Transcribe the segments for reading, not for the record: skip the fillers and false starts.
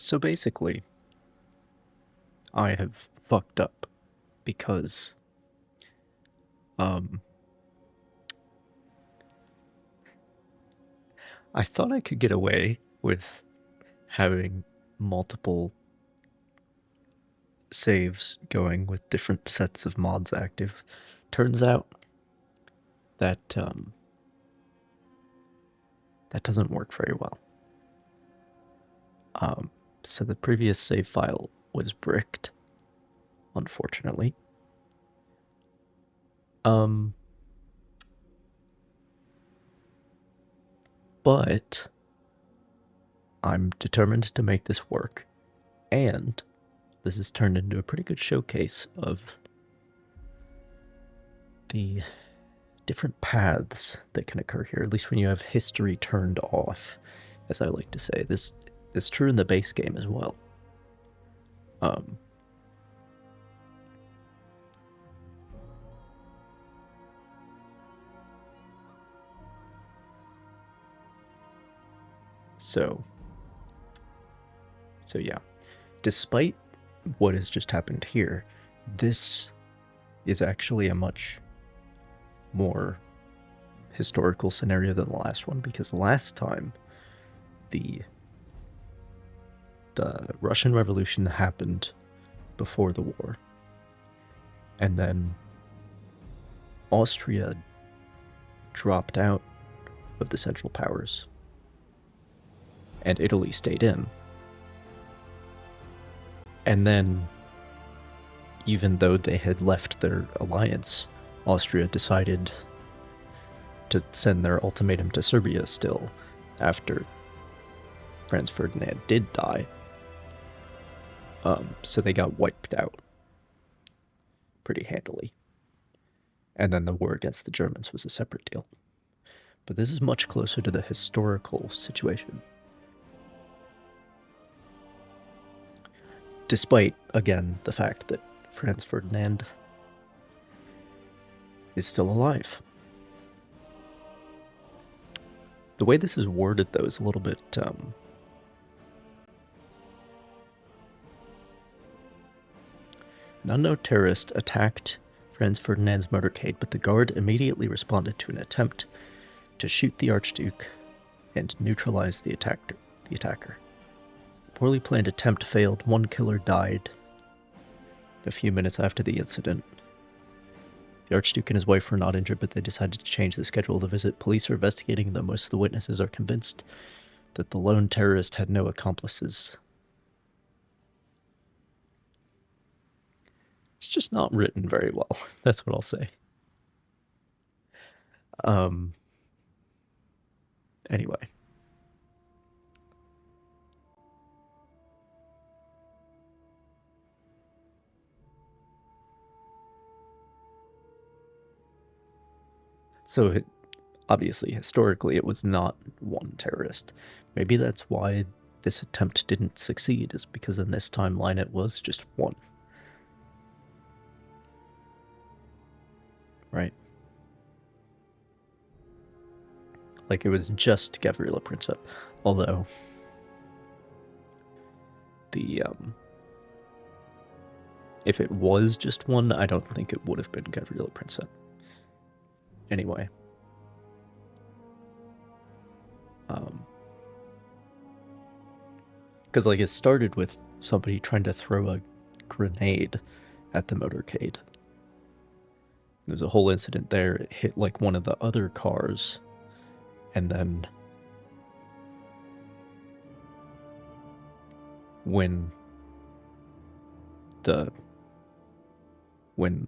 So basically, I have fucked up because, I thought I could get away with having multiple saves going with different sets of mods active. Turns out that, that doesn't work very well. So the previous save file was bricked, unfortunately. But I'm determined to make this work, and this has turned into a pretty good showcase of the different paths that can occur here, at least when you have history turned off, as I like to say. This is true in the base game as well. So yeah, despite what has just happened here, this is actually a much more historical scenario than the last one, because last time the Russian Revolution happened before the war, and then Austria dropped out of the Central Powers, and Italy stayed in. And then, even though they had left their alliance, Austria decided to send their ultimatum to Serbia still, after Franz Ferdinand did die. So they got wiped out pretty handily. And then the war against the Germans was a separate deal. But this is much closer to the historical situation. Despite, again, the fact that Franz Ferdinand is still alive. The way this is worded, though, is a little bit, an unknown terrorist attacked Franz Ferdinand's motorcade, but the guard immediately responded to an attempt to shoot the Archduke and neutralize the attacker. The poorly planned attempt failed. One killer died a few minutes after the incident. The Archduke and his wife were not injured, but they decided to change the schedule of the visit. Police are investigating, though most of the witnesses are convinced that the lone terrorist had no accomplices. It's just not written very well. That's what I'll say. Anyway. So, obviously, historically, it was not one terrorist. Maybe that's why this attempt didn't succeed, is because in this timeline it was just one. Right? Like, it was just Gavrila Princip. Although, if it was just one, I don't think it would have been Gavrila Princip. Anyway. Because, like, it started with somebody trying to throw a grenade at the motorcade. There's a whole incident there. It hit, like, one of the other cars, and then when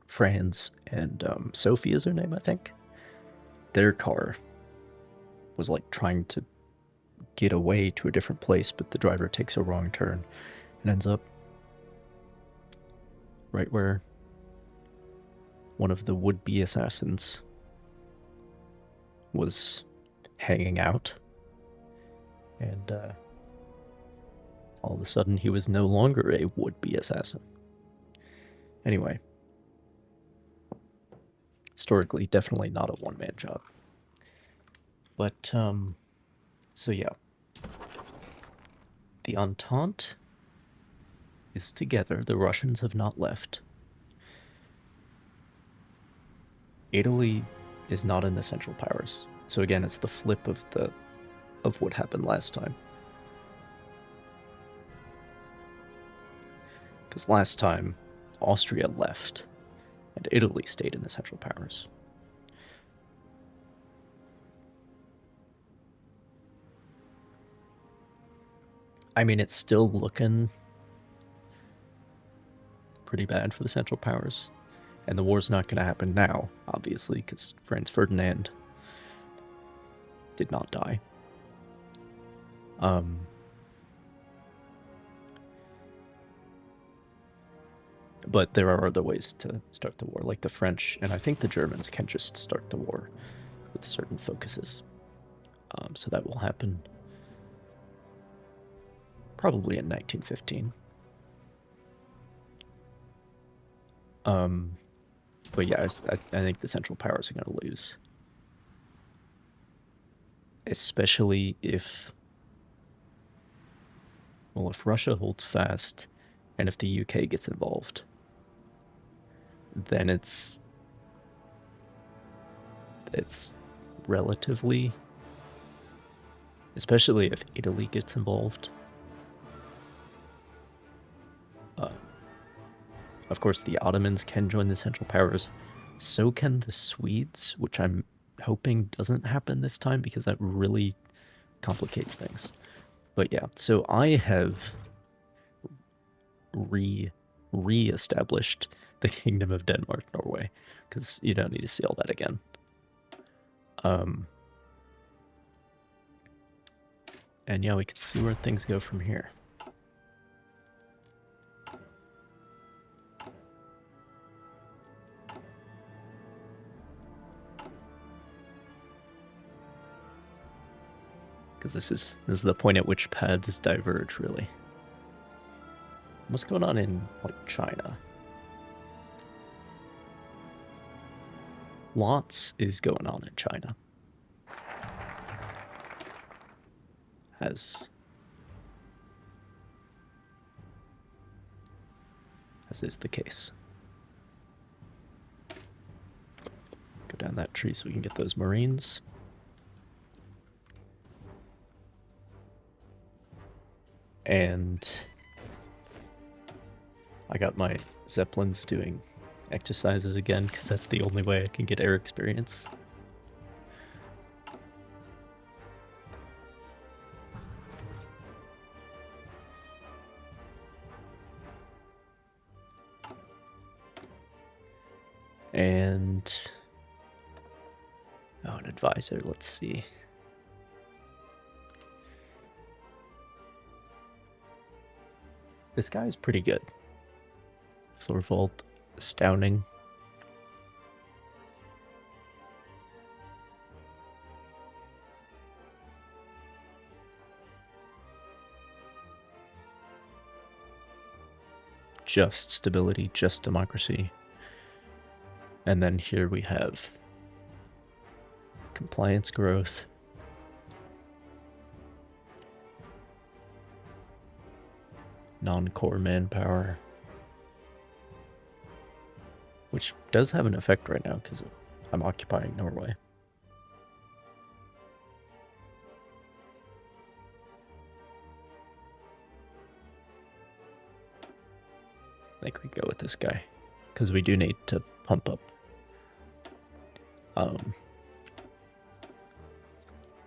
Franz and Sophie is her name, I think, their car was, like, trying to get away to a different place, but the driver takes a wrong turn and ends up right where one of the would-be assassins was hanging out, and all of a sudden he was no longer a would-be assassin. Anyway, historically, definitely not a one-man job. But, so yeah. The Entente is together. The Russians have not left. Italy is not in the Central Powers. So again, it's the flip of what happened last time. Because last time, Austria left, and Italy stayed in the Central Powers. I mean, it's still looking pretty bad for the Central Powers. And the war's not going to happen now, obviously, because Franz Ferdinand did not die. But there are other ways to start the war, like the French, and I think the Germans can just start the war with certain focuses. So that will happen probably in 1915. But yeah, I think the Central Powers are going to lose. Especially if Russia holds fast and if the UK gets involved, then it's relatively, especially if Italy gets involved. Of course, the Ottomans can join the Central Powers. So can the Swedes, which I'm hoping doesn't happen this time because that really complicates things. But yeah, so I have re-established the Kingdom of Denmark, Norway, because you don't need to see all that again. And yeah, we can see where things go from here. Because this is the point at which paths diverge, really. What's going on in, like, China? Lots is going on in China. As is the case. Go down that tree so we can get those Marines. And I got my Zeppelins doing exercises again, because that's the only way I can get air experience. And an advisor, let's see. This guy's pretty good. Thorvald, astounding. Just stability, just democracy. And then here we have compliance growth. Non-core manpower. Which does have an effect right now because I'm occupying Norway. I think we go with this guy because we do need to pump up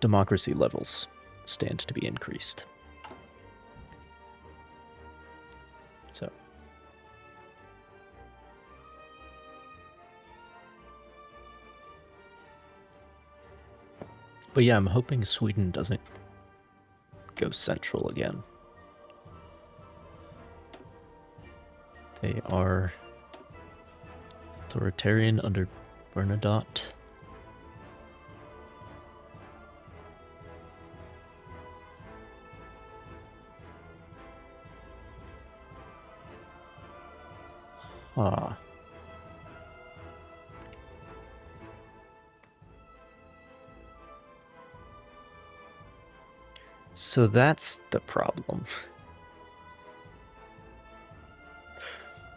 democracy levels stand to be increased. So but yeah, I'm hoping Sweden doesn't go central again. They are authoritarian under Bernadotte. Ah. So that's the problem.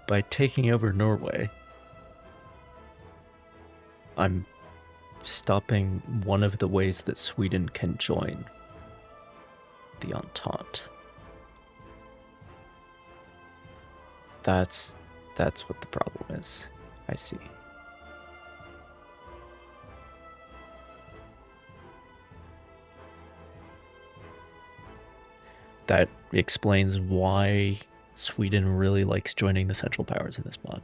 by taking over Norway, I'm stopping one of the ways that Sweden can join the Entente. That's what the problem is. I see. That explains why Sweden really likes joining the Central Powers in this mod.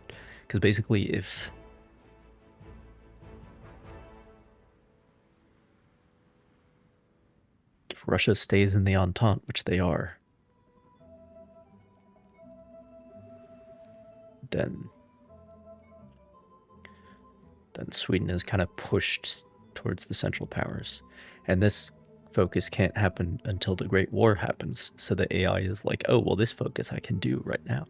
Because basically, if Russia stays in the Entente, which they are, then Sweden is kind of pushed towards the Central Powers. And this focus can't happen until the Great War happens, so the AI is like, oh, well, this focus I can do right now.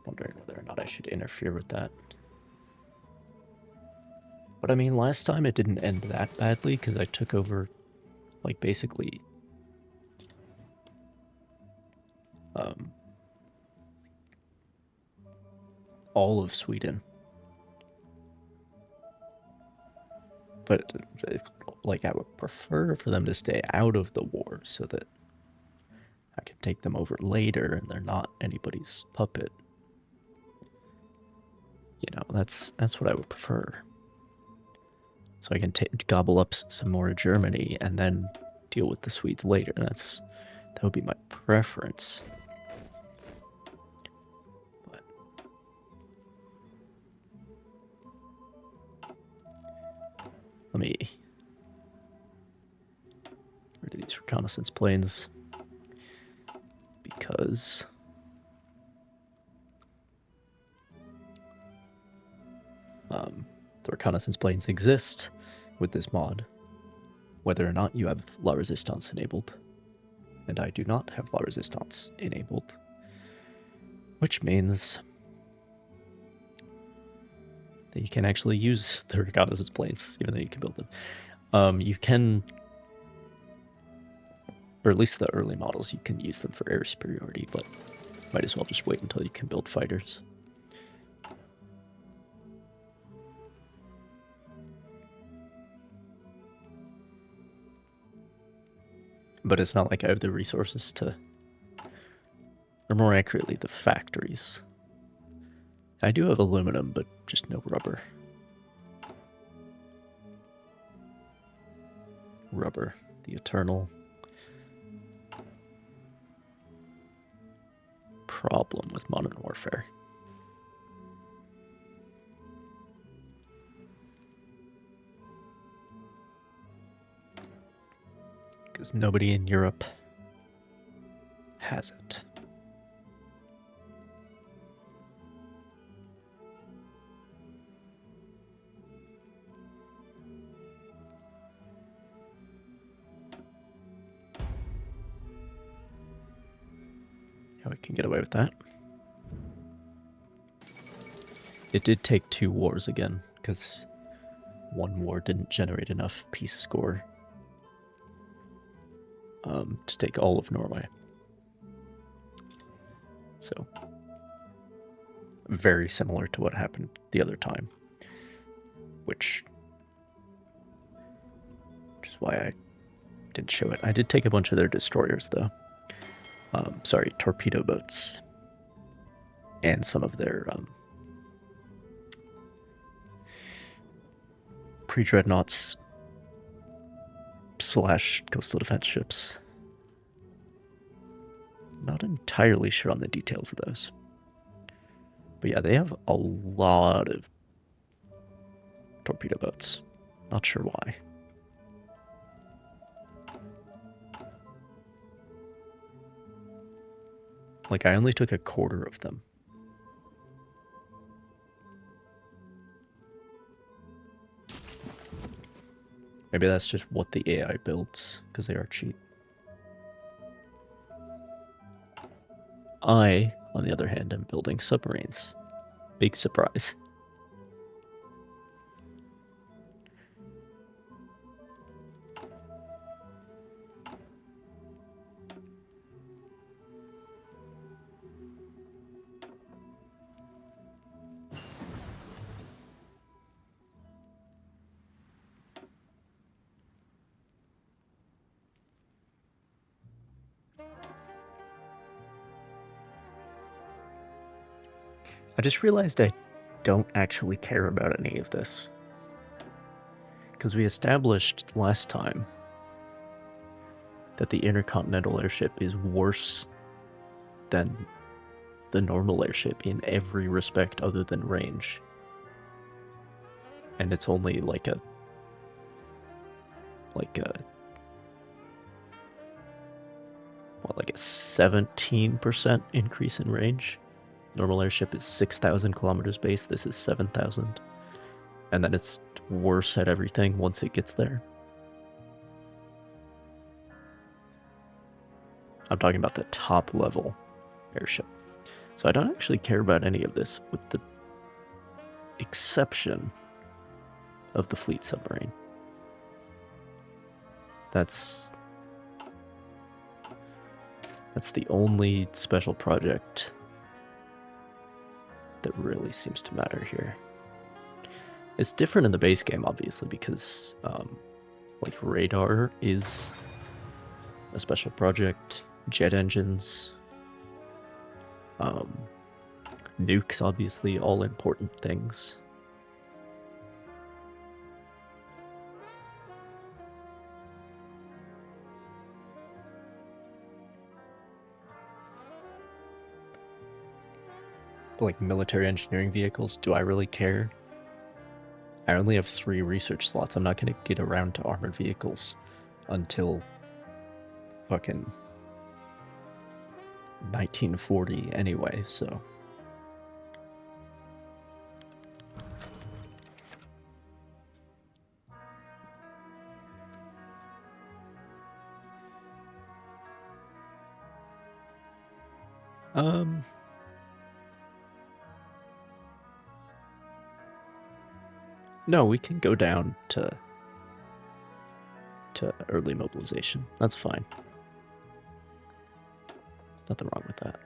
Wondering whether or not I should interfere with that. But I mean, last time it didn't end that badly because I took over, like, basically all of Sweden. But, like, I would prefer for them to stay out of the war so that I can take them over later and they're not anybody's puppet. You know, that's what I would prefer. So I can gobble up some more of Germany and then deal with the Swedes later. That would be my preference. But let me get rid of these reconnaissance planes because the reconnaissance planes exist with this mod, whether or not you have La Resistance enabled. And I do not have La Resistance enabled, which means that you can actually use the reconnaissance planes, even though you can build them. You can, or at least the early models, you can use them for air superiority, but might as well just wait until you can build fighters. But it's not like I have the resources to, or more accurately, the factories. I do have aluminum, but just no rubber. Rubber, the eternal problem with modern warfare. Because nobody in Europe has it. Yeah, we can get away with that. It did take 2 wars again, because 1 war didn't generate enough peace score to take all of Norway. So, very similar to what happened the other time, which is why I didn't show it. I did take a bunch of their destroyers, though. Sorry, torpedo boats. And some of their pre-dreadnoughts / coastal defense ships. Not entirely sure on the details of those. But yeah, they have a lot of torpedo boats. Not sure why. Like, I only took a quarter of them. Maybe that's just what the AI builds, because they are cheap. I, on the other hand, am building submarines. Big surprise. I just realized I don't actually care about any of this. Because we established last time that the intercontinental airship is worse than the normal airship in every respect other than range. And it's only like a 17% increase in range. Normal airship is 6,000 kilometers base. This is 7,000. And then it's worse at everything once it gets there. I'm talking about the top level airship. So I don't actually care about any of this with the exception of the fleet submarine. That's the only special project that really seems to matter here. It's different in the base game, obviously, because like radar is a special project, jet engines, nukes, obviously, all important things. But like military engineering vehicles, do I really care? I only have 3 research slots. I'm not going to get around to armored vehicles until fucking 1940 anyway, so... No, we can go down to early mobilization. That's fine. There's nothing wrong with that.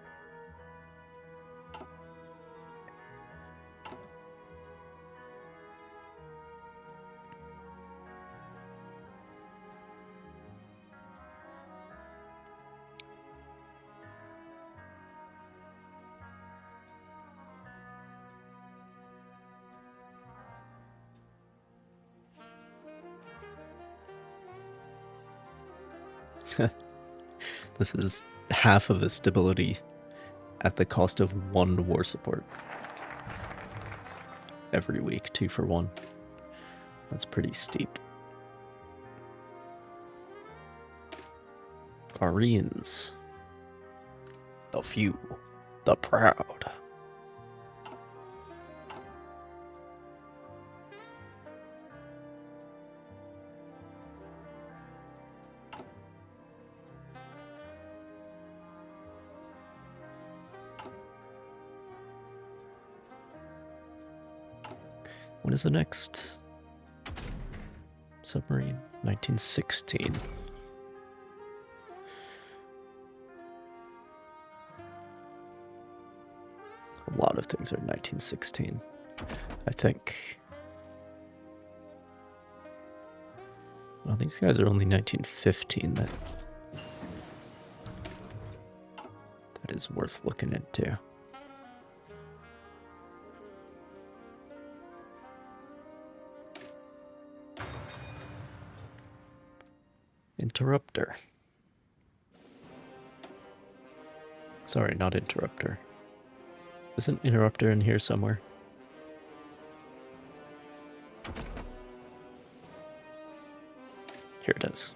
This is half of a stability at the cost of 1 war support. Every week, 2 for 1. That's pretty steep. Arians. The few. The proud. When is the next submarine? 1916. A lot of things are 1916, I think. Well, these guys are only 1915. That is worth looking into. Interrupter. Sorry, not interrupter. Isn't interrupter in here somewhere? Here it is.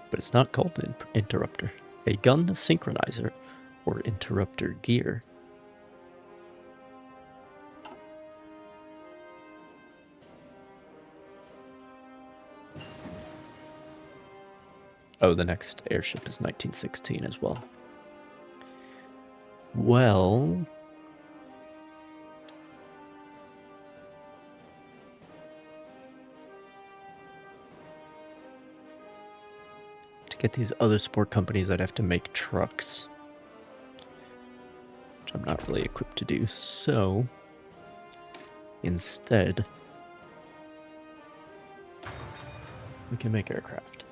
But it's not called an interrupter. A gun synchronizer or interrupter gear. Oh, the next airship is 1916 as well. Well... to get these other support companies, I'd have to make trucks. Which I'm not really equipped to do, so... instead... we can make aircraft.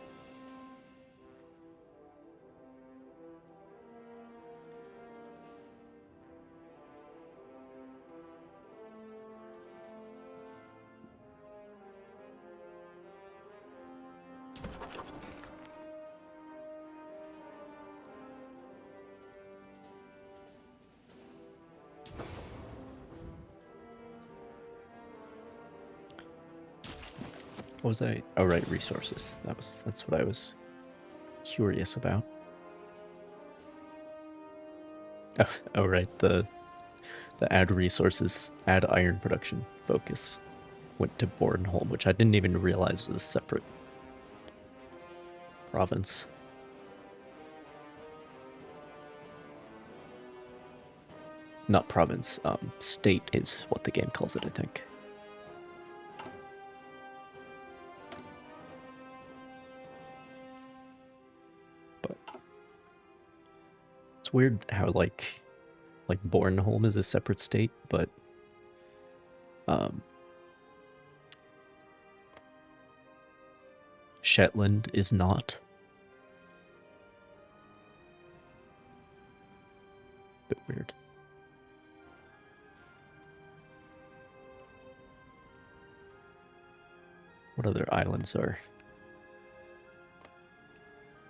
What was I? Oh, right, resources. That's what I was curious about. Oh, right, the add resources, add iron production focus went to Bornholm, which I didn't even realize was a separate province. Not province, state is what the game calls it, I think. But it's weird how like Bornholm is a separate state, but Shetland is not. Bit weird. What other islands are?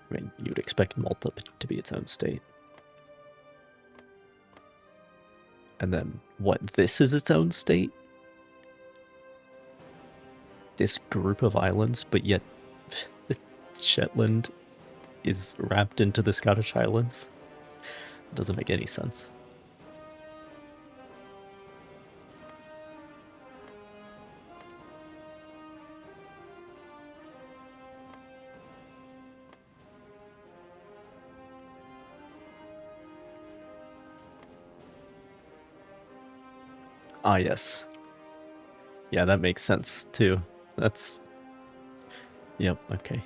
I mean, you'd expect Malta to be its own state. And then, what, this is its own state? This group of islands, but yet Shetland is wrapped into the Scottish Highlands? It doesn't make any sense. Ah, yes. Yeah, that makes sense, too. That's... Yep, okay.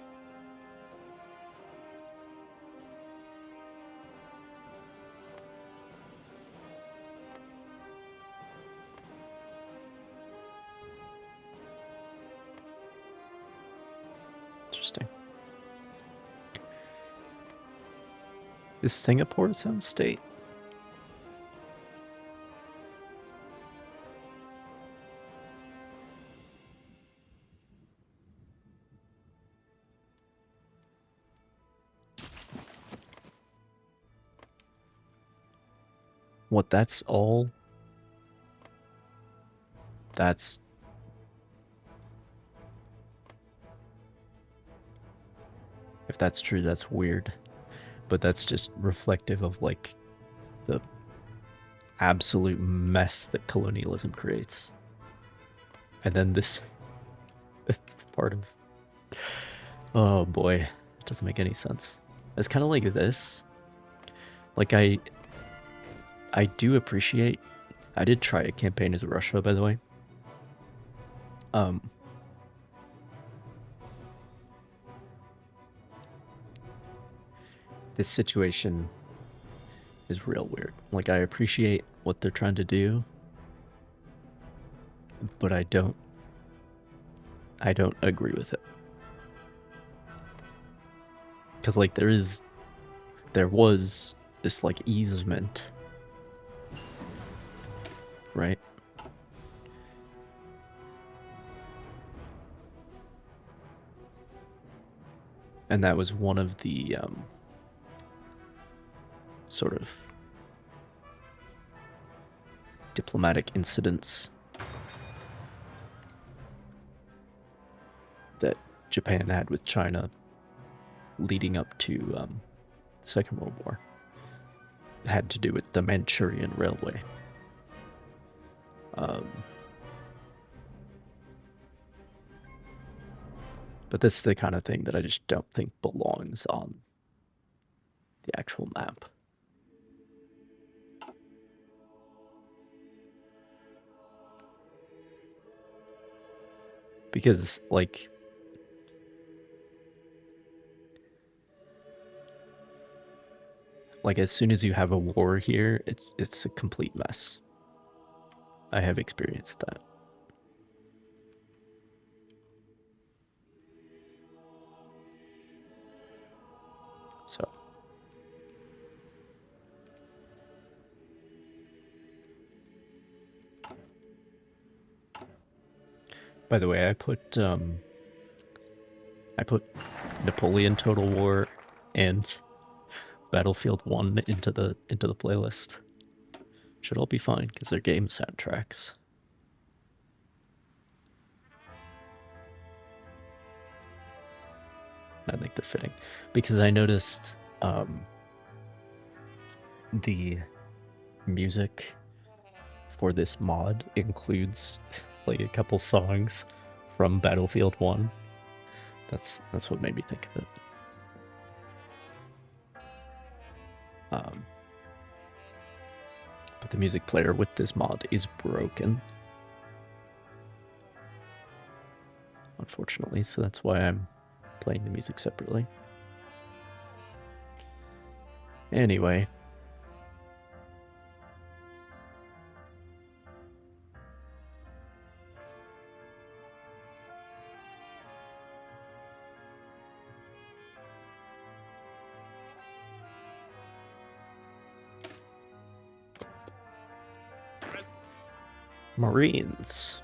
Interesting. Is Singapore its own state? What, that's all? That's... If that's true, that's weird. But that's just reflective of, like, the absolute mess that colonialism creates. And then this... It's part of... Oh boy, it doesn't make any sense. It's kind of like this. Like, I do appreciate... I did try a campaign as Russia, by the way. This situation is real weird. Like, I appreciate what they're trying to do, but I don't agree with it. Because, like, there was this, like, easement, right? And that was one of the, sort of diplomatic incidents that Japan had with China leading up to the Second World War. It had to do with the Manchurian Railway. But this is the kind of thing that I just don't think belongs on the actual map. Because, like, as soon as you have a war here, it's a complete mess. I have experienced that. So. By the way, I put Napoleon Total War and Battlefield 1 into the playlist. Should all be fine because they're game soundtracks. I think they're fitting because I noticed the music for this mod includes like a couple songs from Battlefield 1. That's what made me think of it. But the music player with this mod is broken, unfortunately, so that's why I'm playing the music separately. Anyway. Marines.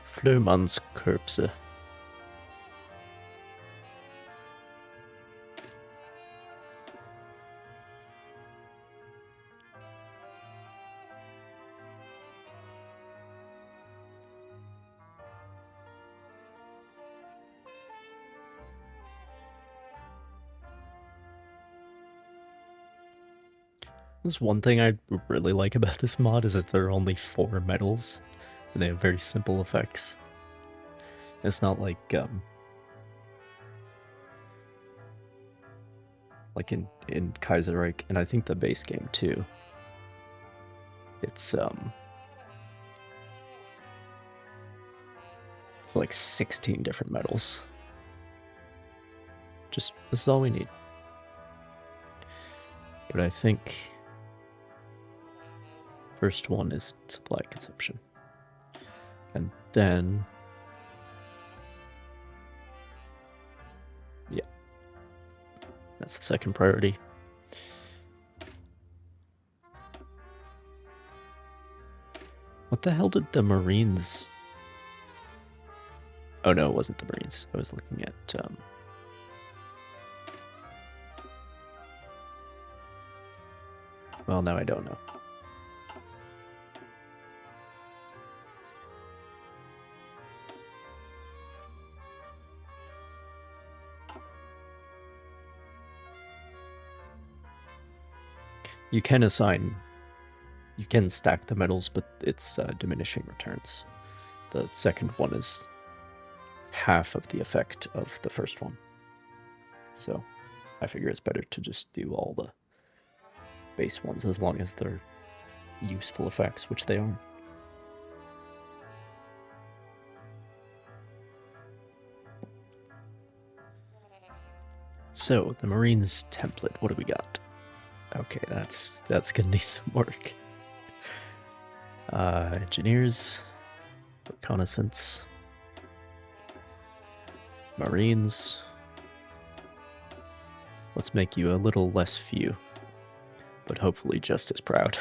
Flömanskorpse. There's one thing I really like about this mod is that there are only 4 medals, and they have very simple effects. It's not like in Kaiserreich, and I think the base game too. It's like 16 different medals. Just this is all we need. But I think first one is supply consumption. And then yeah. That's the second priority. What the hell did the Marines... Oh no, it wasn't the Marines. I was looking at well, now I don't know. You can stack the medals, but it's diminishing returns. The second one is half of the effect of the first one. So I figure it's better to just do all the base ones as long as they're useful effects, which they are. So the Marines template, what do we got? Okay, that's gonna need some work. Engineers, reconnaissance, Marines. Let's make you a little less few, but hopefully just as proud.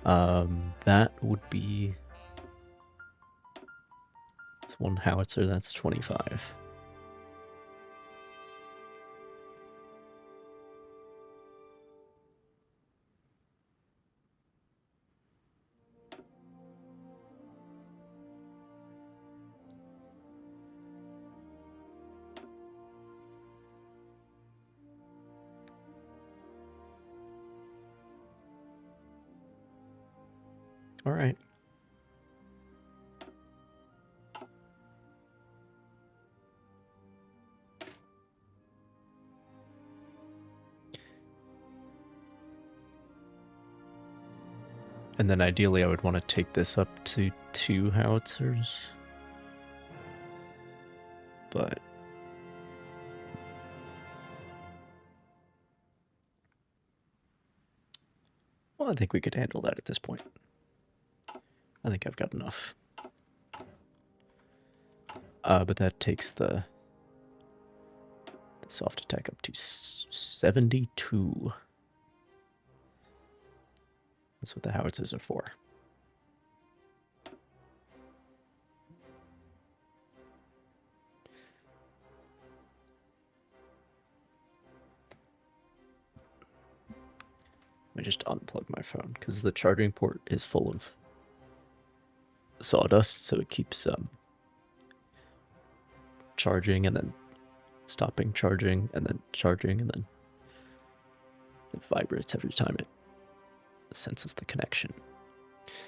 That would be... It's 1 howitzer, that's 25. All right. And then ideally I would want to take this up to 2 howitzers. But... well, I think we could handle that at this point. I think I've got enough. But that takes the soft attack up to 72. That's what the howitzers are for. me just unplug my phone because the charging port is full of sawdust, so it keeps charging and then stopping charging and then charging, and then it vibrates every time it senses the connection.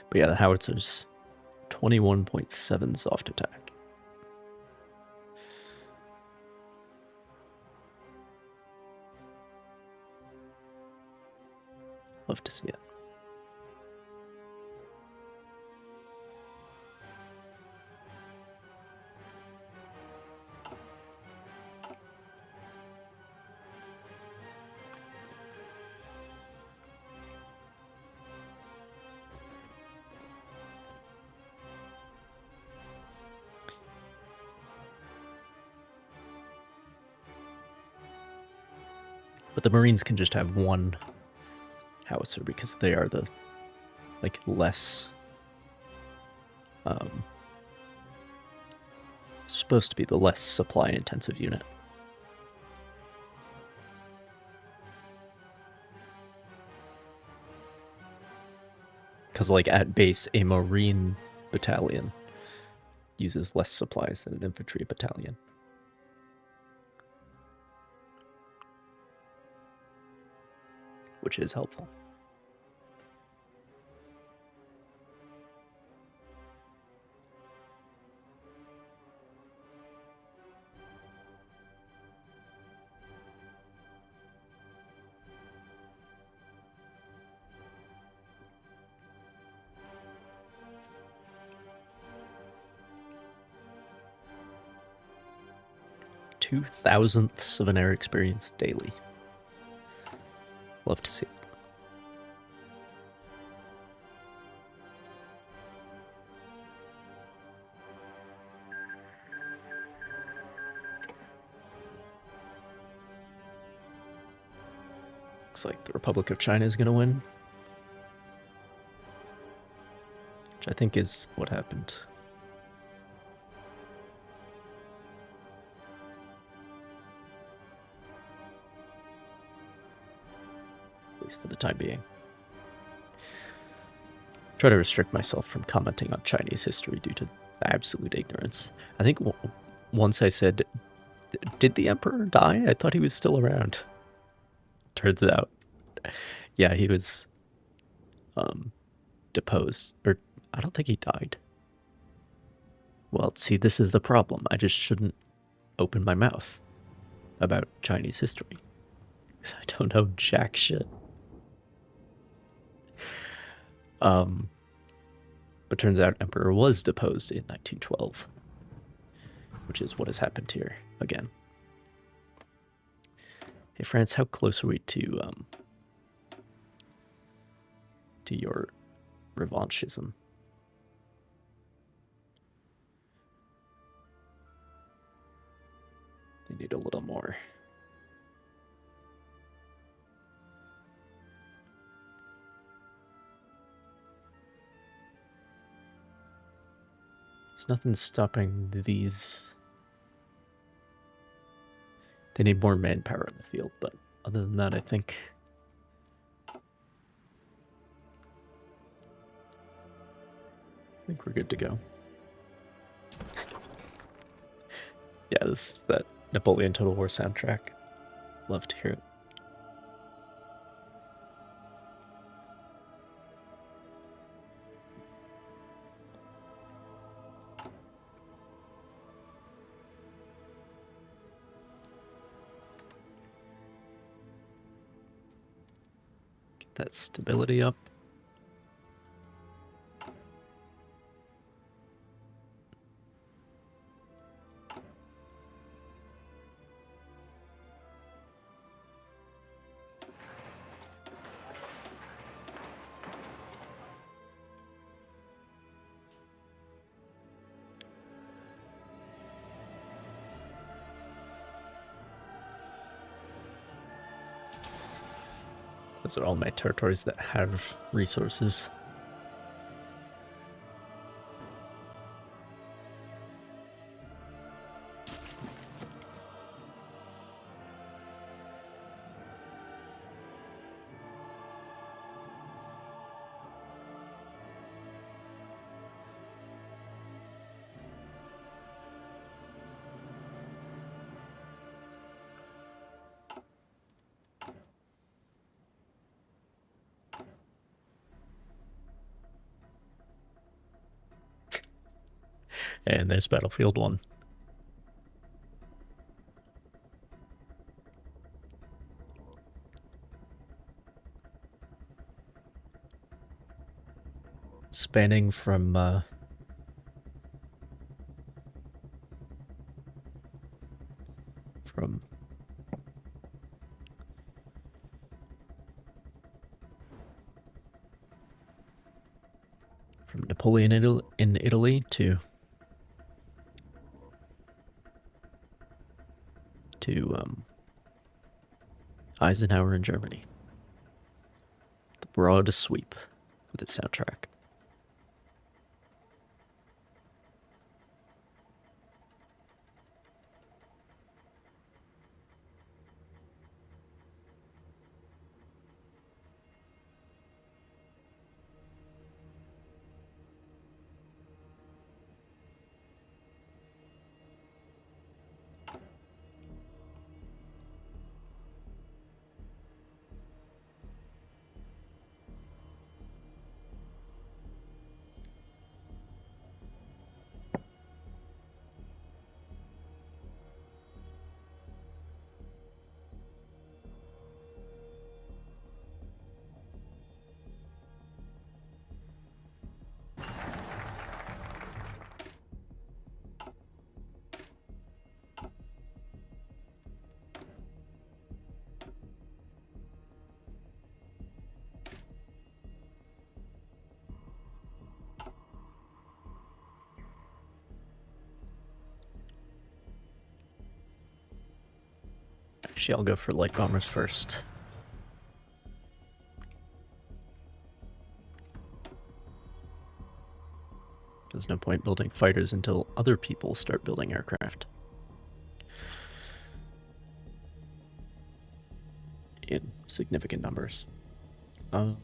But yeah, the howitser's 21.7 soft attack. Love to see it. But the Marines can just have one howitzer because they are the less supposed to be the less supply intensive unit. Because at base, a Marine battalion uses less supplies than an infantry battalion. Which is helpful. Two-thousandths of an air experience daily. Love to see it. Looks like the Republic of China is going to win. Which I think is what happened. At least for the time being. Try to restrict myself from commenting on Chinese history due to absolute ignorance. I think once I said, did the emperor die? I thought he was still around. Turns out, yeah, he was deposed. Or I don't think he died. Well, see, this is the problem. I just shouldn't open my mouth about Chinese history. Because I don't know jack shit. But turns out Emperor was deposed in 1912. Which is what has happened here again. Hey, France, how close are we to your revanchism? They need a little more. There's nothing stopping these. They need more manpower in the field, but other than that, I think we're good to go. Yeah, this is that Napoleon Total War soundtrack. Love to hear it. Get that stability up. Those are all my territories that have resources. And there's Battlefield 1. Spanning from Napoleon in Italy to Eisenhower in Germany. The broad sweep with its soundtrack. Actually, I'll go for light bombers first. There's no point building fighters until other people start building aircraft. In significant numbers. Huh.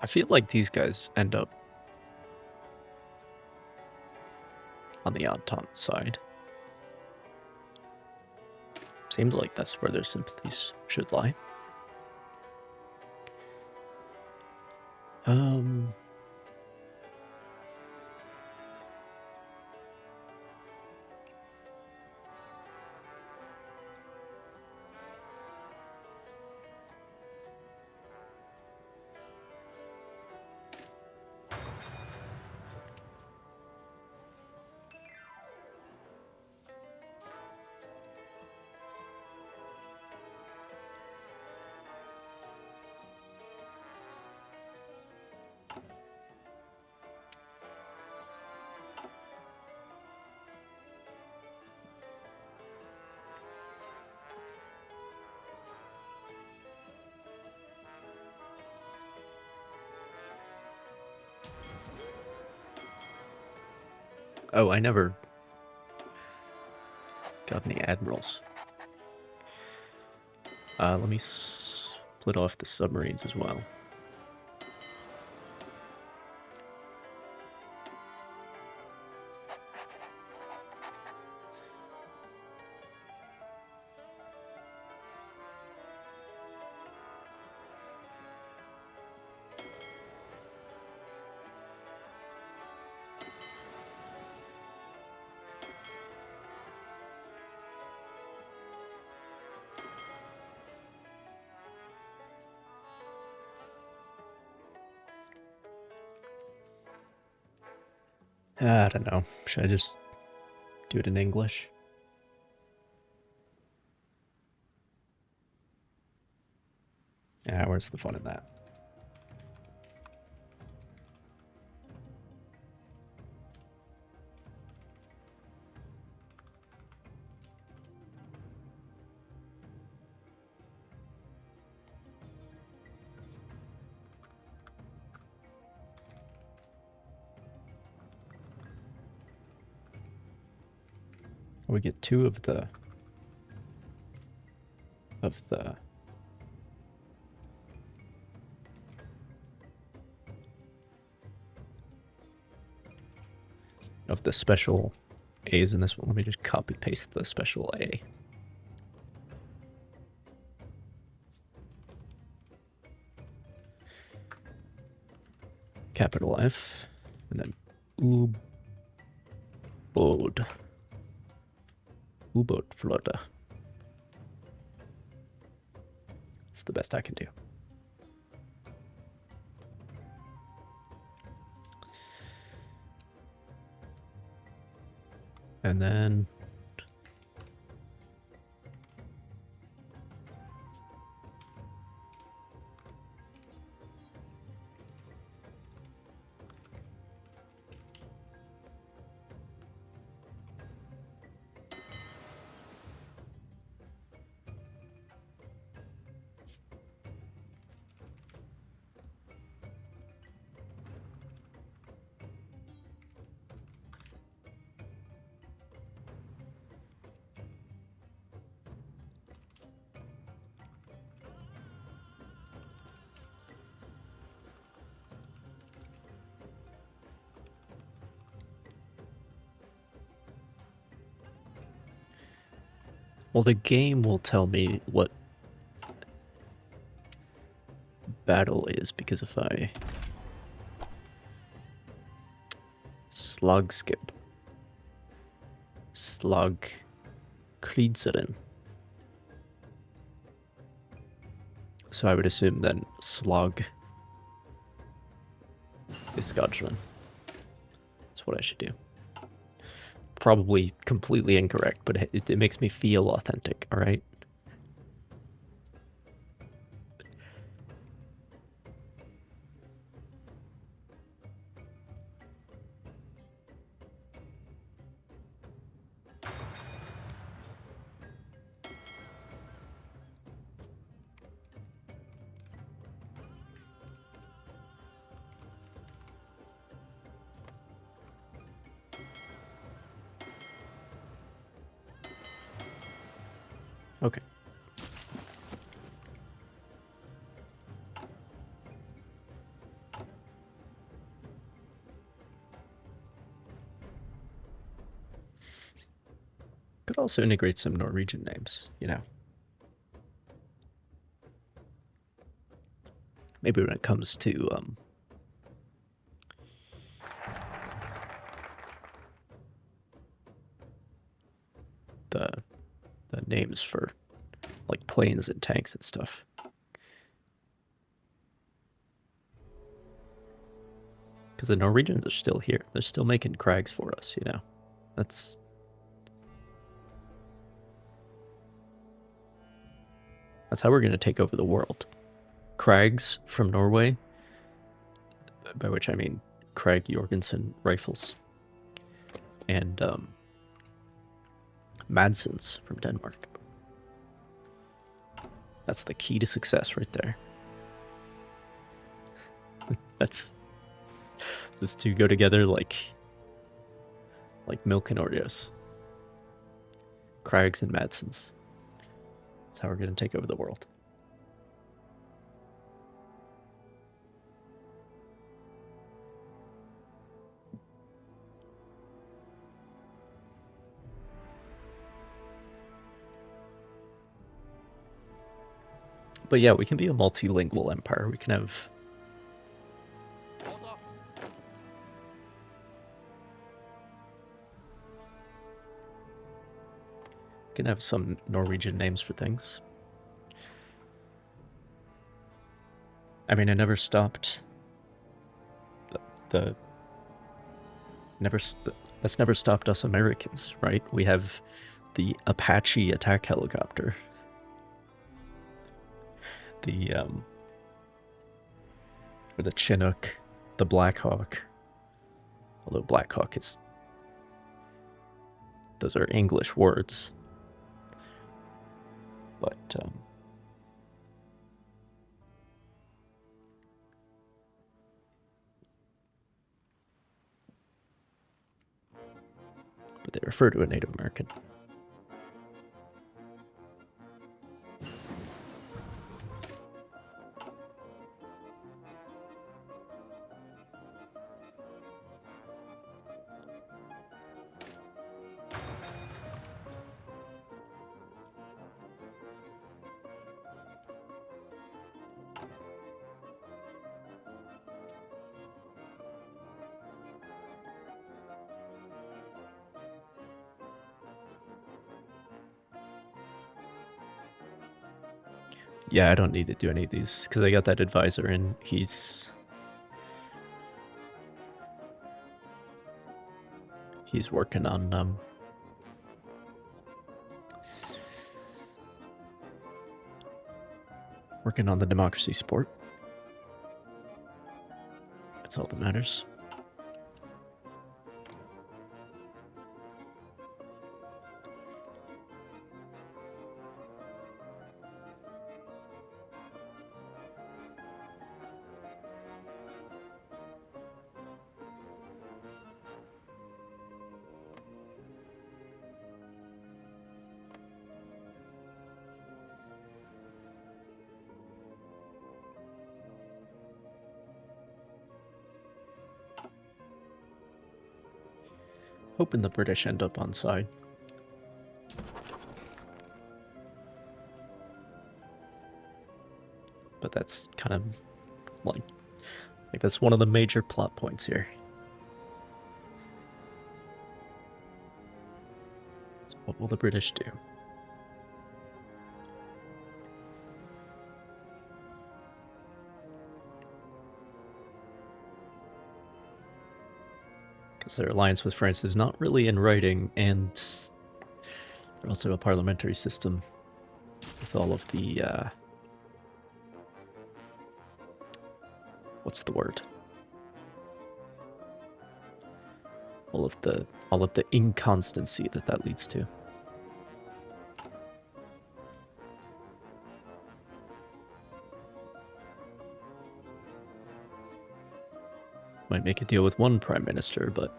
I feel like these guys end up on the Entente side. Seems like that's where their sympathies should lie. Oh, I never got any admirals. Let me split off the submarines as well. I don't know. Should I just do it in English? Yeah, where's the fun in that? We get 2 of the special A's in this one. Let me just copy paste the special A. Capital F, and then U-boat-Flotte. It's the best I can do. And then well, the game will tell me what battle is, because if I slagskip, slagkrigseren, so I would assume then slag escadron. That's what I should do. Probably completely incorrect, but it makes me feel authentic, all right? Okay. could also integrate some Norwegian names, you know. Maybe when it comes to the names for like planes and tanks and stuff. Because the Norwegians are still here. They're still making crags for us, you know. That's how we're going to take over the world. Crags from Norway, by which I mean Krag Jorgensen rifles, and Madsens from Denmark. That's the key to success right there. That's... These two go together like milk and Oreos. Krags and Madsens. That's how we're going to take over the world. But yeah, we can be a multilingual empire. We can have... We can have some Norwegian names for things. I mean, I never stopped... That's never stopped us Americans, right? We have the Apache attack helicopter. Or the Chinook, the Black Hawk. Although Black Hawk is... Those are English words. But they refer to a Native American. Yeah, I don't need to do any of these because I got that advisor and he's working on the democracy support. That's all that matters. Hoping the British end up on side. But that's kind of like that's one of the major plot points here. So what will the British do? Because their alliance with France is not really in writing, and they're also a parliamentary system with all of the what's the word? All of the inconstancy that leads to. Might make a deal with one prime minister, but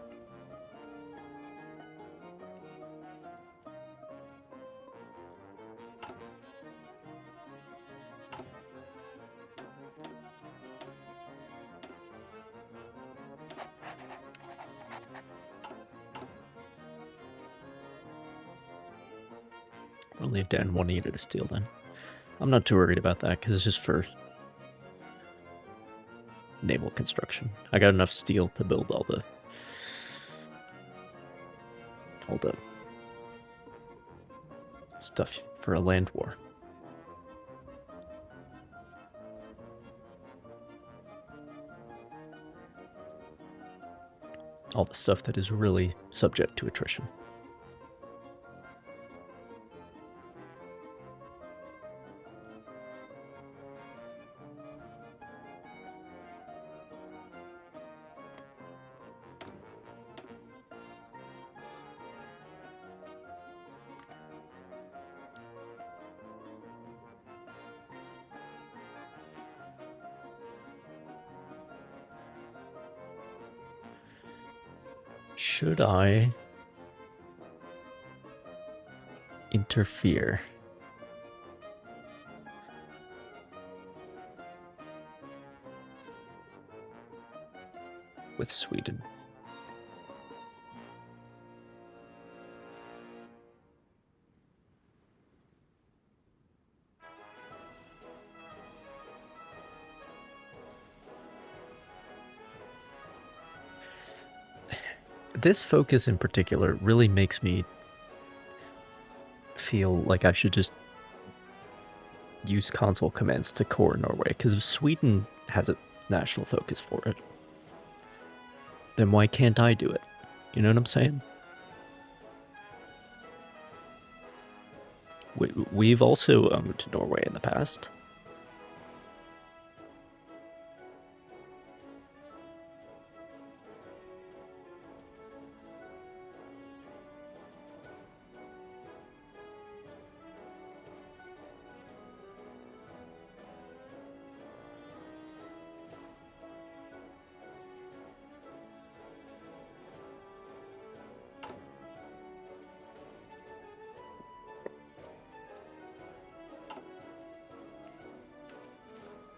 Only down 1 unit of steel then. I'm not too worried about that because it's just for naval construction. I got enough steel to build all the stuff for a land war. All the stuff that is really subject to attrition. Should I interfere? With Sweden? This focus in particular really makes me feel like I should just use console commands to core Norway, because if Sweden has a national focus for it, then why can't I do it? You know what I'm saying? We've also owned Norway in the past.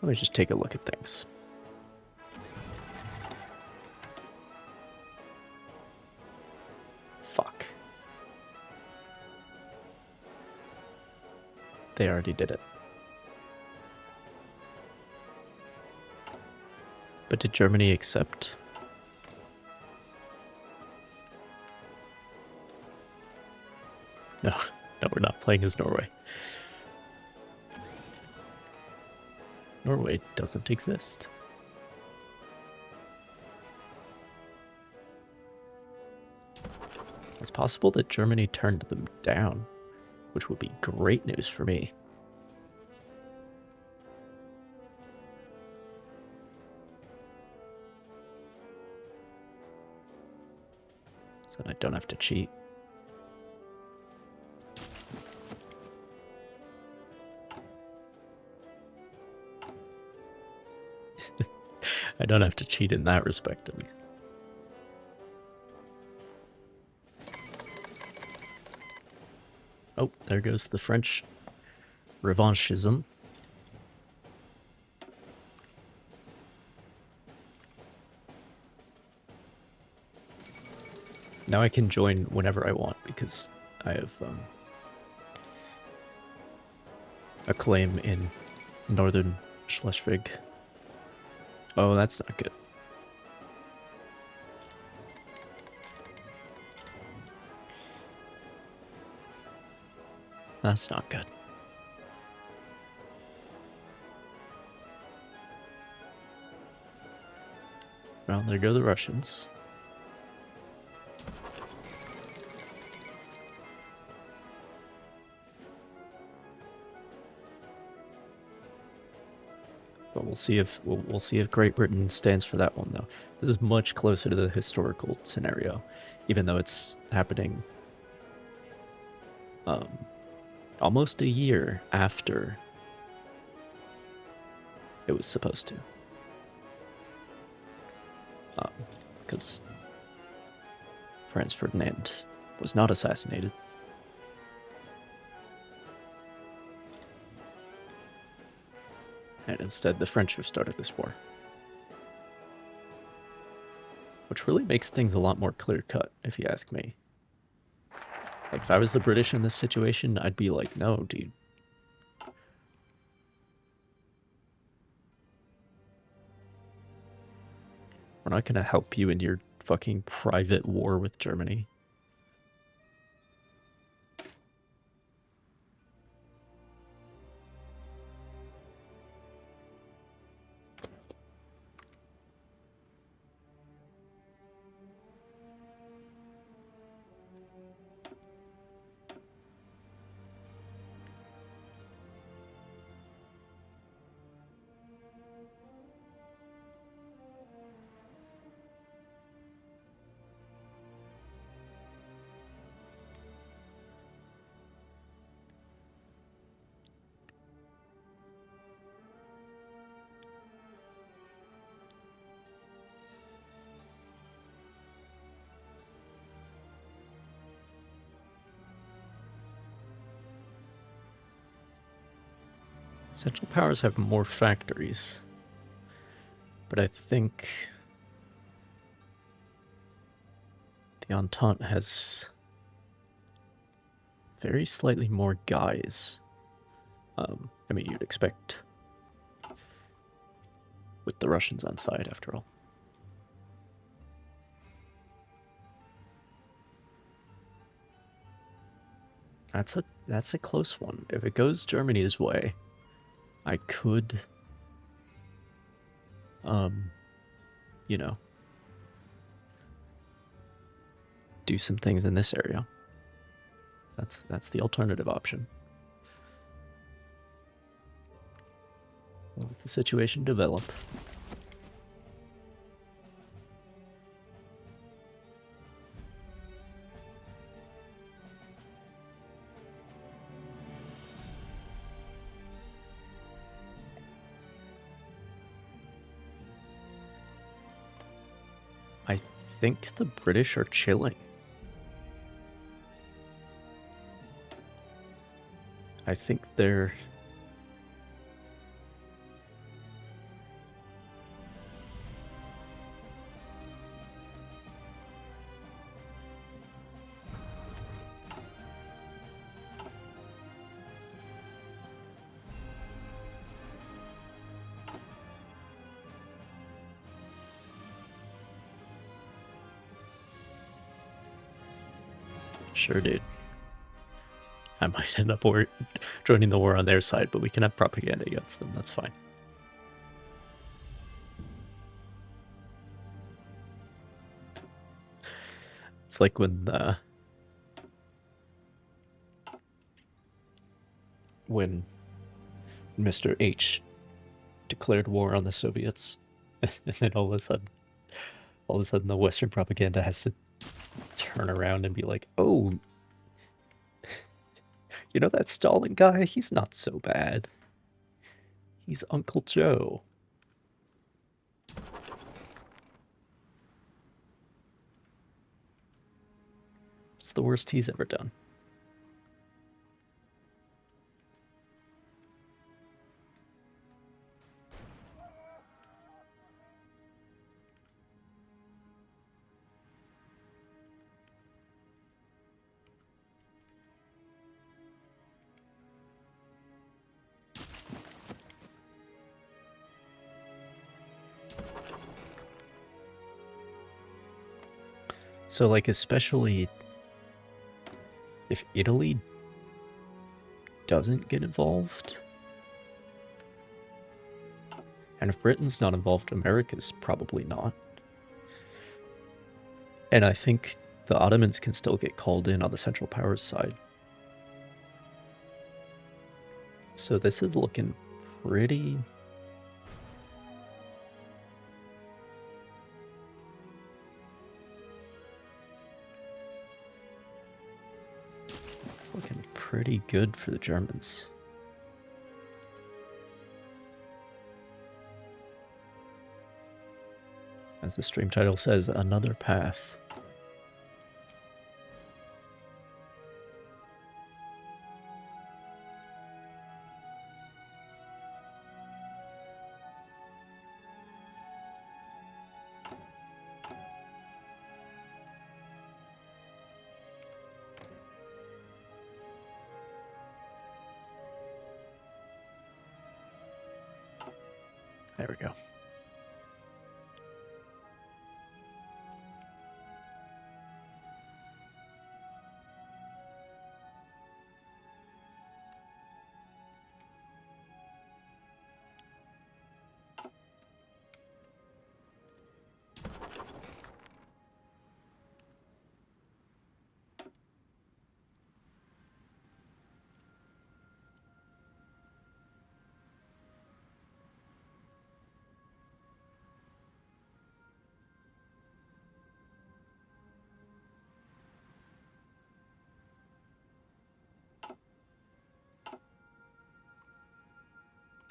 Let me just take a look at things. Fuck. They already did it. But did Germany accept? No, we're not playing as Norway. Norway doesn't exist. It's possible that Germany turned them down, which would be great news for me. So I don't have to cheat. I don't have to cheat in that respect, at least. Oh, there goes the French revanchism. Now I can join whenever I want because I have a claim in northern Schleswig. Oh, that's not good. That's not good. Well, there go the Russians. But we'll see if we'll see if Great Britain stands for that one, though. This is much closer to the historical scenario, even though it's happening almost a year after it was supposed to. Because Franz Ferdinand was not assassinated. And instead, the French have started this war. Which really makes things a lot more clear-cut, if you ask me. Like, if I was the British in this situation, I'd be like, no, dude. We're not gonna help you in your fucking private war with Germany. Central powers have more factories, but I think the Entente has very slightly more guys. I mean, you'd expect with the Russians on side, after all. That's a close one. If it goes Germany's way, I could, you know, do some things in this area. That's the alternative option. We'll let the situation develop. I think the British are chilling. I think they're... Sure, dude. I might end up joining the war on their side, but we can have propaganda against them. That's fine. It's like when Mr. H declared war on the Soviets, and then all of a sudden the Western propaganda has to turn around and be like, oh, you know that Stalin guy? He's not so bad. He's Uncle Joe. It's the worst he's ever done. So, like, especially if Italy doesn't get involved, and if Britain's not involved, America's probably not. And I think the Ottomans can still get called in on the Central Powers side. So this is looking pretty... It's looking pretty good for the Germans. As the stream title says, another path. There we go.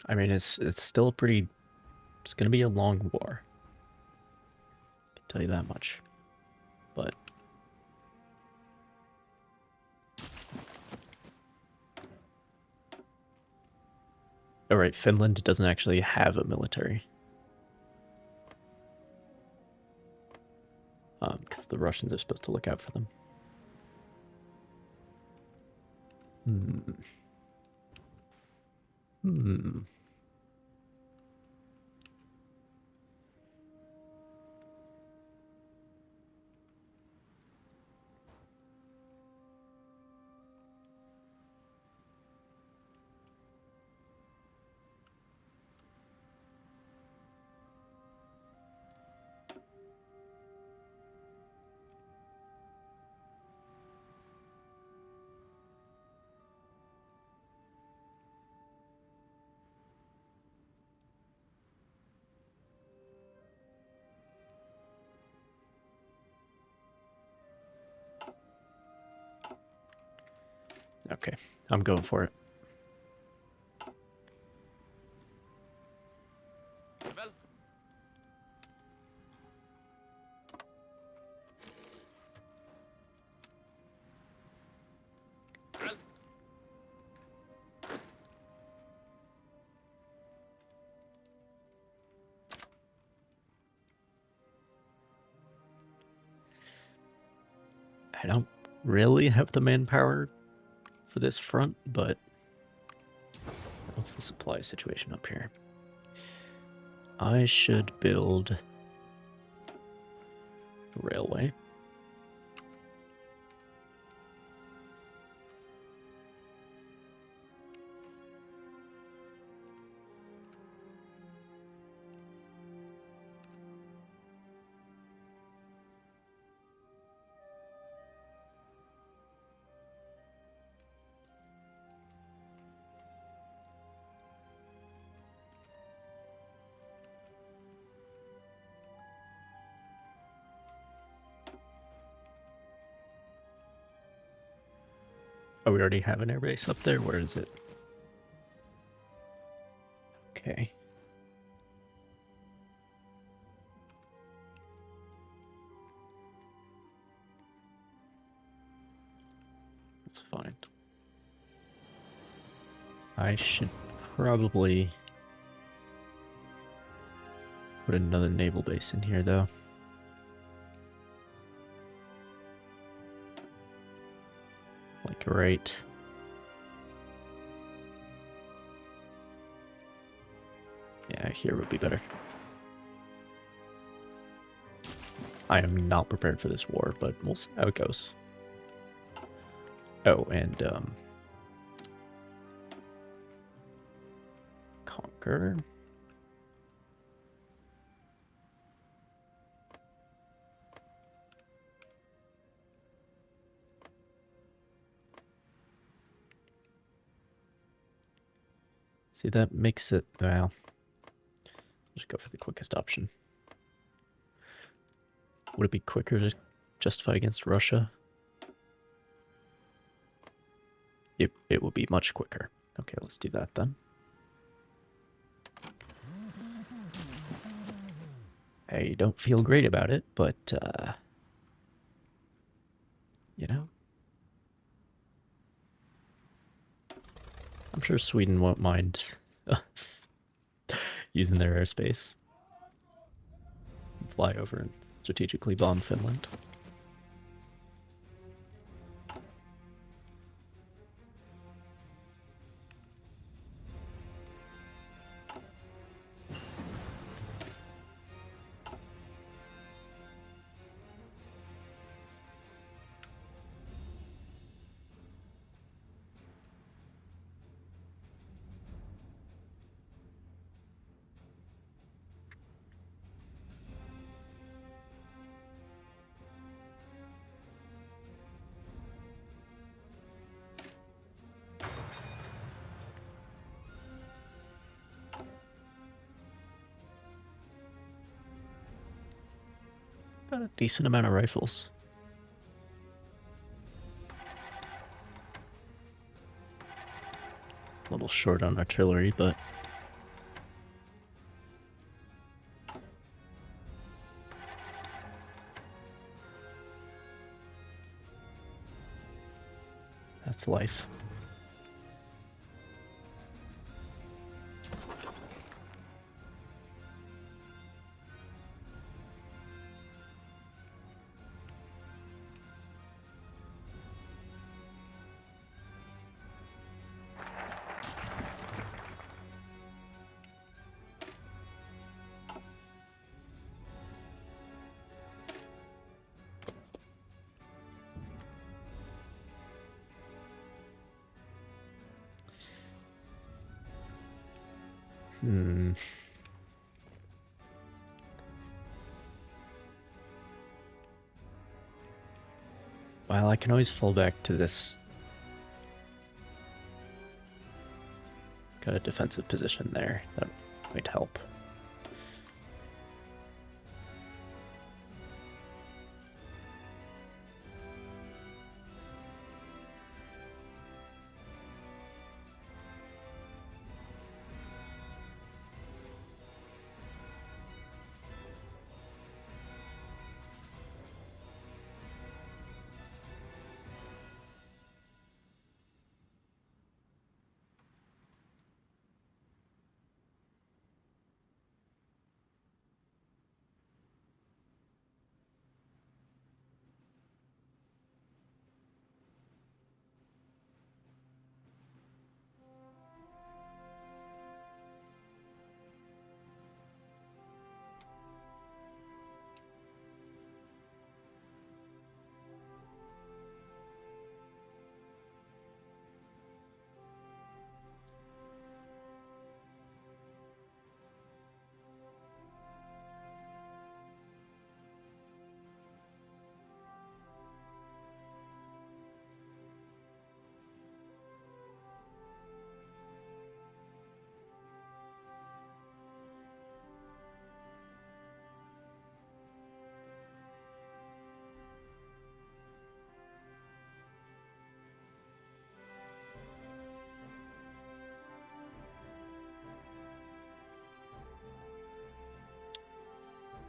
I mean, it's still pretty. It's gonna be a long war. I can tell you that much. But all right, Finland doesn't actually have a military. Because the Russians are supposed to look out for them. Okay, I'm going for it. Well. Well. I don't really have the manpower for this front, but what's the supply situation up here? I should build a railway. Oh, we already have an airbase up there? Where is it? Okay. That's fine. I should probably put another naval base in here, though. Like, right. Yeah, here would be better. I am not prepared for this war, but we'll see how it goes. Oh, and, conquer. See, that makes it, well, just go for the quickest option. Would it be quicker to justify against Russia? It would be much quicker. Okay, let's do that then. I don't feel great about it, but, you know, I'm sure Sweden won't mind us using their airspace. Fly over and strategically bomb Finland. Got a decent amount of rifles. A little short on artillery, but that's life. Well, I can always fall back to this kind of defensive position there. That might help.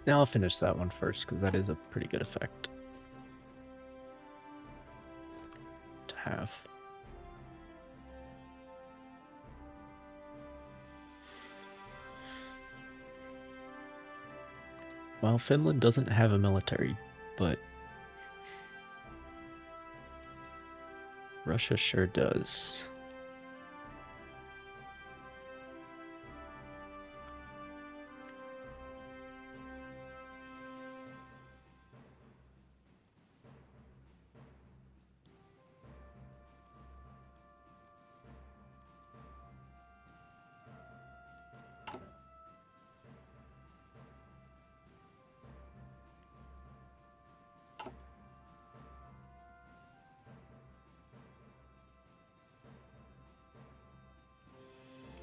Now I'll finish that one first, because that is a pretty good effect to have. Well, Finland doesn't have a military, but Russia sure does.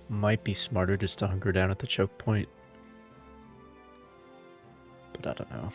Might be smarter just to hunker down at the choke point, but I don't know.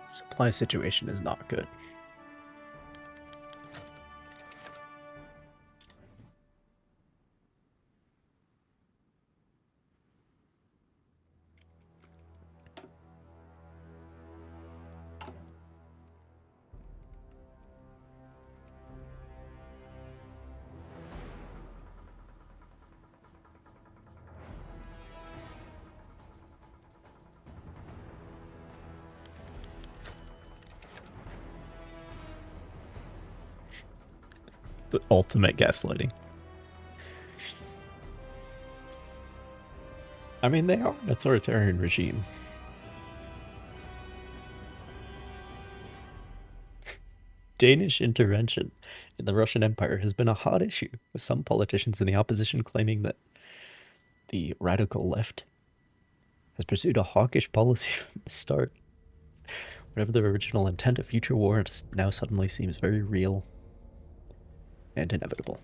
Supply situation is not good. The ultimate gaslighting. I mean, they are an authoritarian regime. Danish intervention in the Russian Empire has been a hot issue, with some politicians in the opposition claiming that the radical left has pursued a hawkish policy from the start. Whatever their original intent, a future war now suddenly seems very real and inevitable.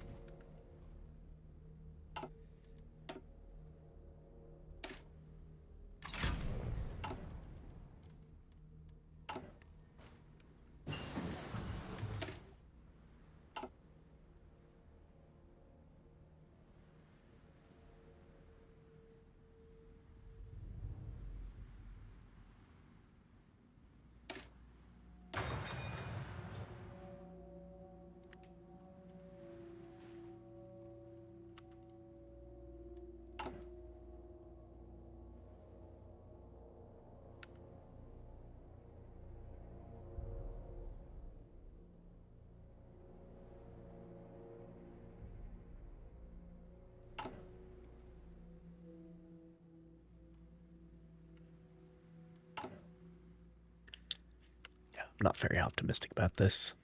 I'm not very optimistic about this.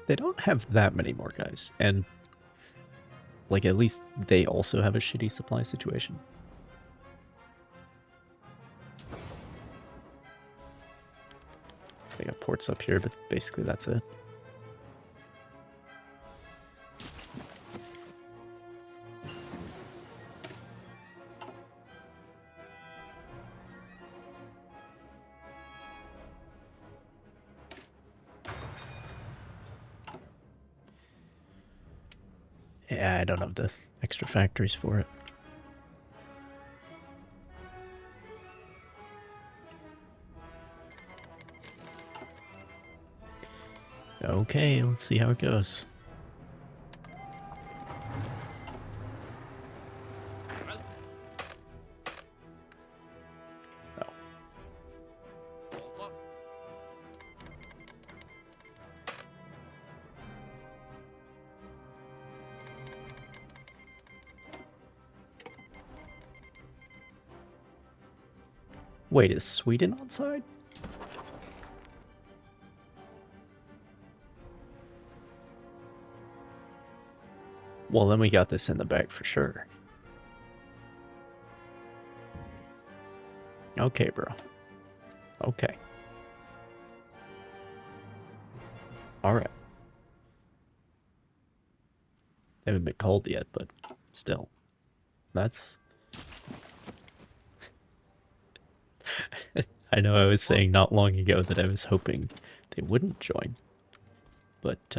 They don't have that many more guys, and like at least they also have a shitty supply situation. They got ports up here, but basically that's it. Yeah, I don't have the extra factories for it. Okay, let's see how it goes. Oh. Wait, is Sweden on side? Well, then we got this in the bag for sure. Okay, bro. Okay. Alright. They haven't been called yet, but still. That's... I know I was saying not long ago that I was hoping they wouldn't join. But,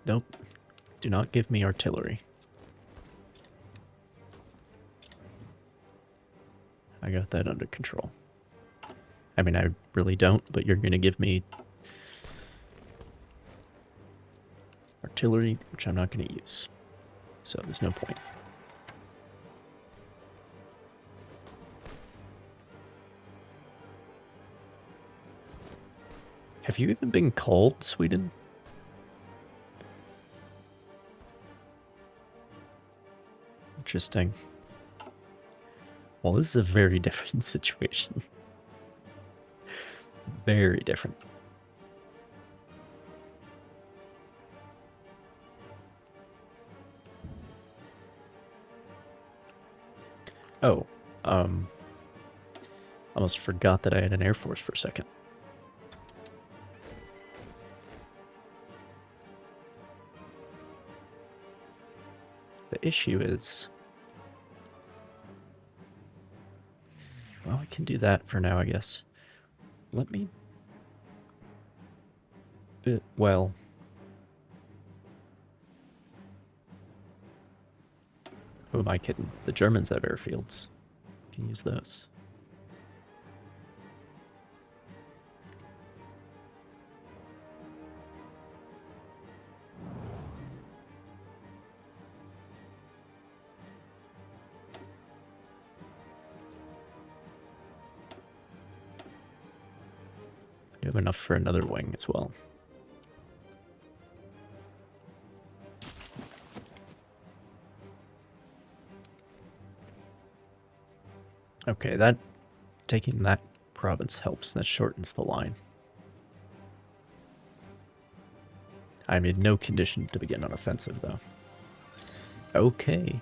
nope. Do not give me artillery. I got that under control. I mean, I really don't, but you're going to give me artillery, which I'm not going to use. So there's no point. Have you even been called, Sweden? Interesting. Well, this is a very different situation. Very different. Oh, almost forgot that I had an Air Force for a second. The issue is... Well, I can do that for now, I guess. Let me... Well... Who am I kidding? The Germans have airfields. Can use those. You have enough for another wing as well. Okay, that taking that province helps. That shortens the line. I'm in no condition to begin an offensive, though. Okay.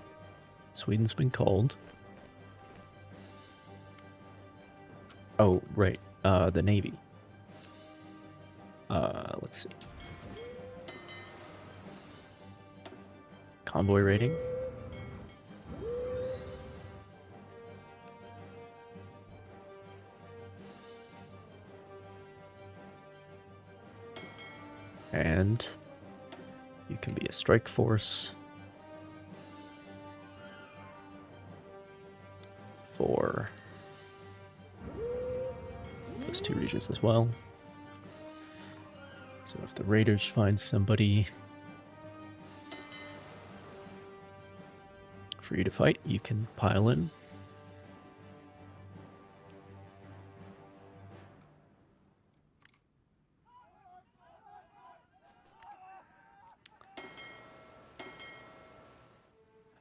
Sweden's been called. Oh, right. The Navy. Let's see. Convoy rating. And you can be a strike force for those two regions as well. So if the raiders find somebody for you to fight, you can pile in.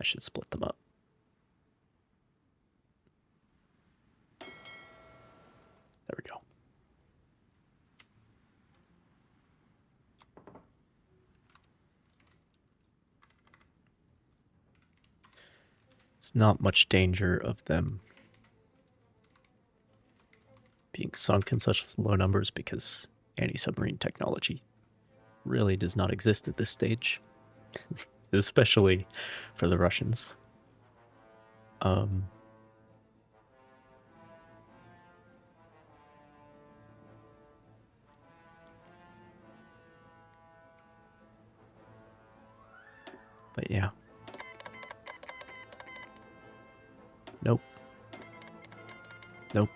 I should split them up. There we go. It's not much danger of them being sunk in such low numbers because anti-submarine technology really does not exist at this stage, especially for the Russians. But yeah. Nope. Nope.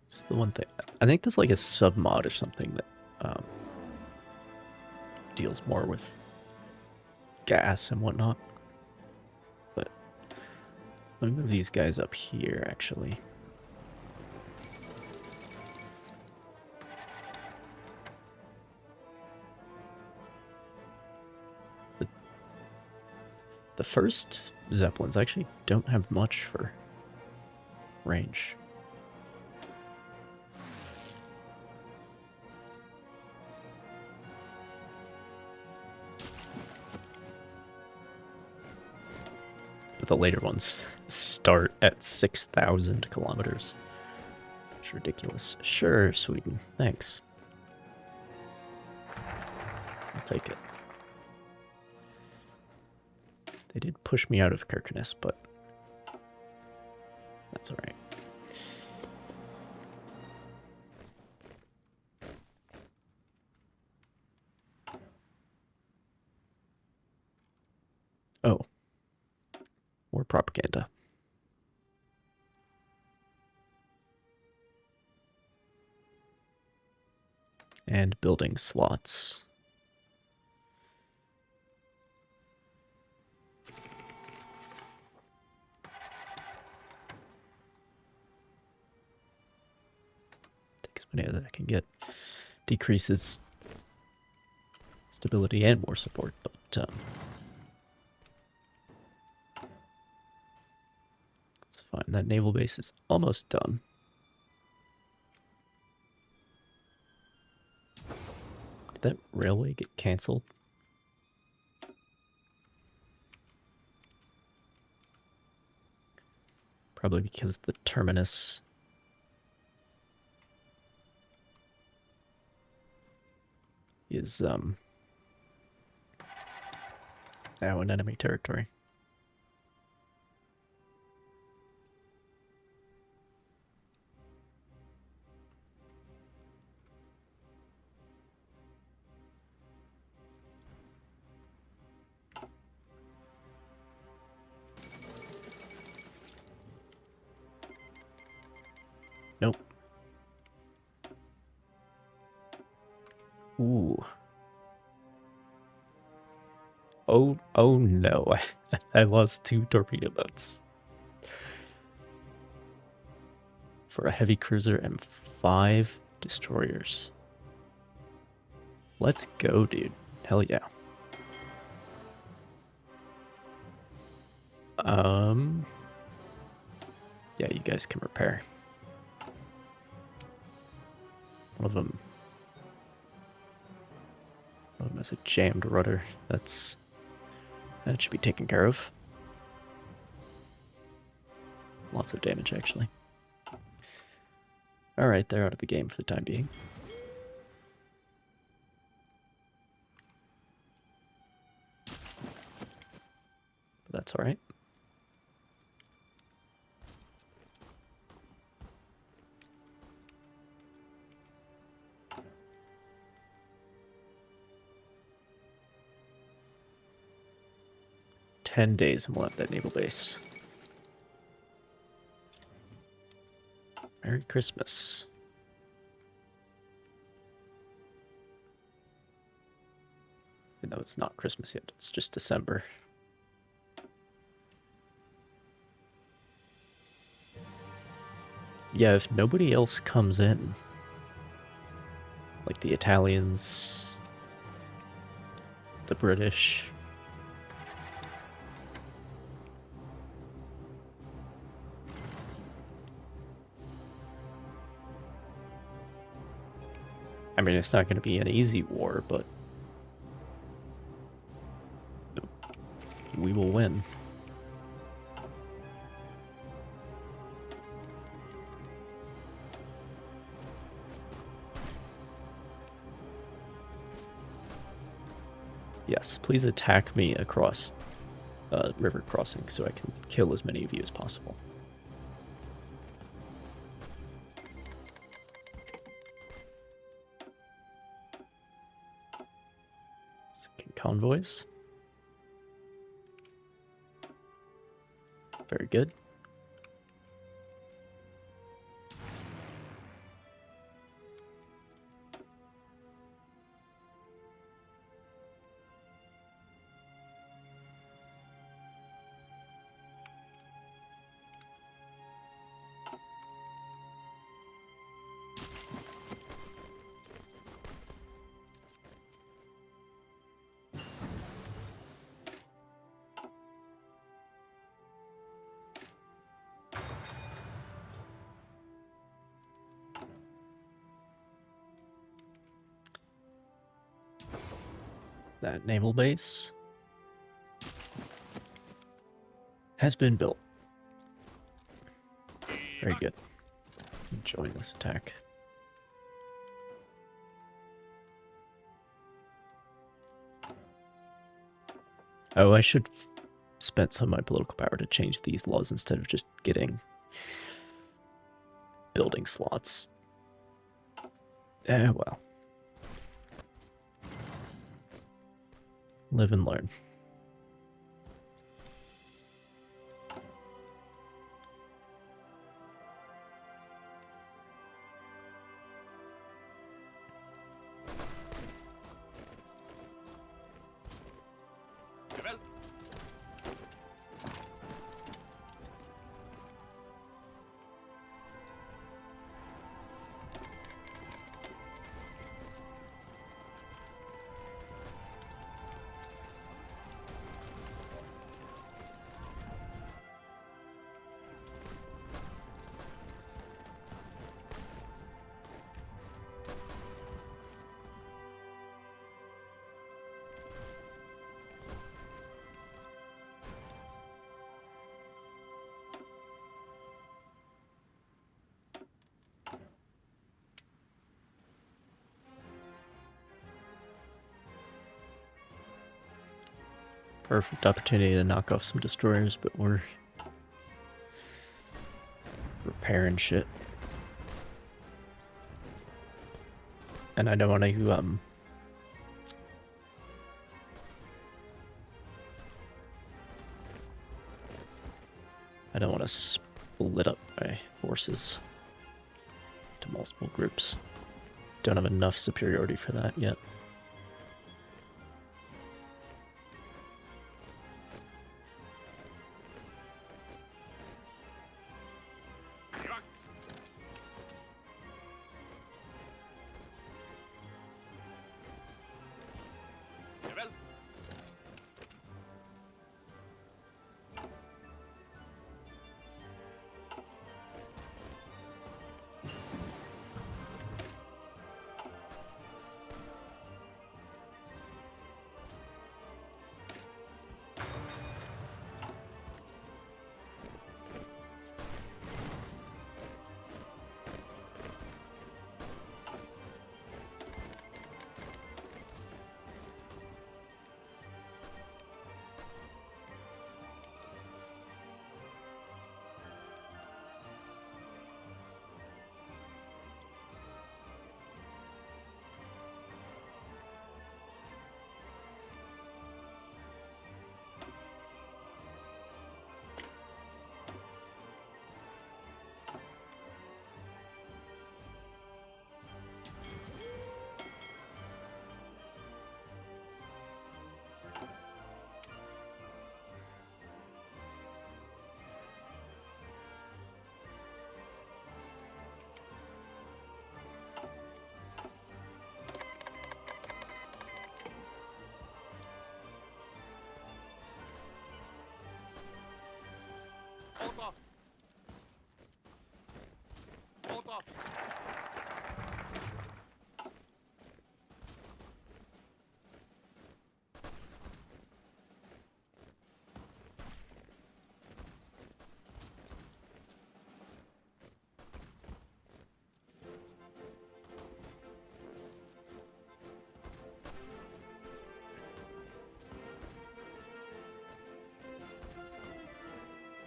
It's the one thing. I think there's like a sub mod or something that deals more with gas and whatnot. But let me move these guys up here, actually. The first Zeppelins actually don't have much for range. But the later ones start at 6,000 kilometers. It's ridiculous. Sure, Sweden. Thanks. I'll take it. They did push me out of Kirkenes, but that's alright. Oh. More propaganda. And building slots. Take as many as I can get. Decreases stability and more support, but it's fine. That naval base is almost done. Did that railway get canceled? Probably because the terminus is now in enemy territory. Nope. Ooh. Oh no. I lost 2 torpedo boats. For a heavy cruiser and 5 destroyers. Let's go, dude. Hell yeah. Yeah, you guys can repair. One of them has a jammed rudder. That should be taken care of. Lots of damage, actually. Alright, they're out of the game for the time being. But that's alright. "10 days and we'll have that naval base. Merry Christmas. Even though it's not Christmas yet, it's just December. Yeah, if nobody else comes in, like the Italians, the British, I mean, it's not going to be an easy war, but we will win. Yes, please attack me across river crossing so I can kill as many of you as possible. Sinking convoys. Very good. That naval base has been built. Very good. Enjoying this attack. Oh, I should spend some of my political power to change these laws instead of just getting building slots. Well. Live and learn. Perfect opportunity to knock off some destroyers, but we're repairing shit. And I don't want to, I don't want to split up my forces to multiple groups. Don't have enough superiority for that yet.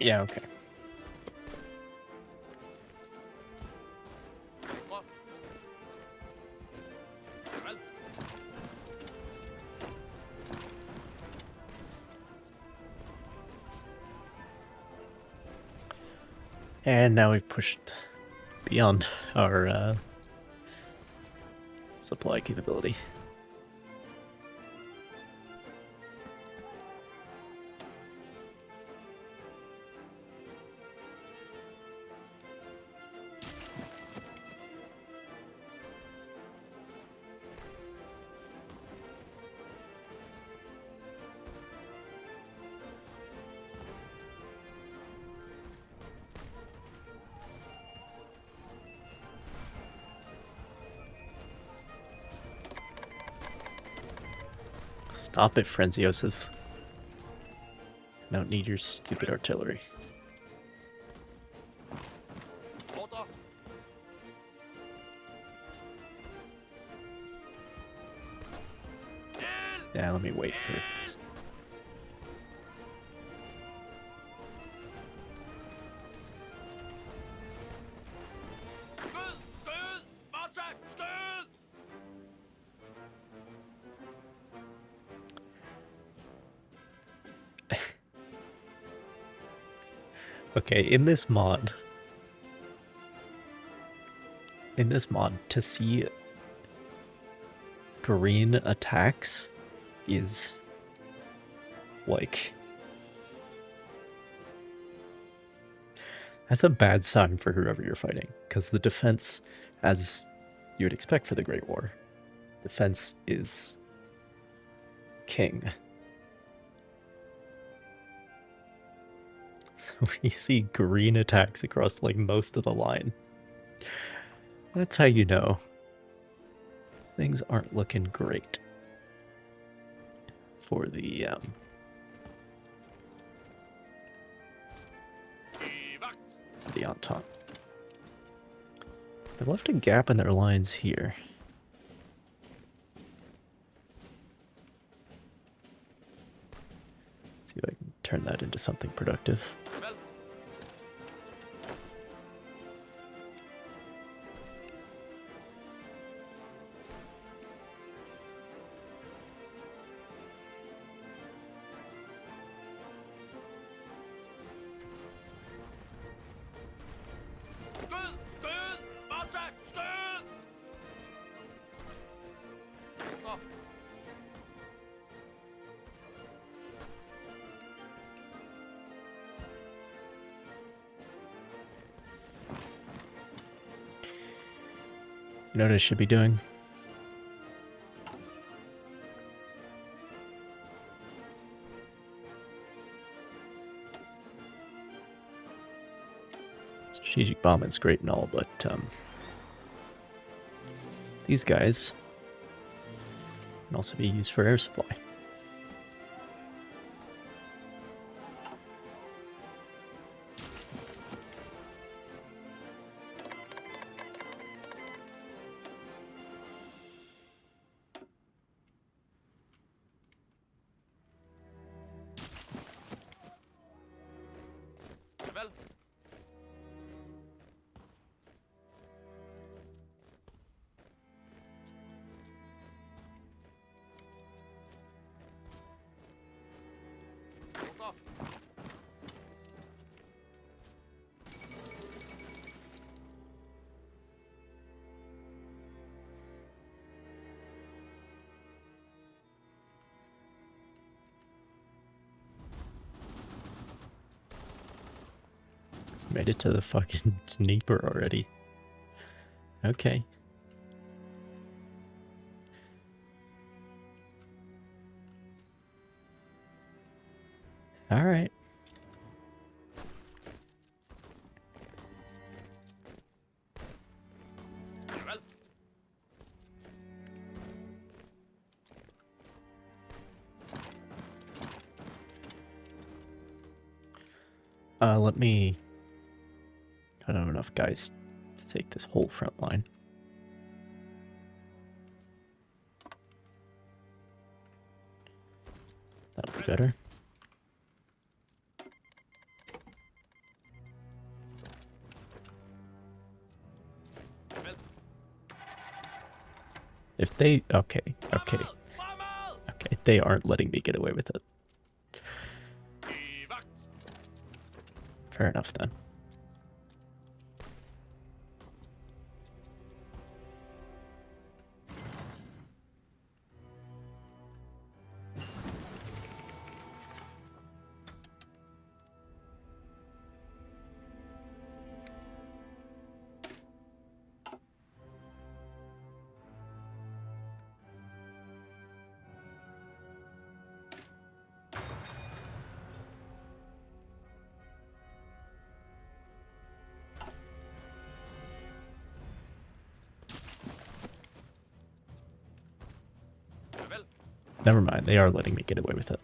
Yeah, okay. And now we've pushed beyond our supply capability. Stop it, Franz Josef. I don't need your stupid artillery. Yeah, let me wait for... Okay, in this mod, to see green attacks is like... That's a bad sign for whoever you're fighting, because the defense, as you would expect for the Great War, defense is king. So you see green attacks across like most of the line. That's how you know things aren't looking great for the Entente. They left a gap in their lines here. turn that into something productive. You know what I should be doing? Strategic bombing's great and all, but these guys can also be used for air supply. Made it to the fucking Dnieper already. Okay. All right. Let me... I don't have enough guys to take this whole front line. That'll be better. If they... Okay. Okay, they aren't letting me get away with it. Fair enough, then. Never mind, they are letting me get away with it.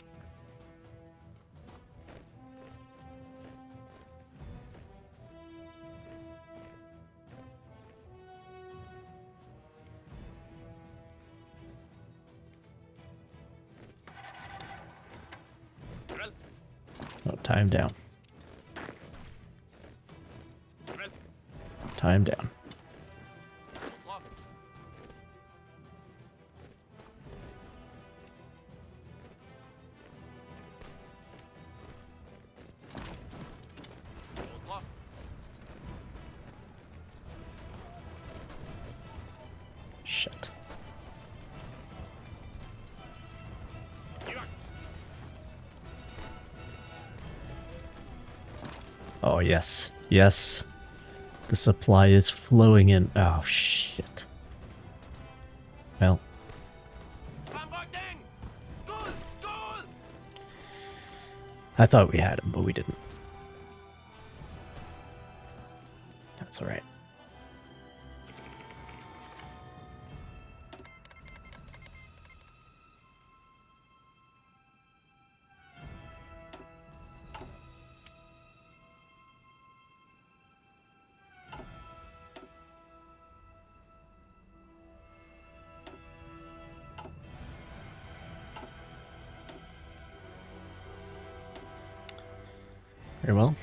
Oh, time down. Time down. Shit. Oh, yes. Yes. The supply is flowing in. Oh, shit. Well. I thought we had him, but we didn't. That's alright. Very well.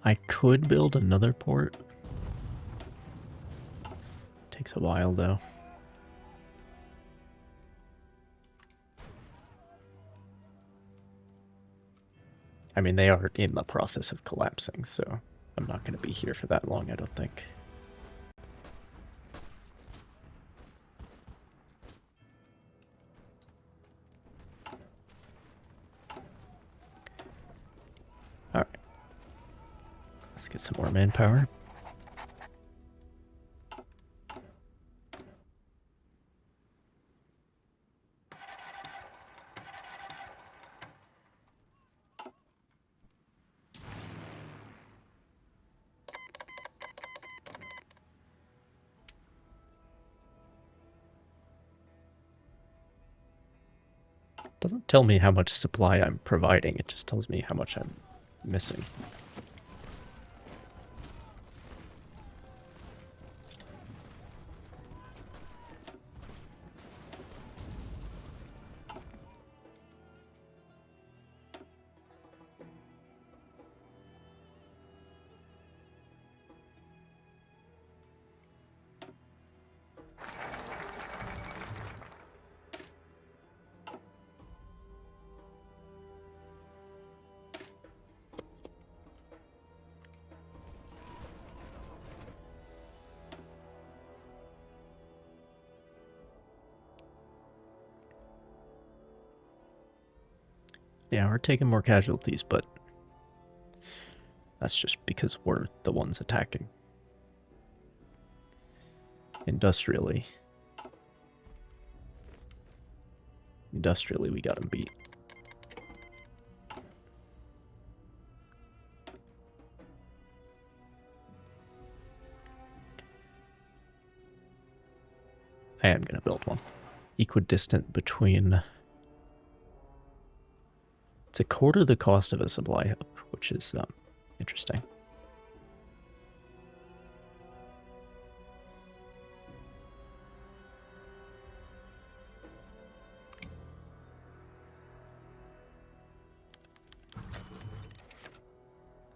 I could build another port. Takes a while though. I mean, they are in the process of collapsing, so I'm not going to be here for that long, I don't think. Alright. Let's get some more manpower. Doesn't tell me how much supply I'm providing, it just tells me how much I'm missing. Yeah, we're taking more casualties, but that's just because we're the ones attacking. Industrially, we got them beat. I am going to build one. Equidistant between... It's a quarter the cost of a supply hub, which is interesting.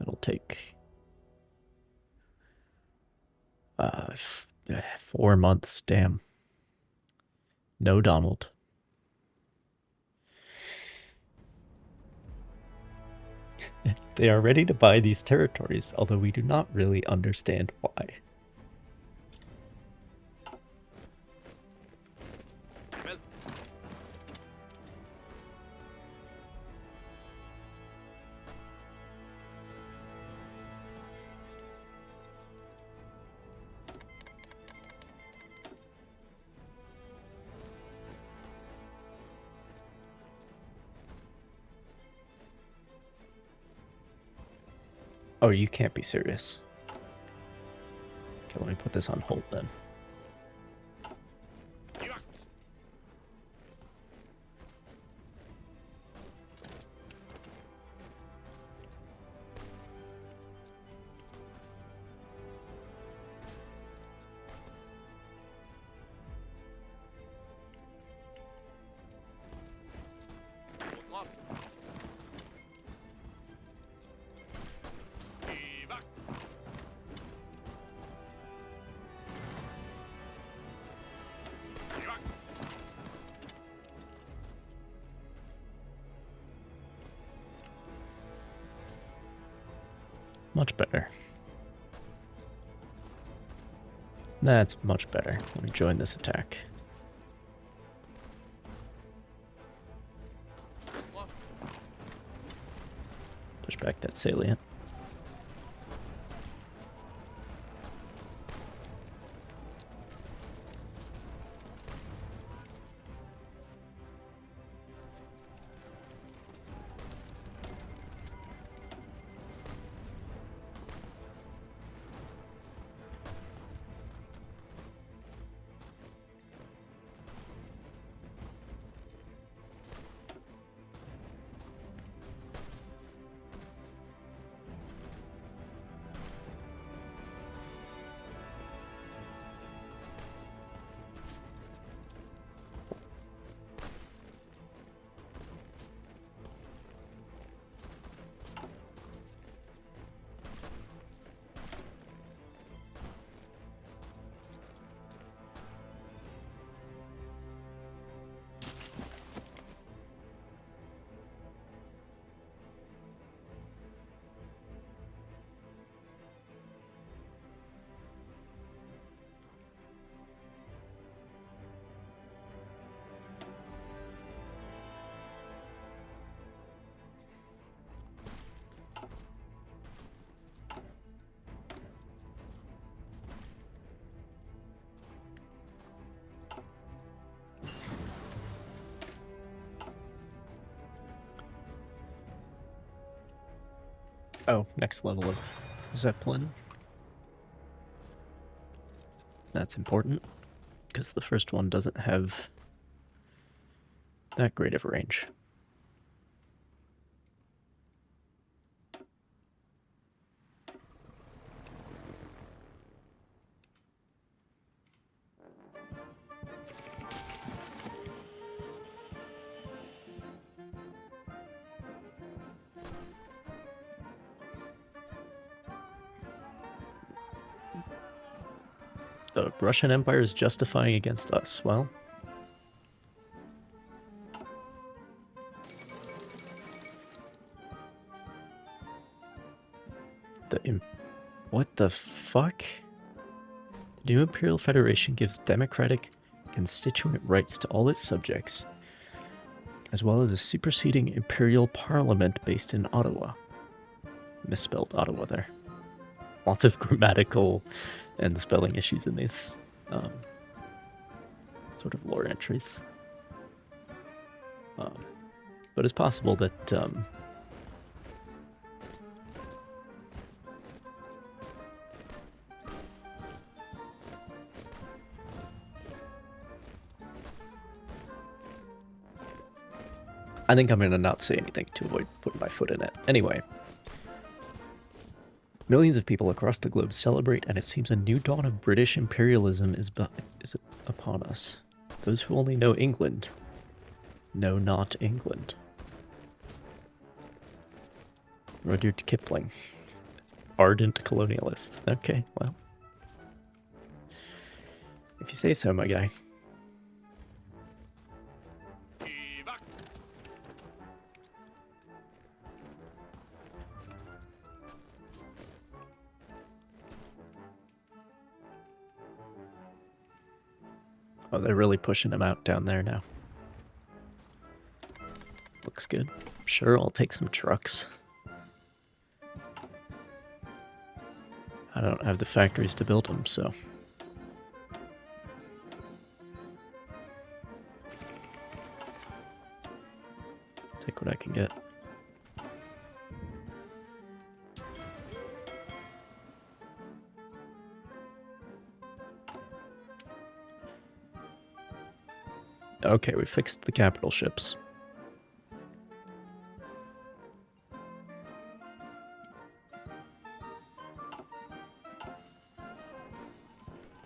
It'll take 4 months, damn. No Donald. They are ready to buy these territories, although we do not really understand why. Oh, you can't be serious. Okay, let me put this on hold then. Much better. That's much better. Let me join this attack. Push back that salient. Oh, next level of Zeppelin. That's important, because the first one doesn't have that great of a range. The Russian Empire is justifying against us. Well, what the fuck? The new Imperial Federation gives democratic constituent rights to all its subjects, as well as a superseding Imperial Parliament based in Ottawa. Misspelled Ottawa there. Lots of grammatical and spelling issues in these sort of lore entries. But it's possible that I think I'm going to not say anything to avoid putting my foot in it. Anyway. Millions of people across the globe celebrate, and it seems a new dawn of British imperialism is upon us. Those who only know England know not England. Rudyard Kipling. Ardent colonialist. Okay, well. If you say so, my guy. Oh, they're really pushing him out down there now. Looks good. Sure, I'll take some trucks. I don't have the factories to build them, so... take what I can get. Okay, we fixed the capital ships.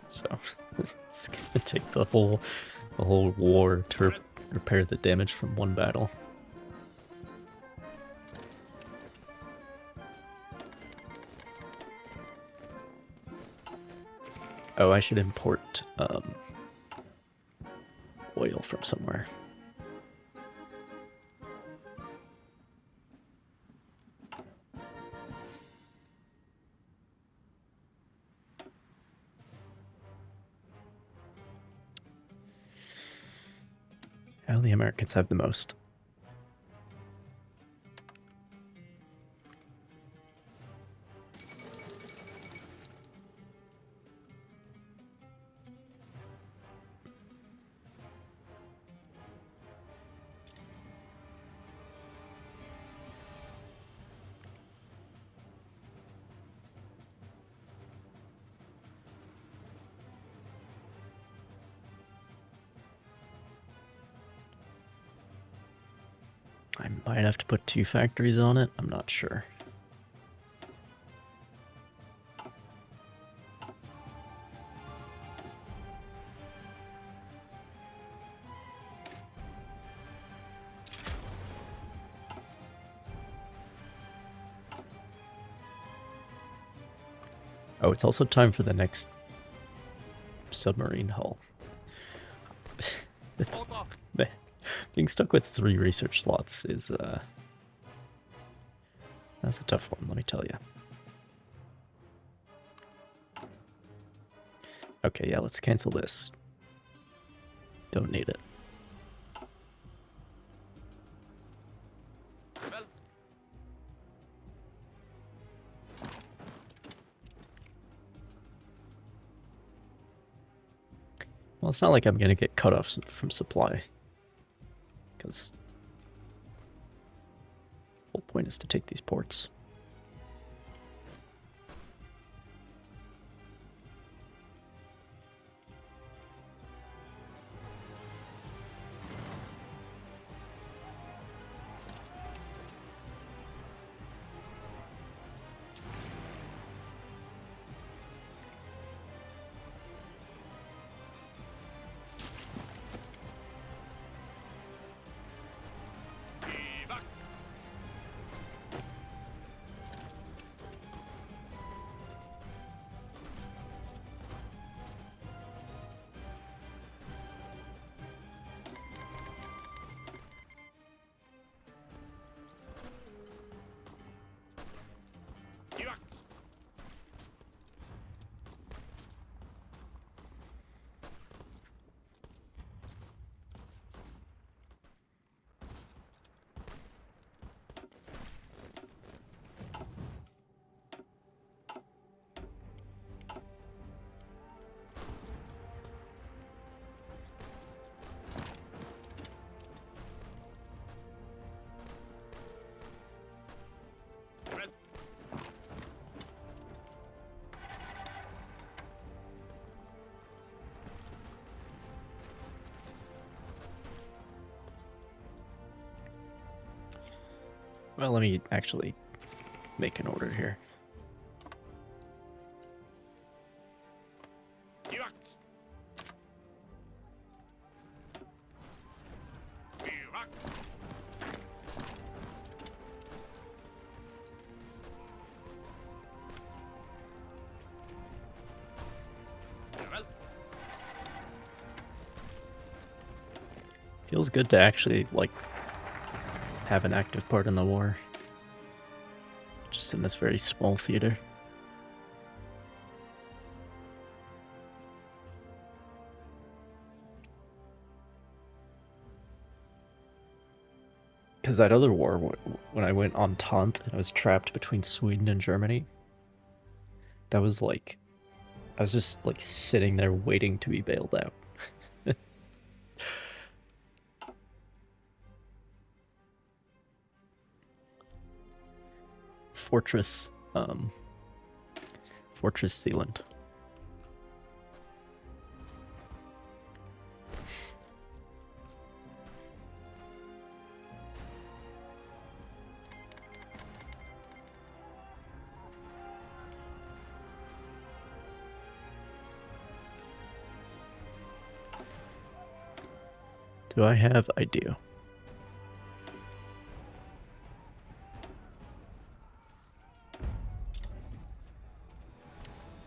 So, it's gonna take the whole war to repair the damage from one battle. Oh, I should import oil from somewhere. Well, the Americans have the most. I might have to put 2 factories on it. I'm not sure. Oh, it's also time for the next submarine hull. Being stuck with 3 research slots is, that's a tough one, let me tell you. Okay, yeah, let's cancel this. Don't need it. Well, it's not like I'm going to get cut off from supply. Because the whole point is to take these ports. Well, let me actually make an order here. Feels good to actually, like, have an active part in the war. Just in this very small theater. Because that other war, when I went Entente and I was trapped between Sweden and Germany, that was like, I was just like sitting there waiting to be bailed out. Fortress Sealant. Do I have? I do.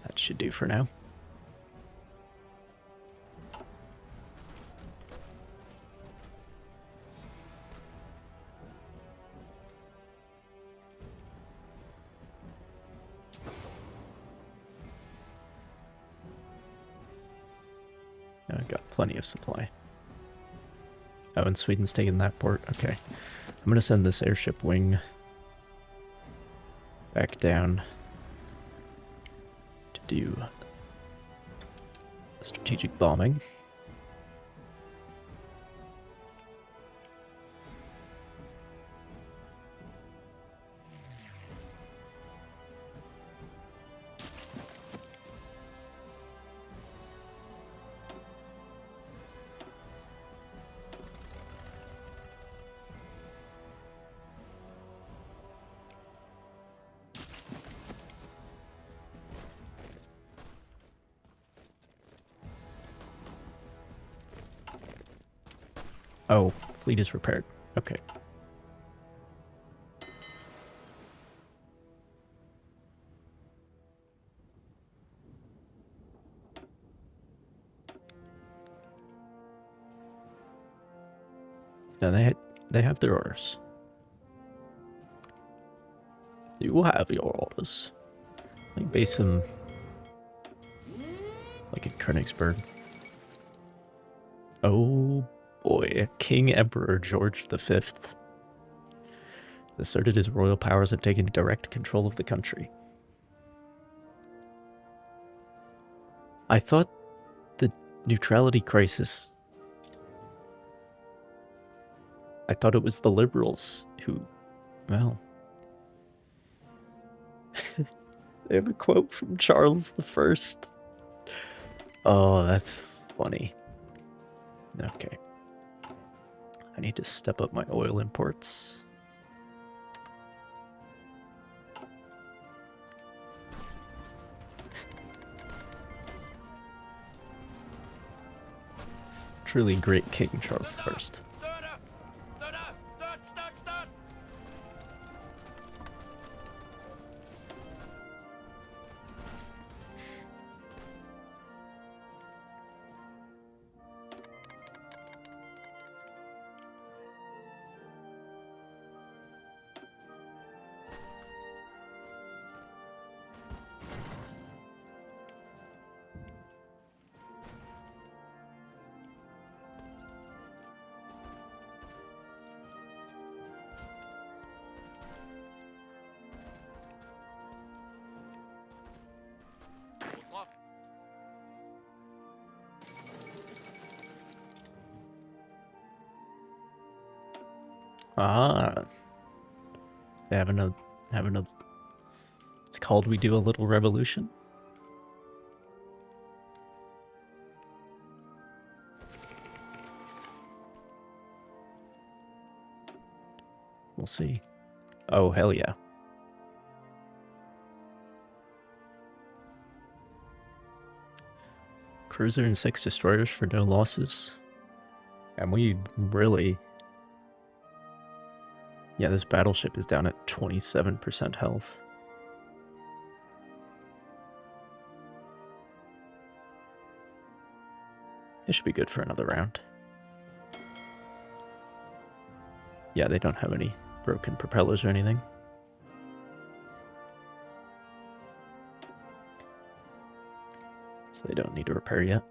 That should do for now. I've got plenty of supply. Oh, and Sweden's taking that port. Okay. I'm going to send this airship wing back down to do strategic bombing. Oh, fleet is repaired. Okay. No, they have their orders. You have your orders. Like base them like in Königsberg. Oh boy, King Emperor George V asserted his royal powers and taken direct control of the country. I thought the neutrality crisis... I thought it was the liberals who... Well... They have a quote from Charles I. Oh, that's funny. Okay. I need to step up my oil imports. Truly great King Charles I. Ah, they having a it's called We Do a Little Revolution. We'll see. Oh, hell yeah. Cruiser and 6 destroyers for no losses. And we really... Yeah, this battleship is down at 27% health. It should be good for another round. Yeah, they don't have any broken propellers or anything. So they don't need to repair yet.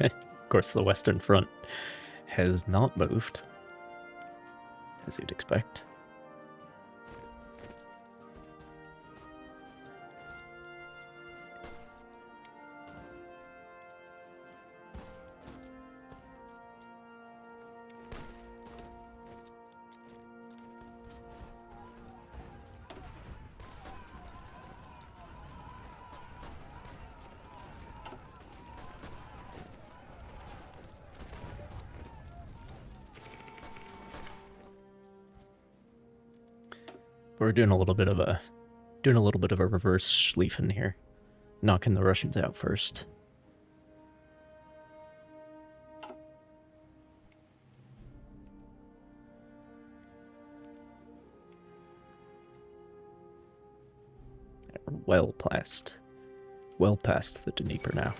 Of course, the Western Front has not moved, as you'd expect. We're doing a little bit of a reverse Schlieffen here, knocking the Russians out first. Well past the Dnieper now.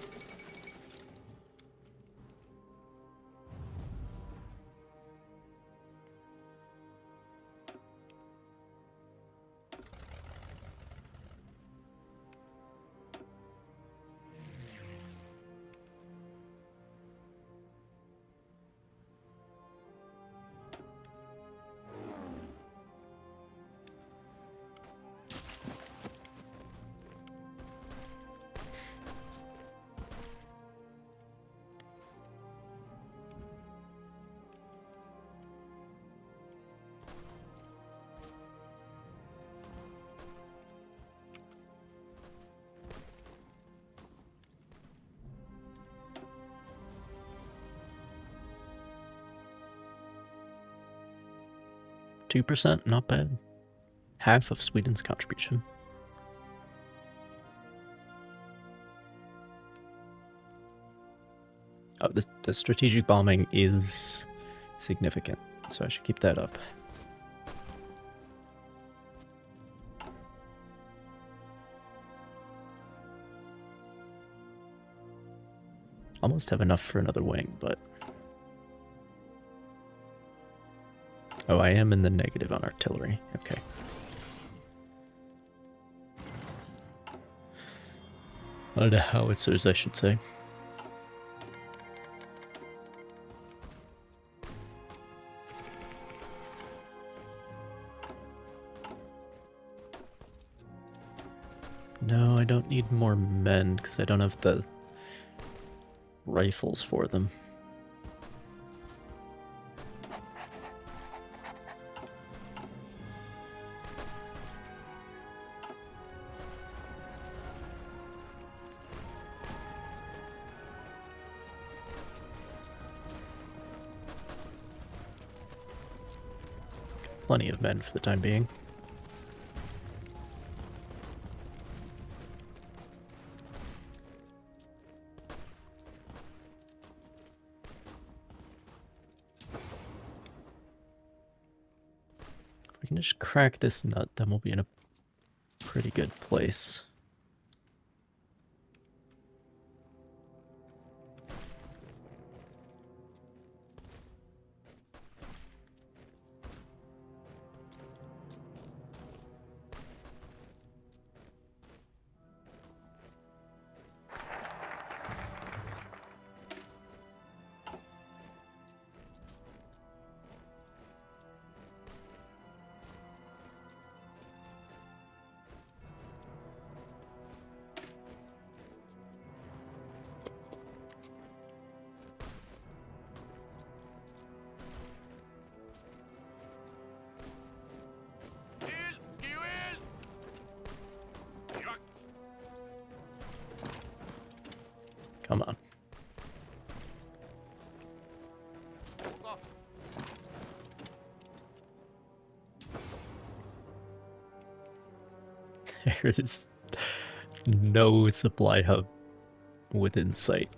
2%, not bad. Half of Sweden's contribution. Oh, the strategic bombing is significant, so I should keep that up. Almost have enough for another wing, but... Oh, I am in the negative on artillery. Okay. Well, the howitzers, I should say. No, I don't need more men, because I don't have the rifles for them. Plenty of men for the time being. If we can just crack this nut, then we'll be in a pretty good place. Come on. There is no supply hub within sight.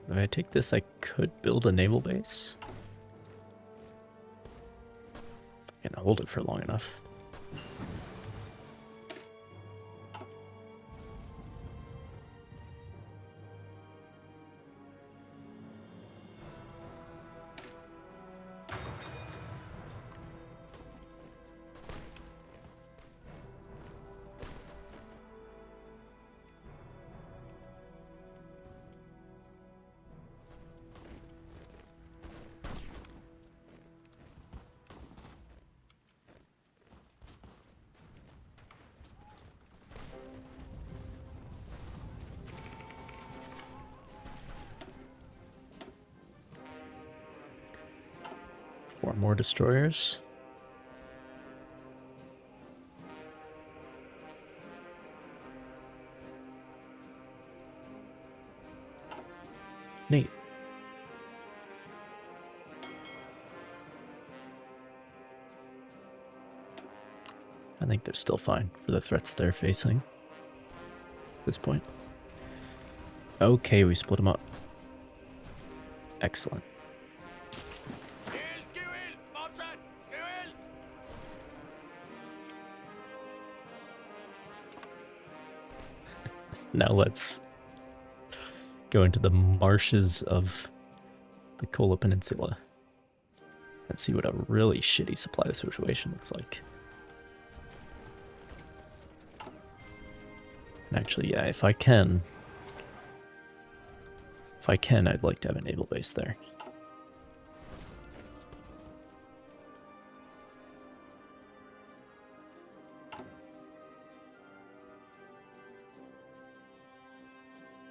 If I take this, I could build a naval base. I can hold it for long enough. Four more destroyers. Neat. I think they're still fine for the threats they're facing at this point. Okay, we split them up. Excellent. Now let's go into the marshes of the Kola Peninsula and see what a really shitty supply situation looks like. And actually, yeah, if I can, I'd like to have a naval base there.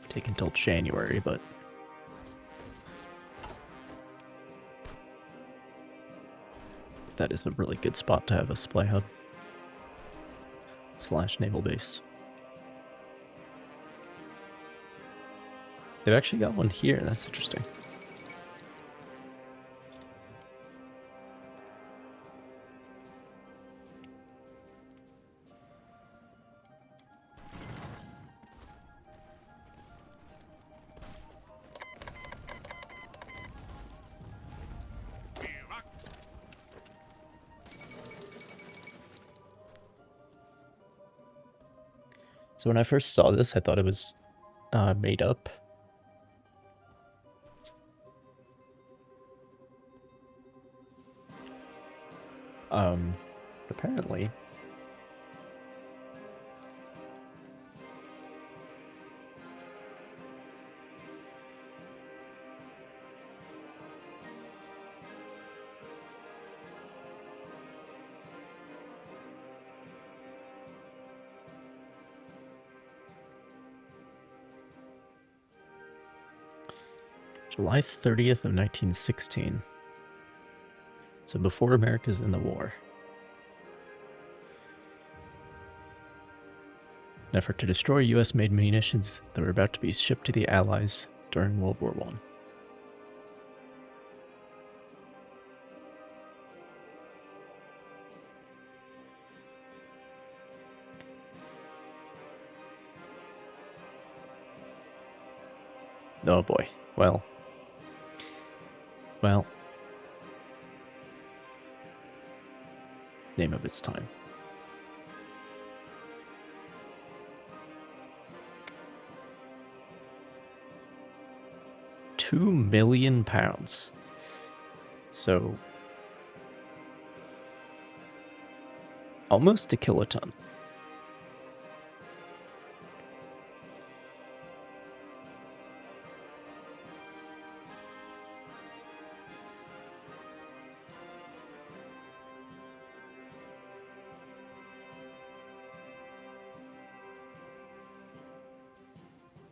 Take until January, but that is a really good spot to have a supply hub / naval base. They've actually got one here. That's interesting. So when I first saw this, I thought it was made up. Apparently. July 30th of 1916. So before America's in the war. An effort to destroy US-made munitions that were about to be shipped to the Allies during World War I. Oh boy. Well. Name of its time. £2 million. So almost a kiloton.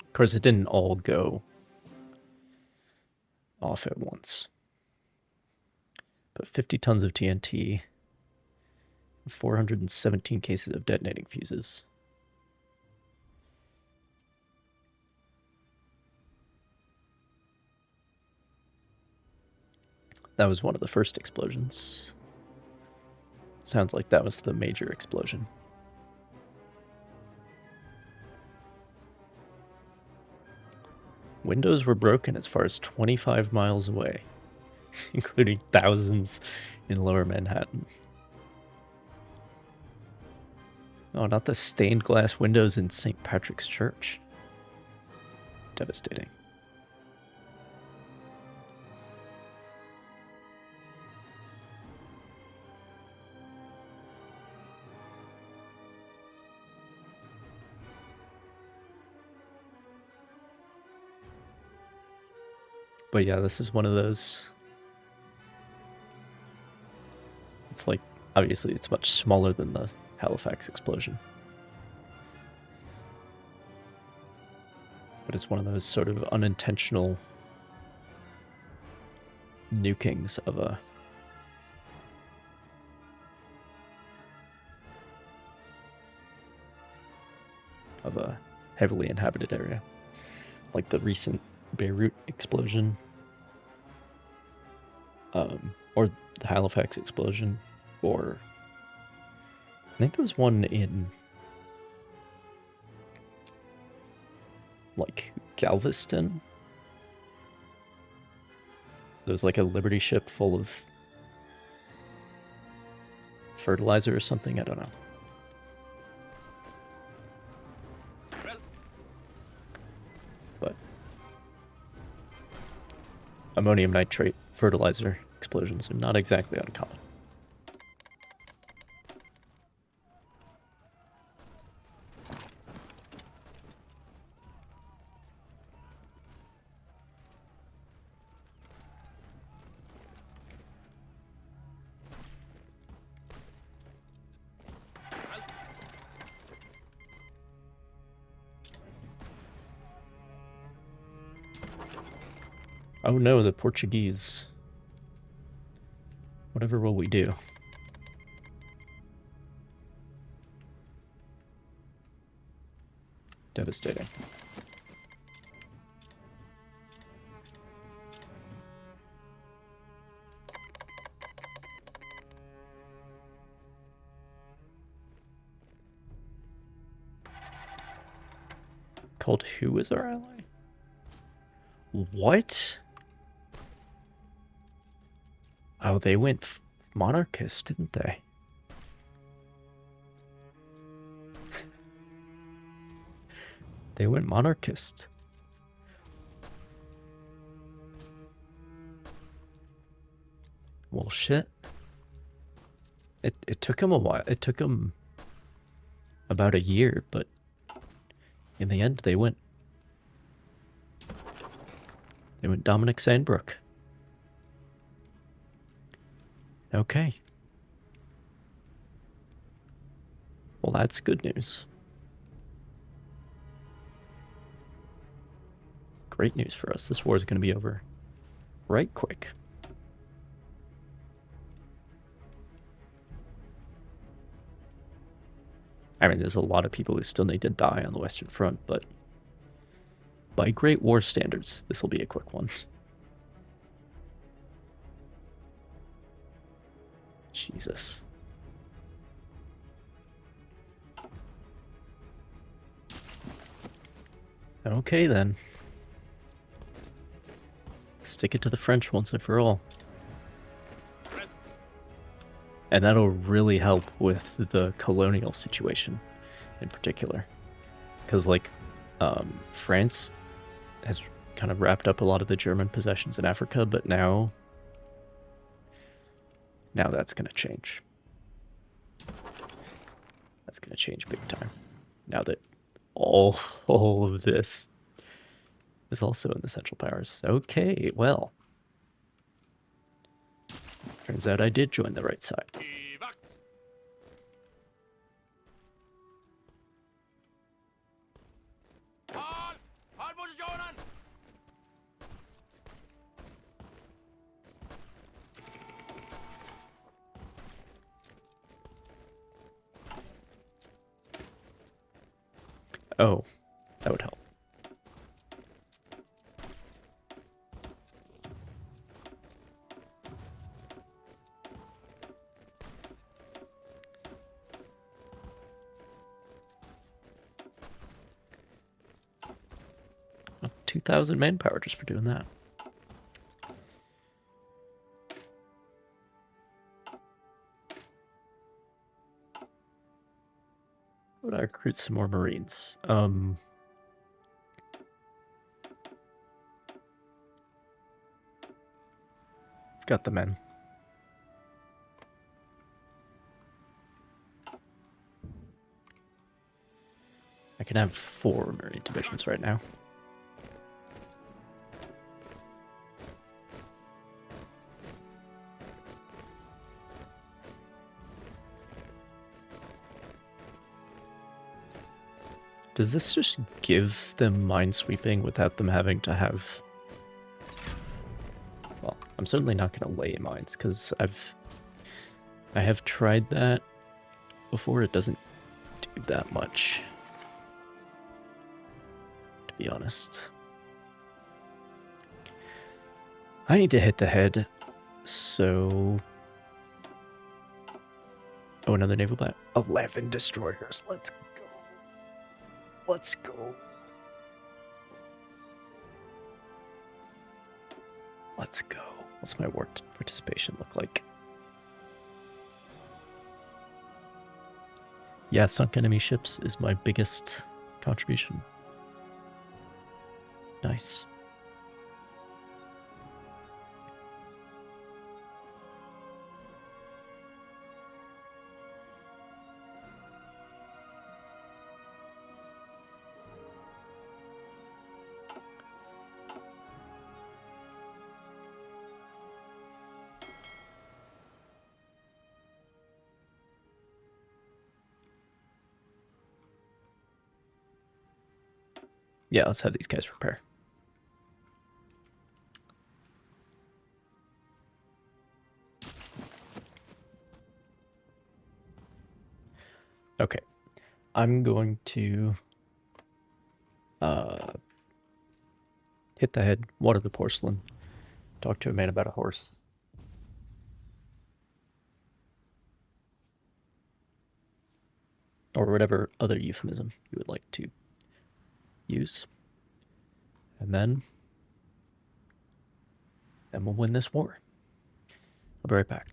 Of course, it didn't all go off at once. But 50 tons of TNT, 417 cases of detonating fuses. That was one of the first explosions. Sounds like that was the major explosion. Windows were broken as far as 25 miles away, including thousands in lower Manhattan. Oh, not the stained glass windows in St. Patrick's Church. Devastating. But yeah, this is one of those. It's like, obviously, it's much smaller than the Halifax explosion. But it's one of those sort of unintentional nukings of a heavily inhabited area. Like the recent Beirut explosion. Or the Halifax explosion. Or I think there was one in like Galveston. There was like a Liberty ship full of fertilizer or something. I don't know. But ammonium nitrate fertilizer explosions are not exactly uncommon. Oh no, the Portuguese. Whatever will we do? Devastating. Called who is our ally? What? Oh, they went monarchist, didn't they? They went monarchist. Well, shit. It took him a while. It took him about a year, but in the end, they went Dominic Sandbrook. Okay. Well, that's good news. Great news for us. This war is going to be over right quick. I mean, there's a lot of people who still need to die on the Western Front, but by Great War standards, this will be a quick one. Jesus. Okay, then. Stick it to the French once and for all. And that'll really help with the colonial situation in particular. Because, like, France has kind of wrapped up a lot of the German possessions in Africa, but now that's going to change. That's going to change big time. Now that all of this is also in the Central Powers. Okay, well. Turns out I did join the right side. Oh, that would help. Oh, 2,000 manpower just for doing that. Would I recruit some more Marines? I've got the men. I can have 4 Marine divisions right now. Does this just give them minesweeping without them having to have... Well, I'm certainly not going to lay mines, because I have tried that before. It doesn't do that much, to be honest. I need to hit the head, so... Oh, another naval battle. 11 destroyers. Let's go. Let's go. Let's go. What's my war participation look like? Yeah, sunk enemy ships is my biggest contribution. Nice. Yeah, let's have these guys repair. Okay. I'm going to hit the head, water the porcelain, talk to a man about a horse. Or whatever other euphemism you would like to use. And then we'll win this war. I'll be right back.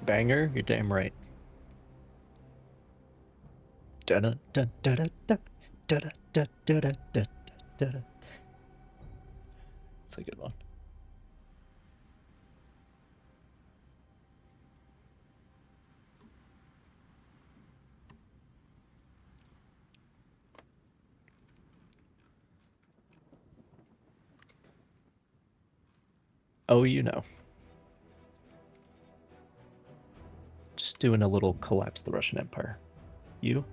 Banger, you're damn right. Da-da, da, da-da, da, da-da, da, da-da, da, da-da. It's a good one. Oh, you know. Just doing a little collapse the Russian Empire. You?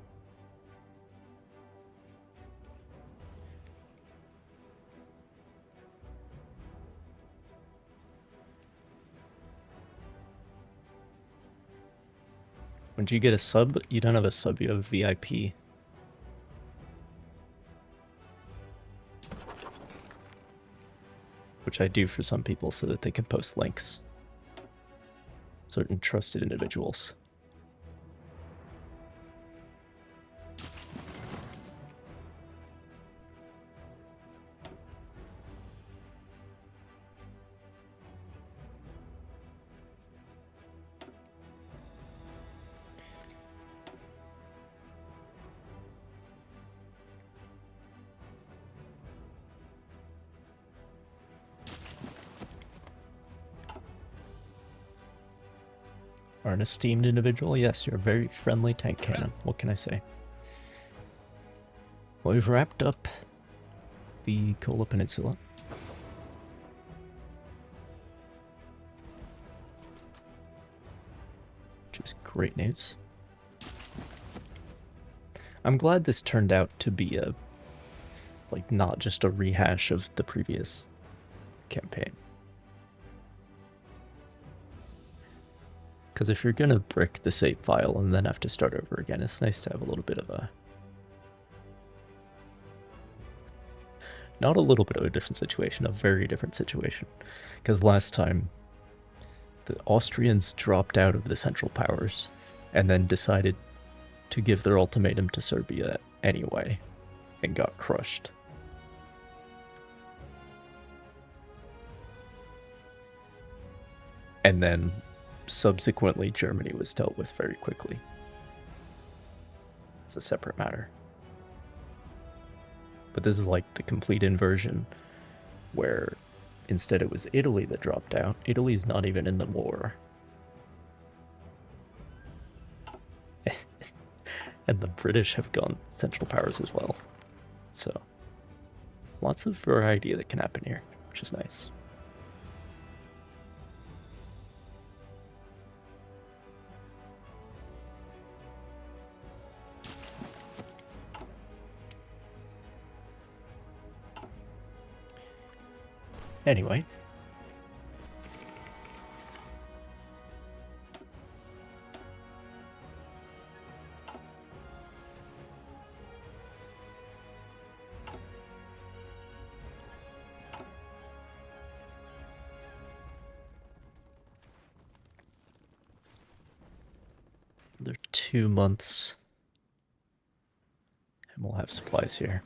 When you get a sub, you don't have a sub, you have a VIP. Which I do for some people so that they can post links. Certain trusted individuals. Are an esteemed individual? Yes, you're a very friendly tank cannon. What can I say? Well, we've wrapped up the Kola Peninsula. Which is great news. I'm glad this turned out to be a, like, not just a rehash of the previous campaign. Because if you're gonna brick the save file and then have to start over again, it's nice to have a little bit of a... Not a little bit of a different situation, a very different situation. Because last time, the Austrians dropped out of the Central Powers and then decided to give their ultimatum to Serbia anyway, and got crushed. And then subsequently Germany was dealt with very quickly. It's a separate matter. But this is like the complete inversion, where instead it was Italy that dropped out. Italy's not even in the war. And the British have gone Central Powers as well. So, lots of variety that can happen here, which is nice. Anyway. Another 2 months. And we'll have supplies here.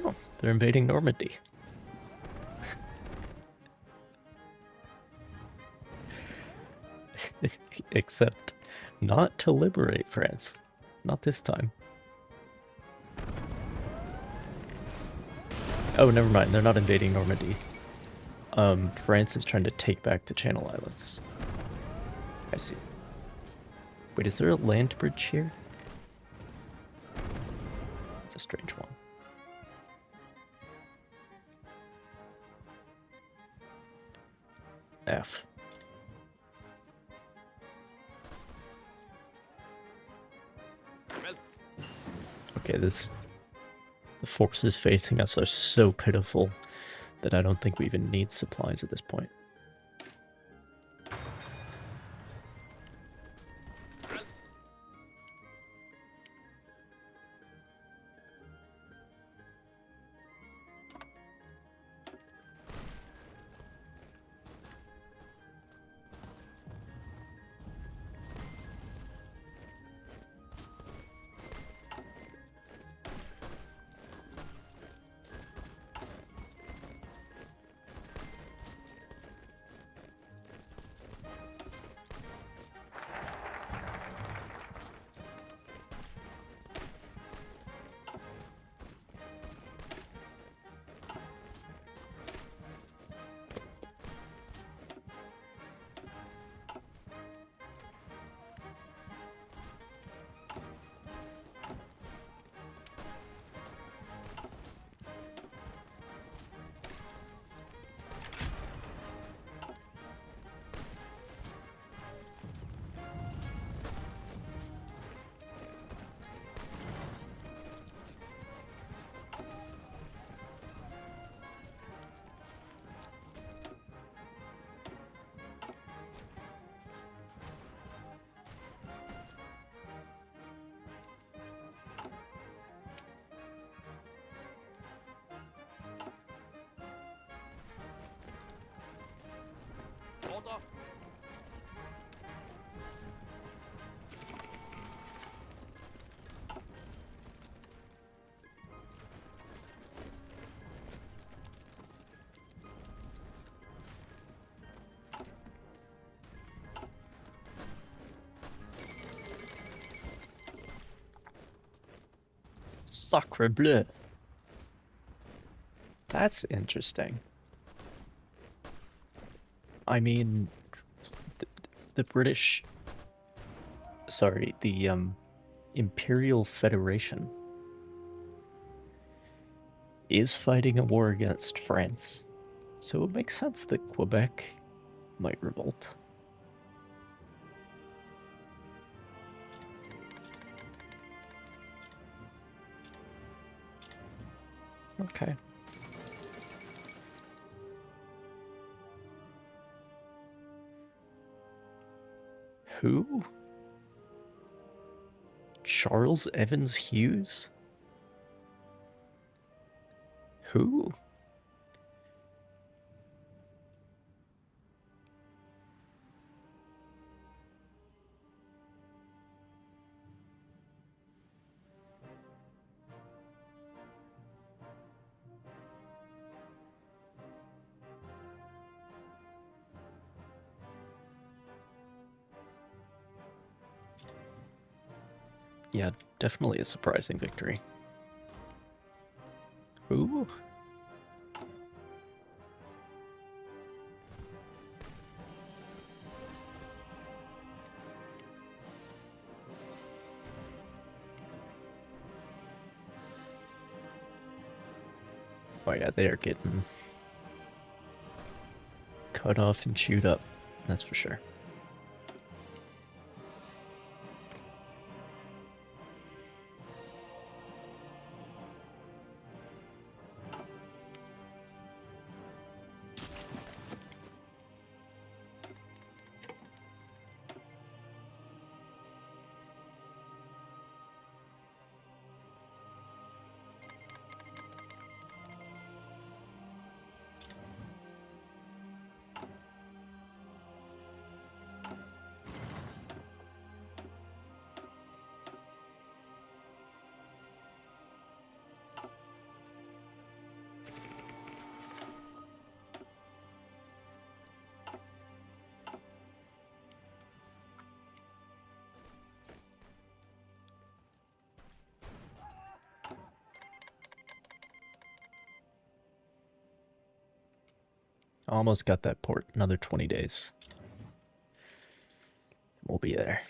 Oh, they're invading Normandy. Except not to liberate France. Not this time. Oh, never mind. They're not invading Normandy. France is trying to take back the Channel Islands. I see. Wait, is there a land bridge here? It's a strange one. F. Okay, the forces facing us are so pitiful that I don't think we even need supplies at this point. Sacre bleu. That's interesting. I mean, the British... Sorry, the Imperial Federation is fighting a war against France, so it makes sense that Quebec might revolt. Okay. Who? Charles Evans Hughes? Who? Yeah, definitely a surprising victory. Who? Oh yeah, they are getting cut off and chewed up, that's for sure. Almost got that port. Another 20 days. We'll be there.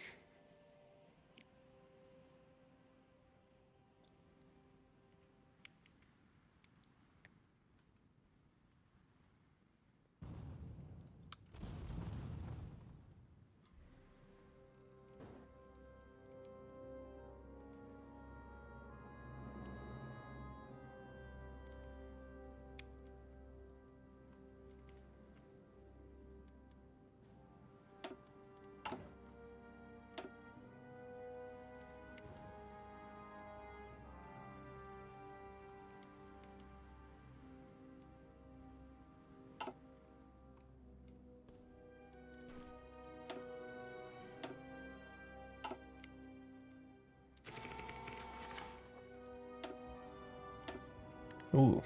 Ooh.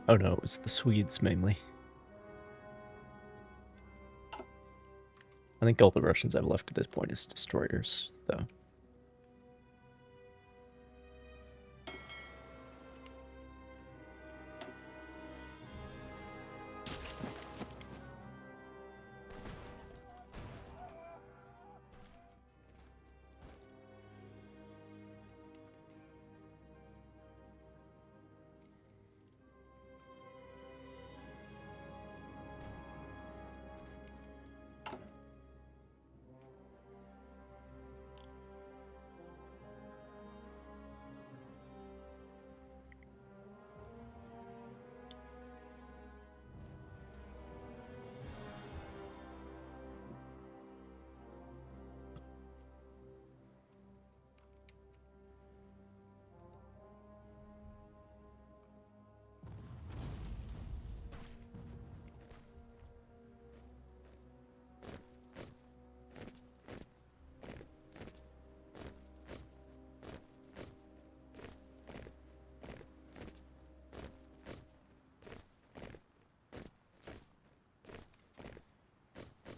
Oh no, it was the Swedes mainly. I think all the Russians have left at this point is destroyers, though.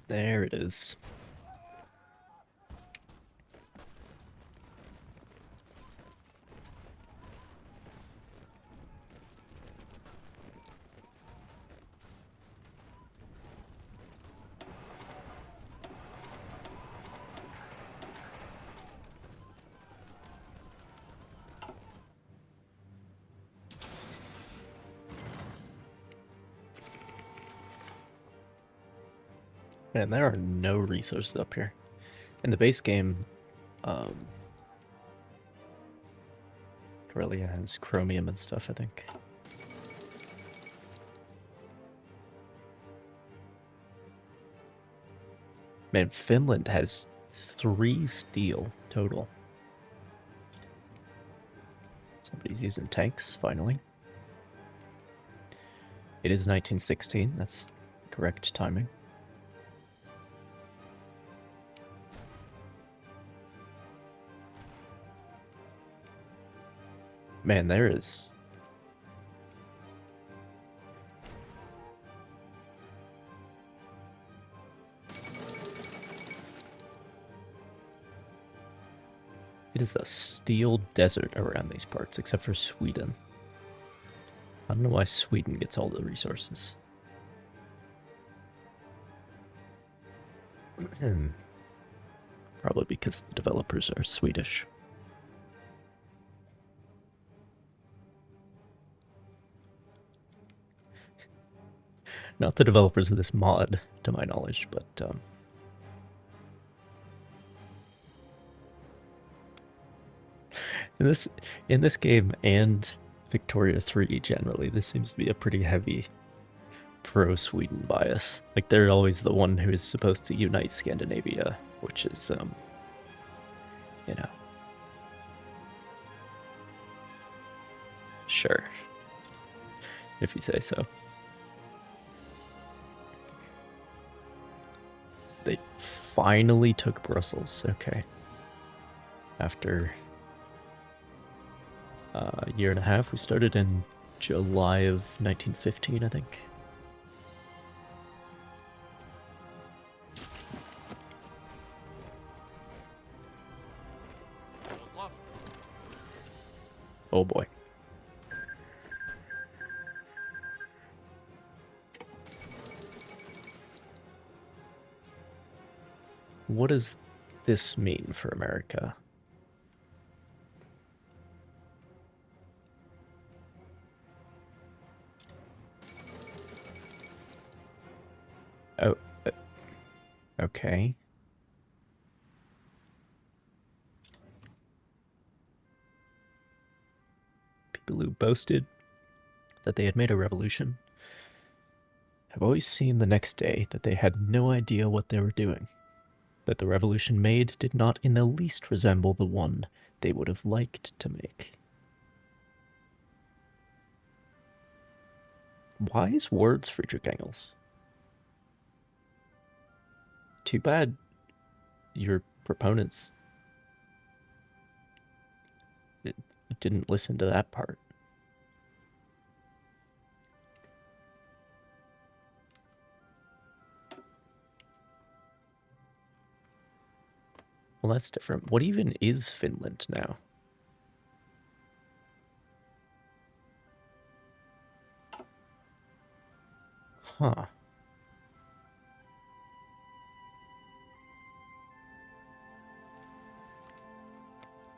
There it is. Man, there are no resources up here. In the base game, Corellia has chromium and stuff, I think. Man, Finland has 3 steel total. Somebody's using tanks, finally. It is 1916, that's correct timing. Man, there is... It is a steel desert around these parts, except for Sweden. I don't know why Sweden gets all the resources. Probably because the developers are Swedish. Not the developers of this mod, to my knowledge, but in this game and Victoria 3 generally, this seems to be a pretty heavy pro-Sweden bias. Like, they're always the one who is supposed to unite Scandinavia, which is, you know. Sure. If you say so. They finally took Brussels, okay. After a year and a half, we started in July of 1915, I think. Oh boy. What does this mean for America? Oh, okay. People who boasted that they had made a revolution have always seen the next day that they had no idea what they were doing. That the revolution made did not in the least resemble the one they would have liked to make. Wise words, Friedrich Engels. Too bad your proponents didn't listen to that part. Well, that's different. What even is Finland now? Huh.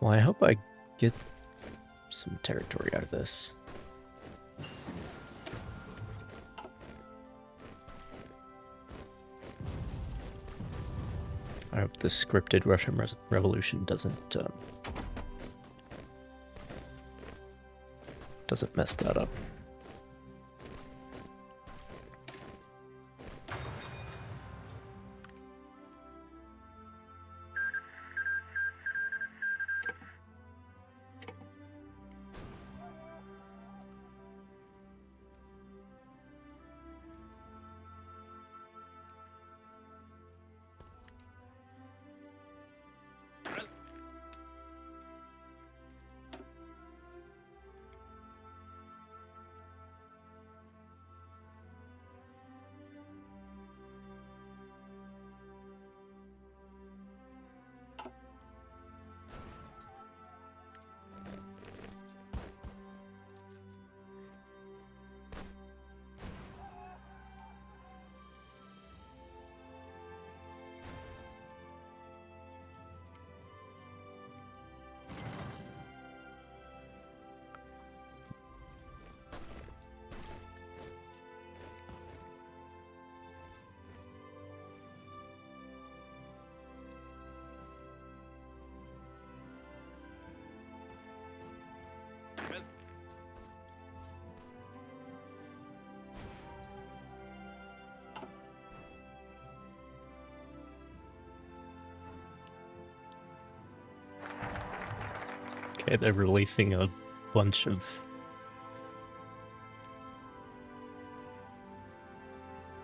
Well, I hope I get some territory out of this. I hope the scripted Russian Revolution doesn't mess that up. Okay, they're releasing a bunch of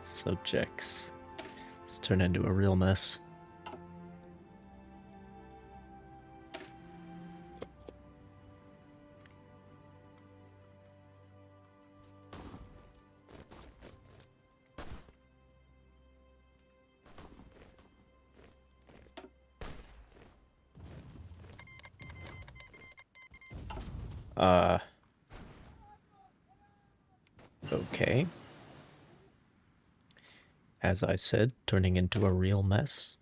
subjects. It's turned into a real mess. Okay. As I said, turning into a real mess.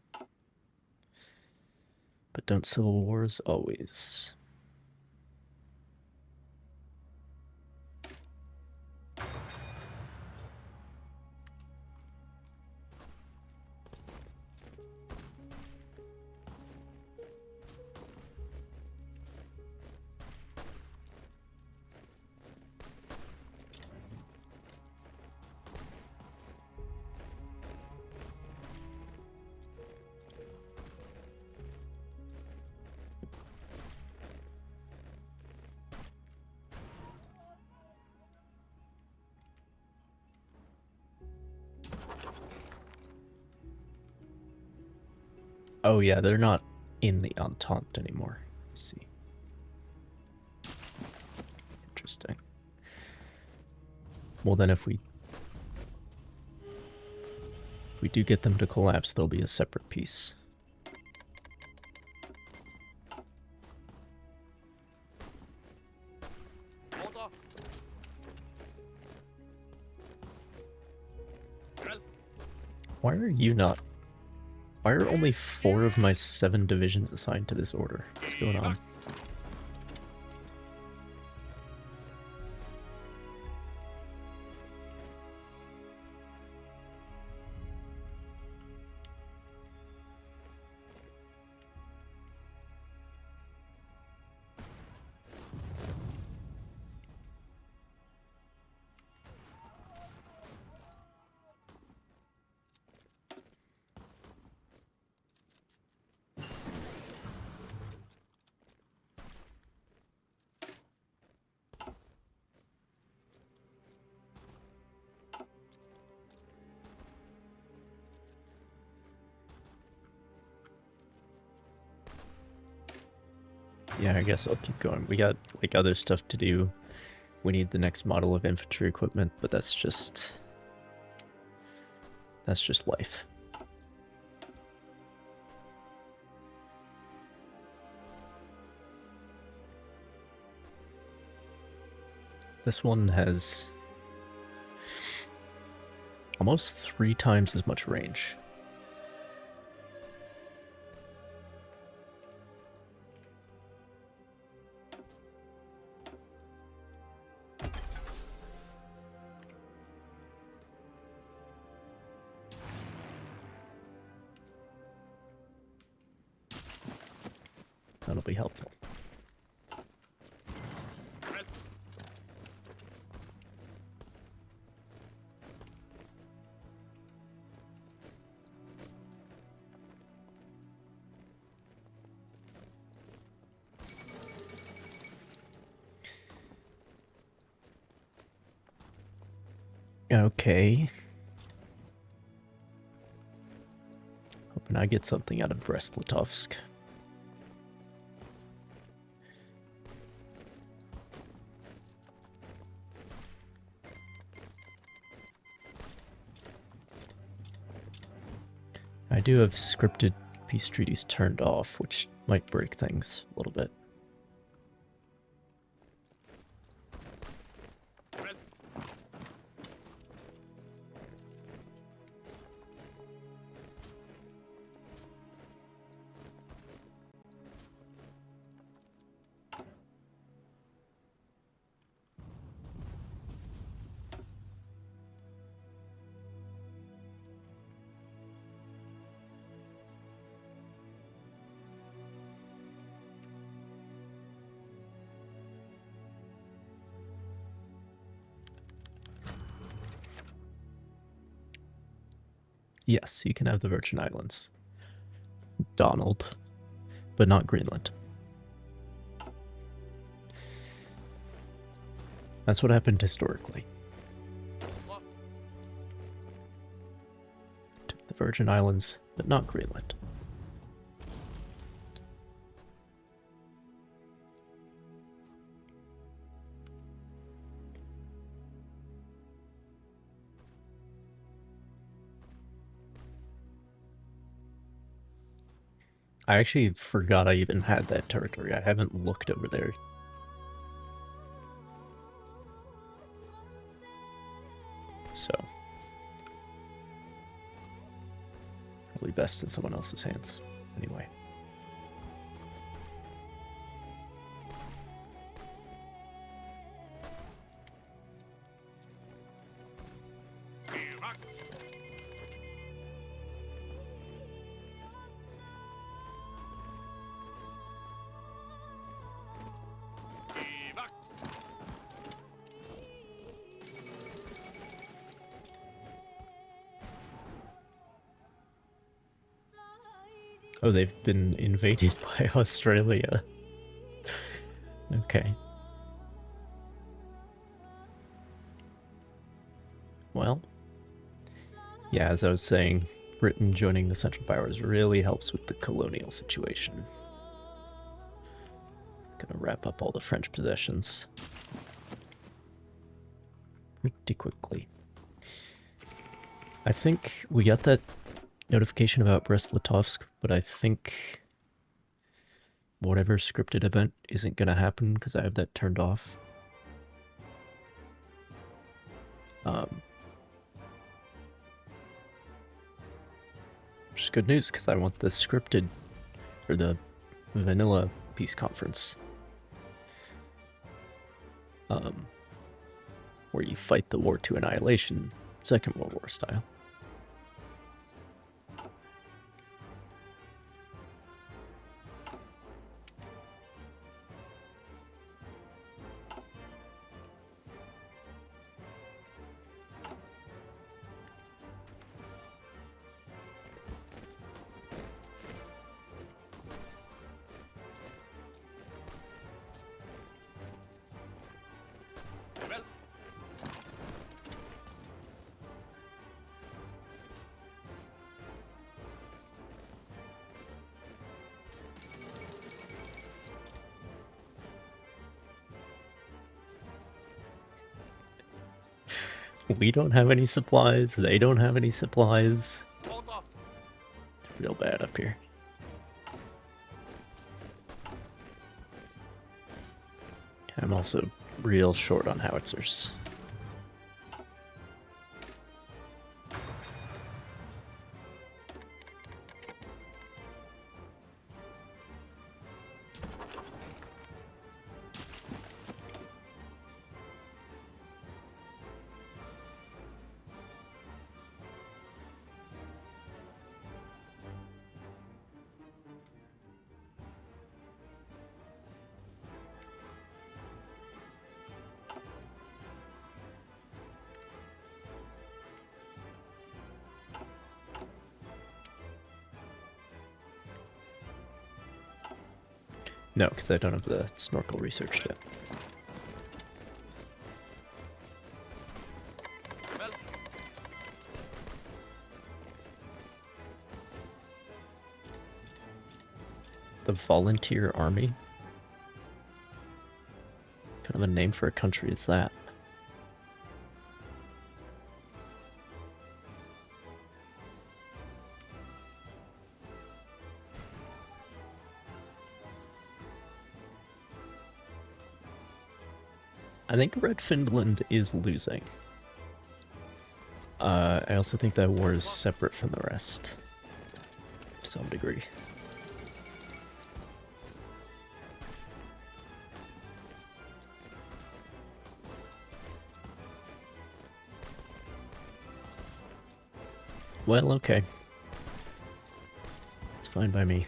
But don't civil wars always? Oh yeah, they're not in the Entente anymore. Let's see. Interesting. Well then if we do get them to collapse, there'll be a separate piece. Why are you not? Why are only 4 of my 7 divisions assigned to this order? What's going on? Yeah, I guess I'll keep going. We got like other stuff to do. We need the next model of infantry equipment, but that's just life. This one has almost 3 times as much range. That'll be helpful. Okay. Hoping I get something out of Brest-Litovsk. I do have scripted peace treaties turned off, which might break things a little bit. Yes, you can have the Virgin Islands. Donald, but not Greenland. That's what happened historically. To the Virgin Islands, but not Greenland. I actually forgot I even had that territory. I haven't looked over there. So, probably best in someone else's hands. Anyway. Oh, they've been invaded by Australia. Okay. Well, yeah, as I was saying, Britain joining the Central Powers really helps with the colonial situation. Gonna wrap up all the French possessions pretty quickly. I think we got that notification about Brest-Litovsk, but I think whatever scripted event isn't gonna happen because I have that turned off. Which is good news because I want the scripted or the vanilla peace conference, where you fight the war to annihilation, Second World War style. We don't have any supplies, they don't have any supplies. It's real bad up here. I'm also real short on howitzers. No, because I don't have the snorkel researched yet. The Volunteer Army? What kind of a name for a country is that? I think Red Finland is losing. I also think that war is separate from the rest, to some degree. Well, okay. It's fine by me.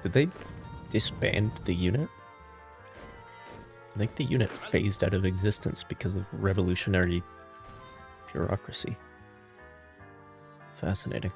Did they disband the unit? I think the unit phased out of existence because of revolutionary bureaucracy. Fascinating.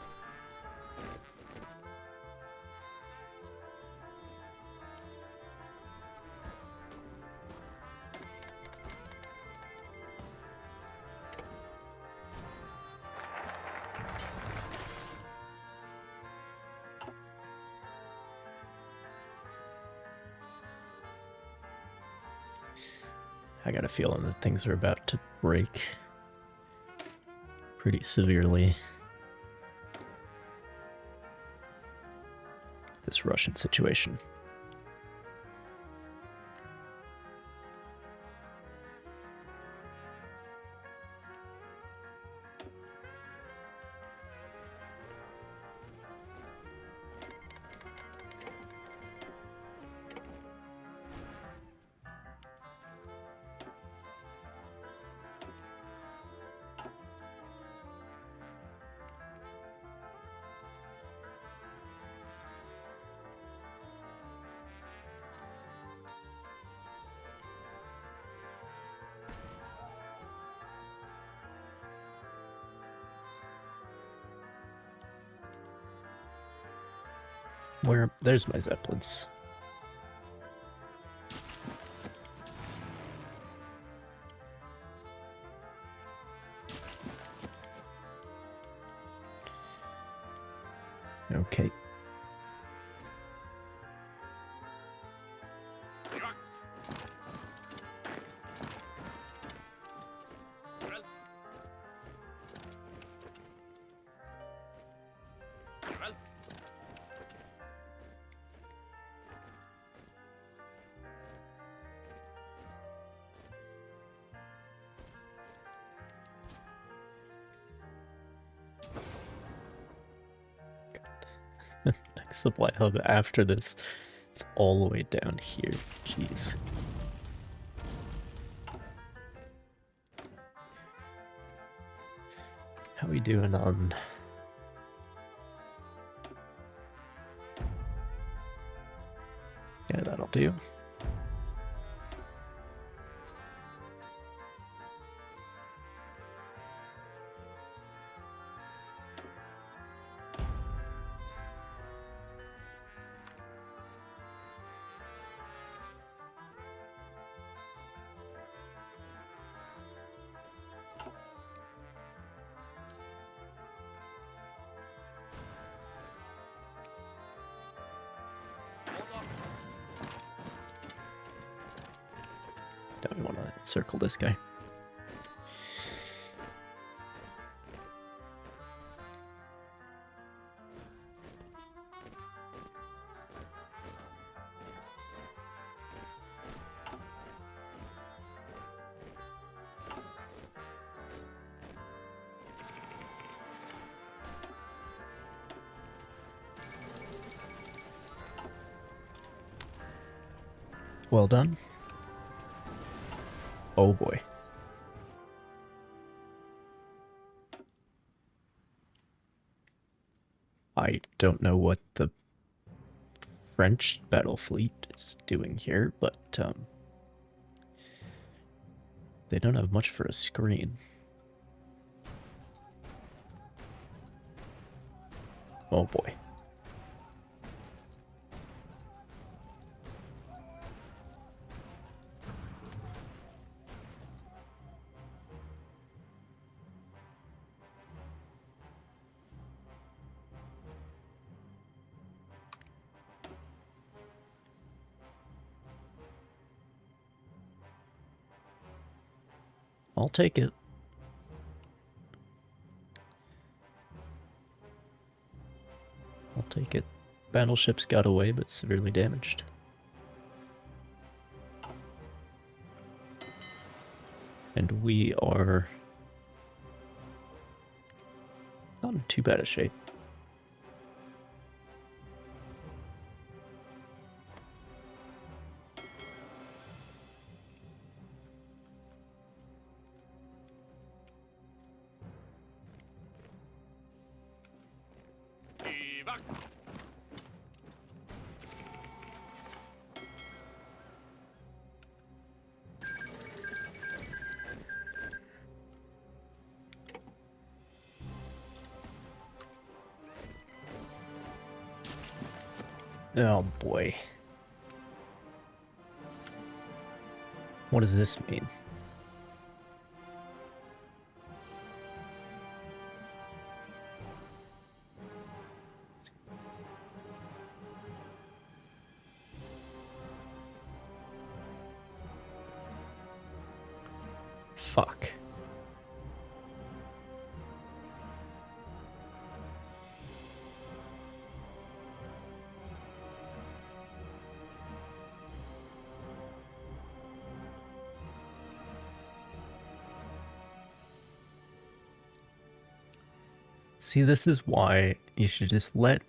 I got a feeling that things are about to break pretty severely. This Russian situation. Where? There's my Zeppelins. Okay. Next supply hub after this is all the way down here. Jeez. How we doing on... Yeah, that'll do. Now we want to circle this guy. Well done. Oh boy. I don't know what the French battle fleet is doing here, but they don't have much for a screen. Oh boy. I'll take it. I'll take it. Battleships got away, but severely damaged. And we are not in too bad a shape. Oh boy. What does this mean? Fuck. See, this is why you should just let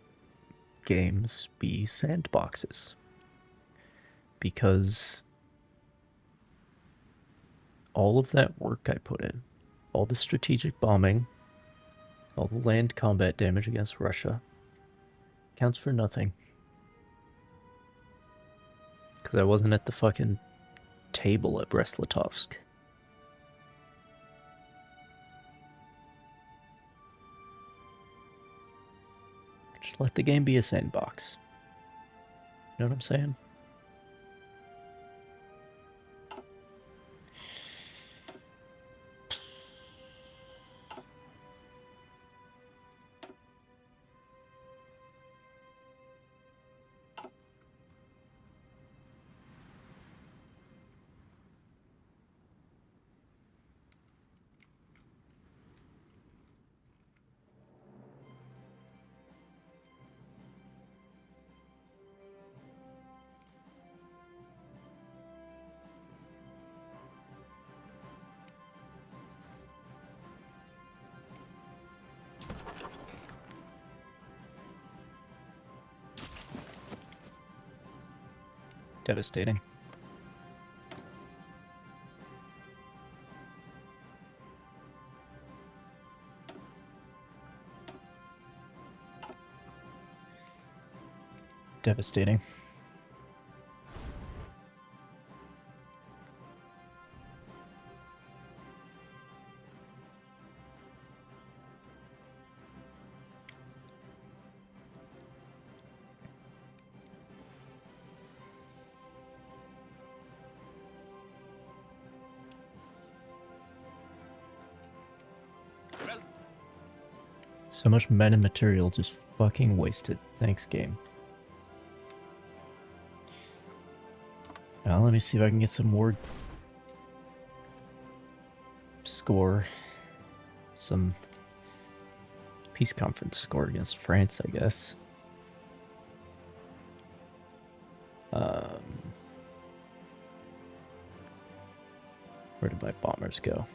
games be sandboxes. Because all of that work I put in, all the strategic bombing, all the land combat damage against Russia, counts for nothing. Because I wasn't at the fucking table at Brest-Litovsk. Just let the game be a sandbox. You know what I'm saying? Devastating. Devastating. So much meta material just fucking wasted. Thanks, game. Now let me see if I can get some more score. Some peace conference score against France, I guess. Where did my bombers go?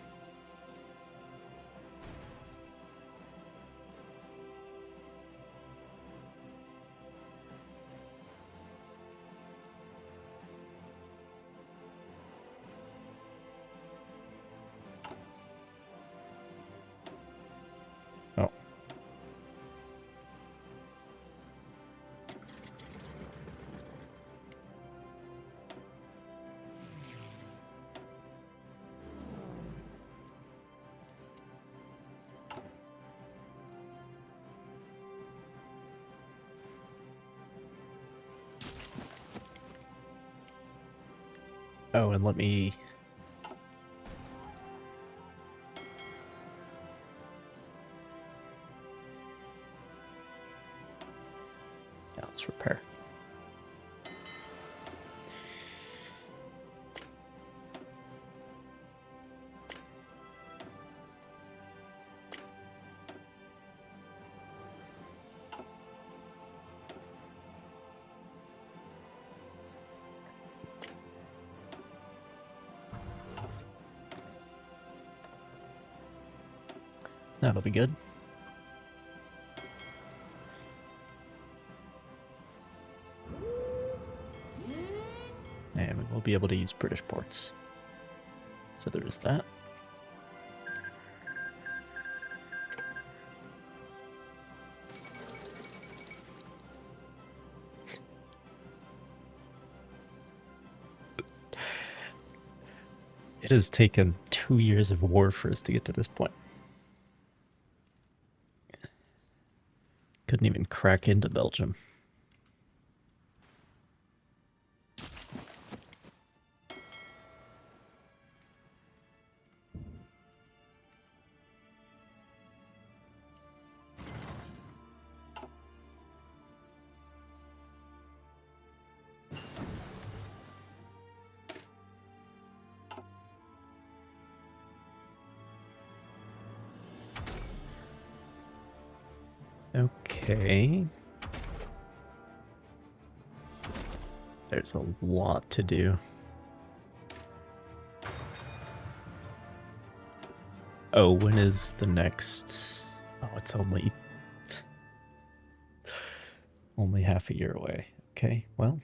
Oh. Oh, and let me... Yeah, let's repair. That'll be good. And we will be able to use British ports. So there is that. It has taken 2 years of war for us to get to this point. Couldn't even crack into Belgium. Okay. There's a lot to do. Oh, when is the next... Oh, it's only half a year away. Okay, well.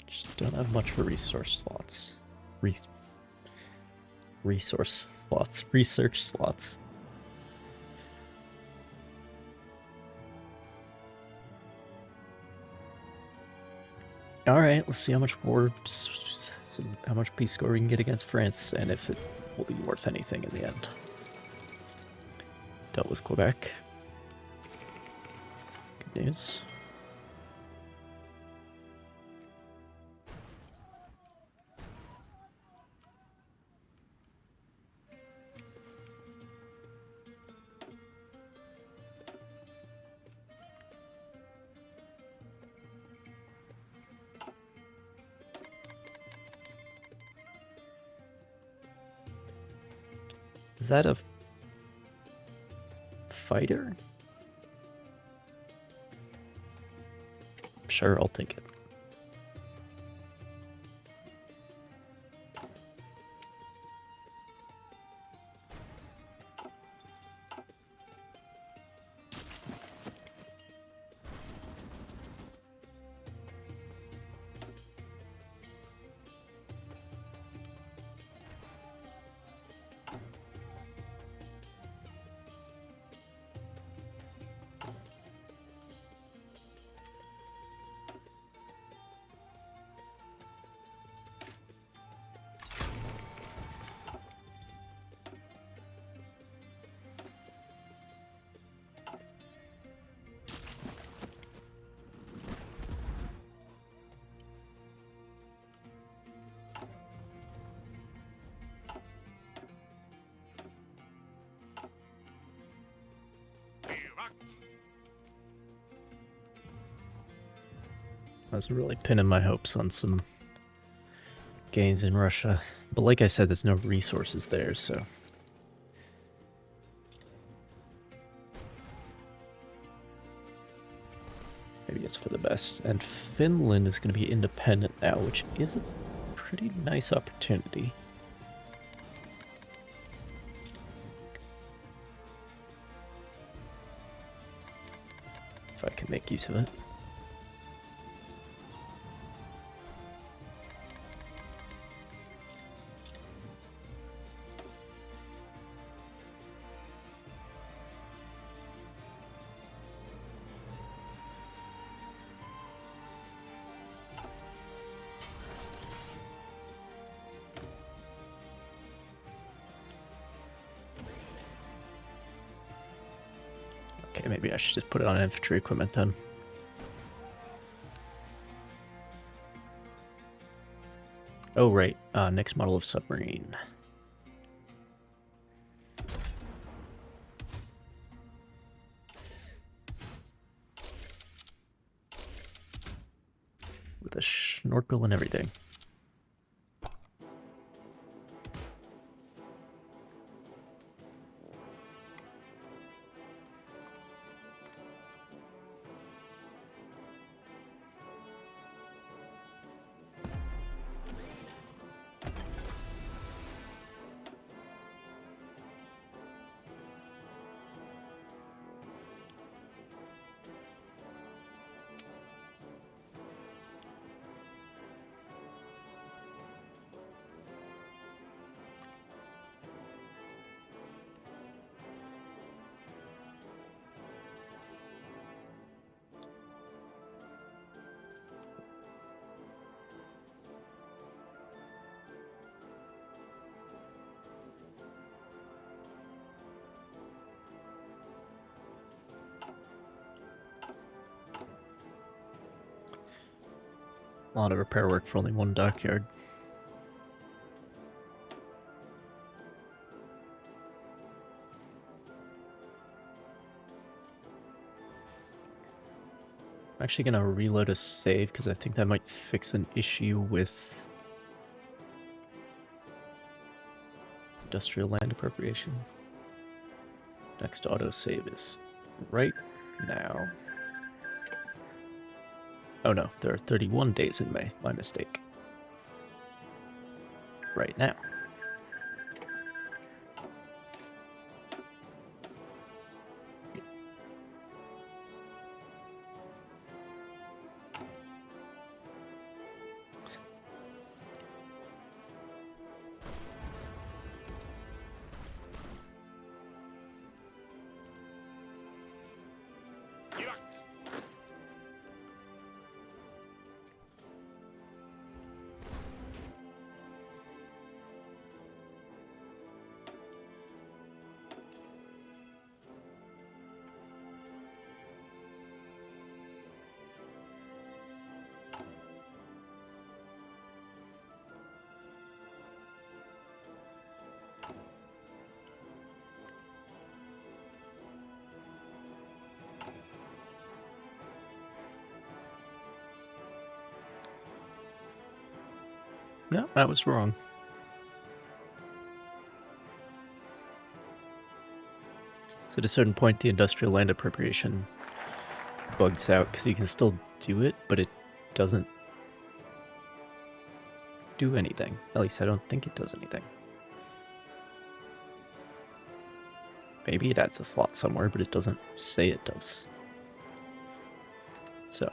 Just don't have much for resource slots. Resource slots. Research slots. Alright, let's see how much how much peace score we can get against France, and if it will be worth anything in the end. Dealt with Quebec. Good news. Is that a fighter? Sure, I'll take it. I was really pinning my hopes on some gains in Russia. But like I said, there's no resources there, so... maybe it's for the best. And Finland is going to be independent now, which is a pretty nice opportunity. If I can make use of it. Okay, maybe I should just put it on infantry equipment then. Oh, right. Next model of submarine. With a snorkel and everything. A lot of repair work for only one dockyard. I'm actually going to reload a save because I think that might fix an issue with industrial land appropriation. Next autosave is right now. Oh no, there are 31 days in May. My mistake. Right now. No, I was wrong. So at a certain point, the industrial land appropriation bugs out because you can still do it, but it doesn't do anything. At least I don't think it does anything. Maybe it adds a slot somewhere, but it doesn't say it does. So.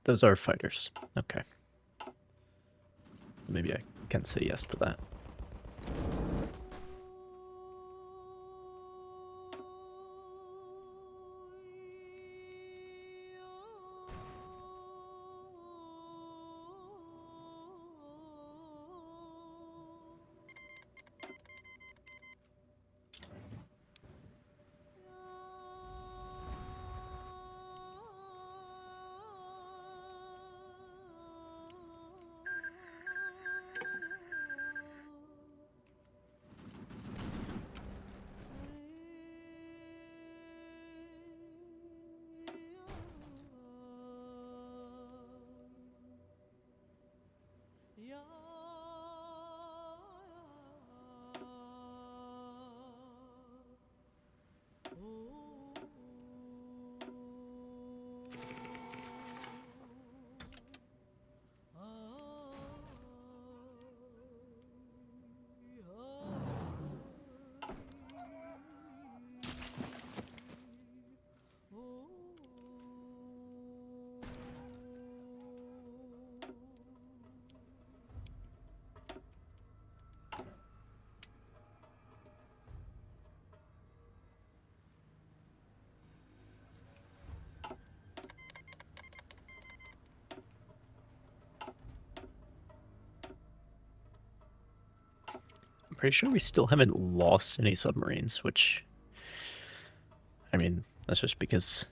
Those are fighters. Okay. Maybe I can say yes to that. I'm pretty sure we still haven't lost any submarines, which, I mean, that's just because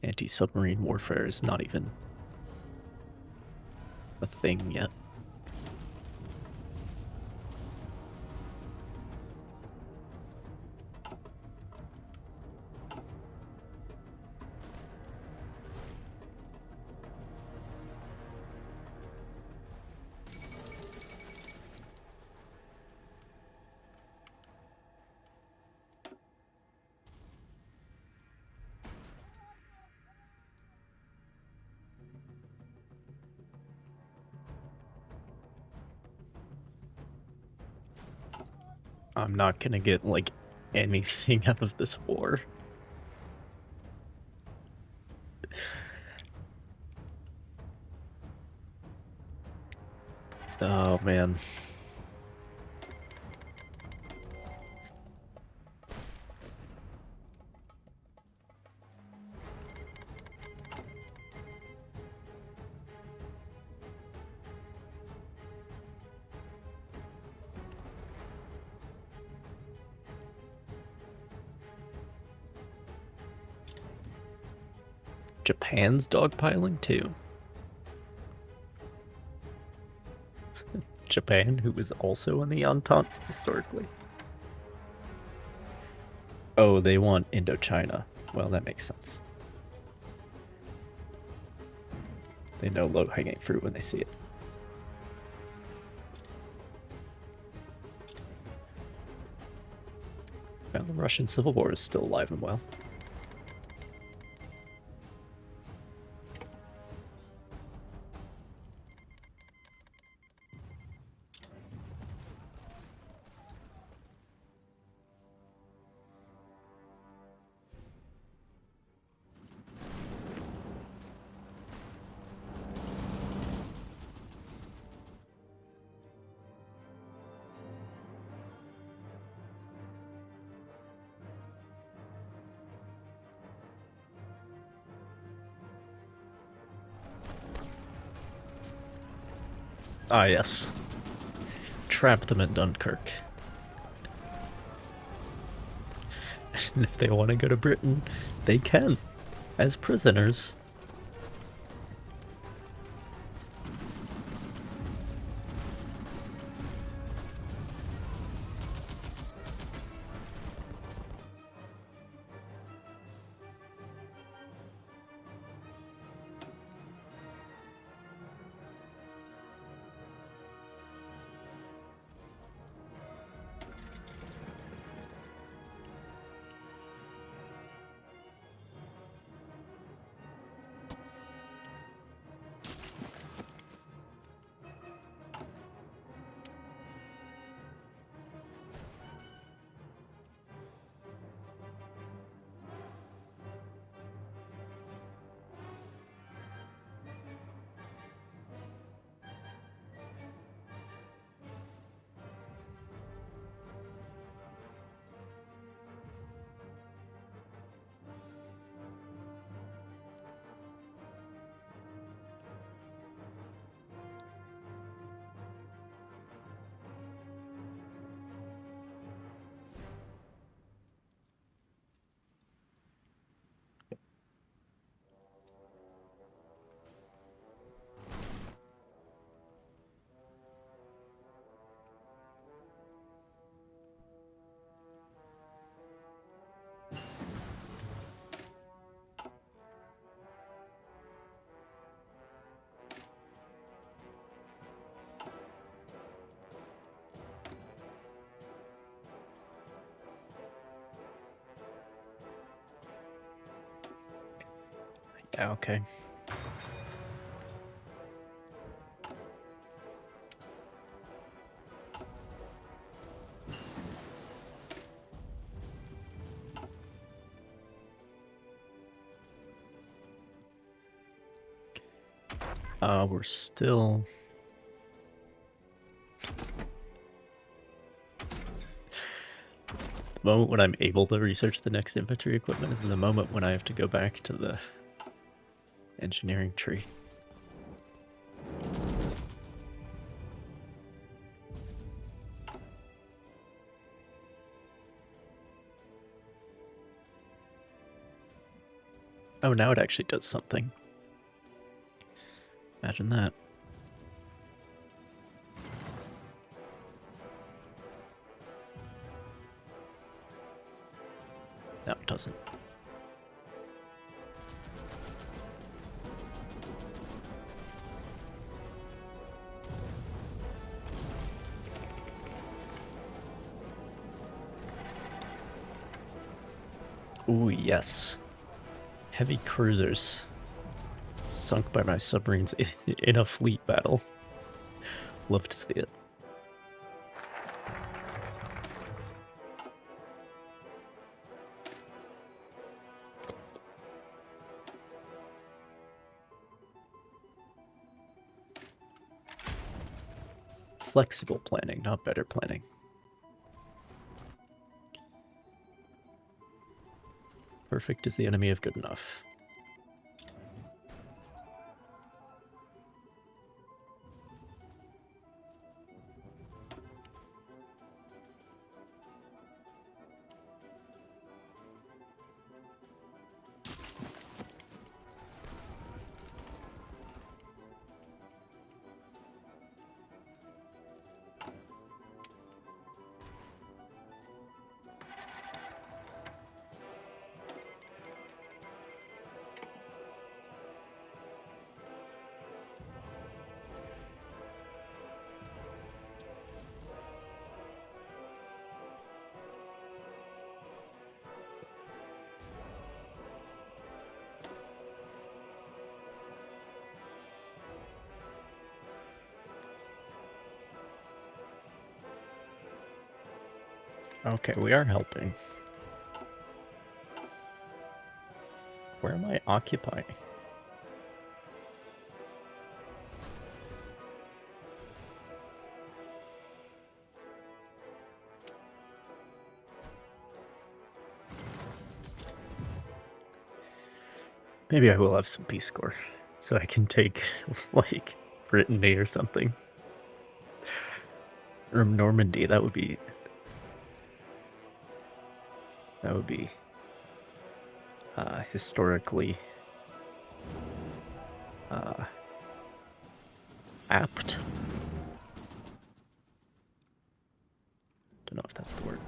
anti-submarine warfare is not even a thing yet. I'm not gonna get, like, anything out of this war. Oh, man. Japan's dogpiling too. Japan, who was also in the Entente historically. Oh, they want Indochina. Well, that makes sense. They know low-hanging fruit when they see it. Well, the Russian Civil War is still alive and well. Ah, yes. Trap them at Dunkirk. And if they want to go to Britain, they can, as prisoners. Yeah, okay. We're still... The moment when I'm able to research the next infantry equipment is the moment when I have to go back to the engineering tree. Oh, now it actually does something. Imagine that. No, it doesn't. Ooh, yes. Heavy cruisers. Sunk by my submarines in a fleet battle. Love to see it. Flexible planning, not better planning. Perfect is the enemy of good enough. Okay, we are helping. Where am I occupying? Maybe I will have some peace score, so I can take, like, Brittany or something. Or Normandy, that would be... historically... apt. Don't know if that's the word.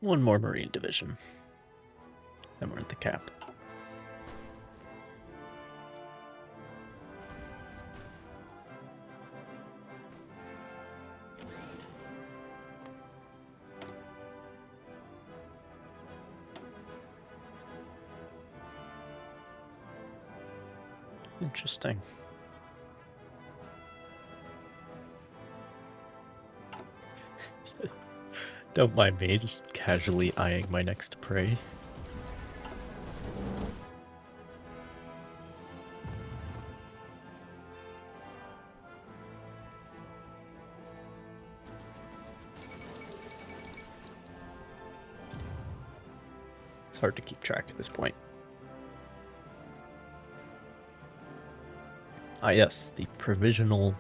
One more Marine division. Then we're at the cap. Interesting. Don't mind me, just casually eyeing my next prey. It's hard to keep track at this point. Ah yes, the Provisional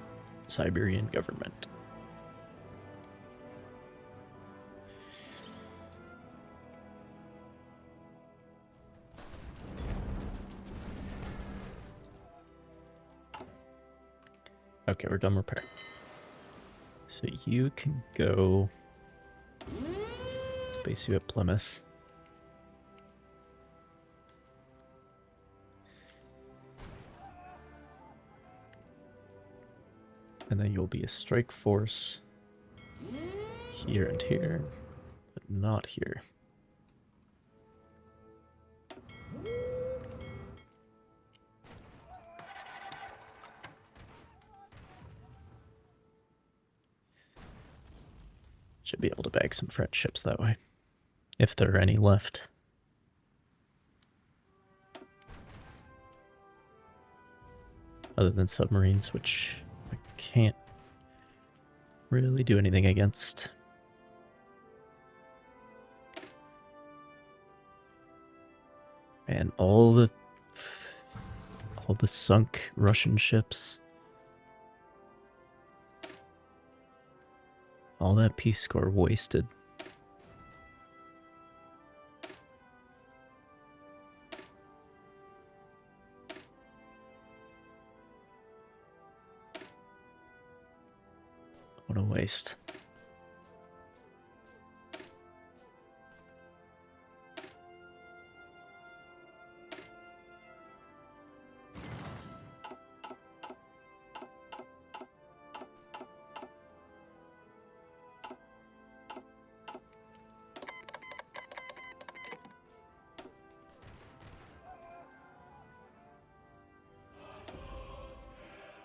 Siberian Government. Okay, we're done repairing. So you can go... Space you at Plymouth. And then you'll be a strike force here and here, but not here. Should be able to bag some French ships that way, if there are any left. Other than submarines, which I can't really do anything against. And all the sunk Russian ships. All that peace score wasted. waste.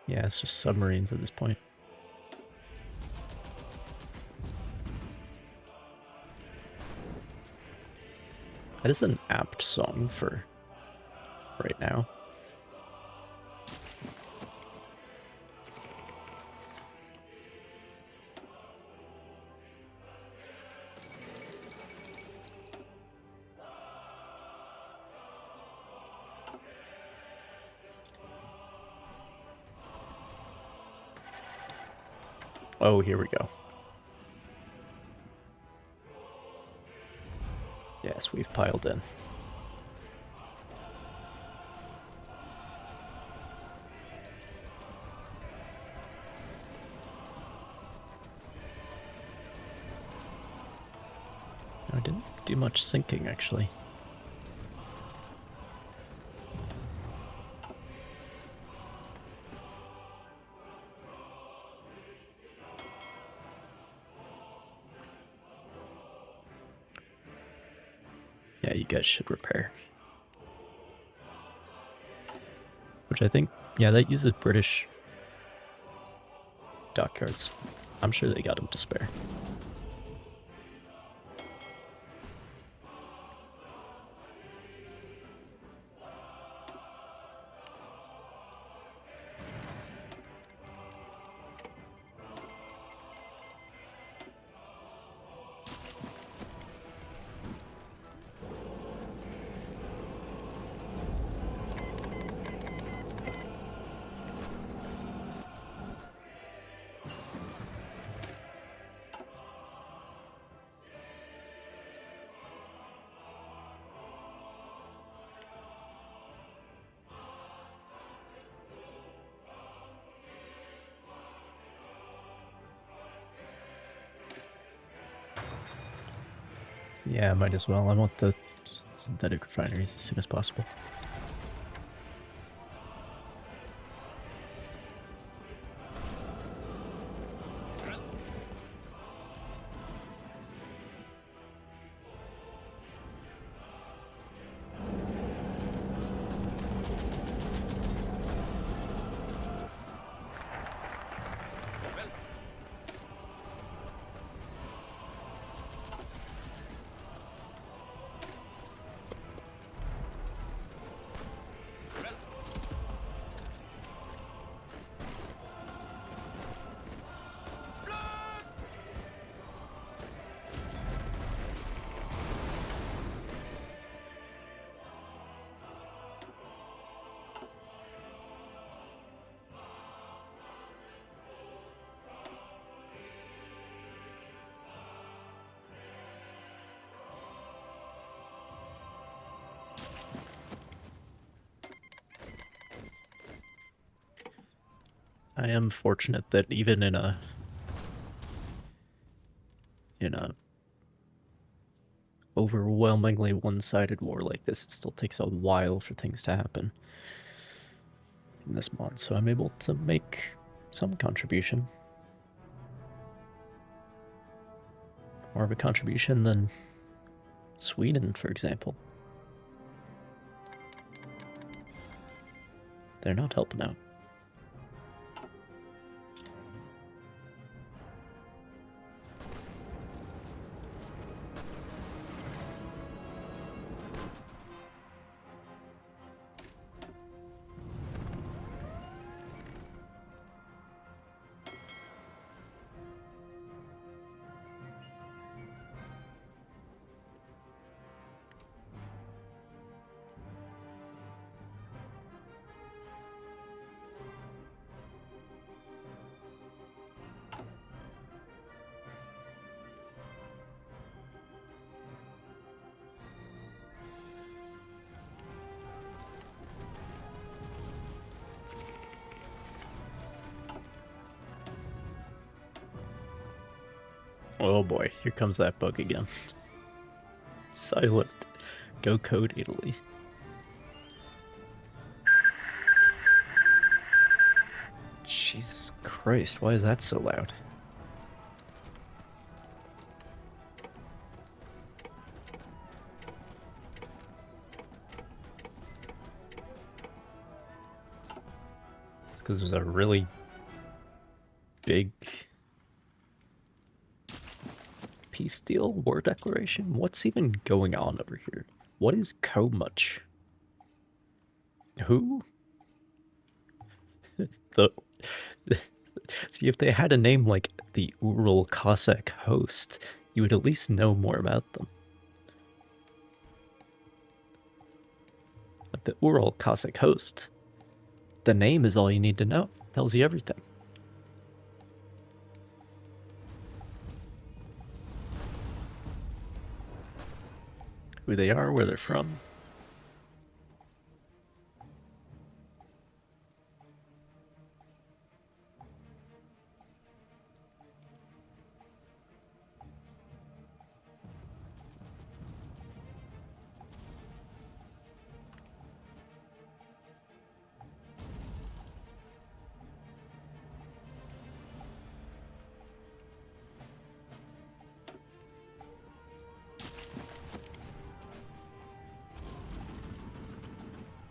Yeah, it's just submarines at this point. That is an apt song for right now. Oh, here we go. Yes, we've piled in. I didn't do much sinking, actually. Yeah, you guys should repair. Which I think, yeah, that uses British dockyards. I'm sure they got them to spare. Yeah, might as well. I want the synthetic refineries as soon as possible. I am fortunate that even in a overwhelmingly one-sided war like this, it still takes a while for things to happen in this mod, so I'm able to make some contribution. More of a contribution than Sweden, for example. They're not helping out. Oh boy, here comes that bug again. Silent. Go code Italy. Jesus Christ, why is that so loud? It's because there's a really big peace deal, war declaration. What's even going on over here? What is much? Who? the See, if they had a name like the Ural Cossack Host, you would at least know more about them. But the Ural Cossack Host, the name is all you need to know. Tells you everything. Who they are, where they're from.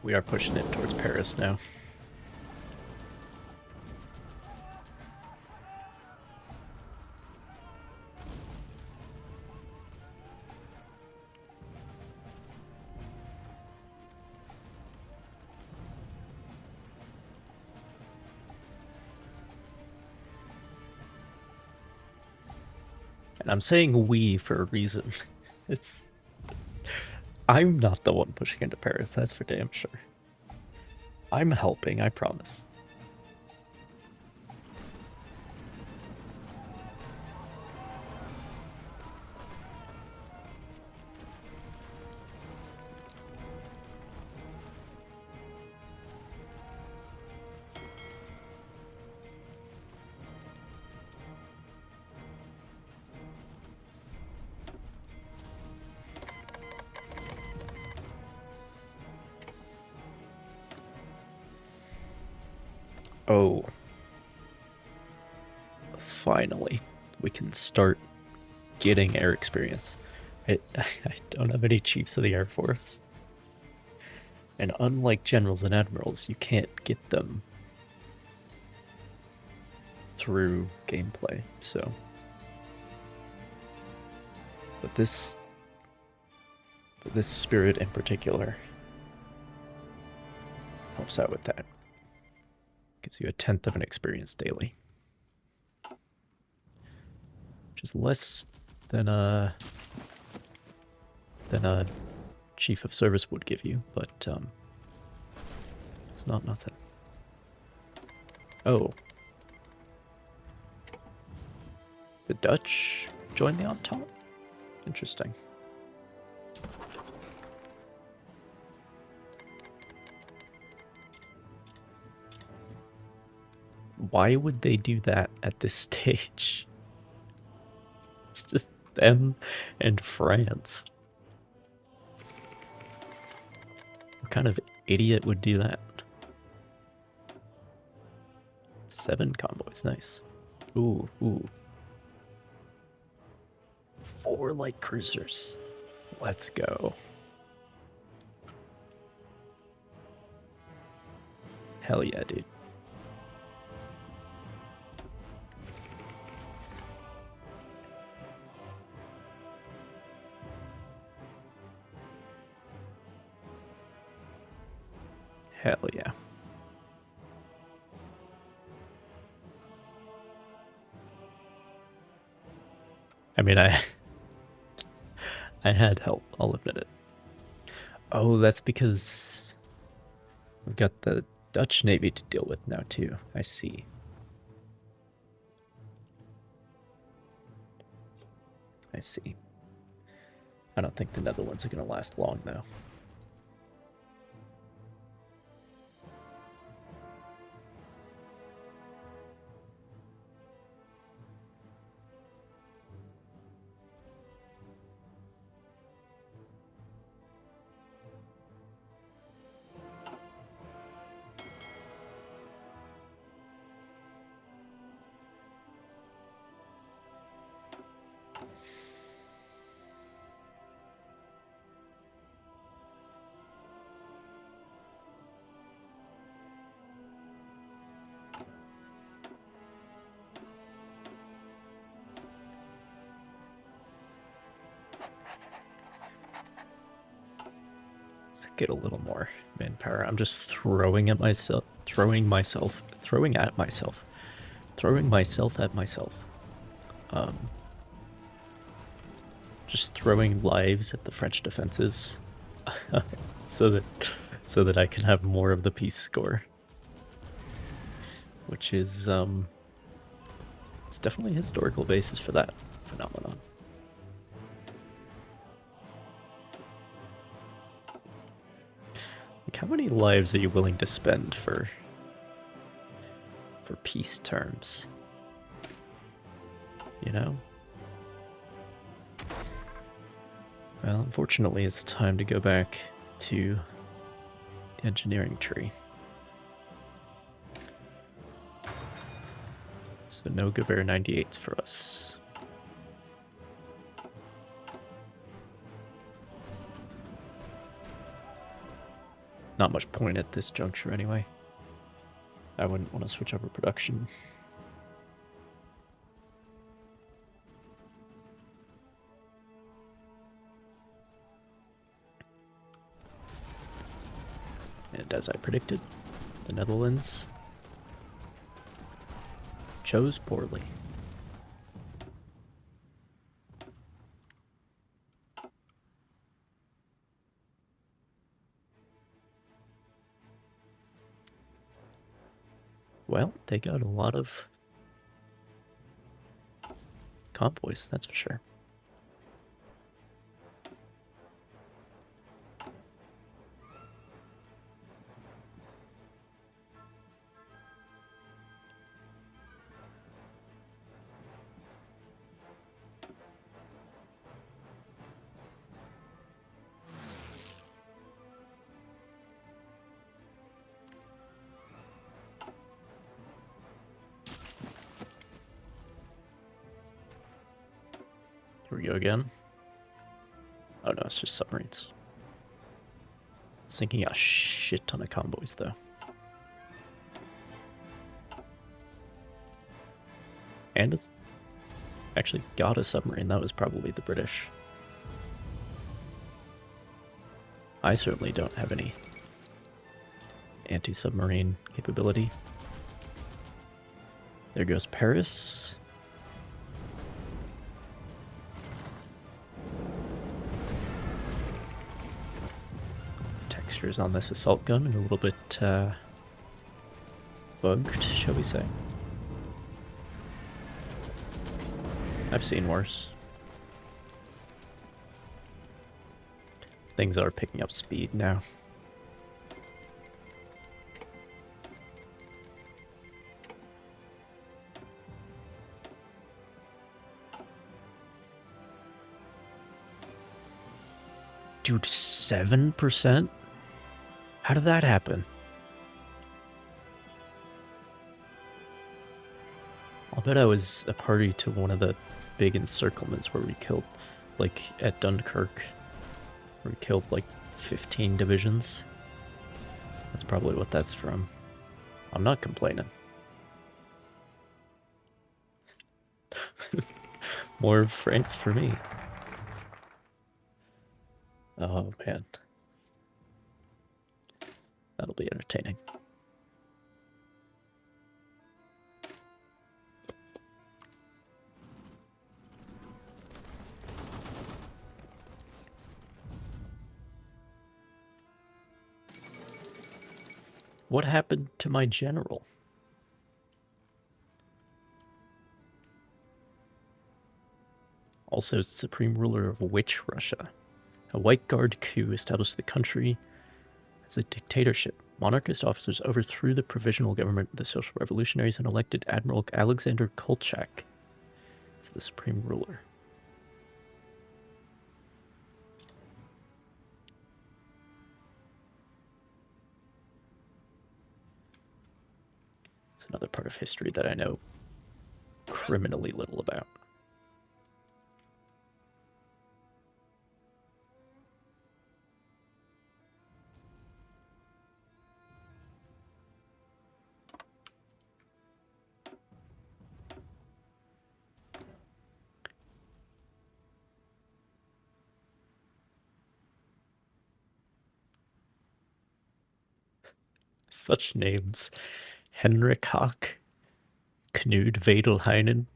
We are pushing it towards Paris now. And I'm saying we for a reason. I'm not the one pushing into Paris, that's for damn sure. I'm helping, I promise. Oh. Finally, we can start getting air experience. I don't have any chiefs of the Air Force. And unlike generals and admirals, you can't get them through gameplay, so. But this spirit in particular helps out with that. Gives you 1/10 of an experience daily. Which is less than a chief of service would give you, but it's not nothing. Oh. The Dutch joined the Entente? Interesting. Why would they do that at this stage? It's just them and France. What kind of idiot would do that? 7 convoys, nice. Ooh, ooh. 4 light cruisers. Let's go. Hell yeah, dude. Hell yeah. I mean, I had help, I'll admit it. Oh, that's because we've got the Dutch Navy to deal with now, too. I see. I see. I don't think the Netherlands are going to last long, though. Let's get a little more manpower. I'm just throwing at myself. Throwing myself at myself. Just throwing lives at the French defenses, so that I can have more of the peace score, which is it's definitely a historical basis for that phenomenon. Like, how many lives are you willing to spend for peace terms? You know? Well, unfortunately, it's time to go back to the engineering tree. So no Gewehr 98s for us. Not much point at this juncture anyway. I wouldn't want to switch over production. And as I predicted, the Netherlands chose poorly. Well, they got a lot of convoys, that's for sure. Here we go again. Oh no, it's just submarines. Sinking a shit ton of convoys, though. And it's actually got a submarine. That was probably the British. I certainly don't have any anti-submarine capability. There goes Paris. Textures on this assault gun are a little bit bugged, shall we say. I've seen worse. Things are picking up speed now. Dude, 7%? How did that happen? I'll bet I was a party to one of the big encirclements where we killed, like at Dunkirk, where we killed like 15 divisions. That's probably what that's from. I'm not complaining. More France for me. Oh man. That'll be entertaining. What happened to my general? Also supreme ruler of which Russia? A White Guard coup established the country as a dictatorship. Monarchist officers overthrew the provisional government of the Social Revolutionaries and elected Admiral Alexander Kolchak as the supreme ruler. It's another part of history that I know criminally little about. Such names. Henrik Hack, Knud Vedelheinen,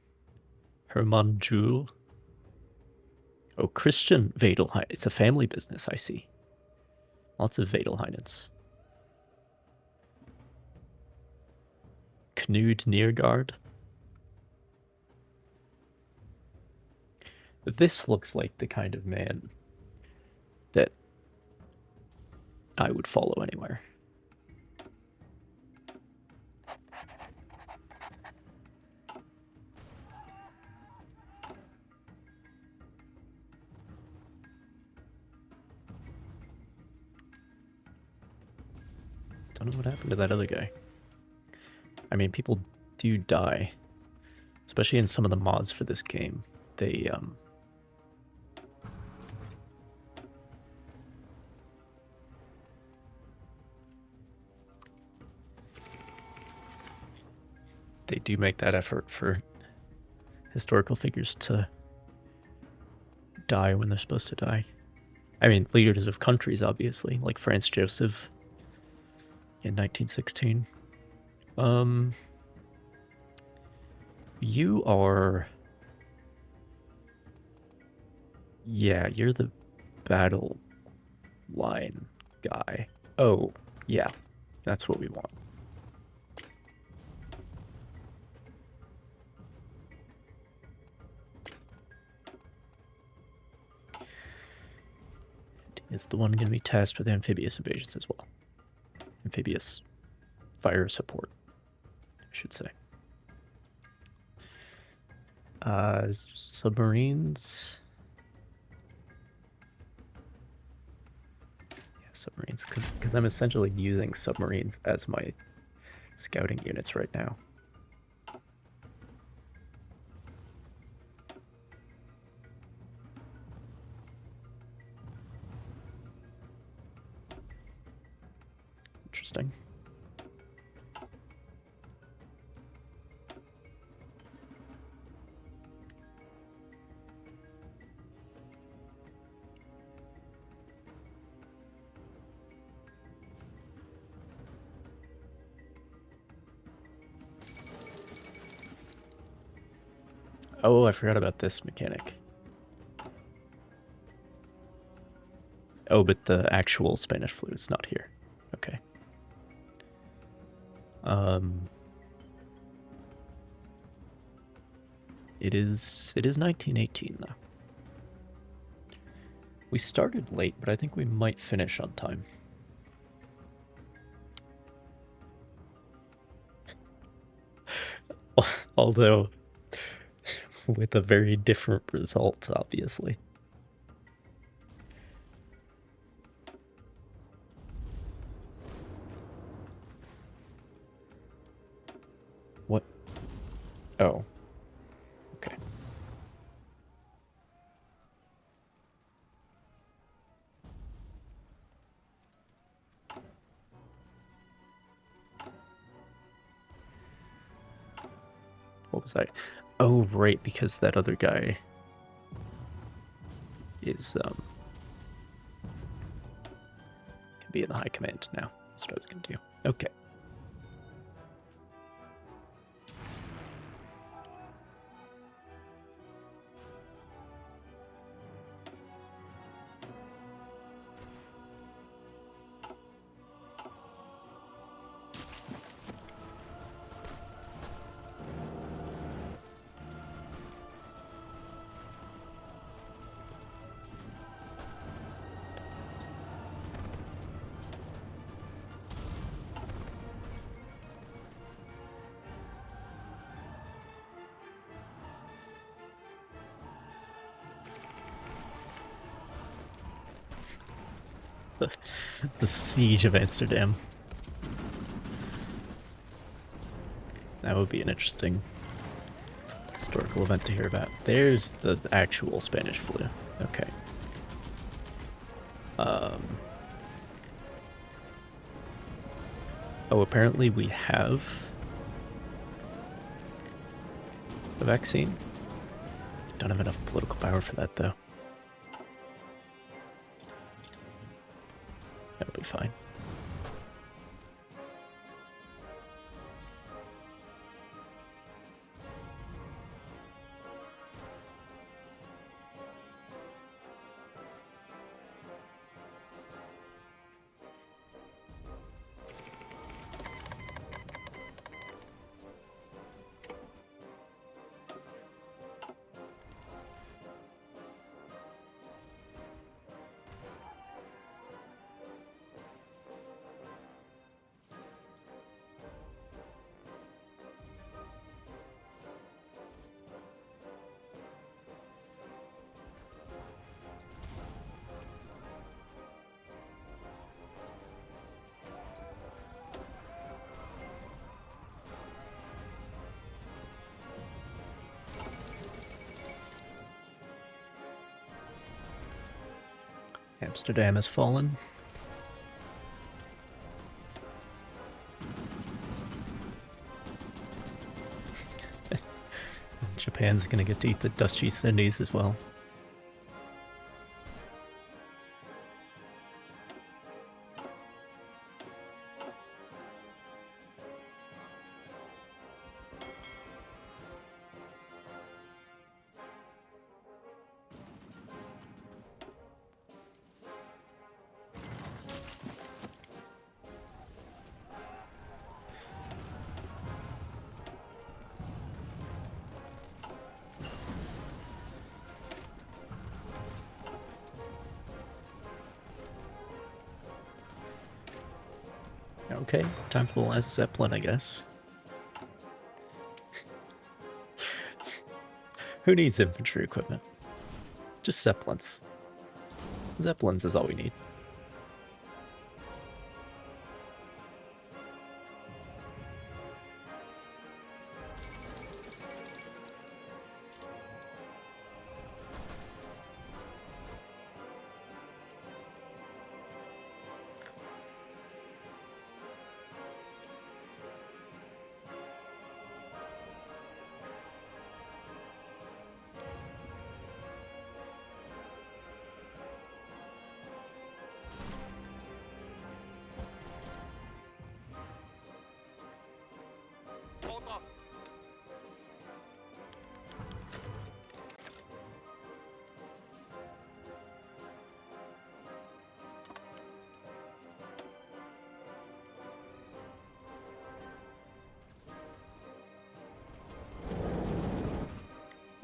Hermann Juhl. Oh, Christian Vedelheinen. It's a family business, I see. Lots of Vedelheinens. Knud Niergaard. This looks like the kind of man that I would follow anywhere. Don't know what happened to that other guy. I mean, people do die, especially in some of the mods for this game. They do make that effort for historical figures to die when they're supposed to die. I mean, leaders of countries, obviously, like Franz Joseph in 1916. You are... Yeah, you're the battle line guy. Oh, yeah, that's what we want. Is the one going to be tasked with amphibious invasions as well? Amphibious fire support, I should say. Submarines. Yeah, submarines, because I'm essentially using submarines as my scouting units right now. Interesting. Oh, I forgot about this mechanic. Oh, but the actual Spanish flu is not here. Okay. It is 1918 though. We started late, but I think we might finish on time. Although with a very different result, obviously. What? Oh. Okay. What was I? Oh, right, because that other guy is, can be in the high command now. That's what I was gonna do. Okay. The Siege of Amsterdam. That would be an interesting historical event to hear about. There's the actual Spanish flu. Okay. Oh, apparently we have the vaccine. Don't have enough political power for that, though. That'll be fine. Amsterdam has fallen. Japan's gonna get to eat the Dutch East Indies as well. Okay, time for the last Zeppelin, I guess. Who needs infantry equipment? Just Zeppelins. Zeppelins is all we need.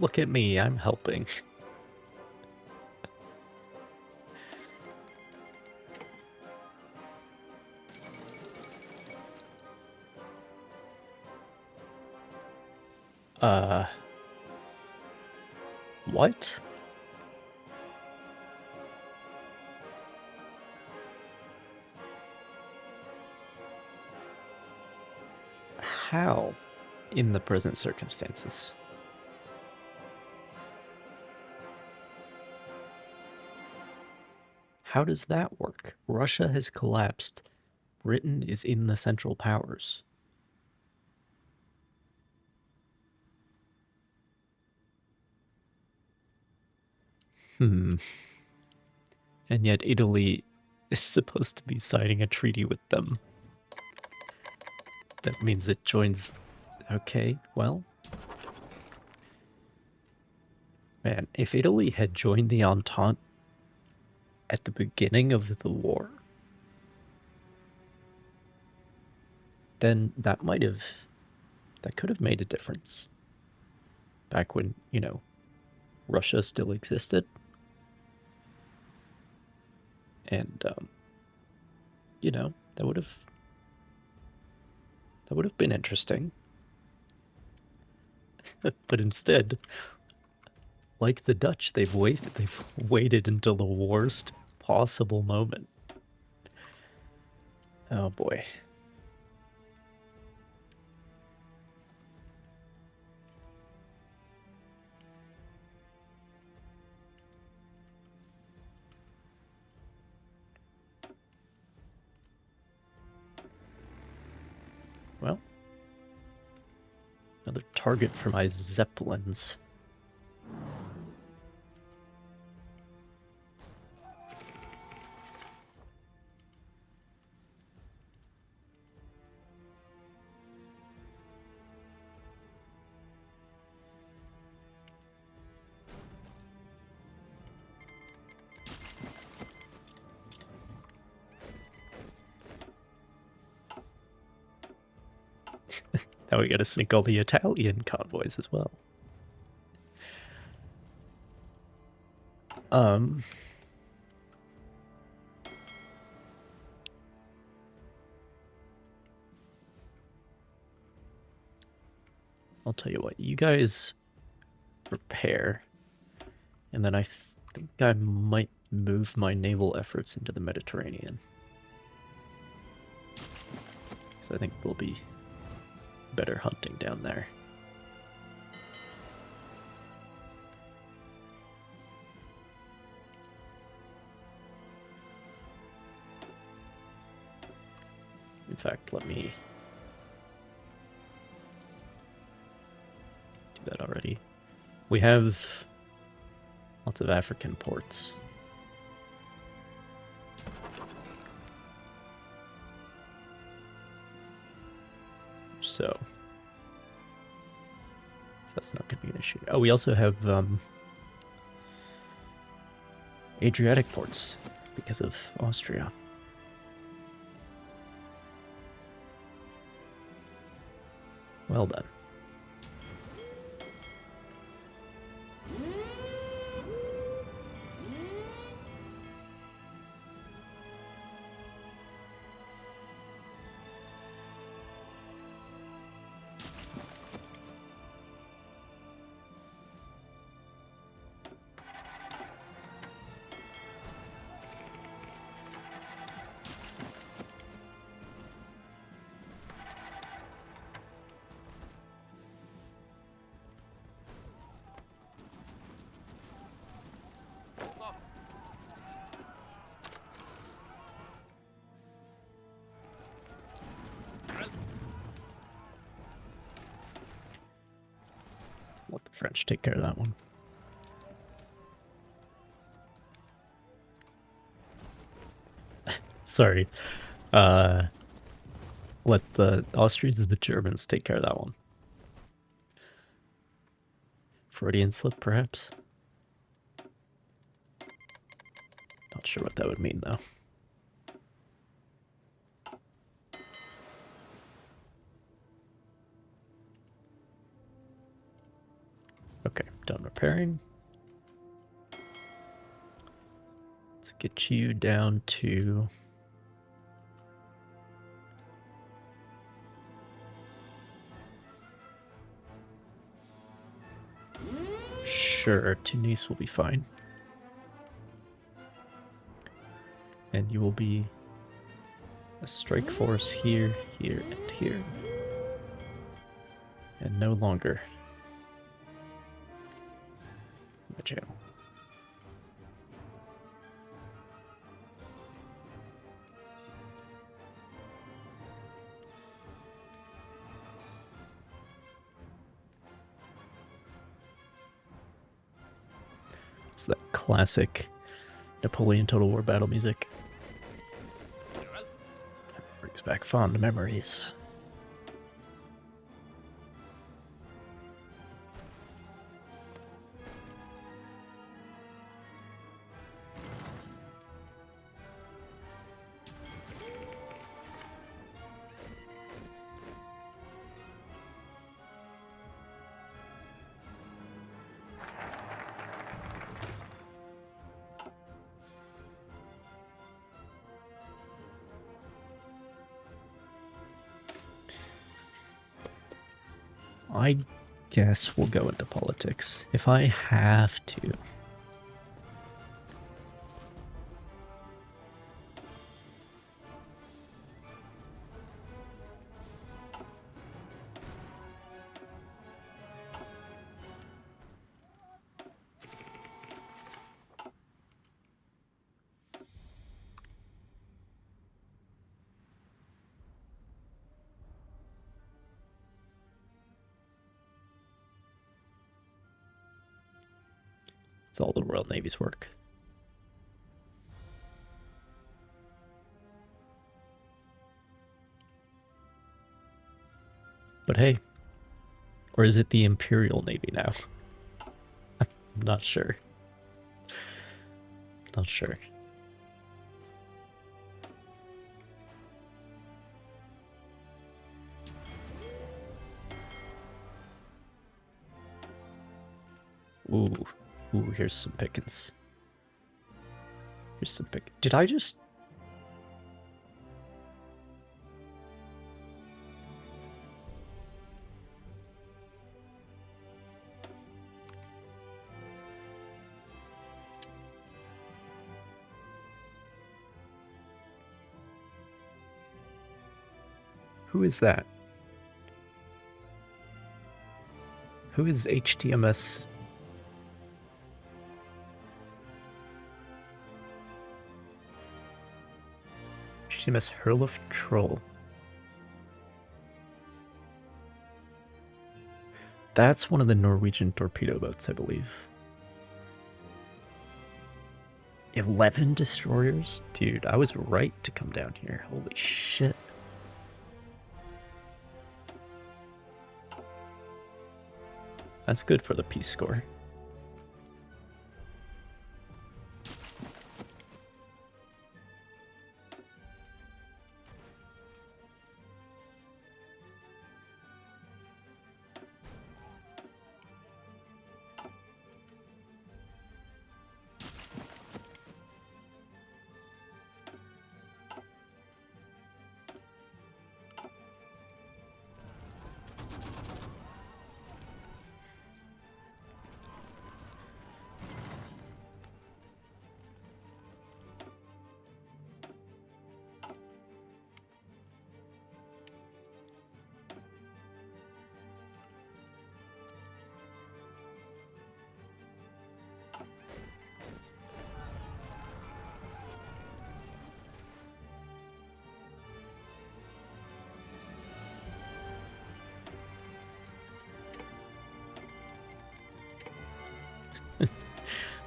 Look at me, I'm helping. What? How? In the present circumstances? How does that work? Russia has collapsed. Britain is in the Central Powers. And yet Italy is supposed to be signing a treaty with them. That means it joins... Okay, well... Man, if Italy had joined the Entente at the beginning of the war, then that could have made a difference. Back when, you know, Russia still existed. And, you know, that would have been interesting. But instead, like the Dutch, they've waited until the worst possible moment. Oh boy. Well, another target for my Zeppelins. Now we gotta sink all the Italian convoys as well. I'll tell you what, you guys repair, and then I think I might move my naval efforts into the Mediterranean. So I think we'll be better hunting down there. fact, let me do that already. We have lots of African ports. So that's not going to be an issue. Oh, we also have Adriatic ports because of Austria. Well done. Let the French take care of that one. Sorry. Let the Austrians and the Germans take care of that one. Freudian slip, perhaps? Not sure what that would mean, though. Okay, done repairing. Let's get you down to... Sure, Tunis will be fine. And you will be a strike force here, here, and here. And no longer in the channel. It's that classic Napoleon Total War battle music. Brings back fond memories. I guess we'll go into politics. If I have to. It's all the Royal Navy's work. But hey, or is it the Imperial Navy now? I'm not sure. Not sure. Ooh, here's some pickings. Here's some pick. Did I just... Who is that? Who is HTMS? HTMS Hurluf Troll. That's one of the Norwegian torpedo boats, I believe. 11 destroyers? Dude, I was right to come down here. Holy shit. That's good for the peace score.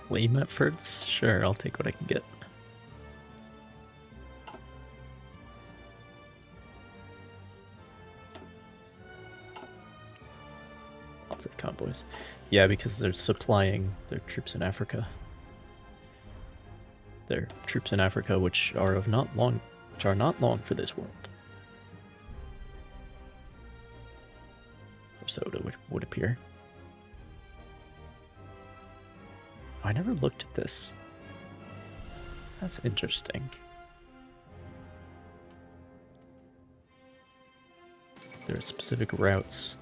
Lame efforts? Sure, I'll take what I can get. Lots of convoys. Yeah, because they're supplying their troops in Africa. Their troops in Africa, which are not long for this world. Or so it would appear. I never looked at this. That's interesting. There are specific routes.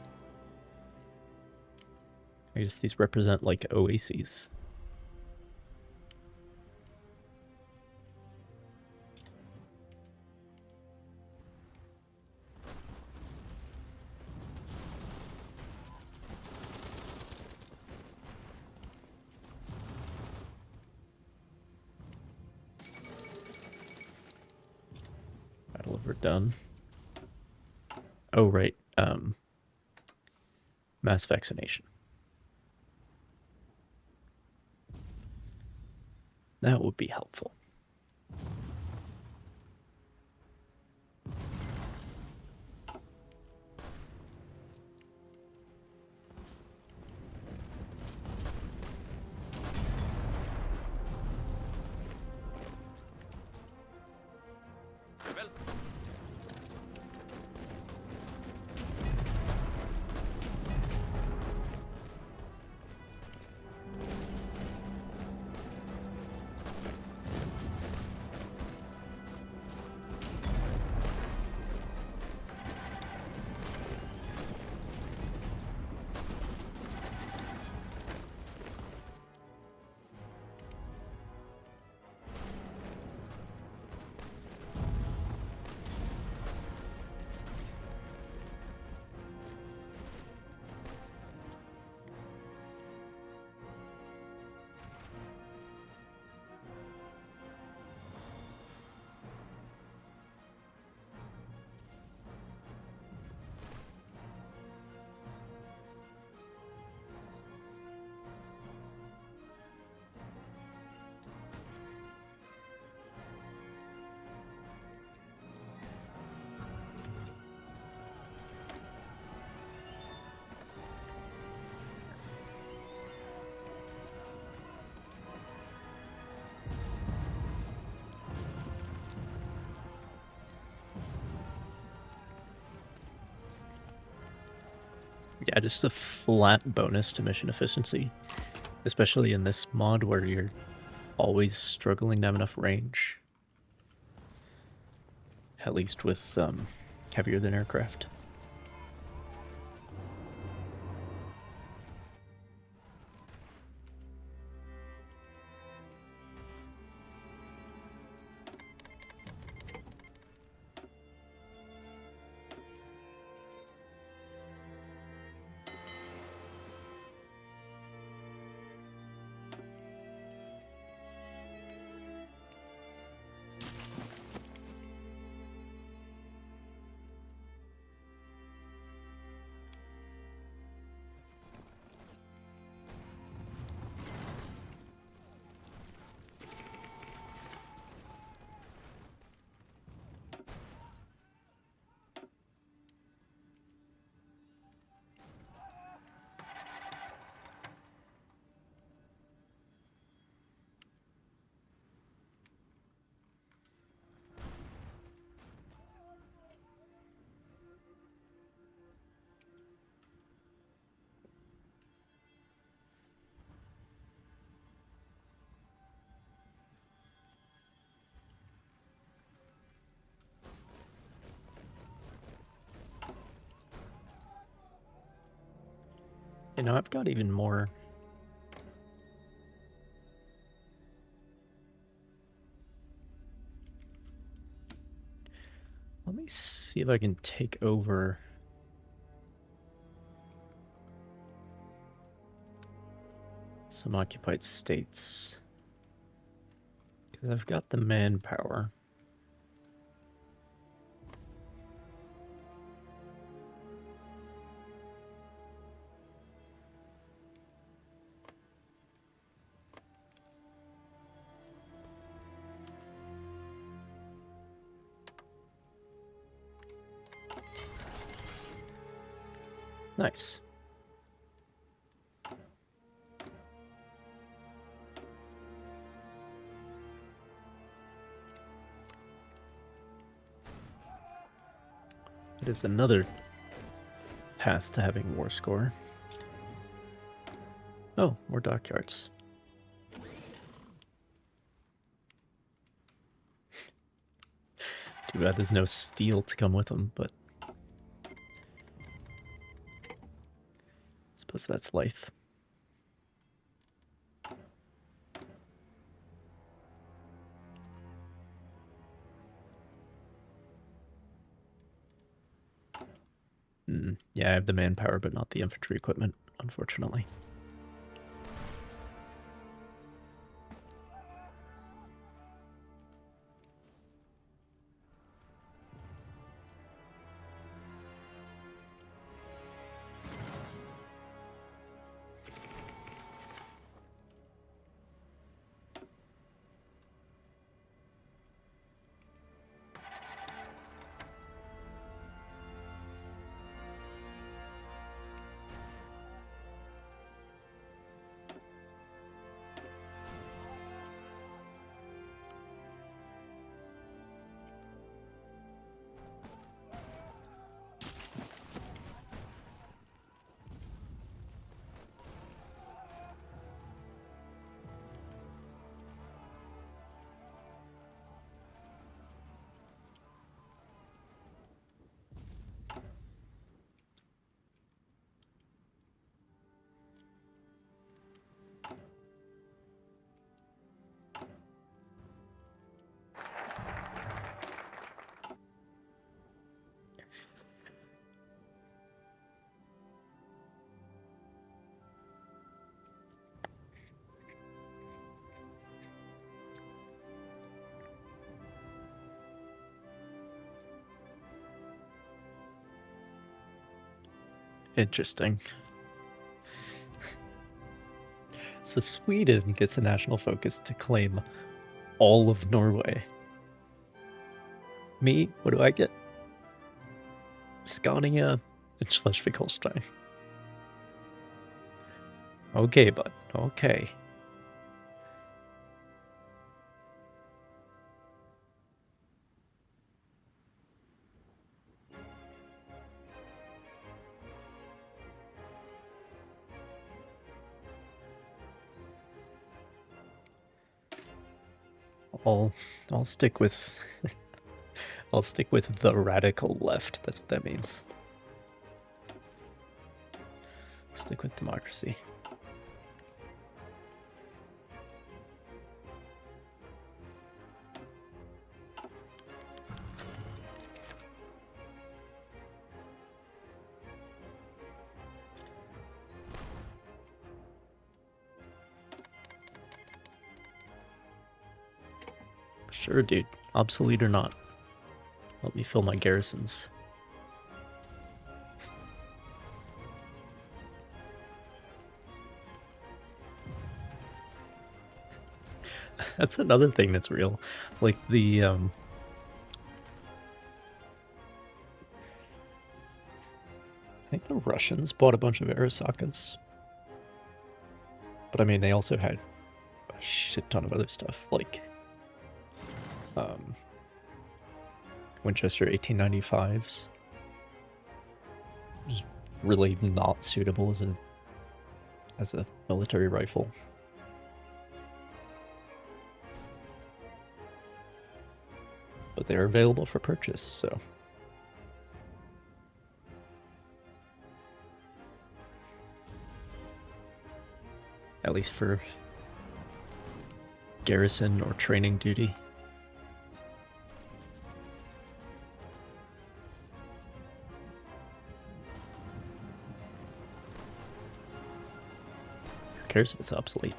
I guess these represent like oases. Battle of Verdun. Oh, right. Mass vaccination. That would be helpful. Yeah, just a flat bonus to mission efficiency, especially in this mod where you're always struggling to have enough range. At least with heavier than aircraft. You know, I've got even more. Let me see if I can take over some occupied states. Because I've got the manpower. Nice. It is another path to having war score. Oh, more dockyards. Too bad there's no steel to come with them, but I suppose that's life. Yeah, I have the manpower, but not the infantry equipment, unfortunately. Interesting. So Sweden gets a national focus to claim all of Norway. Me, what do I get? Scania and Schleswig-Holstein. Okay, bud. Okay. I'll stick with I'll stick with the radical left. That's what that means. Stick with democracy. Sure, dude. Obsolete or not. Let me fill my garrisons. That's another thing that's real. Like the I think the Russians bought a bunch of Arasakas. But I mean, they also had a shit ton of other stuff, like Winchester 1895s. Which is really not suitable as a military rifle. But they're available for purchase, so. At least for garrison or training duty. Who cares if it's obsolete?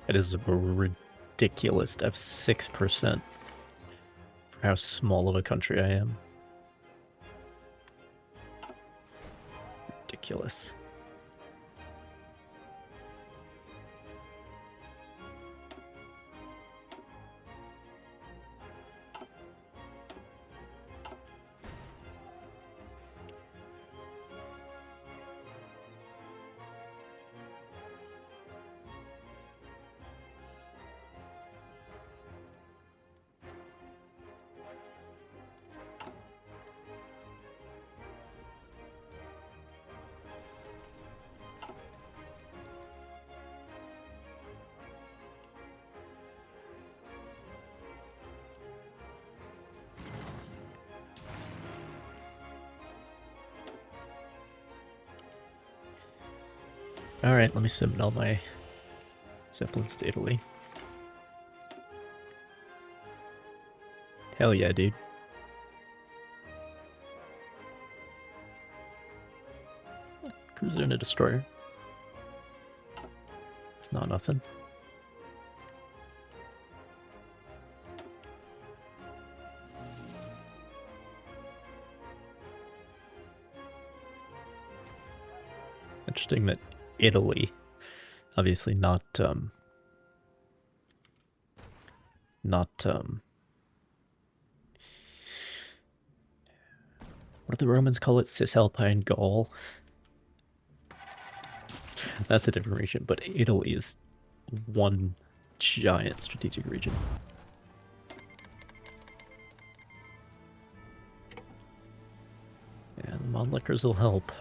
It is ridiculous to have 6% for how small of a country I am. Ridiculous. Alright, let me submit all my Zeppelins to Italy. Hell yeah, dude. Cruiser and a destroyer. It's not nothing. Interesting that Italy, obviously not what do the Romans call it? Cisalpine Gaul. That's a different region, but Italy is one giant strategic region. And the Monlickers will help.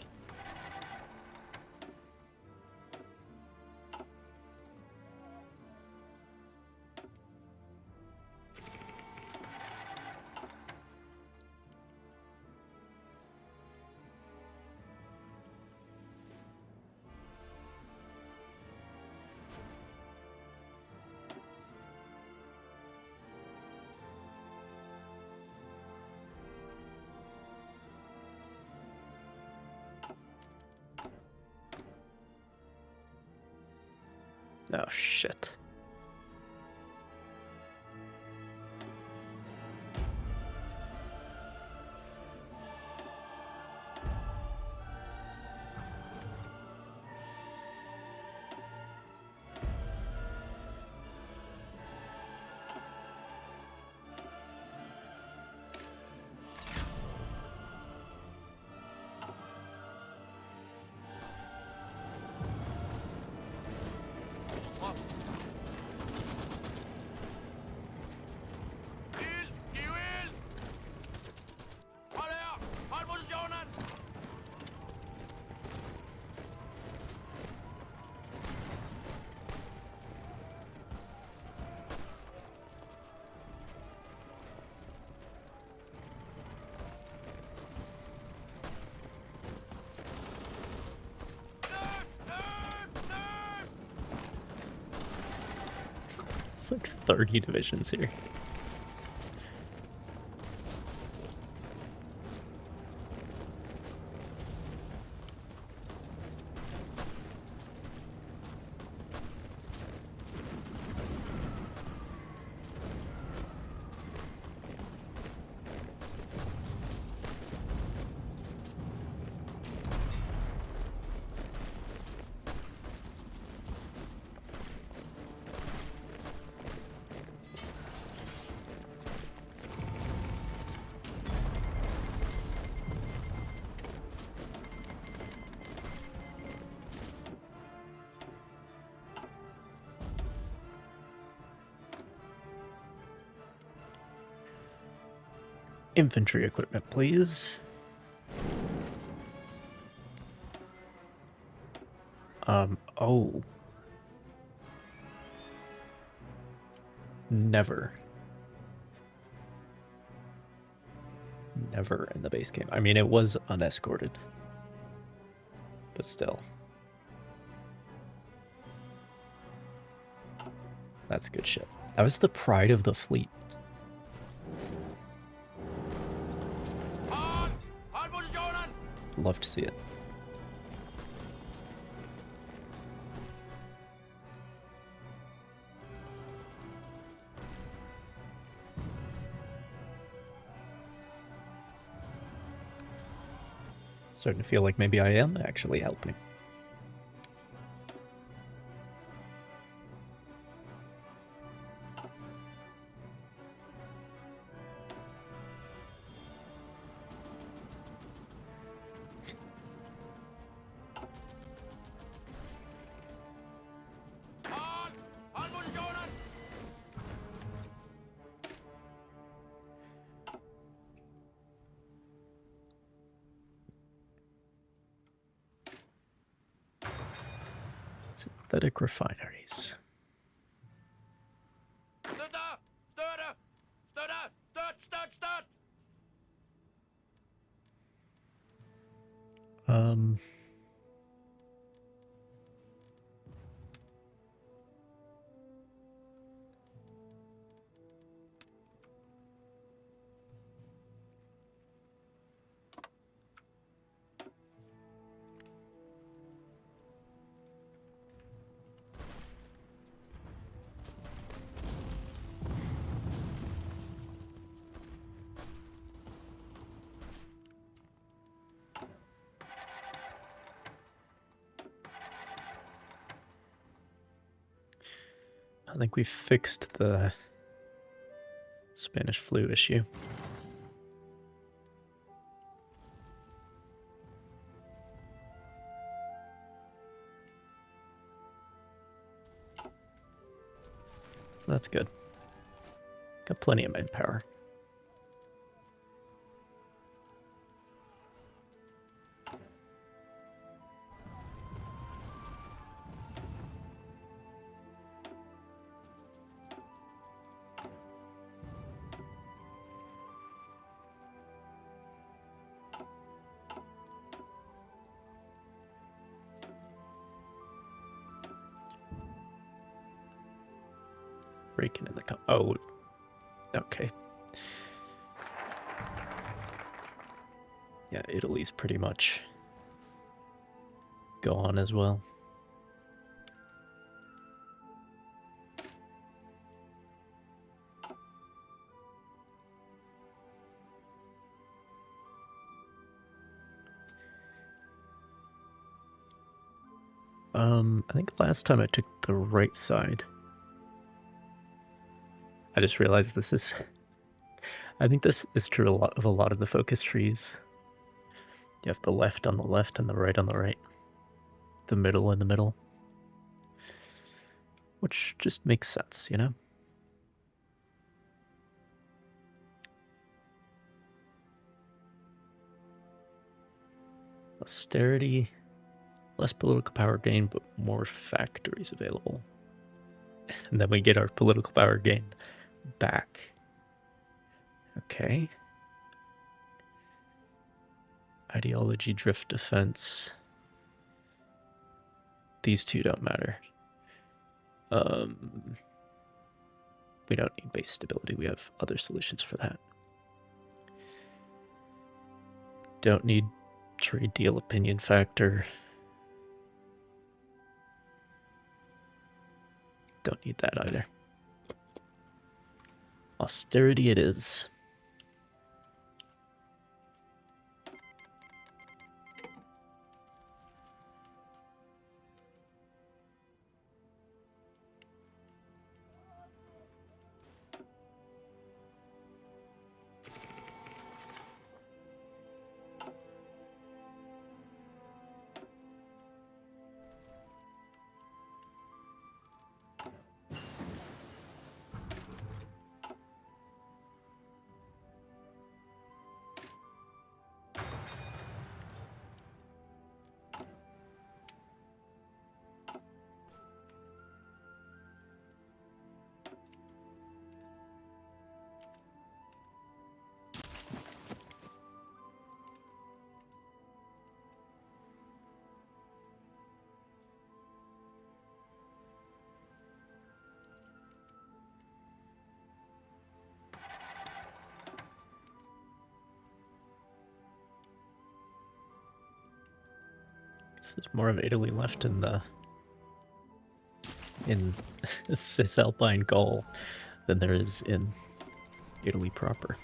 Oh, shit. It's like 30 divisions here. Infantry equipment, please. Oh. Never. Never in the base game. I mean, it was unescorted. But still. That's good shit. That was the pride of the fleet. Love to see it. Starting to feel like maybe I am actually helping. Synthetic refineries. I think we fixed the Spanish flu issue. So that's good. Got plenty of manpower. Breaking in the oh, okay. Yeah, Italy's pretty much gone as well. I think last time I took the right side. I just realized this is... I think this is true of a lot of the focus trees. You have the left on the left and the right on the right. The middle in the middle. Which just makes sense, you know? Austerity, less political power gain, but more factories available. And then we get our political power gain back. Okay. Ideology, drift, defense. These two don't matter. We don't need base stability. We have other solutions for that. Don't need trade deal opinion factor. Don't need that either. Austerity it is. There's more of Italy left in the Cisalpine Gaul than there is in Italy proper.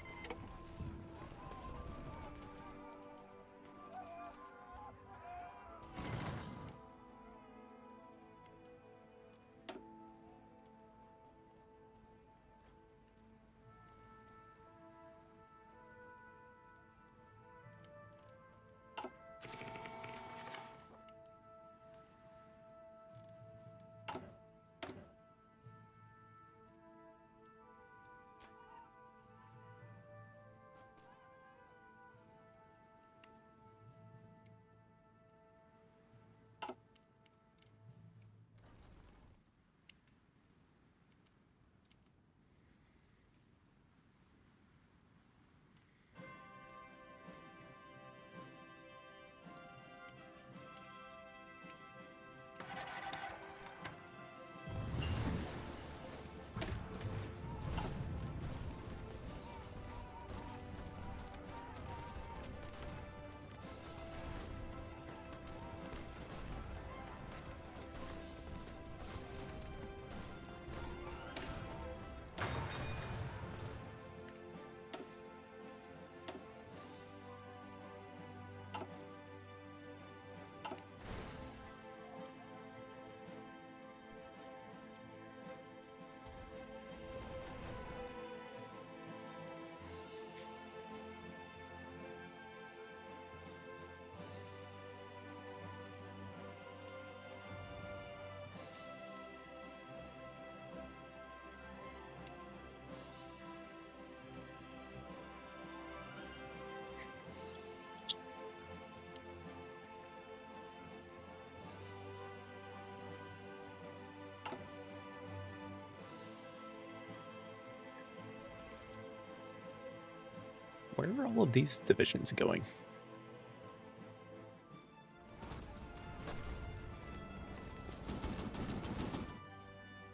Where are all of these divisions going?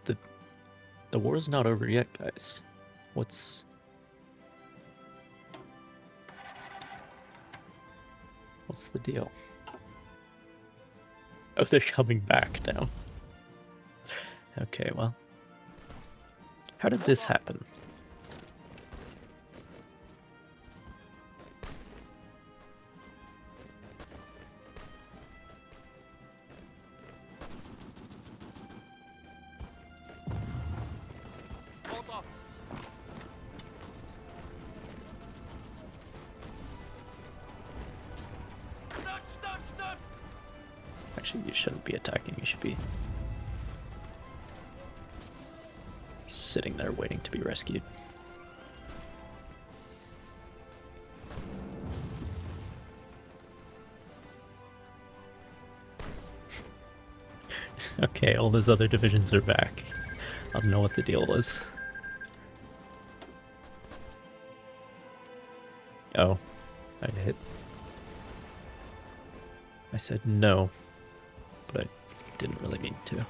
The war's not over yet, guys. What's the deal? Oh, they're coming back now. Okay, well. How did this happen? Actually, you shouldn't be attacking, you should be sitting there waiting to be rescued. Okay, all those other divisions are back. I don't know what the deal was. Oh, I hit. I said no, but I didn't really mean to.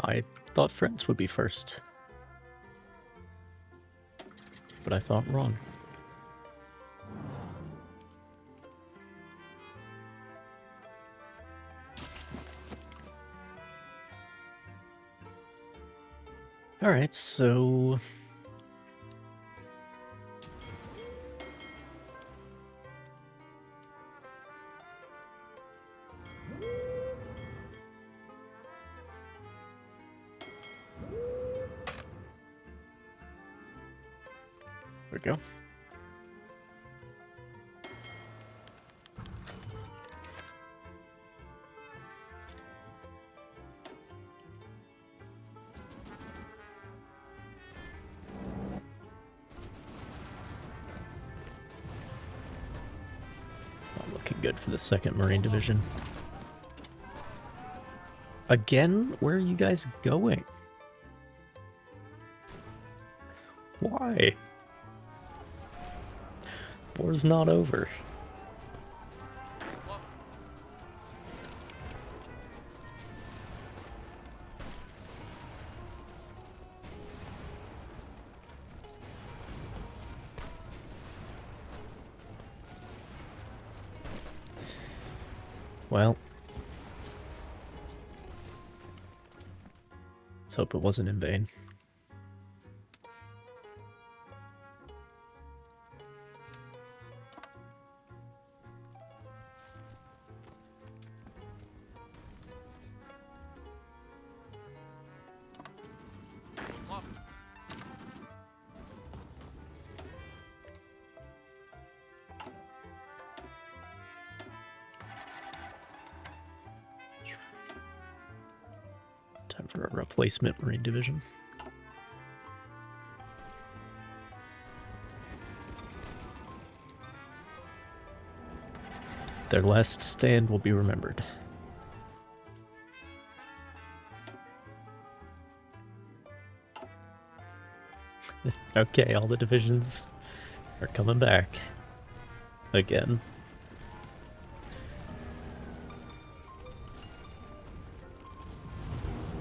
I thought France would be first, but I thought wrong. Alright, so... There we go. Not looking good for the 2nd Marine Division. Again? Where are you guys going? Why? War's not over. Well, let's hope it wasn't in vain. Time for a replacement Marine Division. Their last stand will be remembered. Okay, all the divisions are coming back. Again.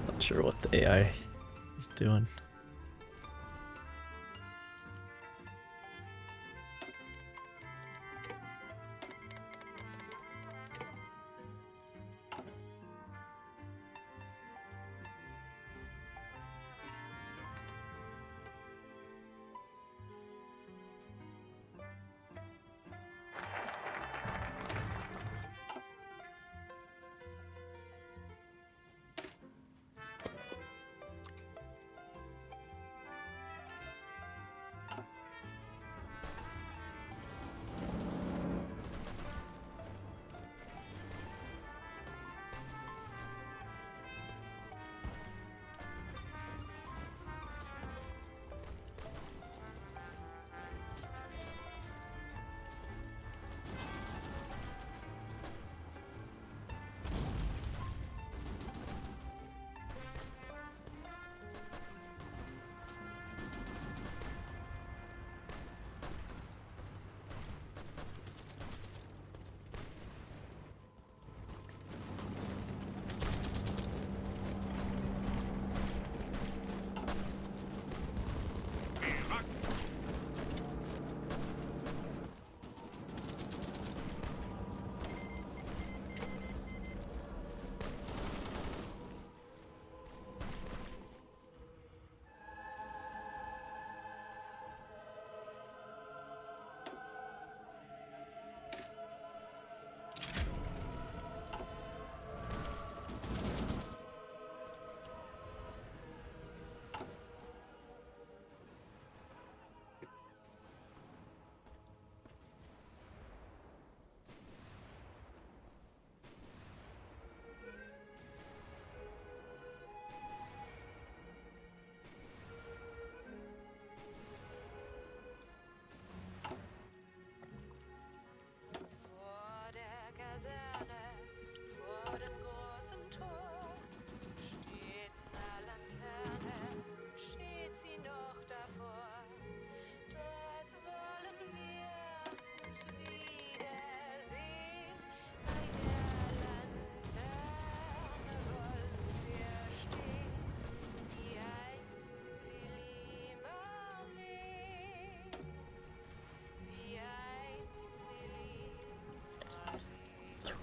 Not sure what the AI is doing.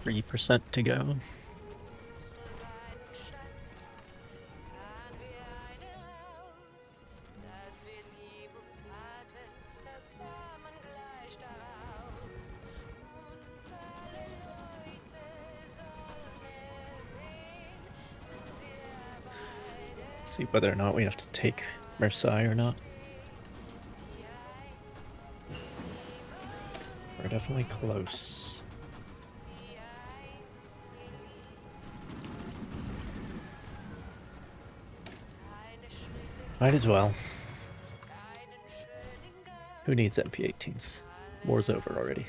%3 to go. See whether or not we have to take Marseille or not. We're definitely close. Might as well. Who needs MP18s? War's over already.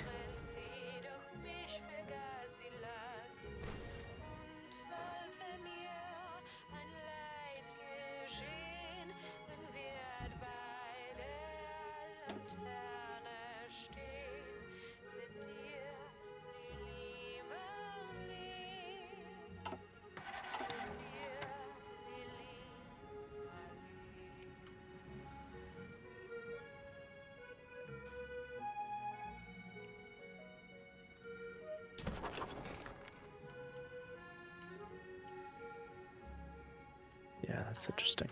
Yeah, that's interesting.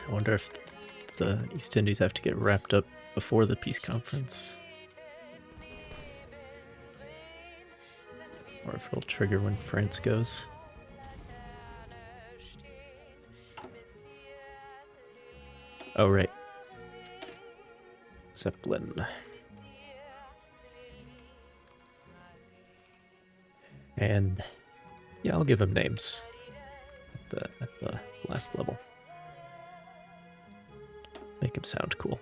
I wonder if the East Indies have to get wrapped up before the peace conference. Or if it'll trigger when France goes. Oh, right. Zeppelin. And yeah, I'll give him names at the last level. Make him sound cool.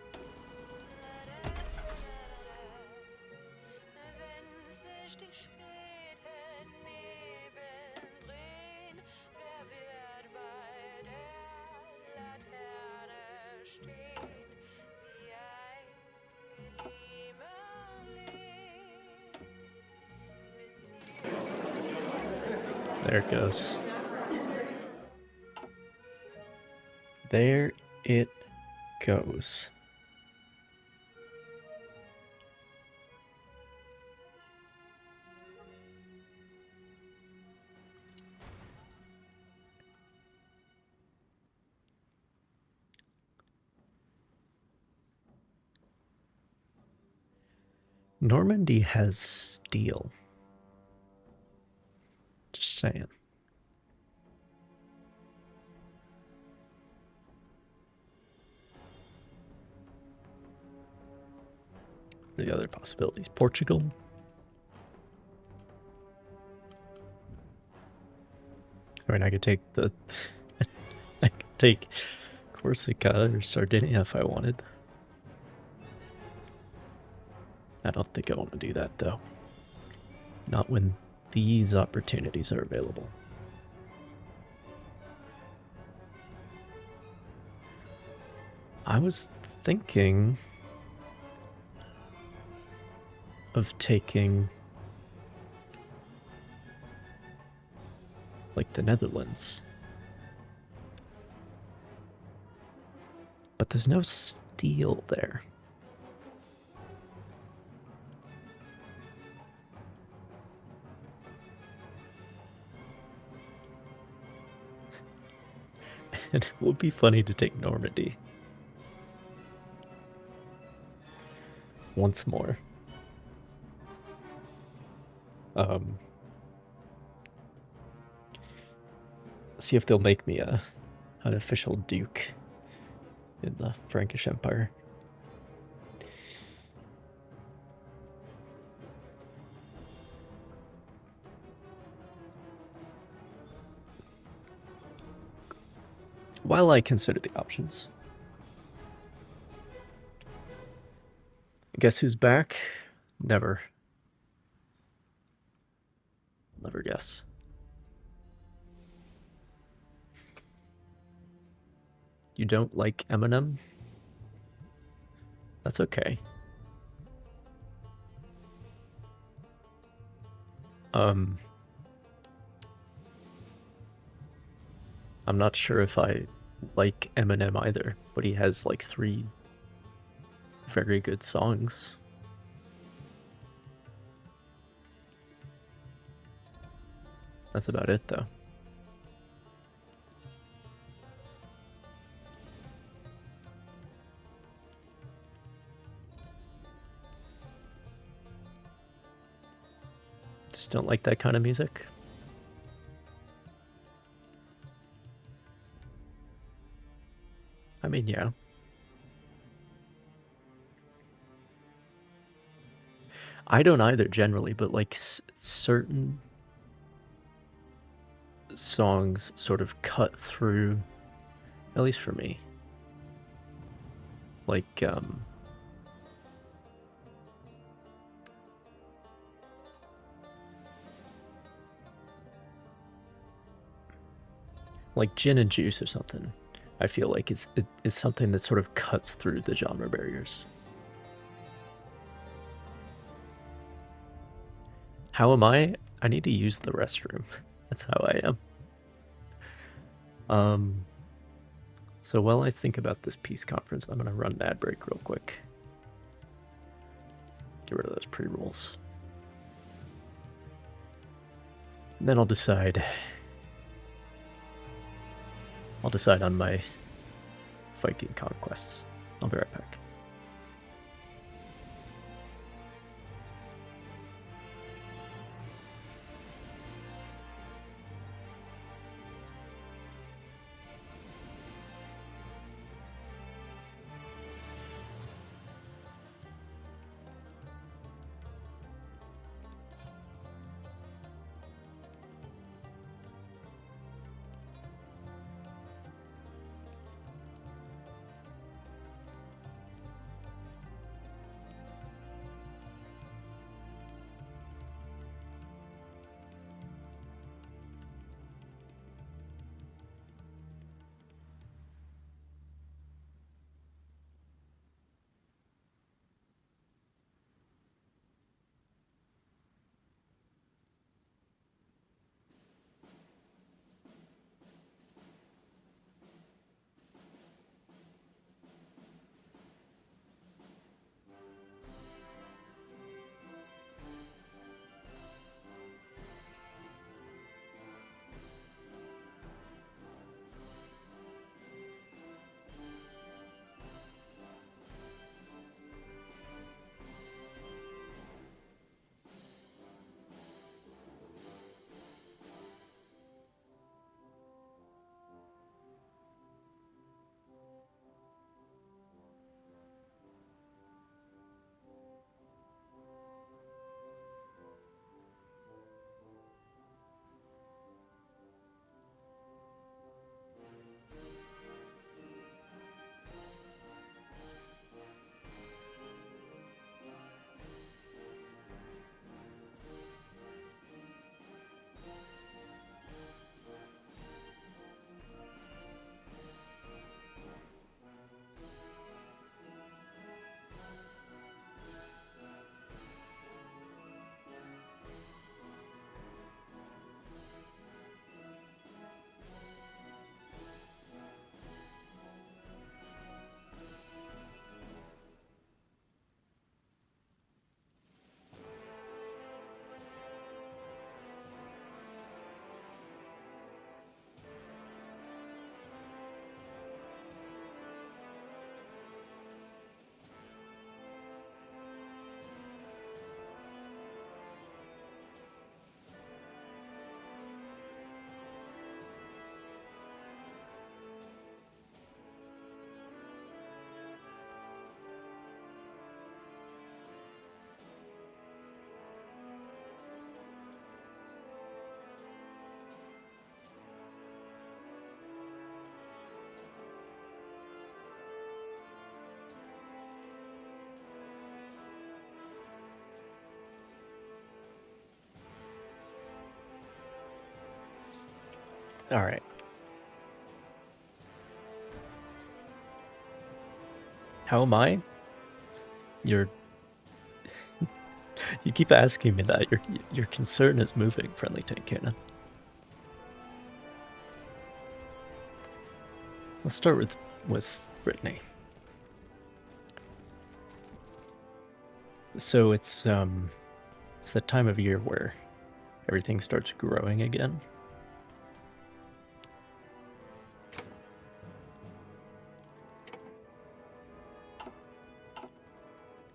There it goes. There it goes. Normandy has steel. Just saying. The other possibilities: Portugal. I mean, I could take I could take Corsica or Sardinia if I wanted. I don't think I want to do that, though. Not when these opportunities are available. I was thinking of taking like the Netherlands. But there's no steel there. And it would be funny to take Normandy. Once more. See if they'll make me an official duke in the Frankish Empire. While I consider the options. Guess who's back? Never. Never guess. You don't like Eminem? That's okay. I'm not sure if I like Eminem either, but he has like 3 very good songs. That's about it, though. just don't like that kind of music. I mean, yeah. I don't either generally, but like certain songs sort of cut through, at least for me. Like Gin and Juice or something. I feel like it's something that sort of cuts through the genre barriers. How am I? I need to use the restroom. That's how I am. So while I think about this peace conference, I'm gonna run an ad break real quick. Get rid of those pre-rolls. And then I'll decide on my Viking conquests. I'll be right back. All right. How am I? You keep asking me that. Your concern is moving, friendly tank cannon. Let's start with Brittany. So it's that time of year where everything starts growing again.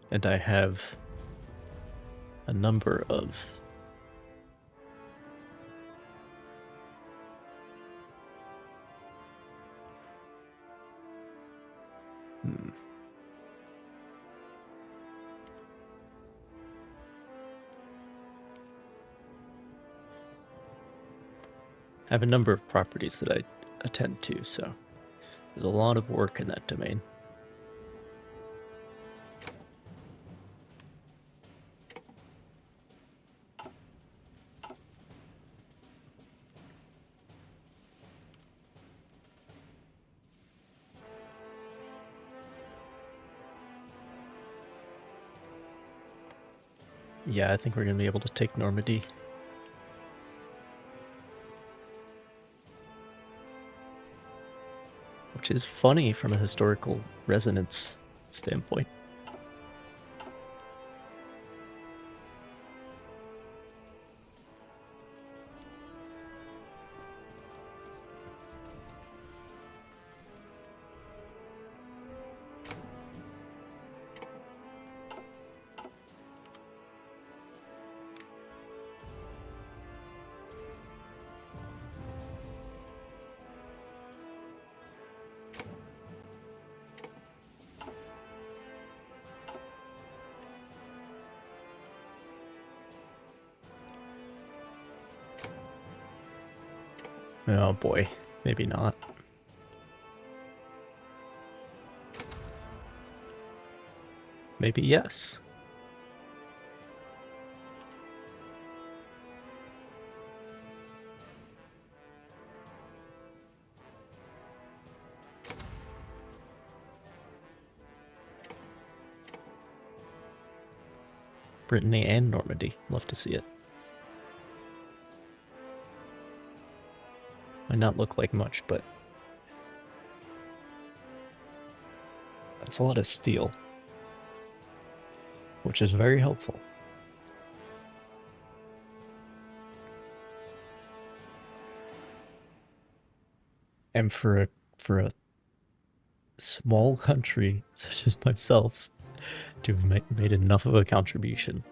And I have a number of Hmm. I have a number of properties that I attend to, so there's a lot of work in that domain. Yeah, I think we're going to be able to take Normandy. Which is funny from a historical resonance standpoint. Oh boy, maybe not. Maybe yes. Brittany and Normandy. Love to see it. Might not look like much, but that's a lot of steel, which is very helpful. And for a small country such as myself to have made enough of a contribution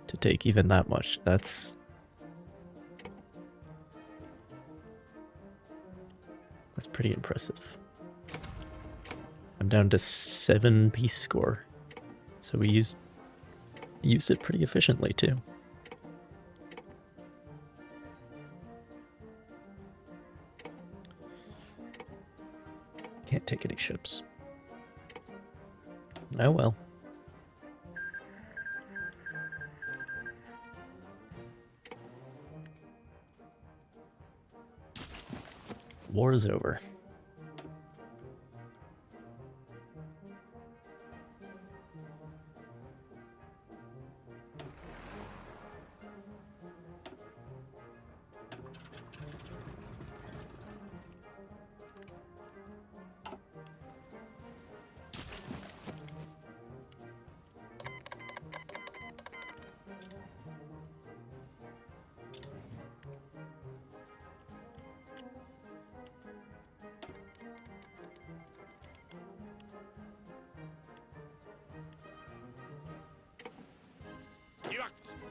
to take even that much, that's pretty impressive. I'm down to 7 peace score, so we used it pretty efficiently too. Can't take any ships. Oh well. War is over.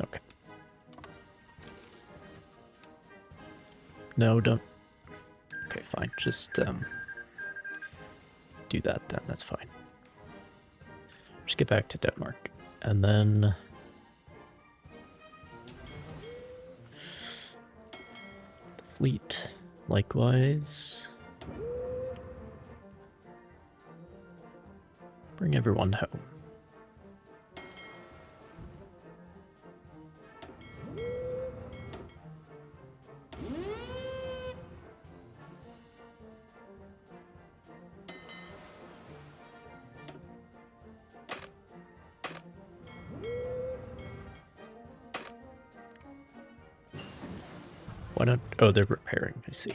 Okay. No, don't. Okay, fine. Just do that then. That's fine. Just get back to Denmark, and then the fleet. Likewise, bring everyone home. Why not? Oh, they're repairing. I see.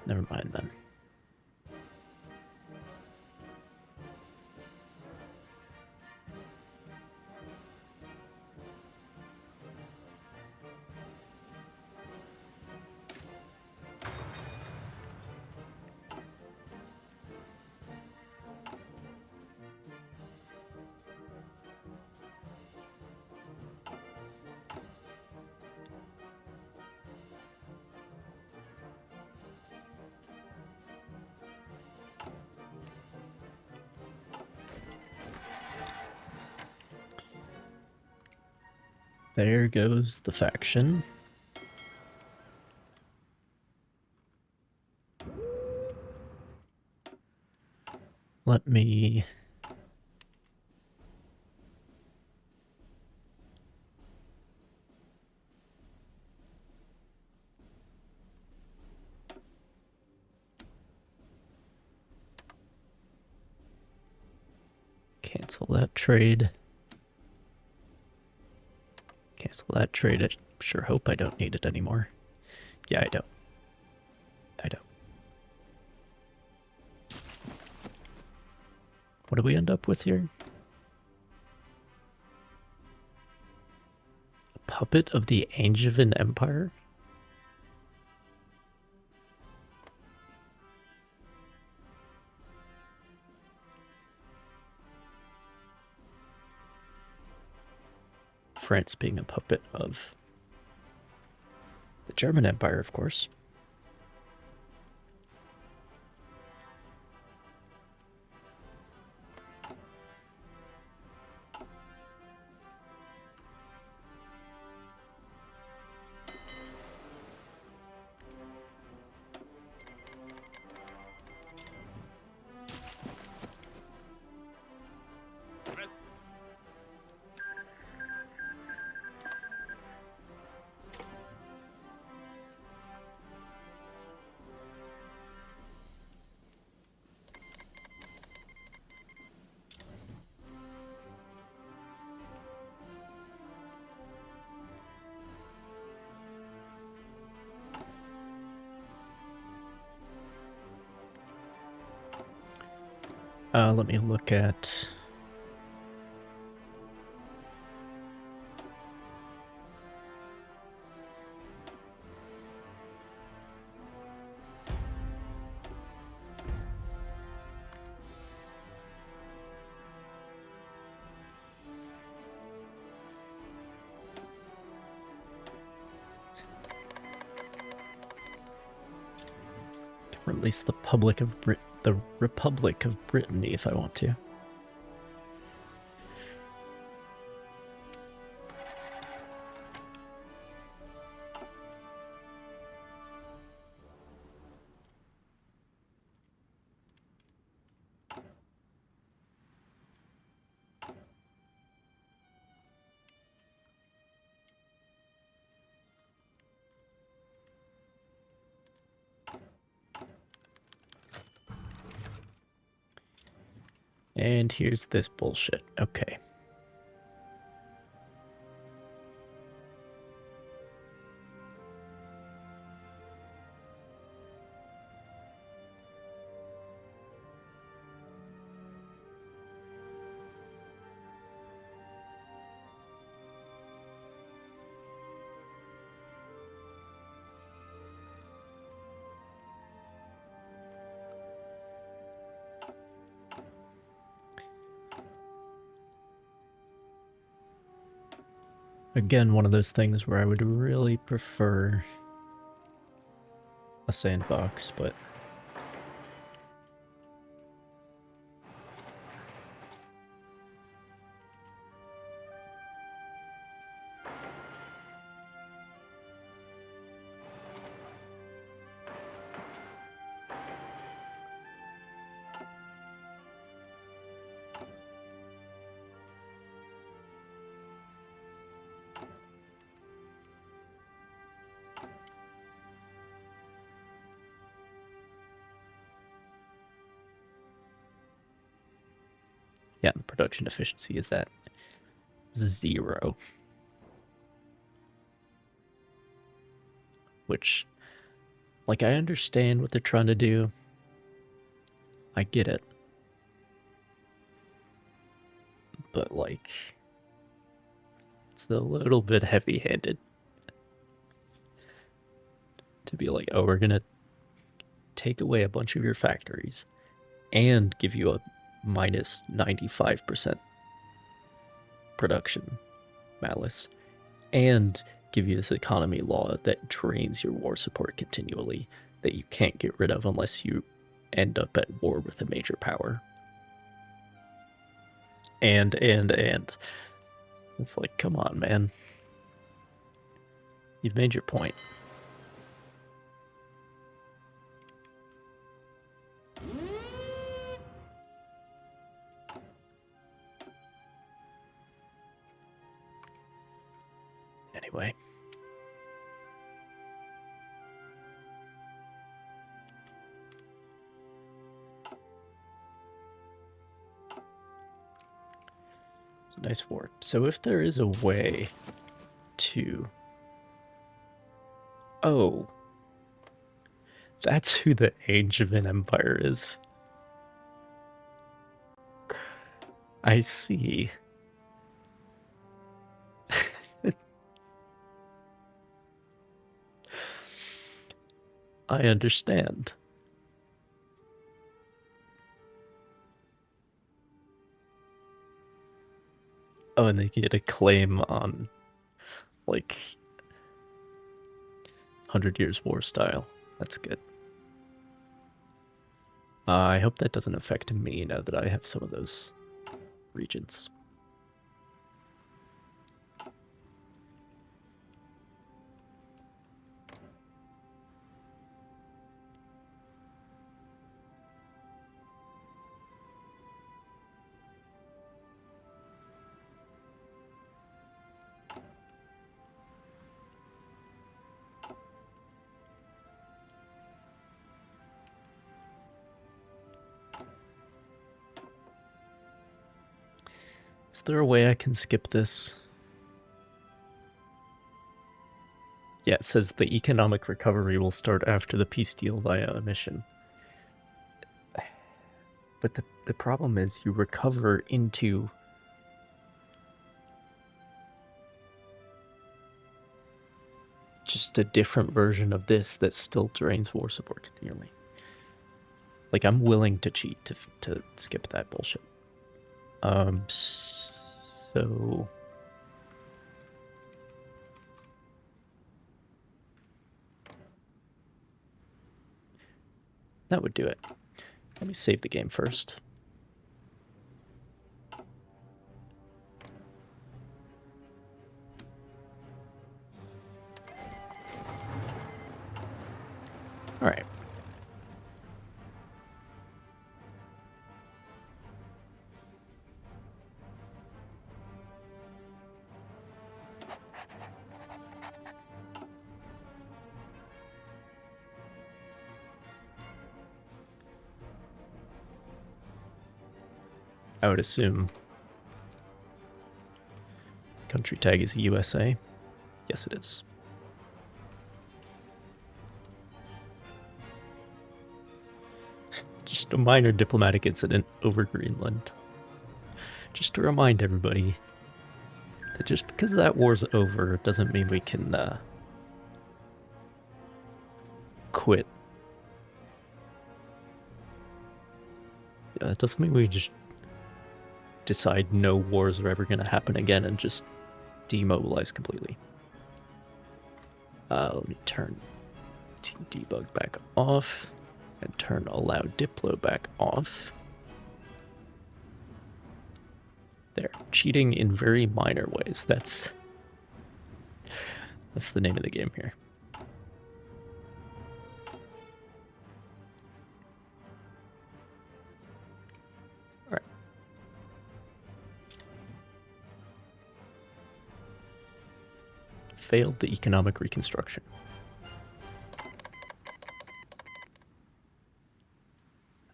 Never mind then. There goes the faction. Let me... cancel that trade. Cancel that trade. I sure hope I don't need it anymore. Yeah, I don't. I don't. What do we end up with here? A puppet of the Angevin Empire? France being a puppet of the German Empire, of course. Let me look at... release the Republic of Brittany if I want to. And here's this bullshit. Okay. Again, one of those things where I would really prefer a sandbox, but yeah, the production efficiency is at 0. Which, like, I understand what they're trying to do. I get it. But, like, it's a little bit heavy-handed to be like, oh, we're gonna take away a bunch of your factories and give you a minus 95% production malice and give you this economy law that drains your war support continually that you can't get rid of unless you end up at war with a major power. And. It's like, come on, man. You've made your point. Anyway. It's a nice warp. So if there is a way to... Oh. That's who the Age of an Empire is. I see. I understand. Oh, and they get a claim on, like, 100 Years War style. That's good. I hope that doesn't affect me now that I have some of those regions. Is there a way I can skip this? Yeah, it says the economic recovery will start after the peace deal via a mission. But the problem is you recover into... just a different version of this that still drains war support nearly. Like, I'm willing to cheat to skip that bullshit. So... that would do it. Let me save the game first. All right. I would assume country tag is USA. Yes, it is. Just a minor diplomatic incident over Greenland. Just to remind everybody that just because that war's over doesn't mean we can quit. It doesn't mean we just decide no wars are ever going to happen again and just demobilize completely. Let me turn debug back off and turn allow diplo back off. There, cheating in very minor ways. That's the name of the game here. All right. Failed the economic reconstruction.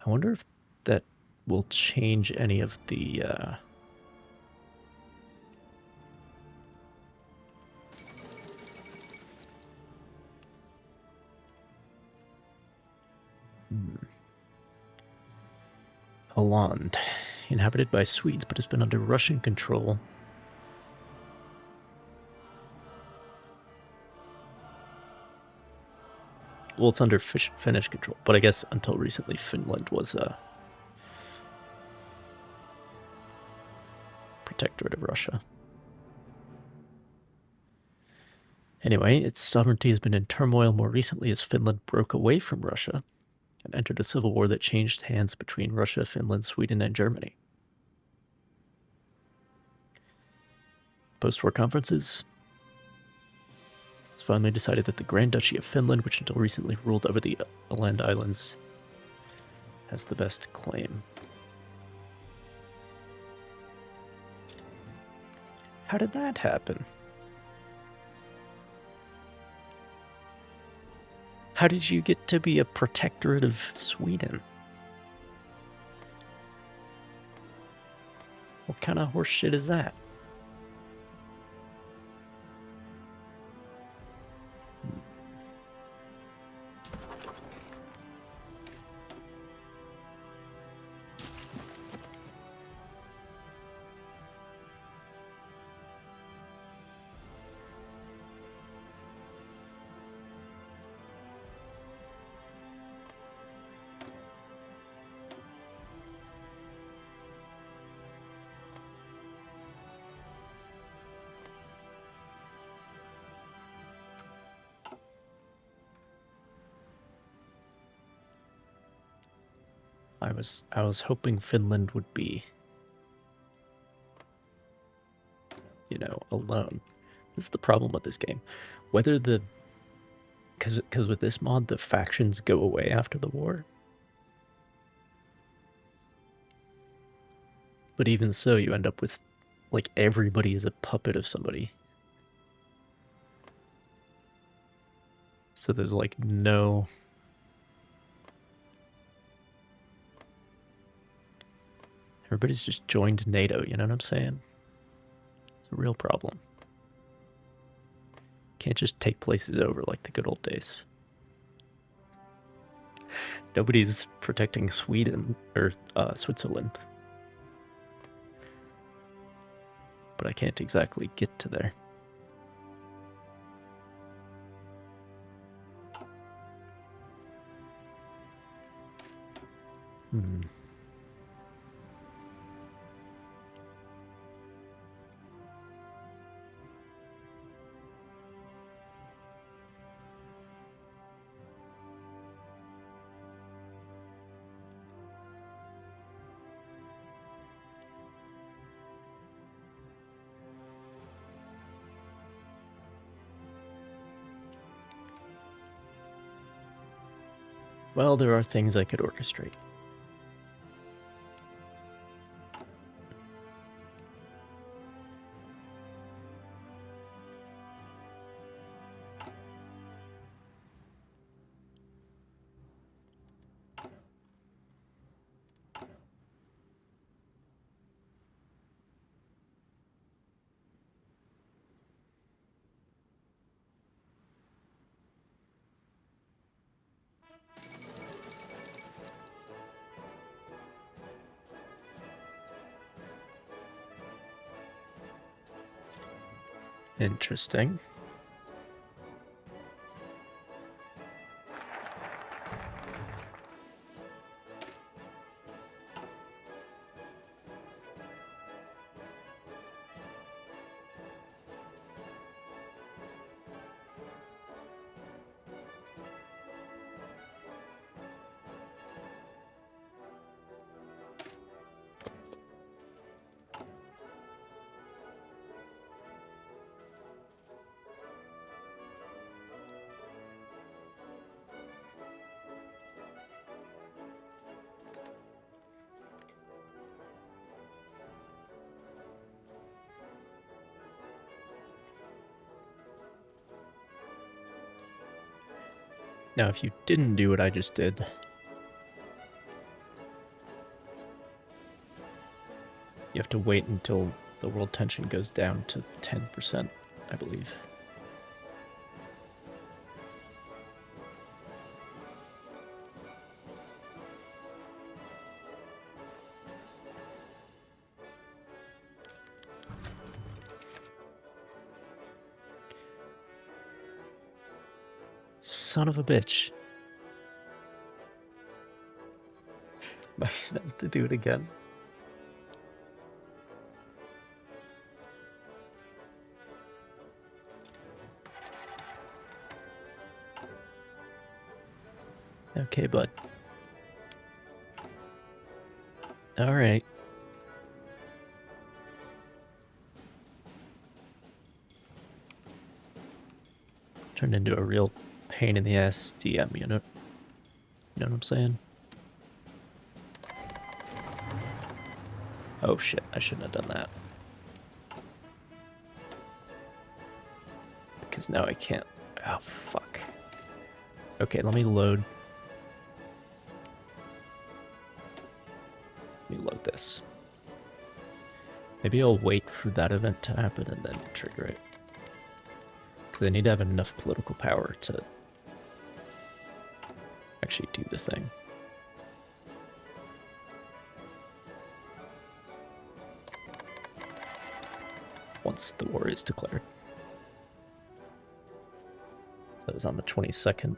I wonder if that will change any of the Holland, inhabited by Swedes, but has been under Russian control. Well, it's under Finnish control, but I guess until recently Finland was a protectorate of Russia. Anyway, its sovereignty has been in turmoil more recently as Finland broke away from Russia and entered a civil war that changed hands between Russia, Finland, Sweden, and Germany. Post-war conferences. As finally decided that the Grand Duchy of Finland, which until recently ruled over the Åland Islands, has the best claim. How did that happen? How did you get to be a protectorate of Sweden? What kind of horse shit is that? I was hoping Finland would be, you know, alone. This is the problem with this game. Whether the... Because with this mod, the factions go away after the war. But even so, you end up with, like, everybody is a puppet of somebody. So there's, like, no... Everybody's just joined NATO, you know what I'm saying? It's a real problem. Can't just take places over like the good old days. Nobody's protecting Sweden or Switzerland. But I can't exactly get to there. Well, there are things I could orchestrate. Interesting. Now, if you didn't do what I just did, you have to wait until the world tension goes down to 10%, I believe. Son of a bitch. I have to do it again. Okay, bud. All right. turned into a real pain in the ass DM, you know what I'm saying? Oh shit, I shouldn't have done that. Because now I can't. Oh, fuck. Okay, let me load. Let me load this. Maybe I'll wait for that event to happen and then trigger it. Because I need to have enough political power to actually do the thing. Once the war is declared. So that was on the 22nd.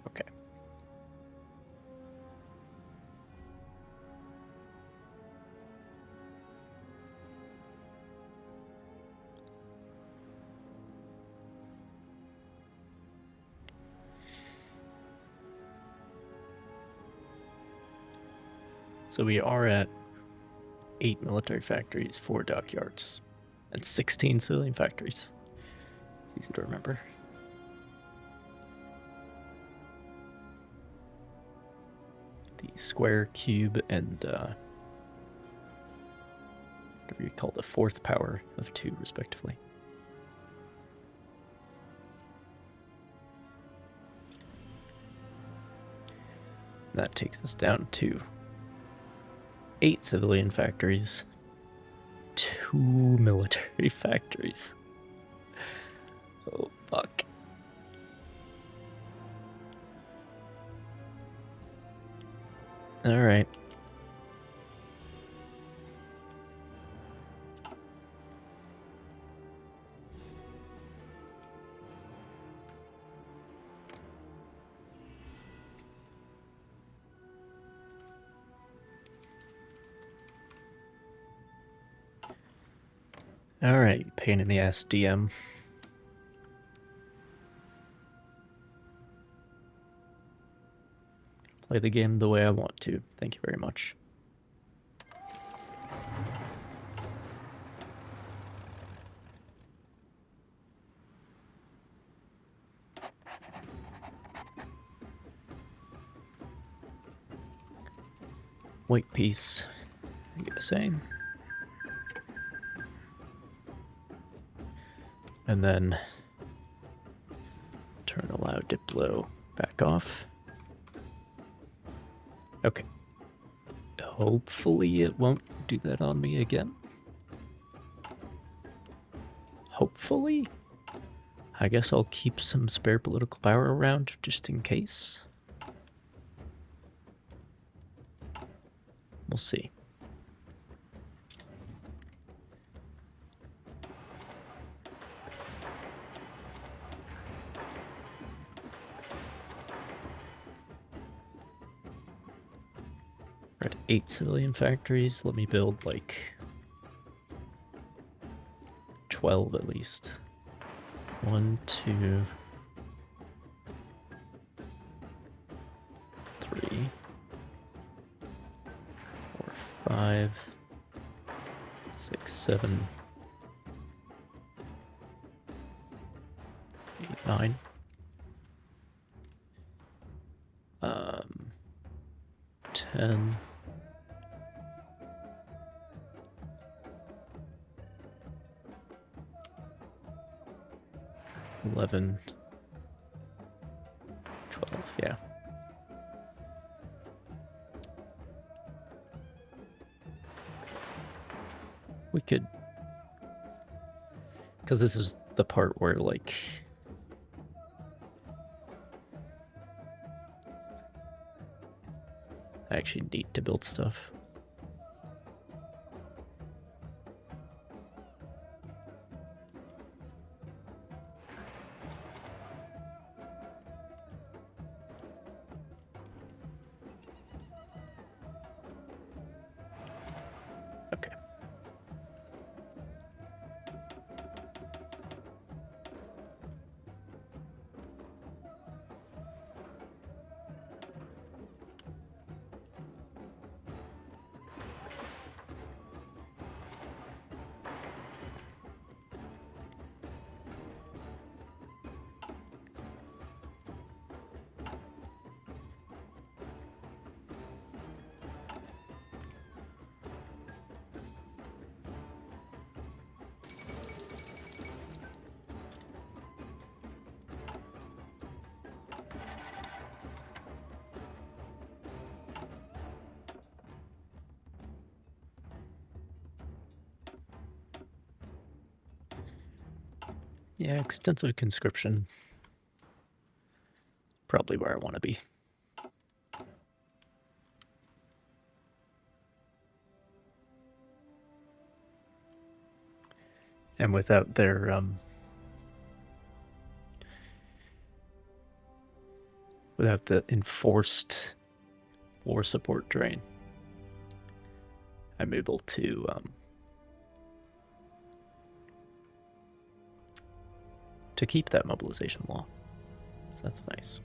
Okay. So we are at 8 military factories, 4 dockyards, and 16 civilian factories. It's easy to remember. The square, cube, and whatever you call the fourth power of 2, respectively. And that takes us down to 8 civilian factories, 2 military factories. Oh, fuck. All right. All right, pain in the ass DM. Play the game the way I want to. Thank you very much. White piece. I get the same. And then turn allow diplo back off. Okay. Hopefully it won't do that on me again. Hopefully. I guess I'll keep some spare political power around just in case. We'll see. We're at 8 civilian factories. Let me build like 12 at least. 1, 2, 3, 4, 5, 6, 7, 8, 9. 10. 11, 12, yeah. We could, because this is the part where, like, I actually need to build stuff. Okay. Yeah, extensive conscription. Probably where I want to be. And without their without the enforced war support drain, I'm able to keep that mobilization law. So that's nice.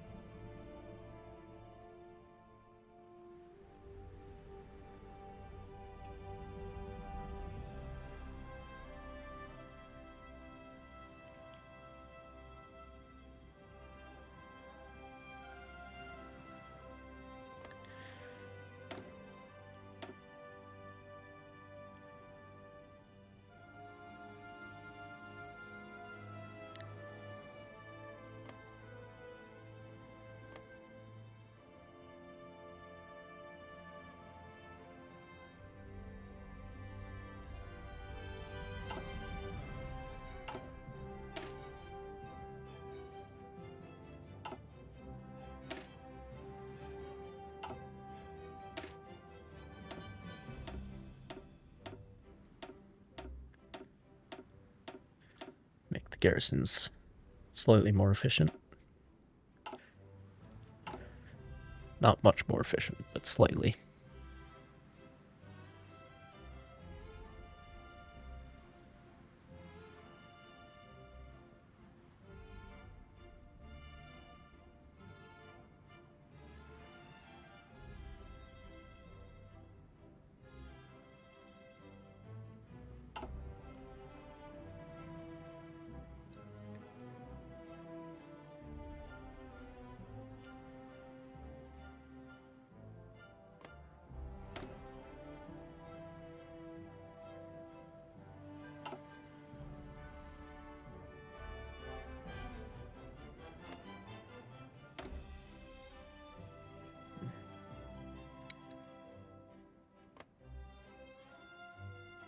Make the garrisons slightly more efficient. Not much more efficient, but slightly.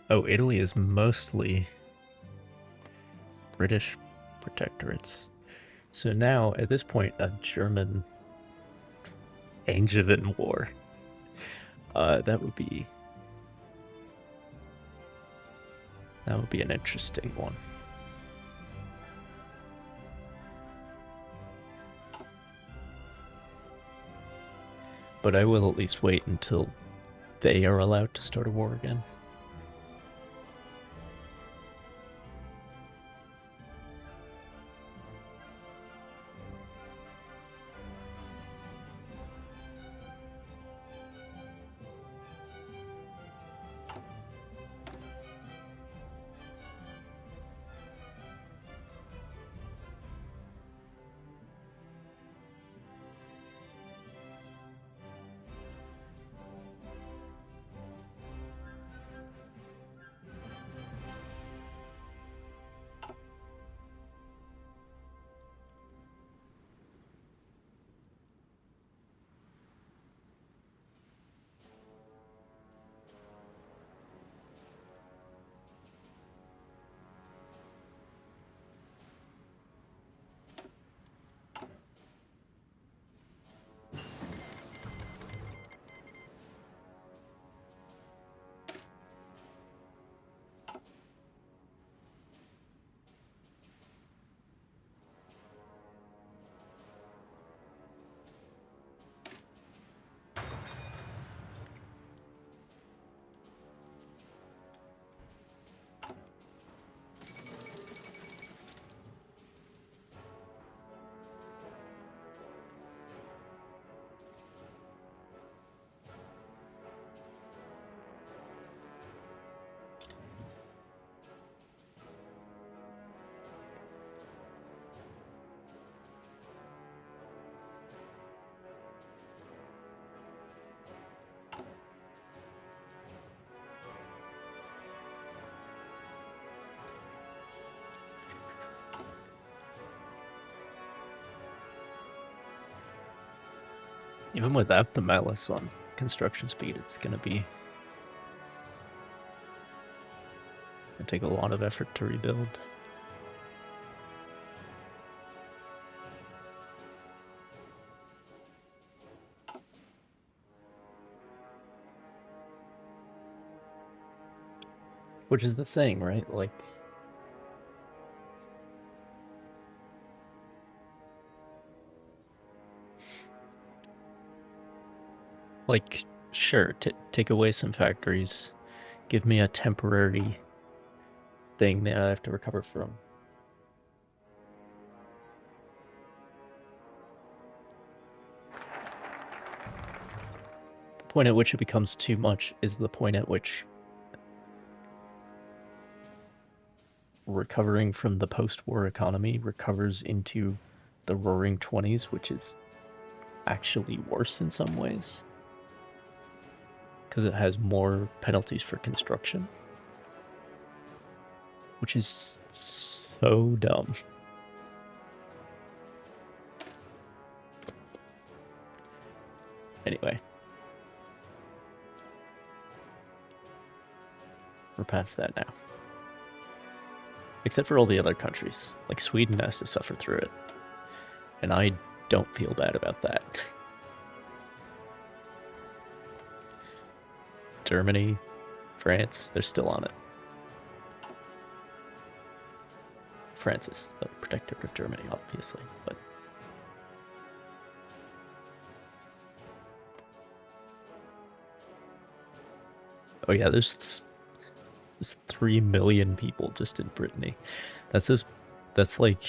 Oh, Italy is mostly British protectorates. So now, at this point, a German Angevin war. That would be an interesting one. But I will at least wait until they are allowed to start a war again. Even without the malice on construction speed, it's gonna take a lot of effort to rebuild. Which is the thing, right? Like, sure, take away some factories, give me a temporary thing that I have to recover from. The point at which it becomes too much is the point at which recovering from the post-war economy recovers into the Roaring 20s, which is actually worse in some ways because it has more penalties for construction, which is so dumb. Anyway, we're past that now. Except for all the other countries. Like, Sweden has to suffer through it. And I don't feel bad about that. Germany, France, they're still on it. France is the protectorate of Germany, obviously, but... Oh yeah, there's 3 million people just in Brittany. That's like...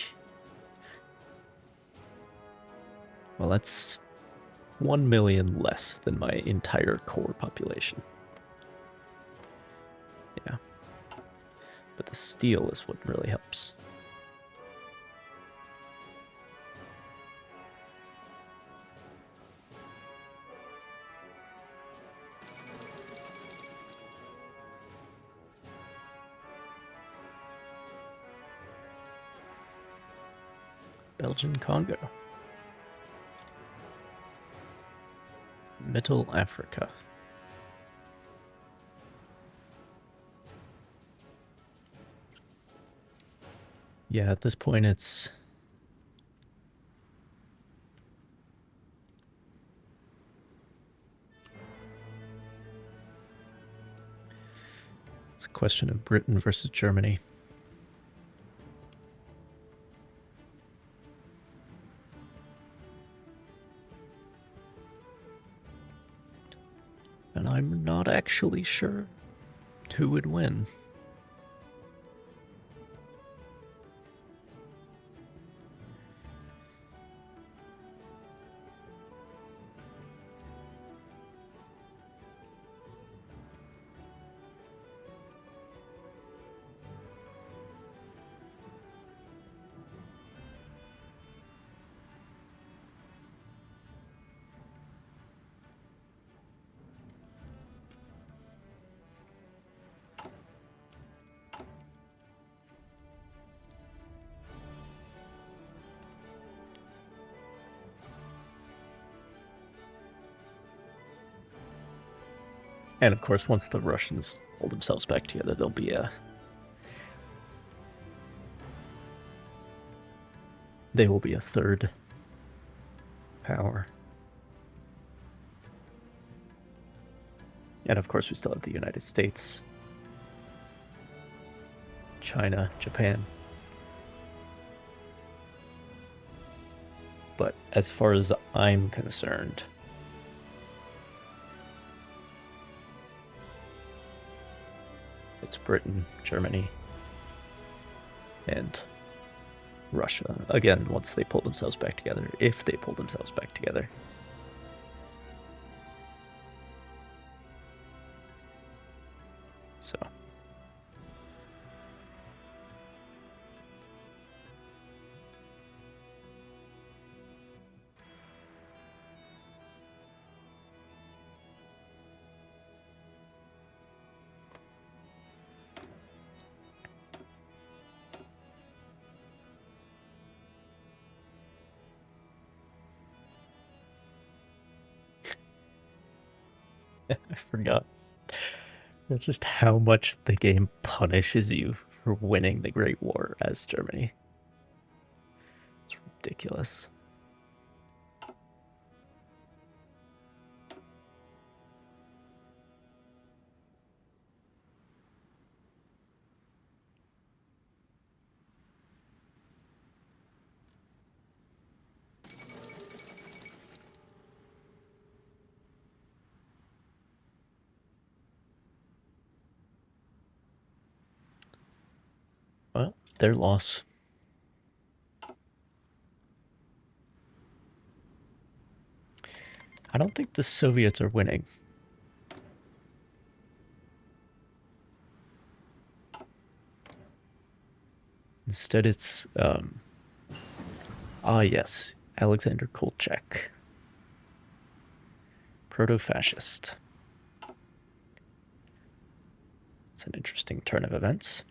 Well, that's 1 million less than my entire core population. Yeah. But the steel is what really helps. Belgian Congo. Middle Africa. Yeah, at this point it's... It's a question of Britain versus Germany. And I'm not actually sure who would win. And of course, once the Russians hold themselves back together, there'll be they will be a third power. And of course, we still have the United States, China, Japan. But as far as I'm concerned, it's Britain, Germany, and Russia. Again, once they pull themselves back together, if they pull themselves back together. So... I forgot just how much the game punishes you for winning the Great War as Germany. It's ridiculous. Well, their loss. I don't think the Soviets are winning. Instead, it's yes, Alexander Kolchak, proto-fascist. It's an interesting turn of events.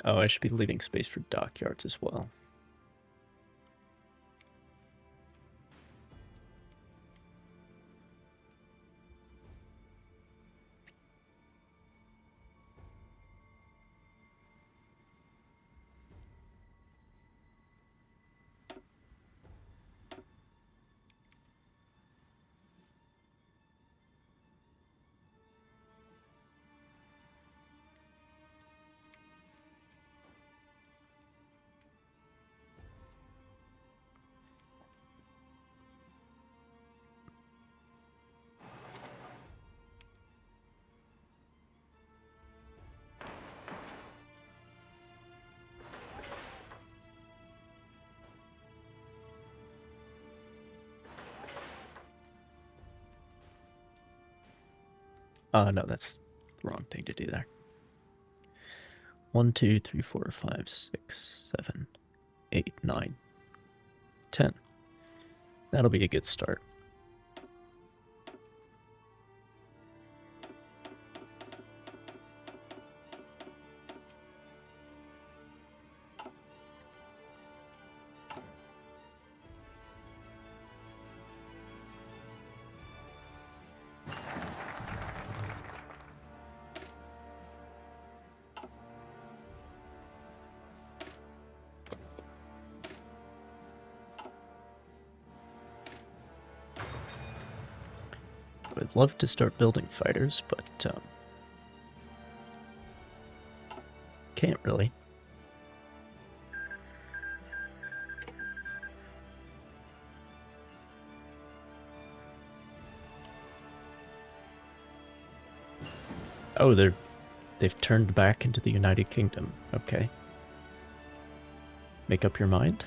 Oh, I should be leaving space for dockyards as well. No, that's the wrong thing to do there. 1, 2, 3, 4, 5, 6, 7, 8, 9, 10. That'll be a good start. I would love to start building fighters, but can't really. Oh, they've turned back into the United Kingdom. Okay. Make up your mind.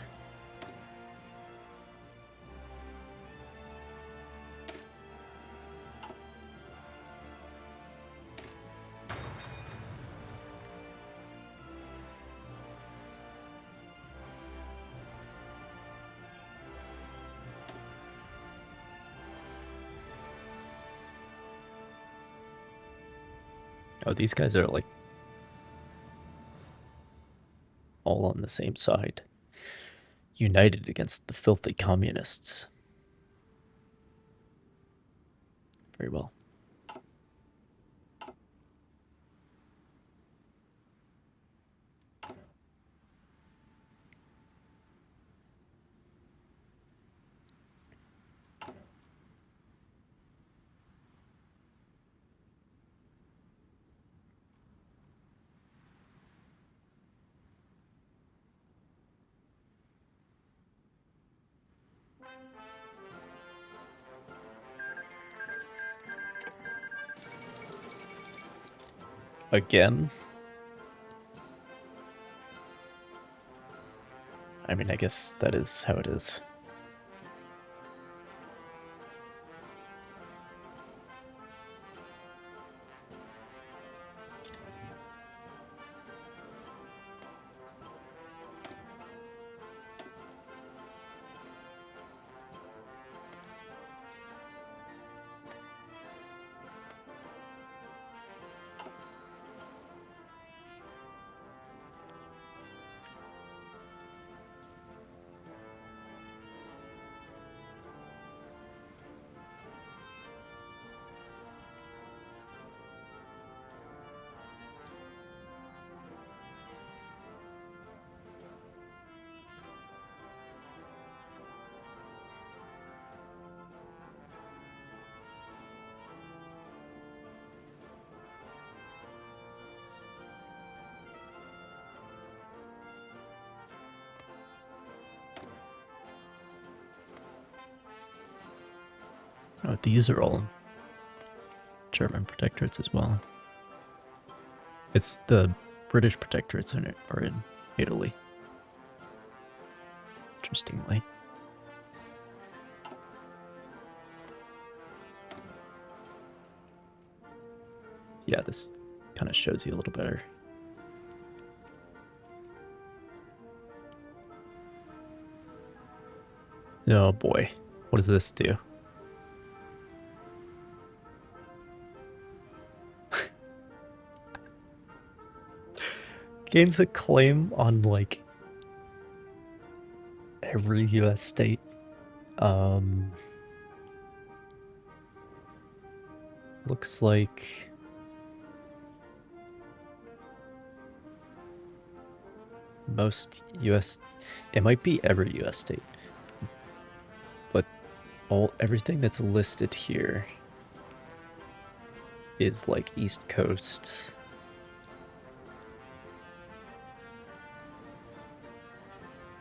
Oh, these guys are like all on the same side. United against the filthy communists. Very well. Again? I mean, I guess that is how it is. Oh, these are all German protectorates as well. It's the British protectorates are in Italy. Interestingly. Yeah, this kind of shows you a little better. Oh boy, what does this do? Gains a claim on like every US state. Looks like most US, it might be every US state, but everything that's listed here is like East Coast.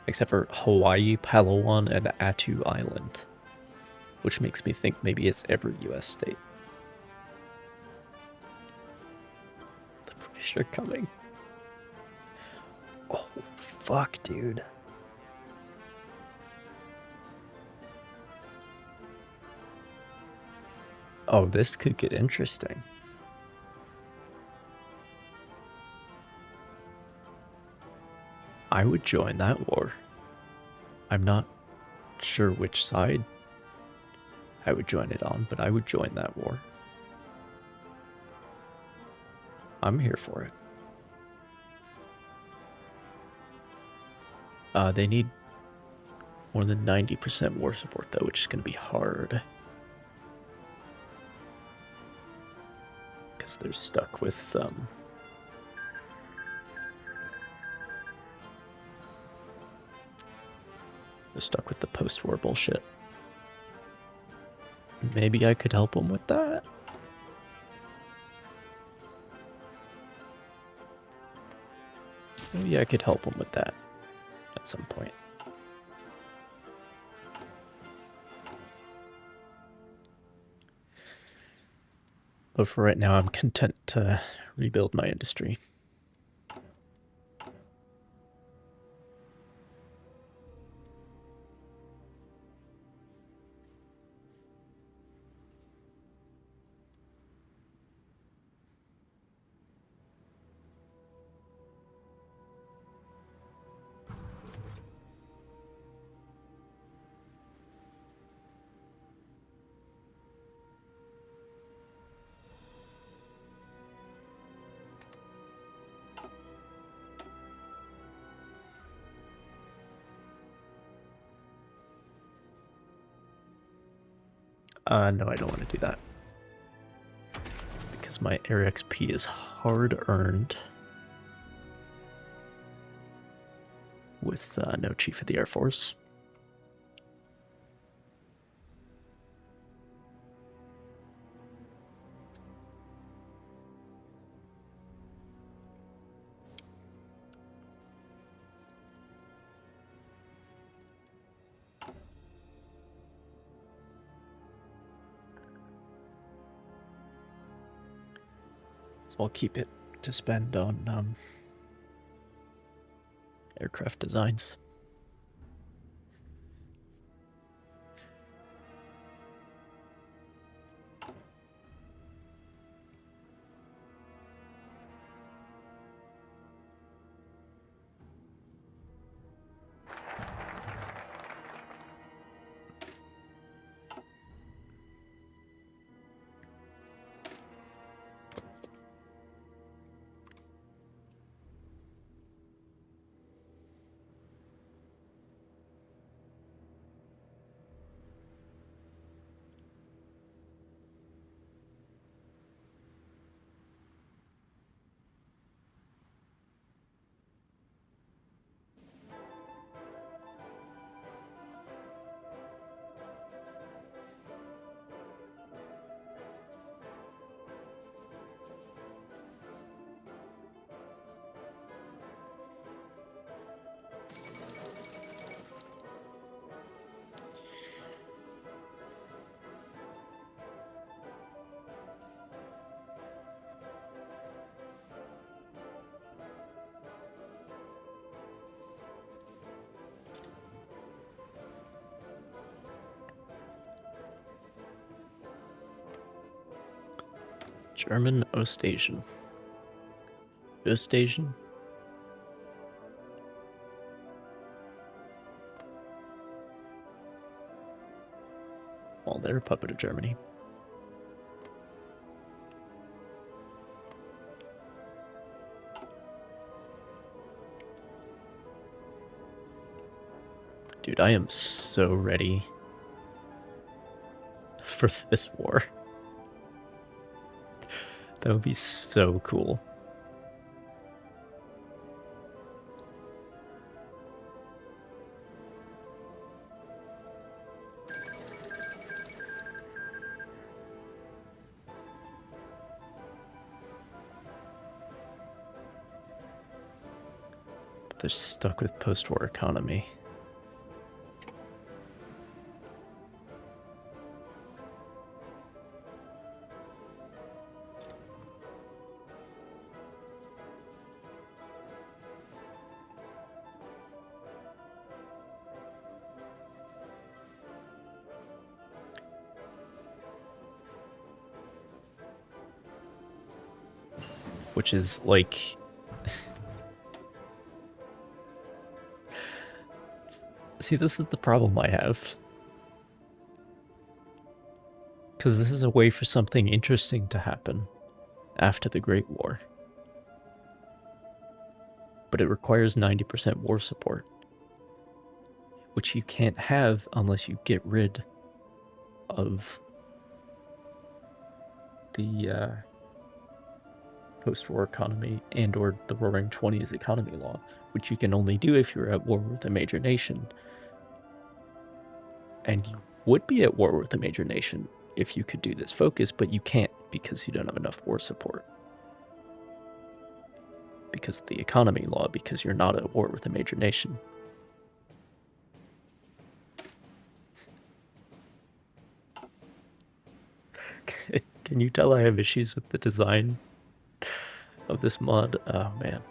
Except for Hawaii, Palawan, and Attu Island, which makes me think maybe it's every US state. The British are coming. Oh, fuck, dude. Oh, this could get interesting. I would join that war. I'm not sure which side I would join it on, but I would join that war. I'm here for it. They need more than 90% war support, though, which is going to be hard. Because they're stuck with... they're stuck with the post-war bullshit. Maybe I could help them with that. Maybe I could help them with that at some point. But for right now, I'm content to rebuild my industry. No, I don't want to do that. Because my air XP is hard earned. With no Chief of the Air Force. So I'll keep it to spend on aircraft designs. German Ostasian. Ostasian? Well, they're a puppet of Germany. Dude, I am so ready for this war. That would be so cool. But they're stuck with post-war economy. Which is like... See, this is the problem I have. Because this is a way for something interesting to happen after the Great War. But it requires 90% war support, which you can't have unless you get rid of the post-war economy and or the Roaring Twenties economy law, which you can only do if you're at war with a major nation. And you would be at war with a major nation if you could do this focus, but you can't because you don't have enough war support. Because of the economy law, because you're not at war with a major nation. Can you tell I have issues with the design of this mod? Oh man.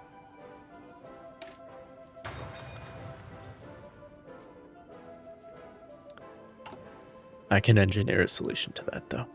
I can engineer a solution to that though.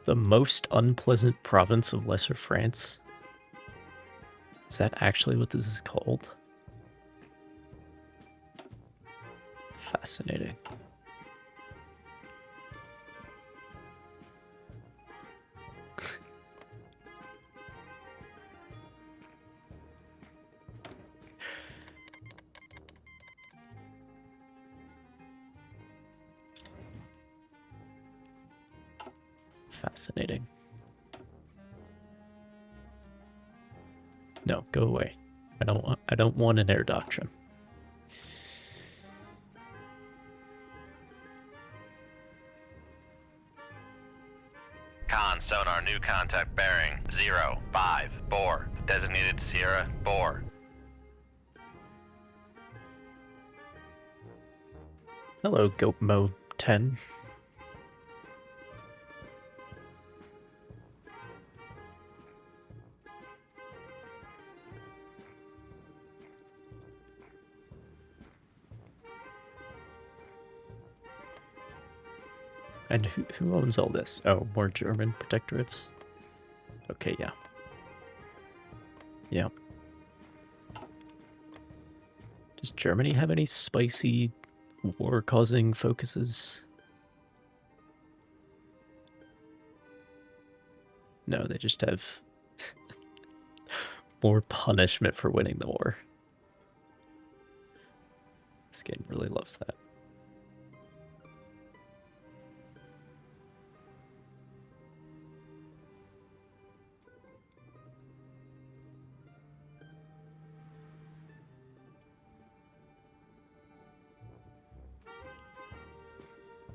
The most unpleasant province of Lesser France? Is that actually what this is called? Fascinating. Fascinating. No, go away. I don't want an air doctrine. Con sonar, new contact bearing 054. Designated Sierra 4. Hello, GoatMo 10. And who owns all this? Oh, more German protectorates? Okay, yeah. Yeah. Does Germany have any spicy war-causing focuses? No, they just have more punishment for winning the war. This game really loves that.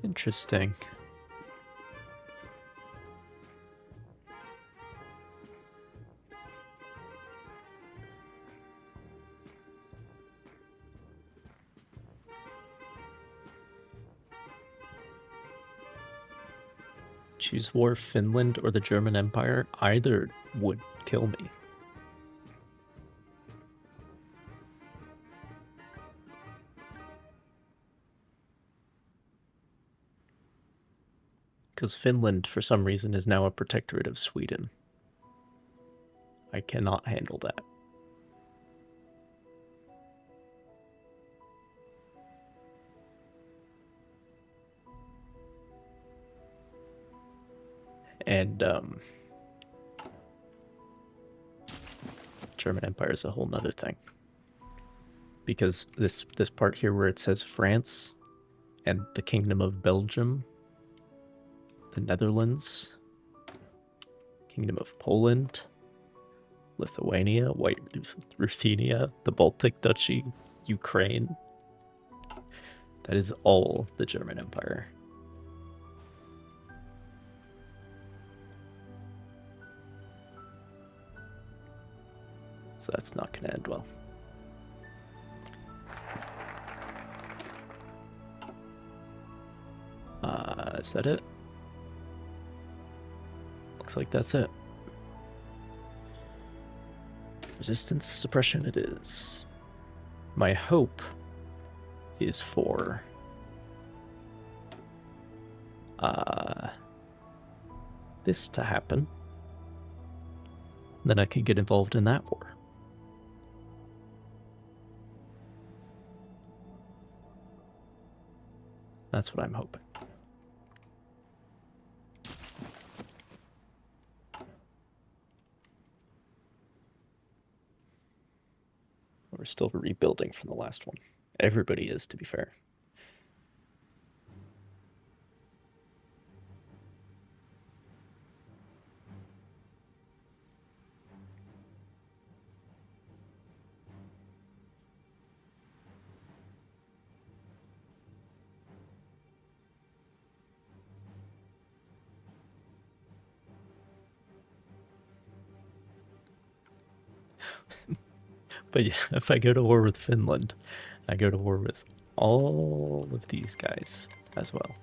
Interesting. Choose war, Finland or the German Empire. Either would kill me. Because Finland, for some reason, is now a protectorate of Sweden. I cannot handle that. And German Empire is a whole nother thing. Because this part here where it says France and the Kingdom of Belgium, the Netherlands, Kingdom of Poland, Lithuania, White Ruthenia, the Baltic Duchy, Ukraine. That is all the German Empire. So that's not going to end well. Is that it? Looks like that's it. Resistance suppression it is. My hope is for this to happen. Then I can get involved in that war. That's what I'm hoping. We're still rebuilding from the last one. Everybody is, to be fair. But yeah, if I go to war with Finland, I go to war with all of these guys as well.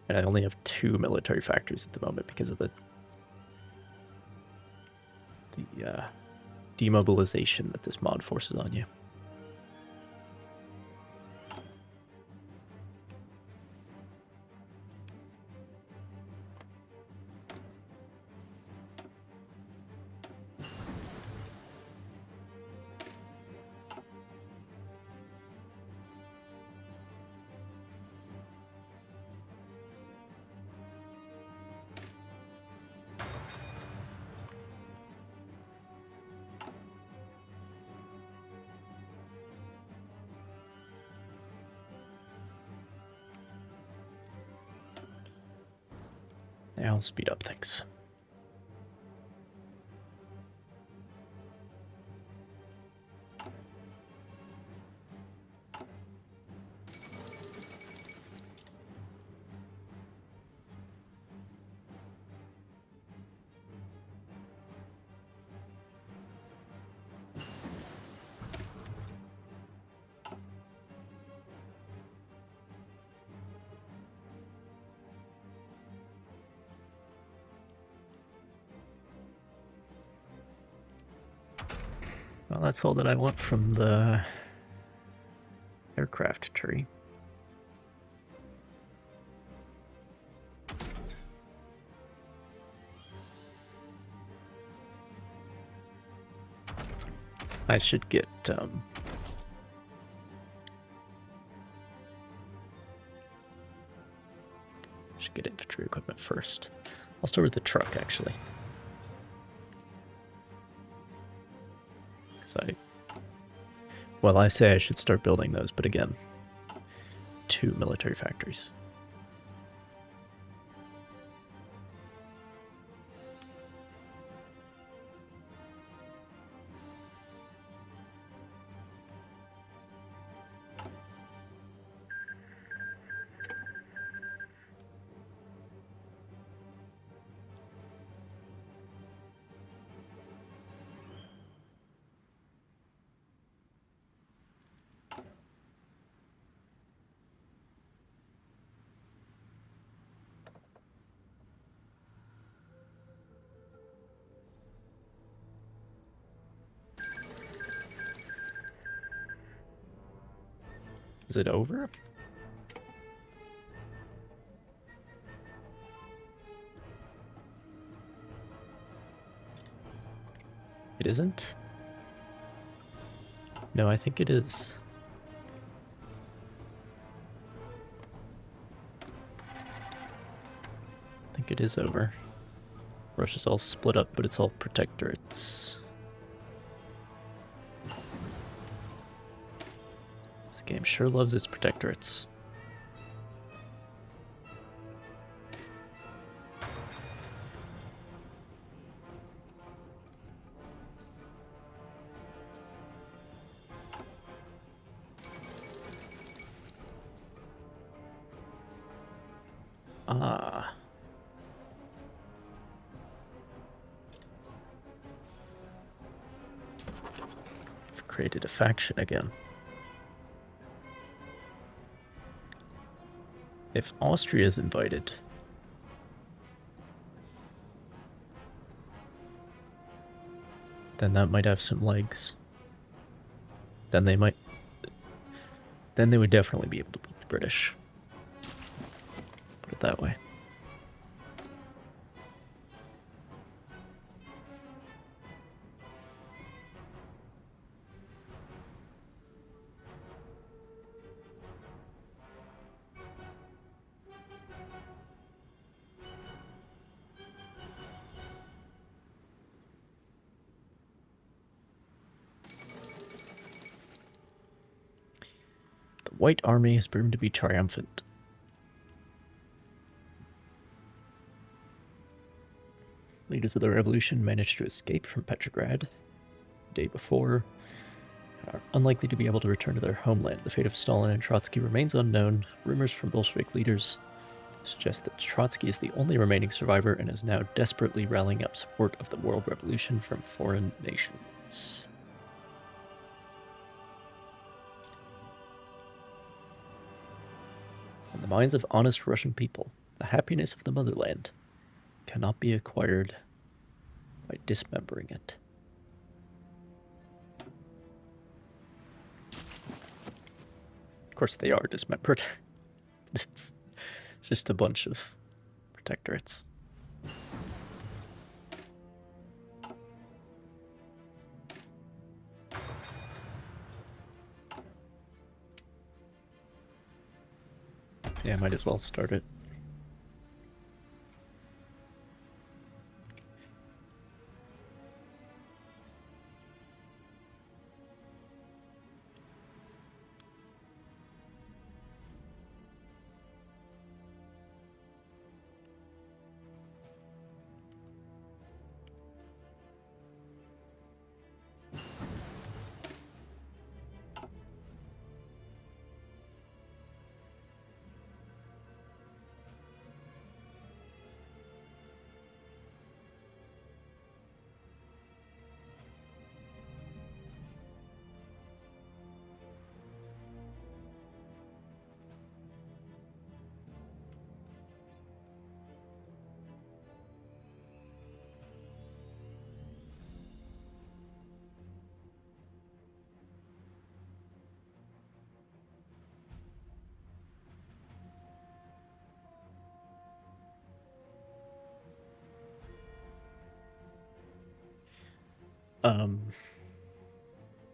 And I only have 2 military factories at the moment because of the demobilization that this mod forces on you. Yeah, I'll speed up things. Well, that's all that I want from the aircraft tree. I should get infantry equipment first. I'll start with the truck, actually. Well, I say I should start building those, but again, 2 military factories. Is it over? It isn't? No, I think it is. I think it is over. Russia's all split up, but it's all protectorates. This game sure loves its protectorates. Ah. I've created a faction again. If Austria is invited, then that might have some legs. Then they might... Then they would definitely be able to beat the British. Put it that way. The White Army is proven to be triumphant. Leaders of the revolution managed to escape from Petrograd the day before and are unlikely to be able to return to their homeland. The fate of Stalin and Trotsky remains unknown. Rumors from Bolshevik leaders suggest that Trotsky is the only remaining survivor and is now desperately rallying up support of the world revolution from foreign nations. In the minds of honest Russian people, the happiness of the motherland cannot be acquired by dismembering it. Of course they are dismembered. It's just a bunch of protectorates. Yeah, might as well start it.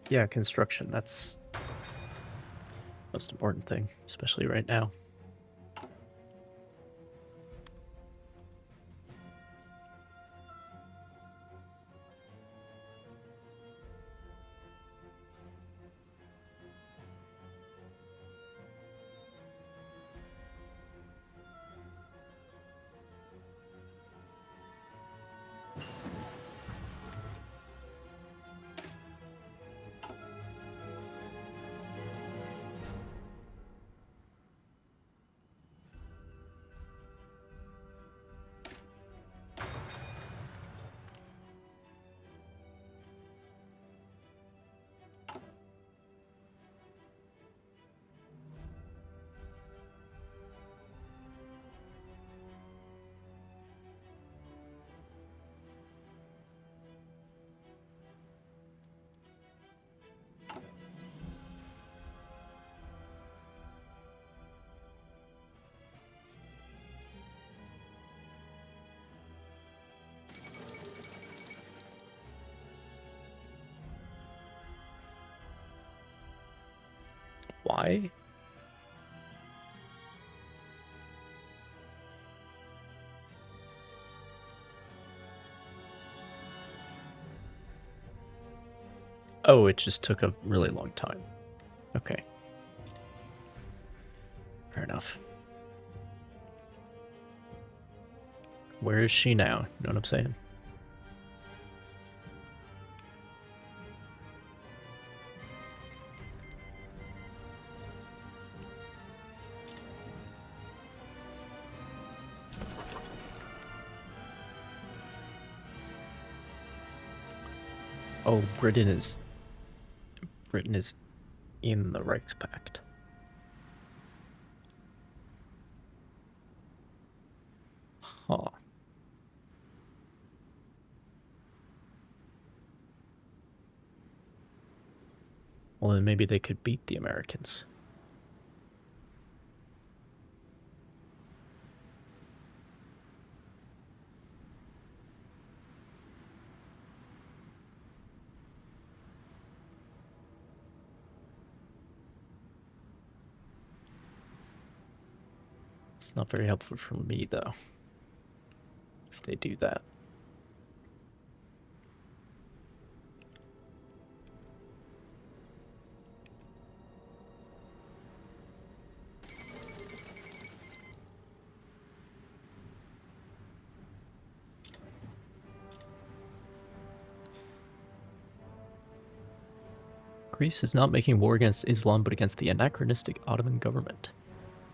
Yeah, construction, that's the most important thing, especially right now. Why? Oh, it just took a really long time. Okay. Fair enough. Where is she now? You know what I'm saying? Oh, Britain is in the Reichspakt. Huh. Well, then maybe they could beat the Americans. It's not very helpful for me, though, if they do that. Greece is not making war against Islam, but against the anachronistic Ottoman government.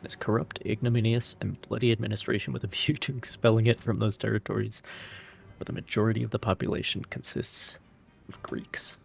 Its corrupt, ignominious, and bloody administration with a view to expelling it from those territories where the majority of the population consists of Greeks.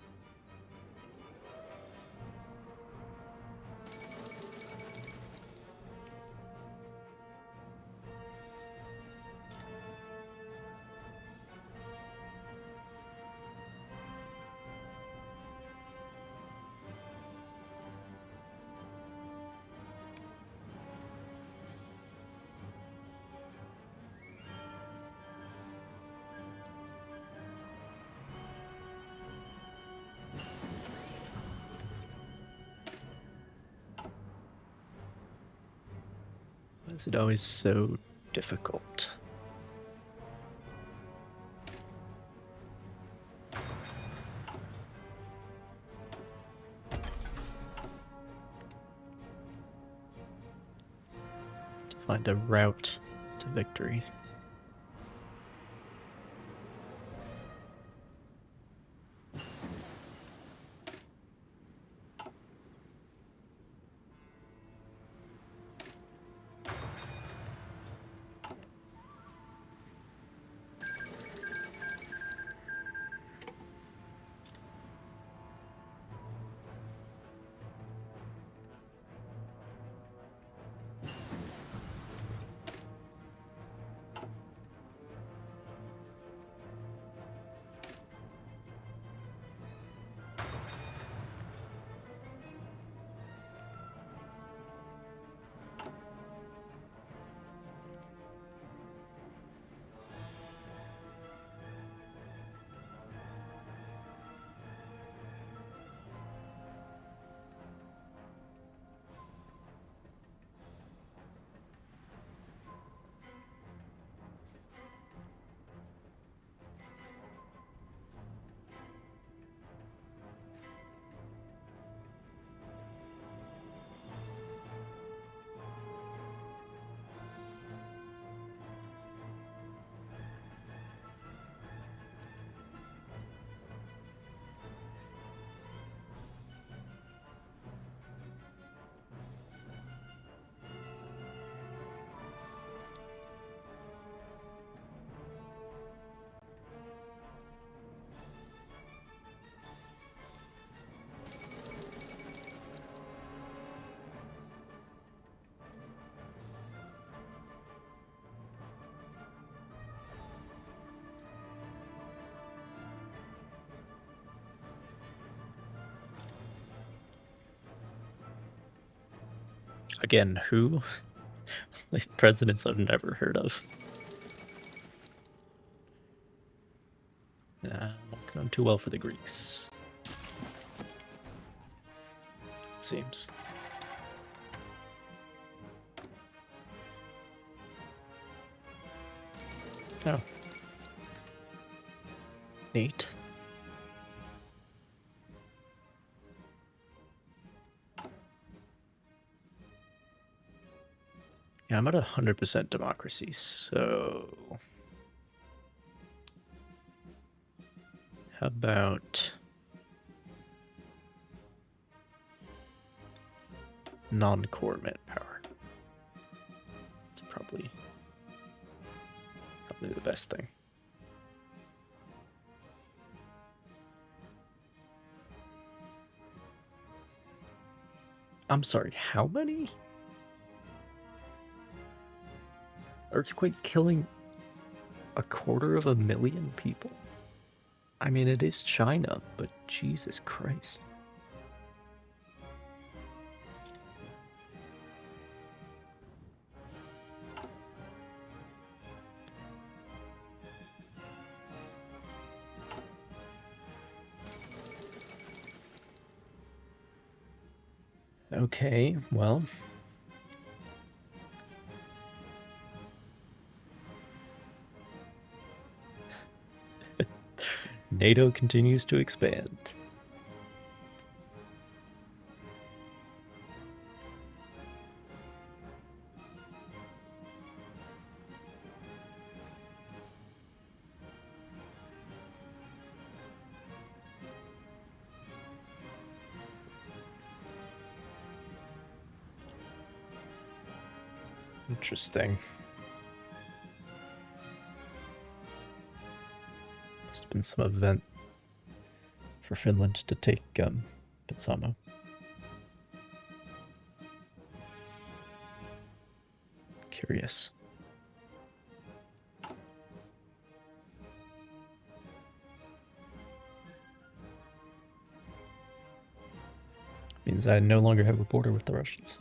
Why is it always so difficult? To find a route to victory. Again, who? These presidents I've never heard of. Not going too well for the Greeks. It seems. Oh. Neat. Yeah, I'm at 100% democracy, so... How about... non-core manpower? It's probably the best thing. I'm sorry, how many? Earthquake killing 250,000 people? I mean, it is China, but Jesus Christ. Okay, well... NATO continues to expand. Interesting. Must have been some event for Finland to take Petsamo. Curious. Means I no longer have a border with the Russians.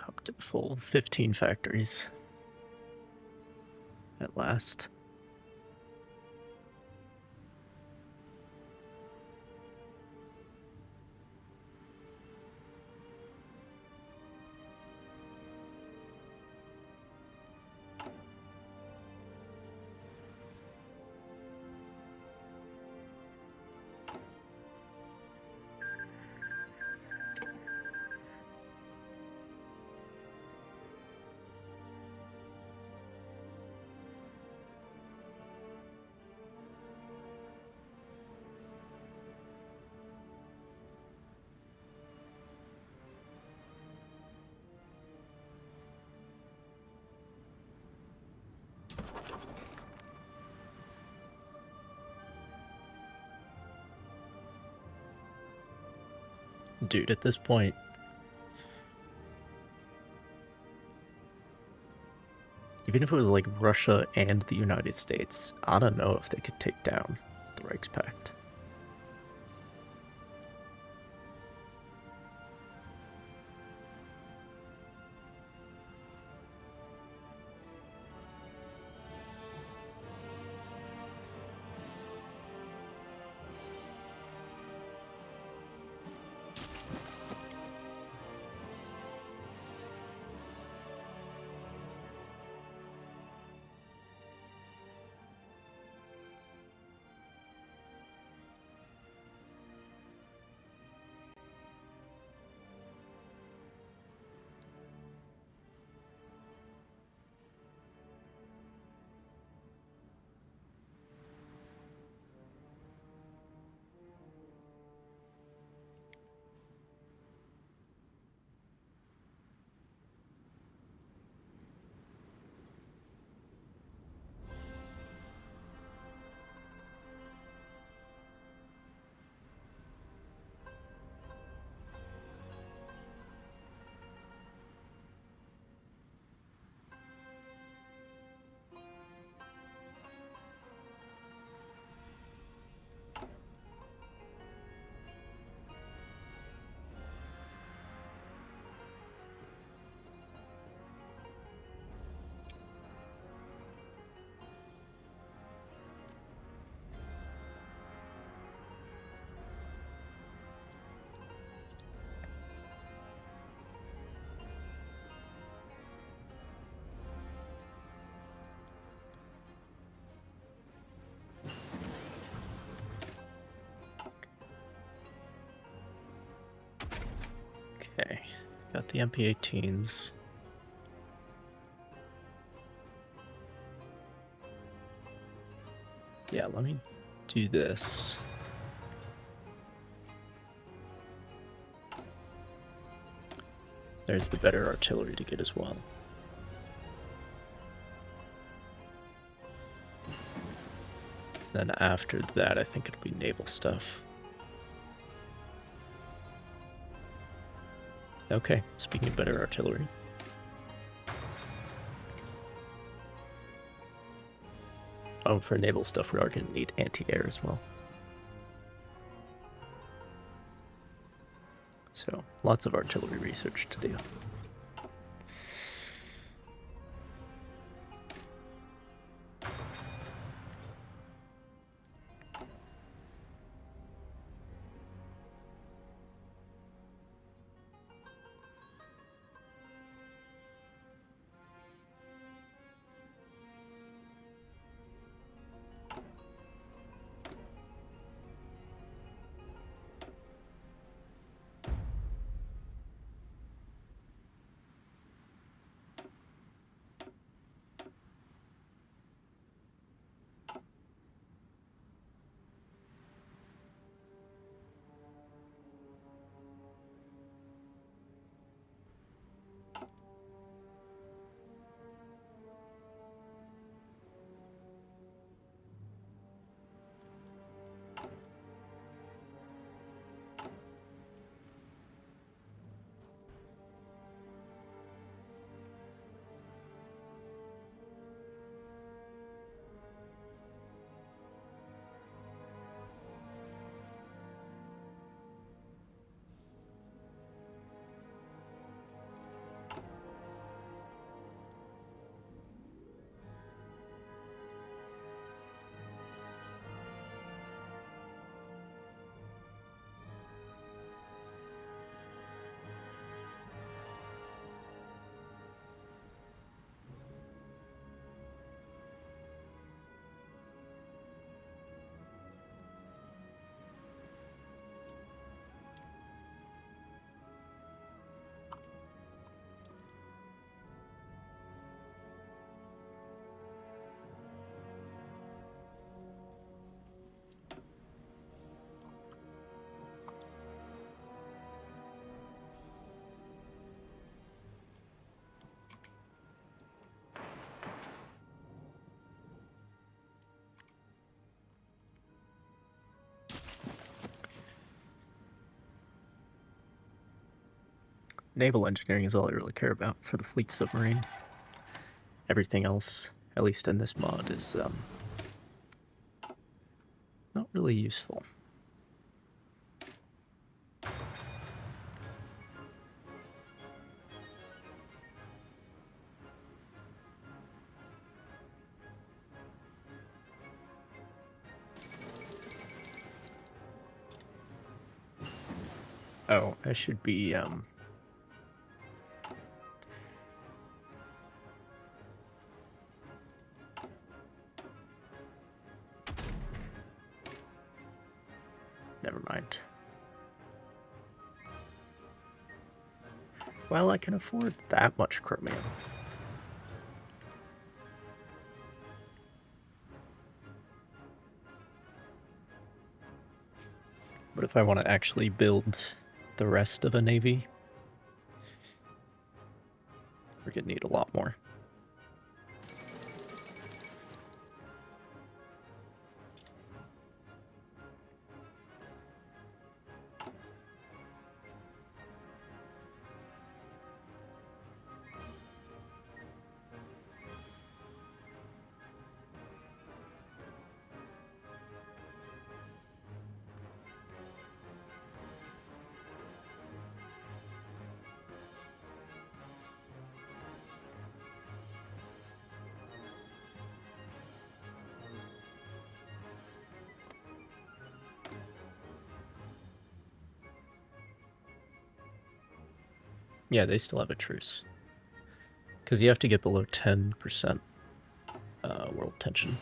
Up to full 15 factories. At last. Dude, at this point, even if it was like Russia and the United States, I don't know if they could take down the Reichspakt. Okay, got the MP-18s. Yeah, let me do this. There's the better artillery to get as well. Then after that, I think it'll be naval stuff. Okay, speaking of better artillery. Oh, for naval stuff, we are going to need anti-air as well. So, lots of artillery research to do. Naval engineering is all I really care about for the fleet submarine. Everything else, at least in this mod, is not really useful. Oh, I should be, never mind. Well, I can afford that much chromium. But if I want to actually build the rest of a navy, we're gonna need a lot more. Yeah, they still have a truce. Because you have to get below 10% world tension.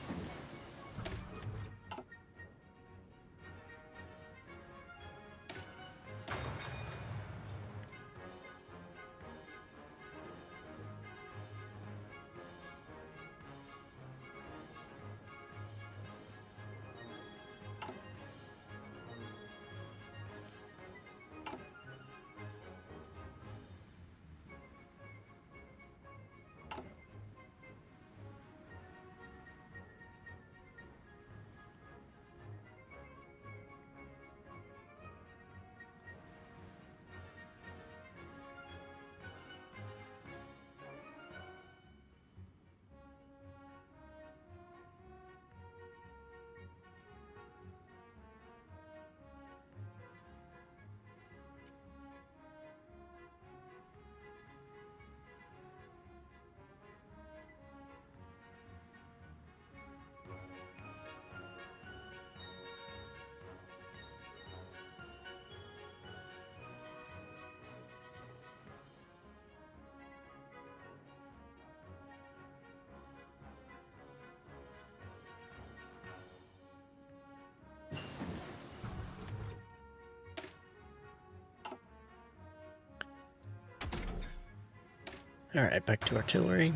Alright, back to artillery.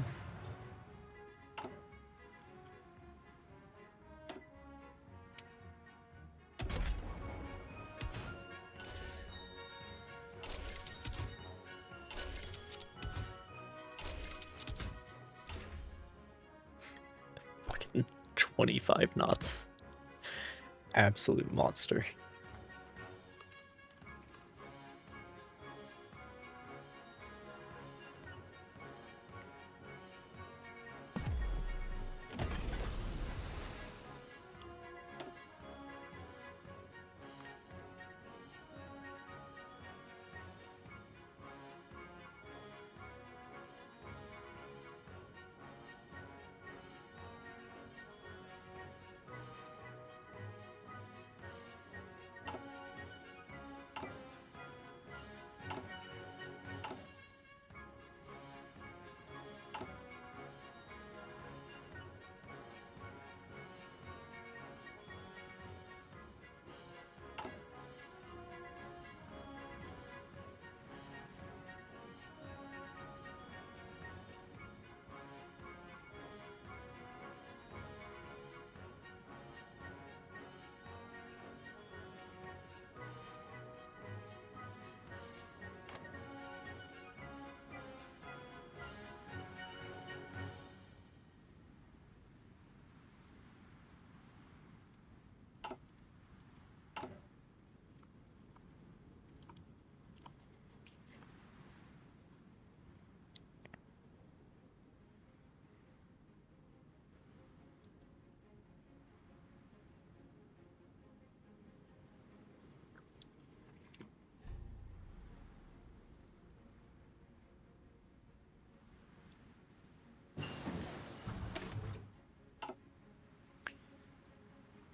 Fucking 25 knots. Absolute monster.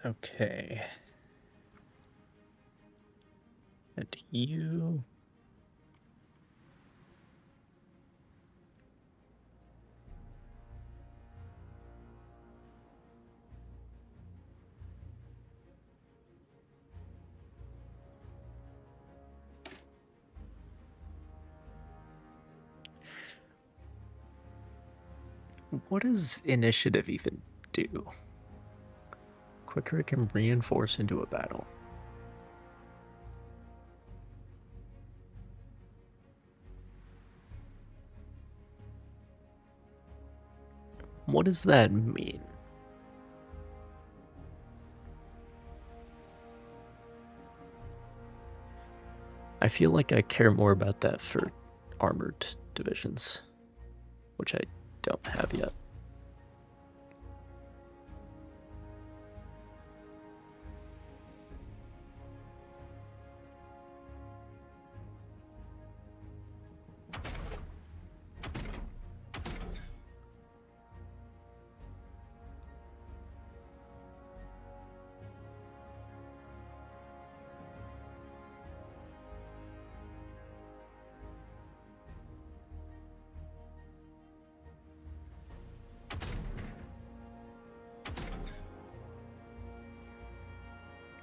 Okay. And you... What does initiative even do? Quicker it can reinforce into a battle. What does that mean? I feel like I care more about that for armored divisions, which I don't have yet.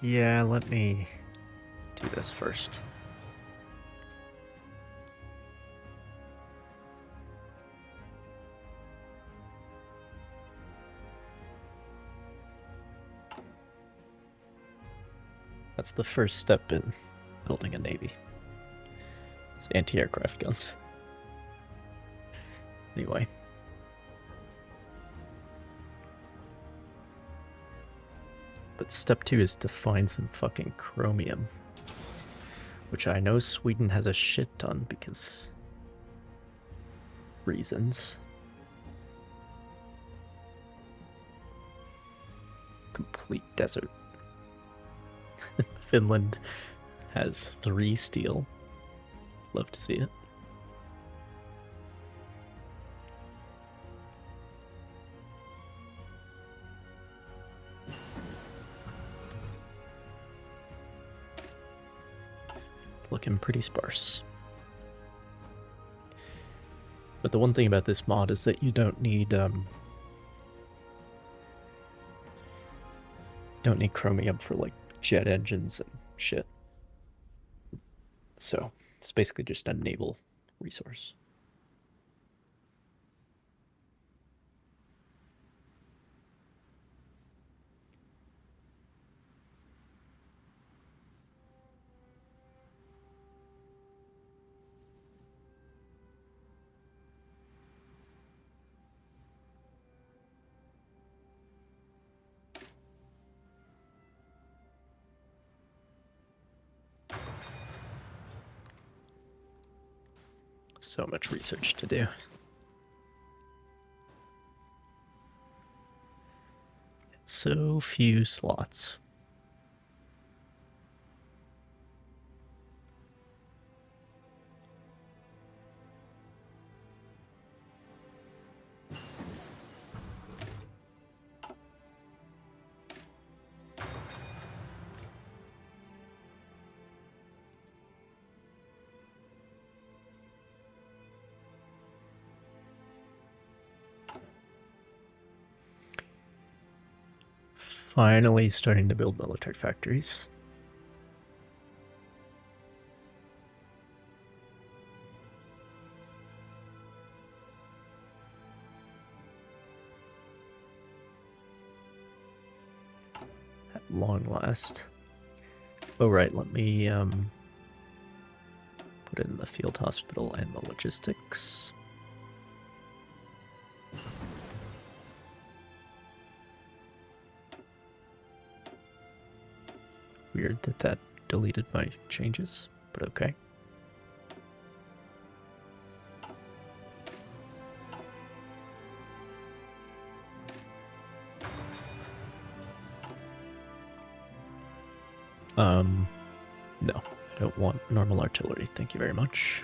Yeah, let me do this first. That's the first step in building a navy. It's anti-aircraft guns. Anyway. But step 2 is to find some fucking chromium. Which I know Sweden has a shit ton because... reasons. Complete desert. Finland has 3 steel. Love to see it. It's looking pretty sparse. But the one thing about this mod is that you don't need chromium for like jet engines and shit. So it's basically just a naval resource. So much research to do. So few slots. Finally starting to build military factories. At long last. Oh right, let me put in the field hospital and the logistics. Weird that that deleted my changes, but okay. No, I don't want normal artillery. Thank you very much.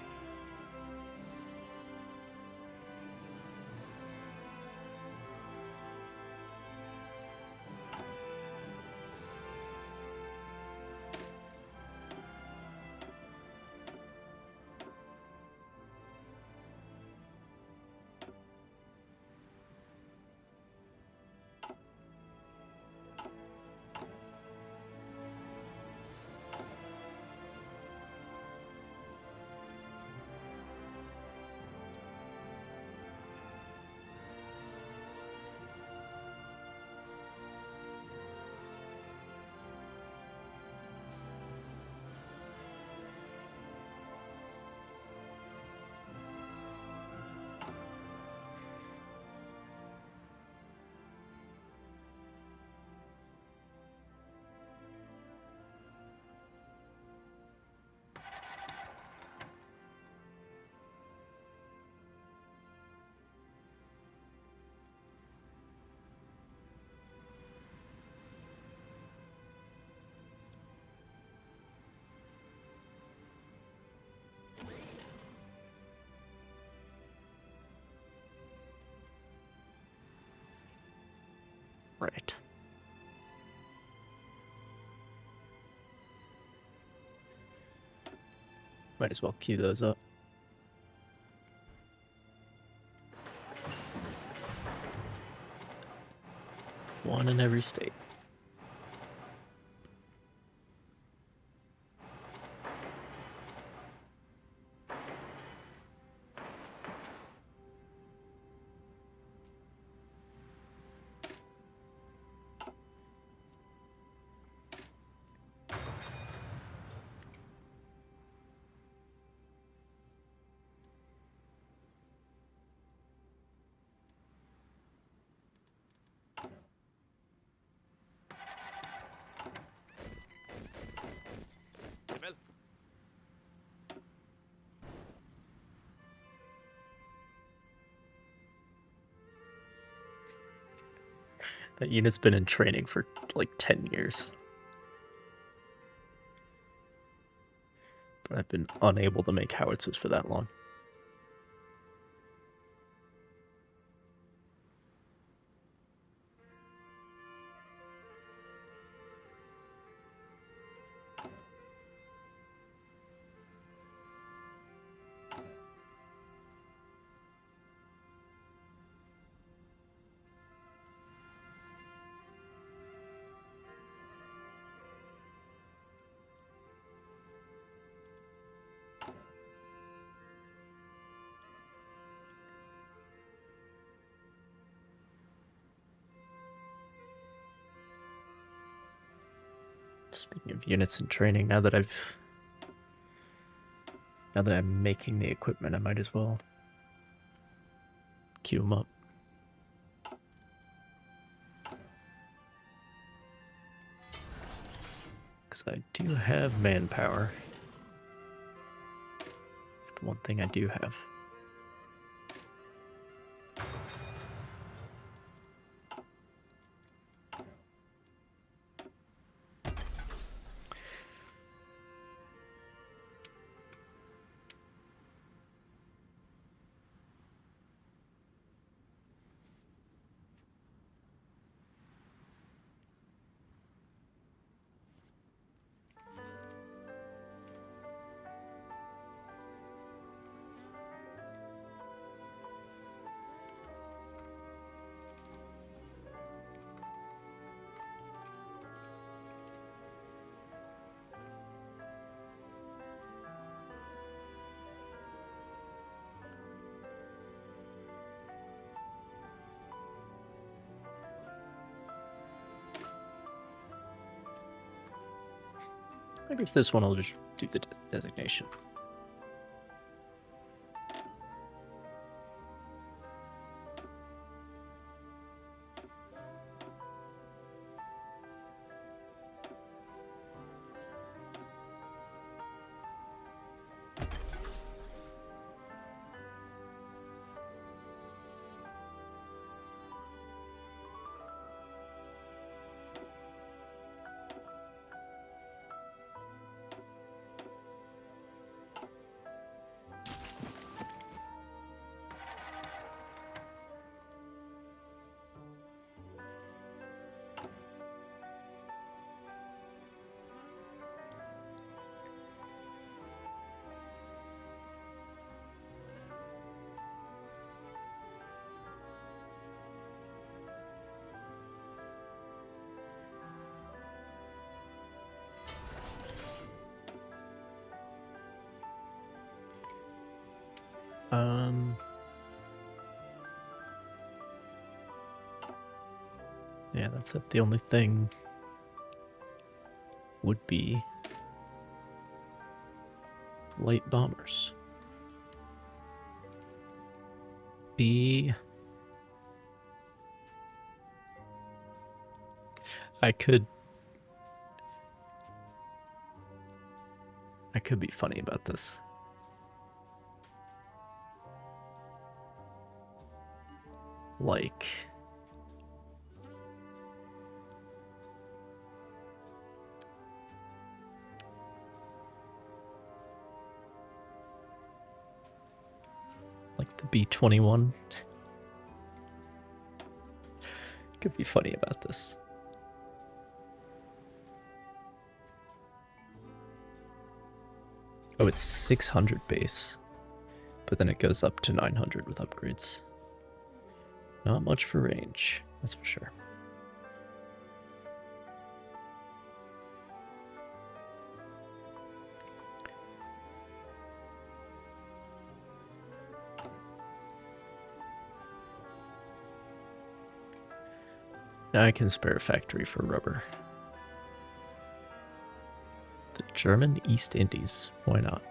Right. Might as well queue those up. One in every state. That unit's been in training for like 10 years. But I've been unable to make howitzers for that long. Speaking of units in training, now that I'm making the equipment, I might as well queue them up. Because I do have manpower. It's the one thing I do have. Maybe if this one, I'll just do the designation. Yeah, that's it. The only thing would be light bombers. I could be funny about this. Like, the B-21. Could be funny about this. Oh, it's 600 base, but then it goes up to 900 with upgrades. Not much for range, that's for sure. Now I can spare a factory for rubber. The German East Indies, why not?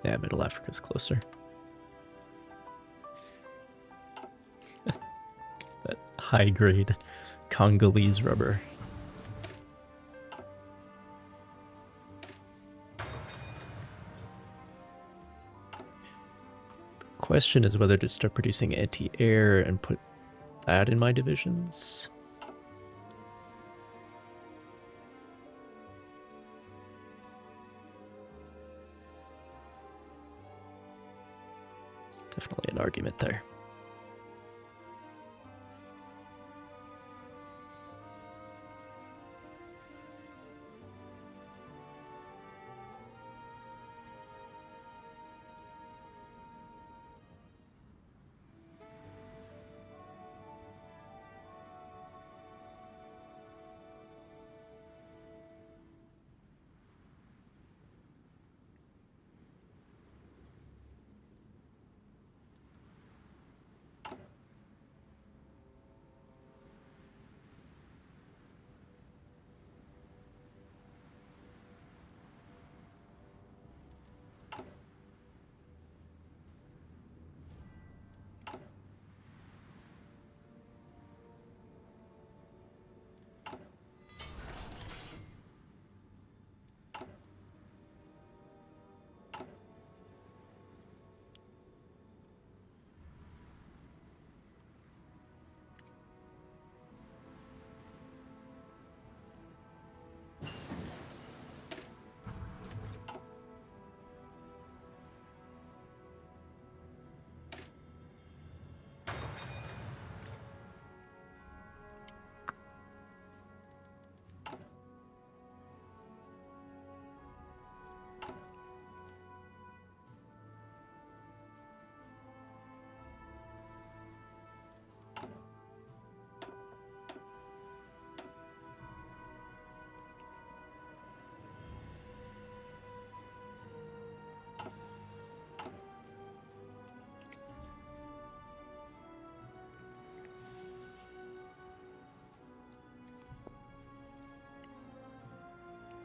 Yeah, Middle Africa's closer. That high-grade Congolese rubber. Question is whether to start producing anti-air and put that in my divisions. There's definitely an argument there.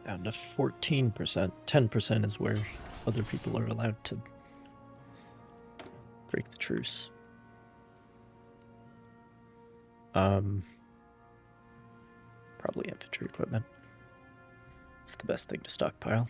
Down to 14%. 10% is where other people are allowed to break the truce. Probably infantry equipment. It's the best thing to stockpile.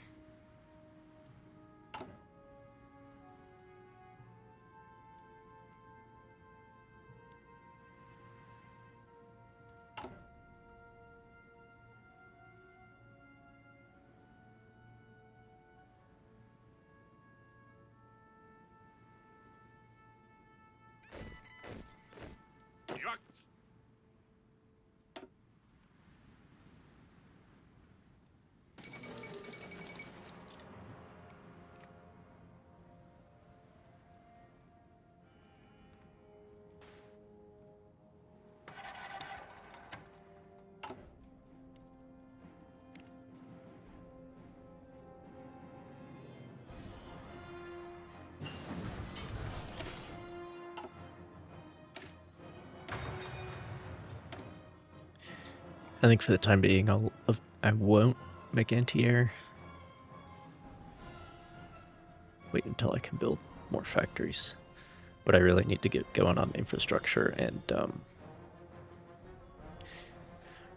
I think for the time being, I won't make anti-air. Wait until I can build more factories. But I really need to get going on infrastructure and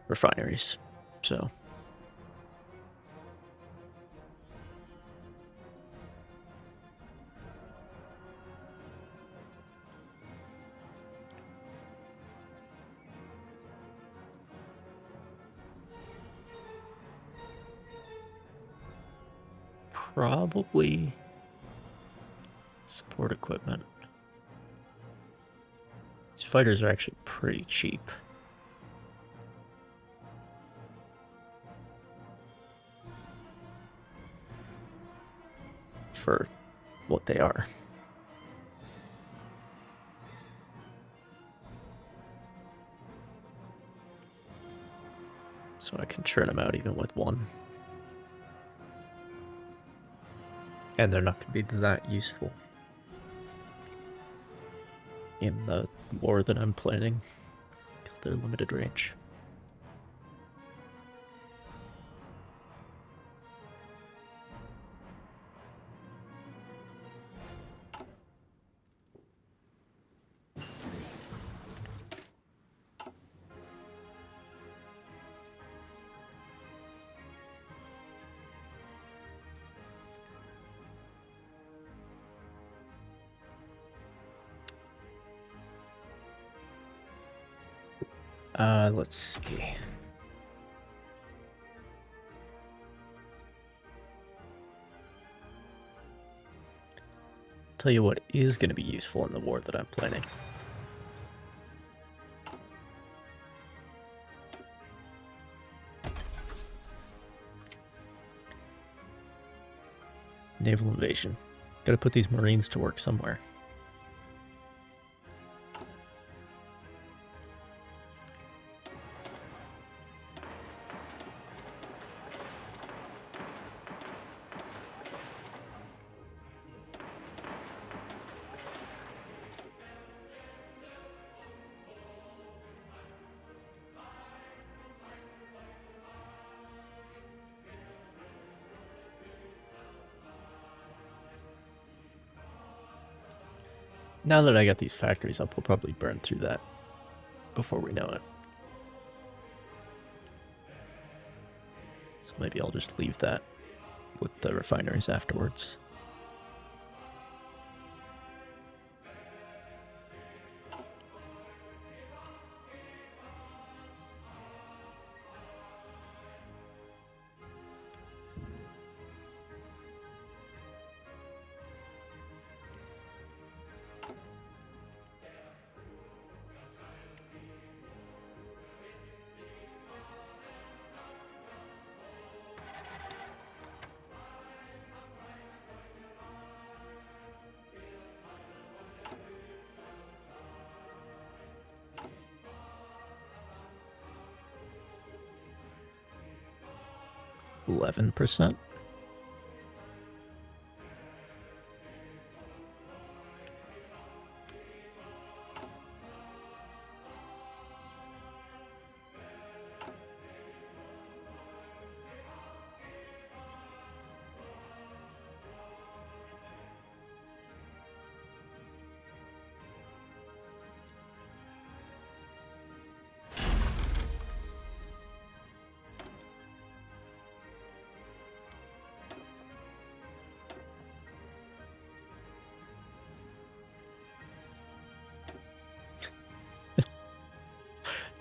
refineries. So probably support equipment. These fighters are actually pretty cheap. For what they are. So I can churn them out even with one. And they're not going to be that useful in the war that I'm planning, because they're limited range. Let's see. Tell you what is going to be useful in the war that I'm planning. Naval invasion. Gotta put these Marines to work somewhere. Now that I got these factories up, we'll probably burn through that before we know it. So maybe I'll just leave that with the refineries afterwards. %.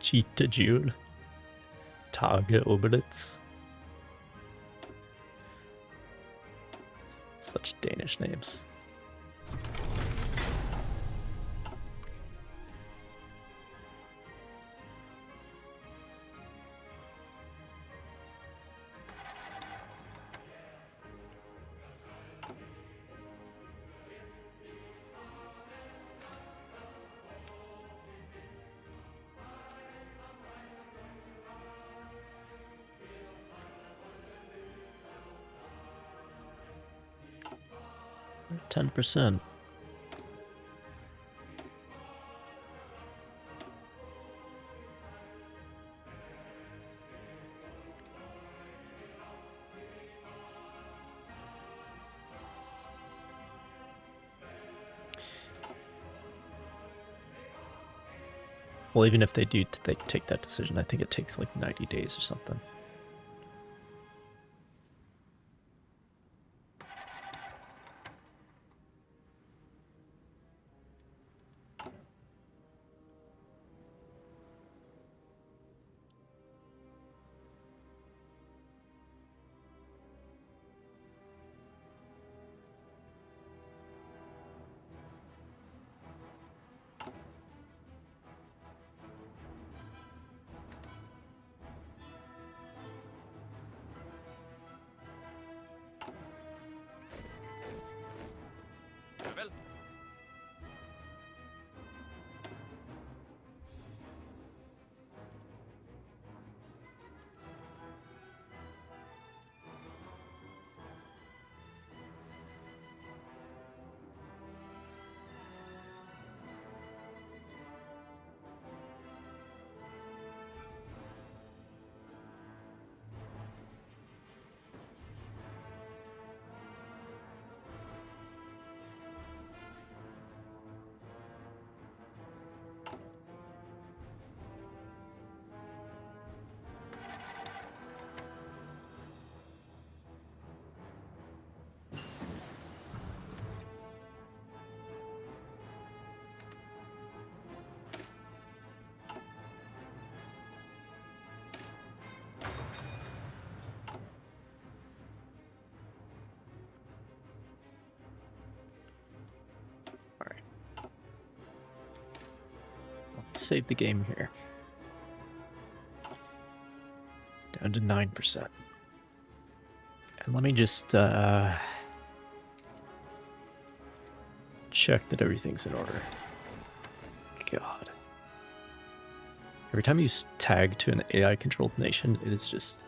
TGWR. Tageoberlitz. Such Danish names. %. Well, even if they do take that decision, I think it takes like 90 days or something. Let's save the game here. Down to 9%. And let me just check that everything's in order. God. Every time you tag to an AI-controlled nation, it is just...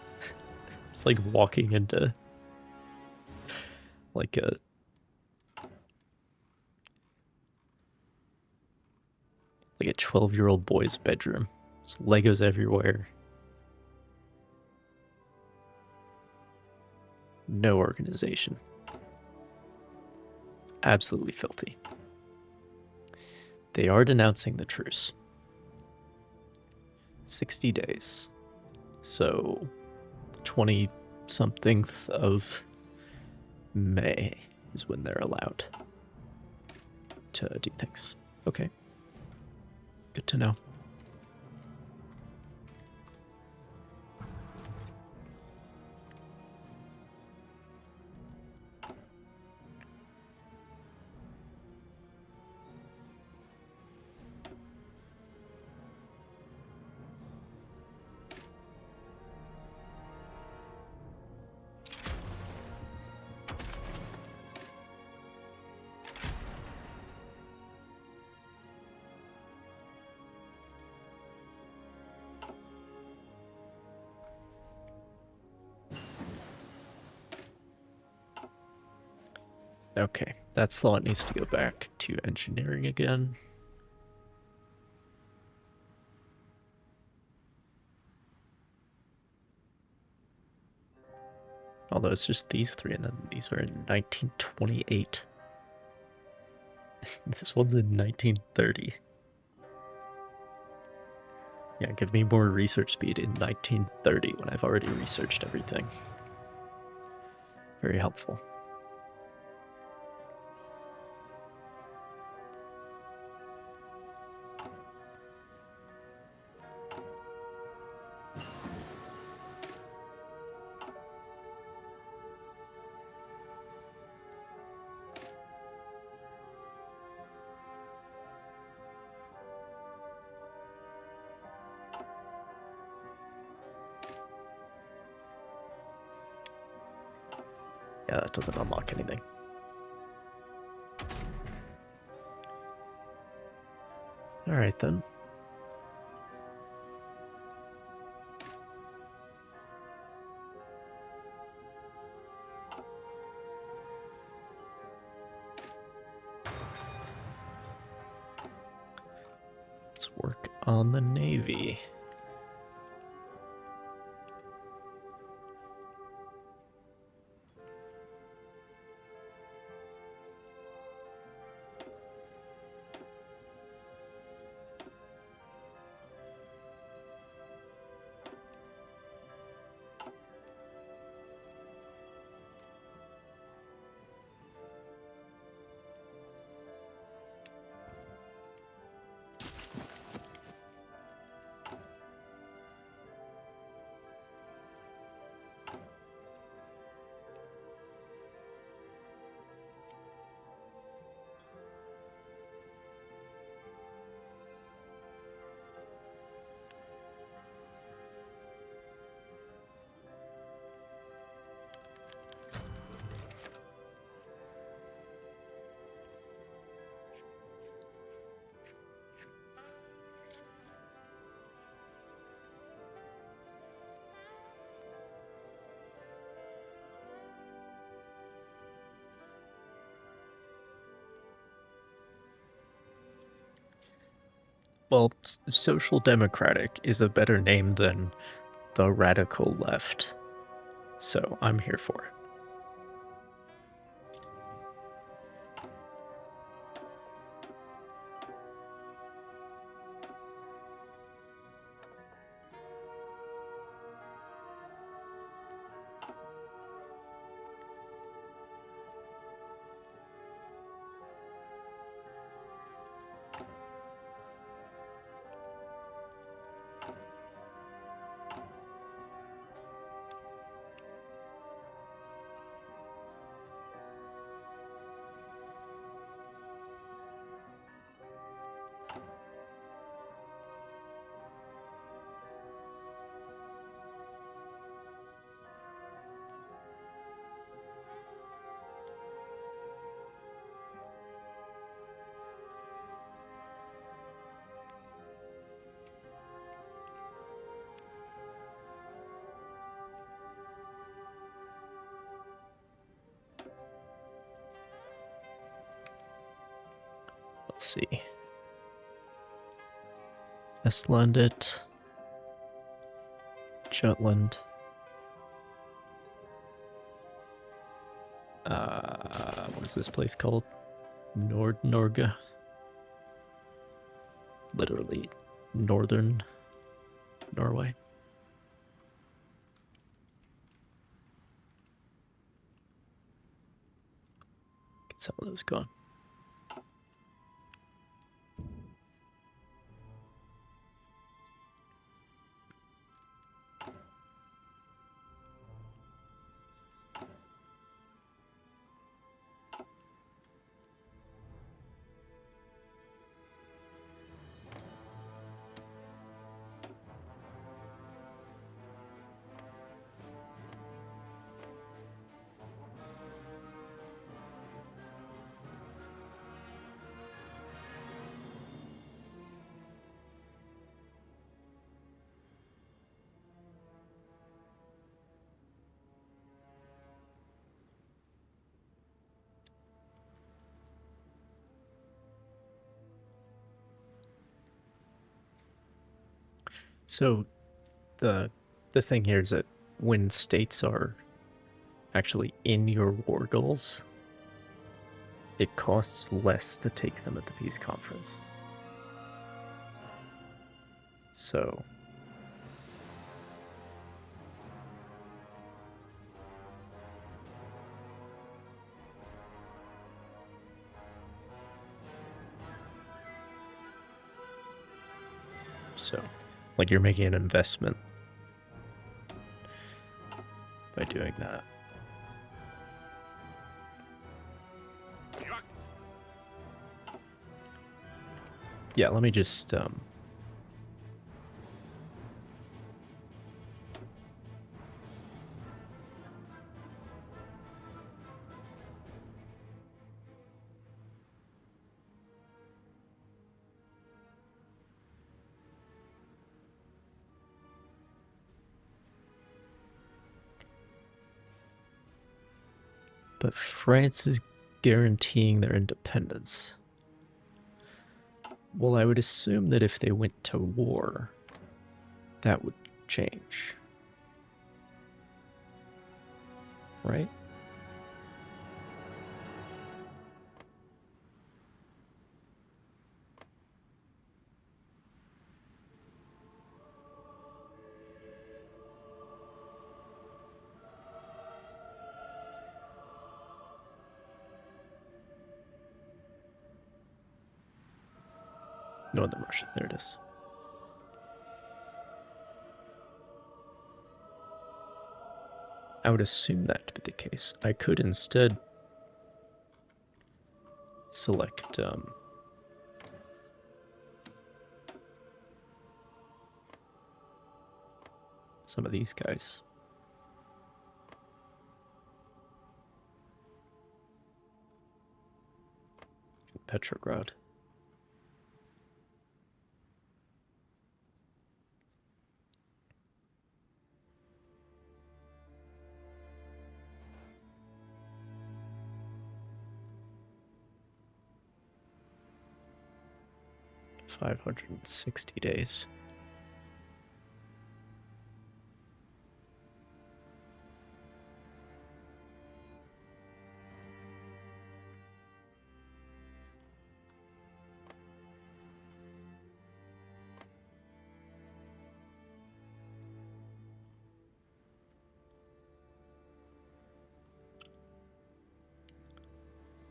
it's like walking into... like a... like a 12-year-old boy's bedroom. There's Legos everywhere. No organization. It's absolutely filthy. They are denouncing the truce. 60 days. So, 20-somethingth of May is when they're allowed to do things. Okay. Good to know. Okay, that slot needs to go back to engineering again. Although it's just these three, and then these are in 1928. This one's in 1930. Yeah, give me more research speed in 1930 when I've already researched everything. Very helpful. Yeah, that doesn't unlock anything. Alright then. Let's work on the Navy. Well, social democratic is a better name than the radical left, so I'm here for it. Let's see. Estland it. Jutland. What is this place called? Norge. Literally northern Norway. Get some of those gone. So the thing here is that when states are actually in your war goals, it costs less to take them at the peace conference. So like you're making an investment by doing that. Yeah, let me just but France is guaranteeing their independence. Well, I would assume that if they went to war, that would change. Right? Northern Russia, there it is. I would assume that to be the case. I could instead select some of these guys. Petrograd. $560 days.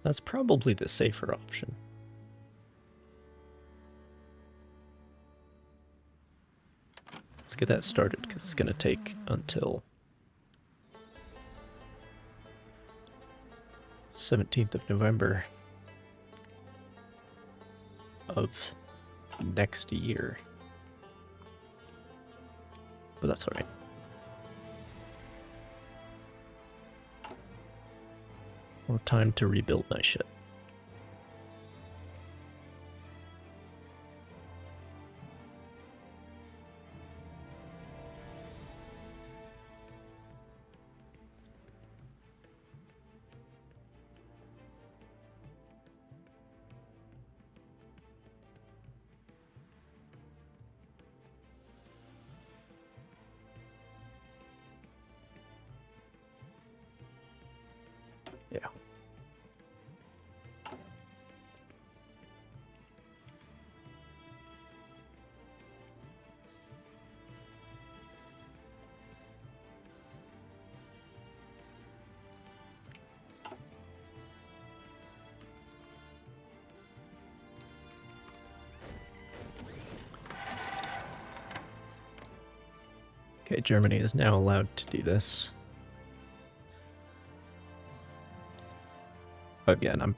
That's probably the safer option. Let's get that started because it's going to take until 17th of November of next year. But that's all right. More time to rebuild my shit. Yeah. Okay, Germany is now allowed to do this. Again, I'm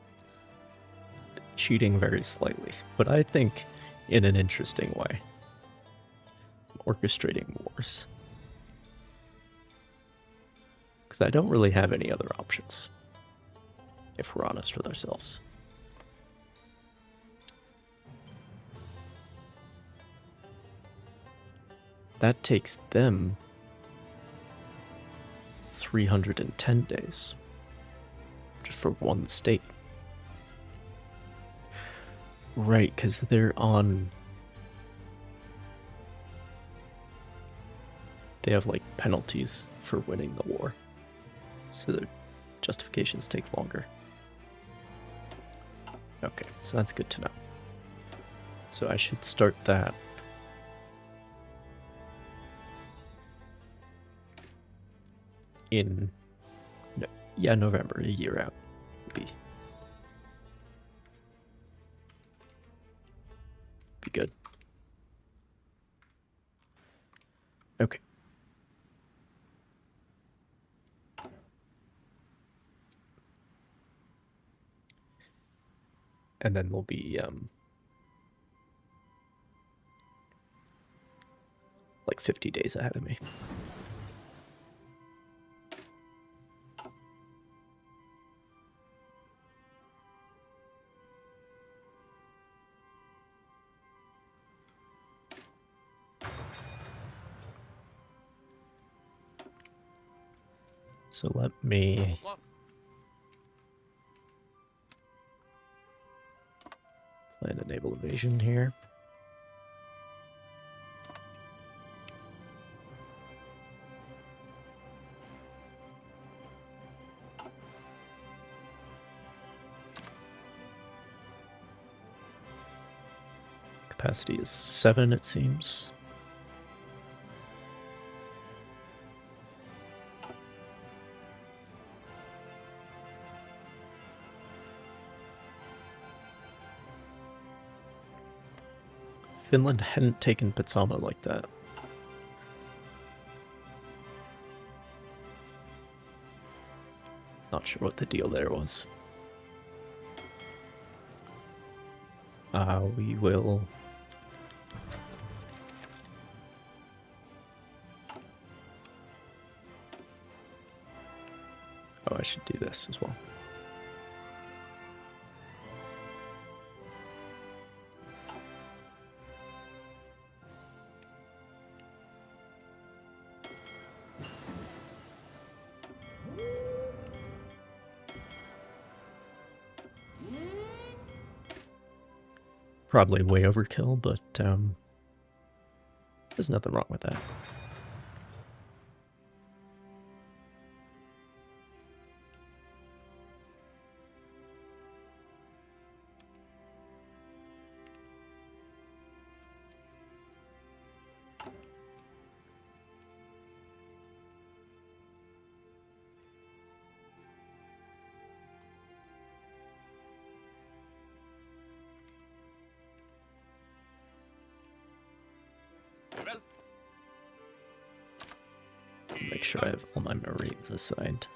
cheating very slightly, but I think in an interesting way. I'm orchestrating wars. Because I don't really have any other options, if we're honest with ourselves. That takes them 310 days. Just for one state. Right, because they're on... They have, like, penalties for winning the war. So their justifications take longer. Okay, so that's good to know. So I should start that. In... No, yeah, November, a year out. Be good. Okay. And then we'll be, like 50 days ahead of me. So let me... plan a naval invasion here. Capacity is 7, it seems. Finland hadn't taken Petsamo like that. Not sure what the deal there was. We will... Oh, I should do this as well. Probably way overkill, but there's nothing wrong with that. Make sure I have all my Marines assigned.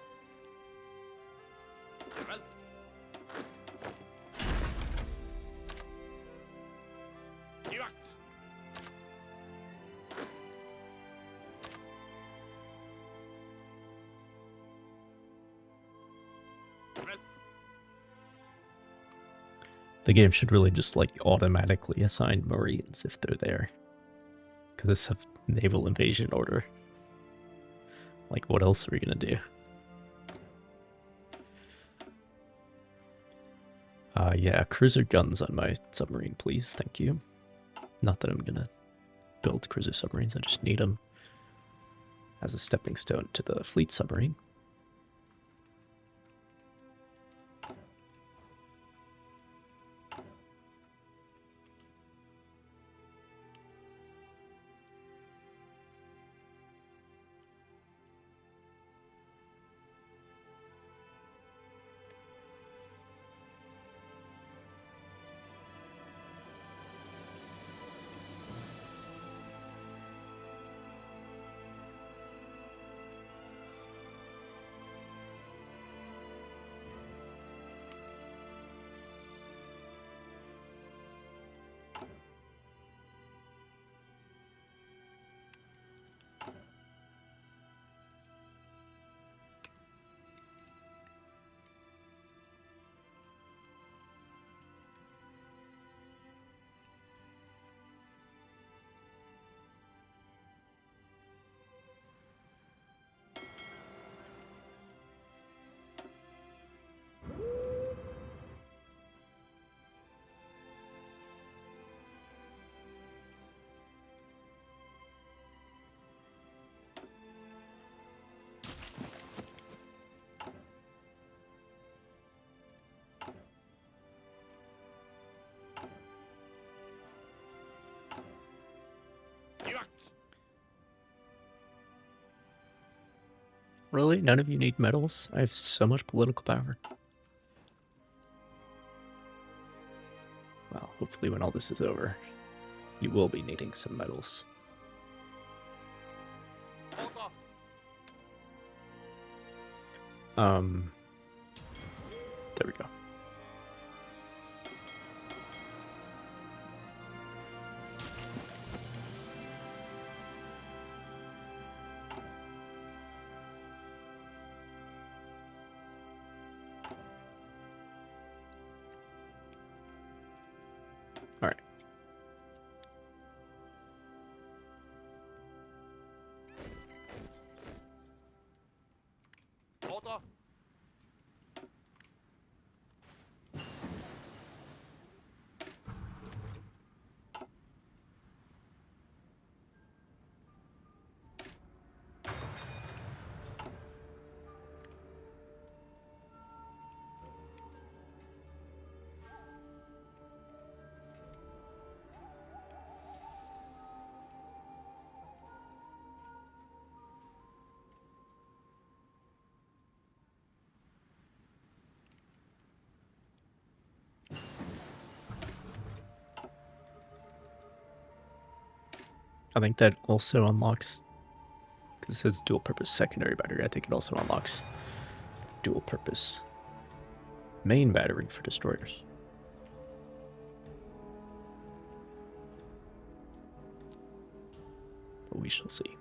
The game should really just like automatically assign Marines if they're there. Because it's a naval invasion order. Like, what else are we gonna do? Yeah, cruiser guns on my submarine, please. Thank you. Not that I'm gonna build cruiser submarines, I just need them as a stepping stone to the fleet submarine. Really? None of you need medals? I have so much political power. Well, hopefully when all this is over, you will be needing some medals. There we go. All right. I think that also unlocks, because it says dual purpose secondary battery, I think it also unlocks dual purpose main battery for destroyers. But we shall see.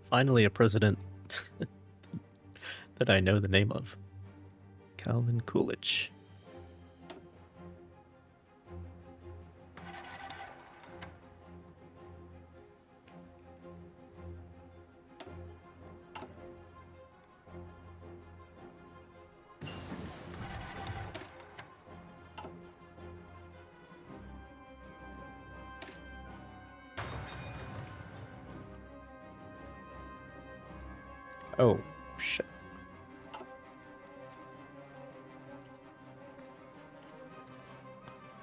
Finally, a president that I know the name of. Calvin Coolidge. Oh, shit.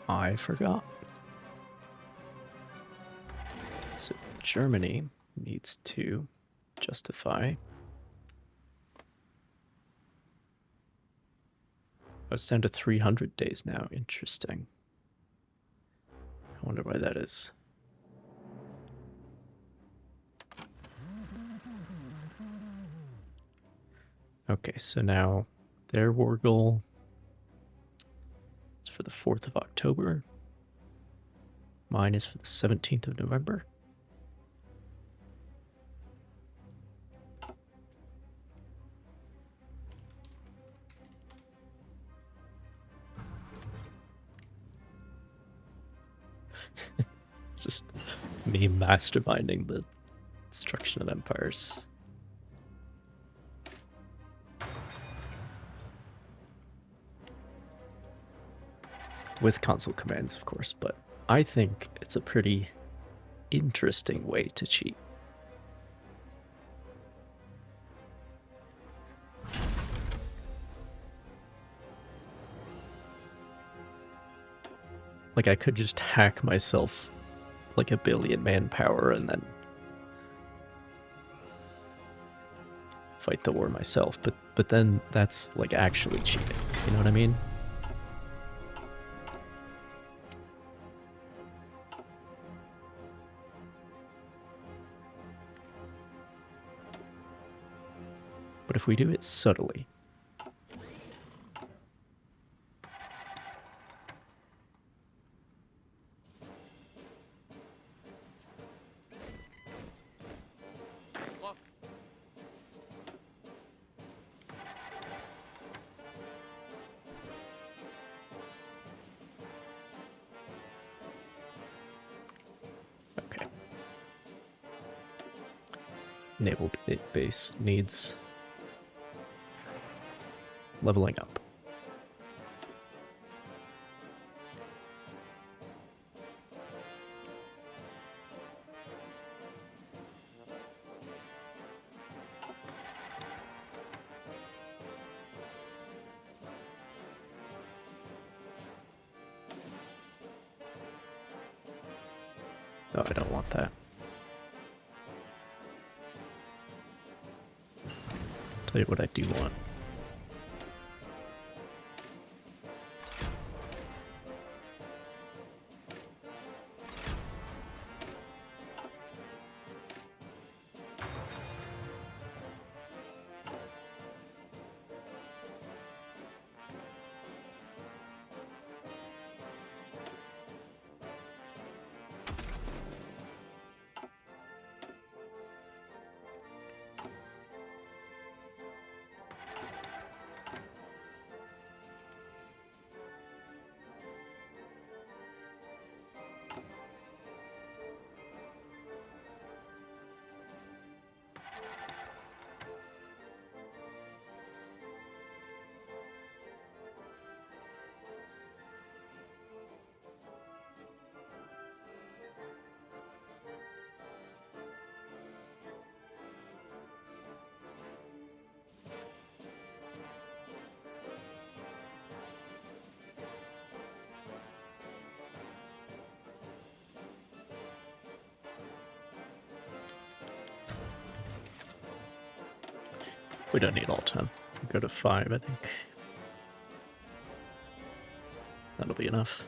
I forgot. So Germany needs to justify. Oh, it's down to 300 days now. Interesting. I wonder why that is. Okay, so now their war goal is for the 4th of October. Mine is for the 17th of November. Just me masterminding the destruction of empires. With console commands, of course, but I think it's a pretty interesting way to cheat. Like, I could just hack myself like 1 billion manpower and then fight the war myself, but then that's like actually cheating. You know what I mean? But if we do it subtly, okay. Naval base needs leveling up. No, I don't want that. Tell you what I do want. We don't need all 10. We'll go to 5, I think. That'll be enough.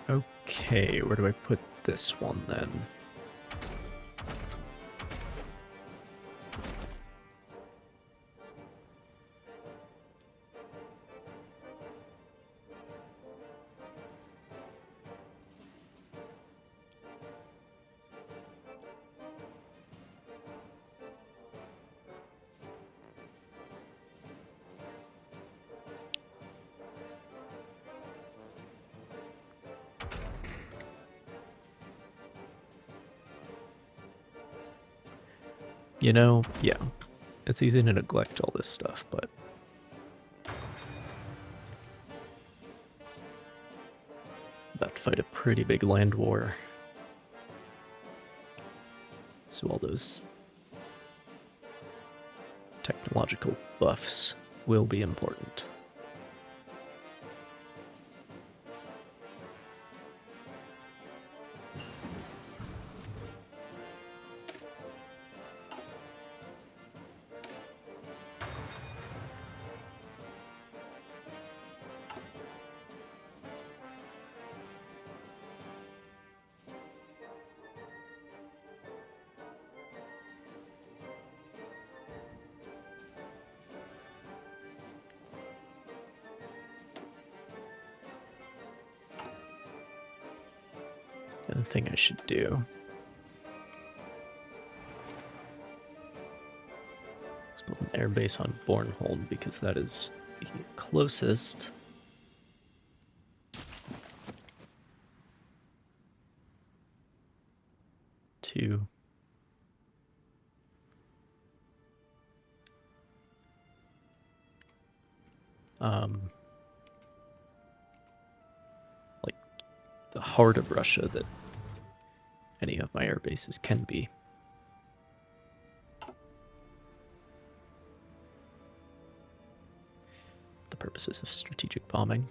Okay, where do I put this one then? You know, yeah, it's easy to neglect all this stuff, but about to fight a pretty big land war. So all those technological buffs will be important. The thing I should do is build an airbase on Bornholm because that is closest to like the heart of Russia that any of my air bases can be. The purposes of strategic bombing.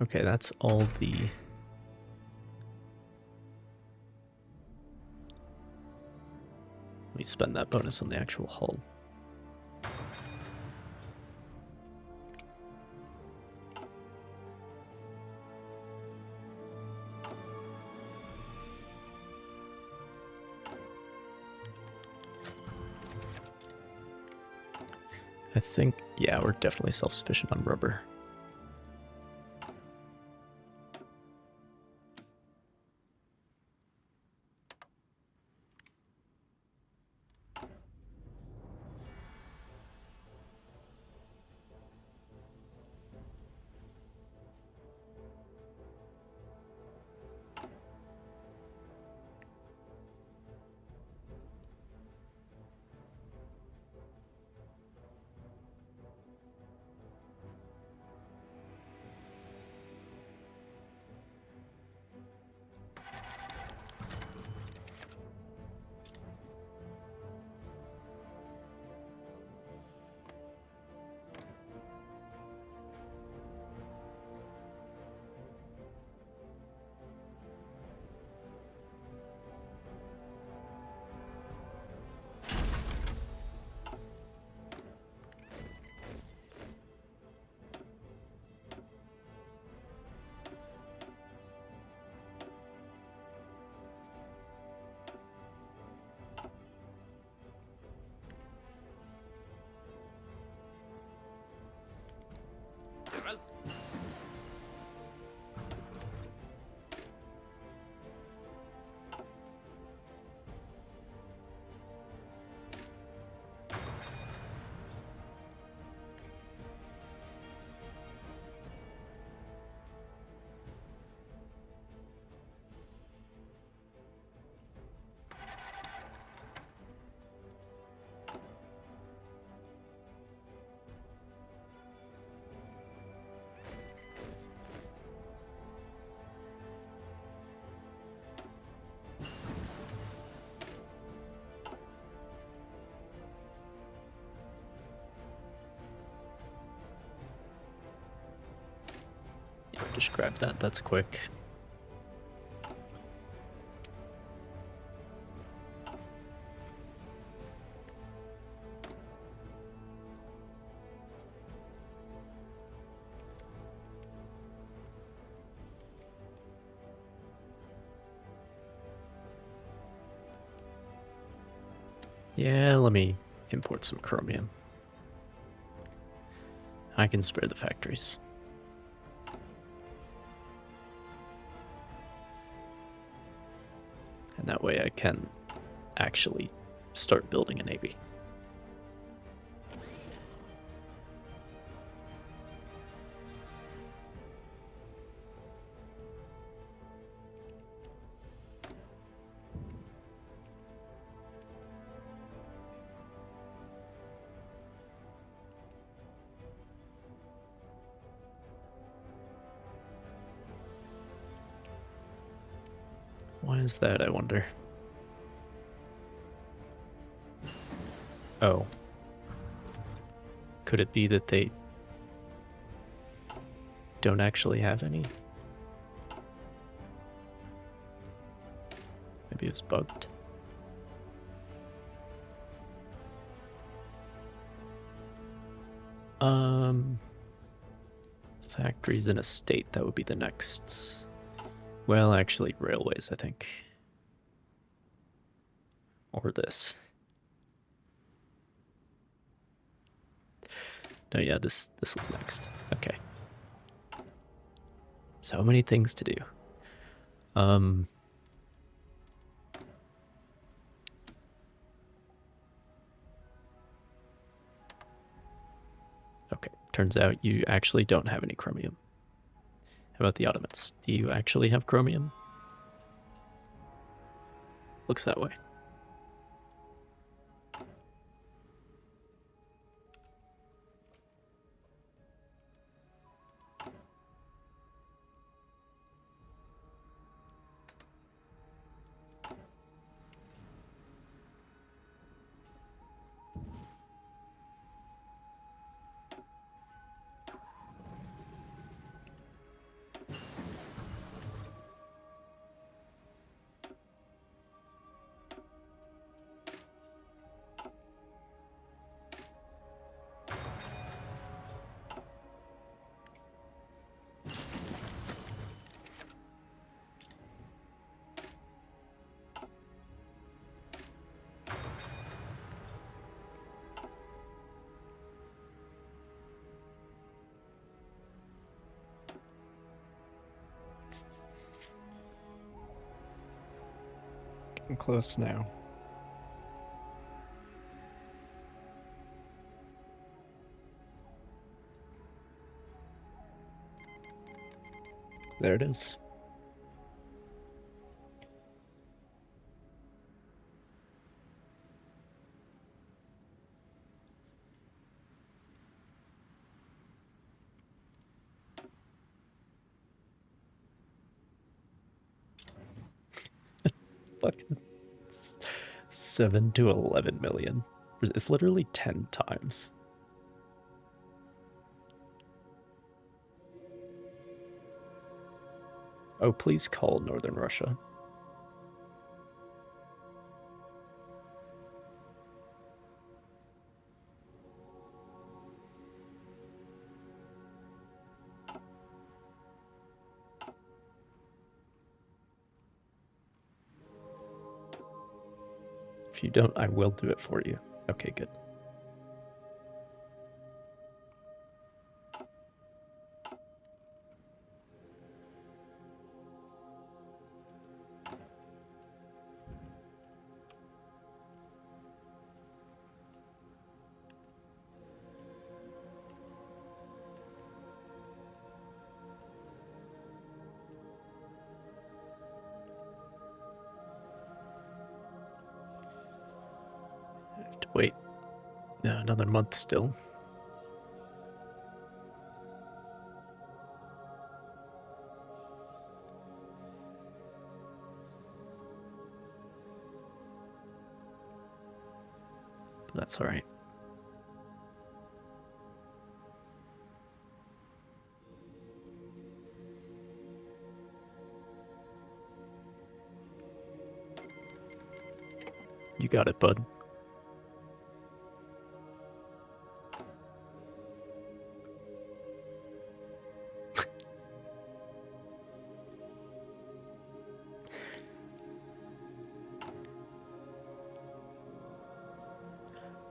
Okay, that's all the... Let me spend that bonus on the actual hull. I think, yeah, we're definitely self-sufficient on rubber. Just grab that, that's quick. Yeah, let me import some chromium. I can spare the factories. And that way I can actually start building a navy. Why is that, I wonder? Oh. Could it be that they don't actually have any? Maybe it was bugged. Factories in a state, that would be the next. Well, actually, railways, I think. Or this. No, yeah, this is next. Okay. So many things to do. Turns out you actually don't have any chromium. How about the Ottomans? Do you actually have chromium? Looks that way. Getting close now. There it is. Fucking 7 to 11 million. It's literally 10 times. Oh, please call Northern Russia. If you don't, I will do it for you. Okay, good. I have to wait another month still. But that's all right. You got it, bud.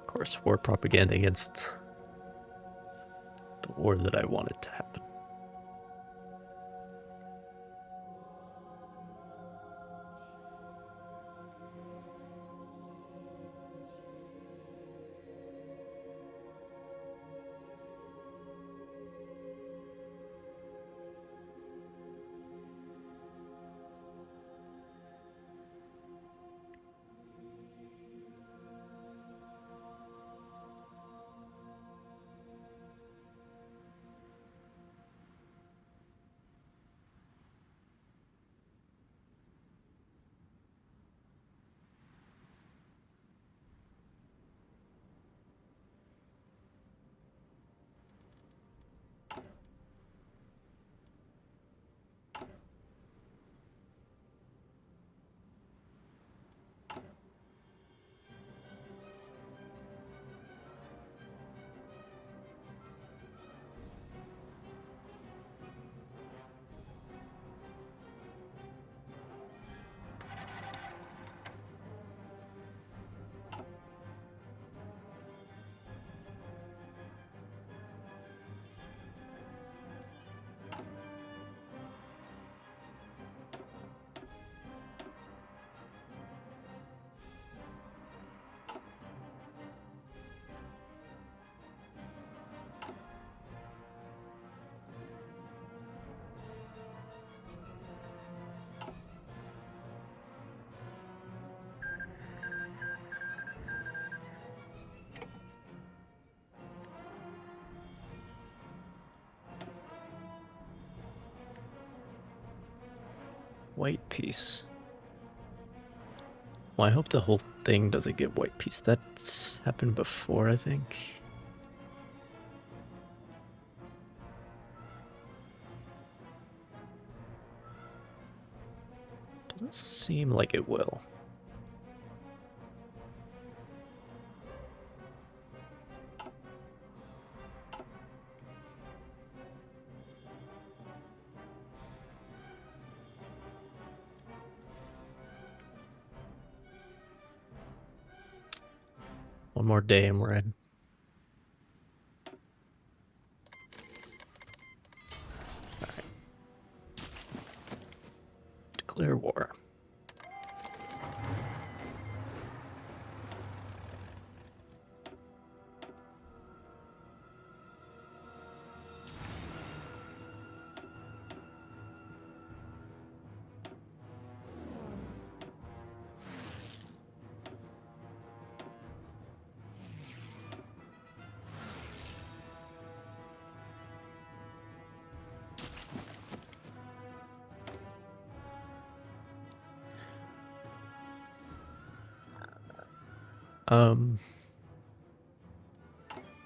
Of course, war propaganda against the war that I wanted to happen. white peace. Well, I hope the whole thing doesn't get white peace. That's happened before, I think. Doesn't seem like it will. One more day and we're in. Alright. Declare war.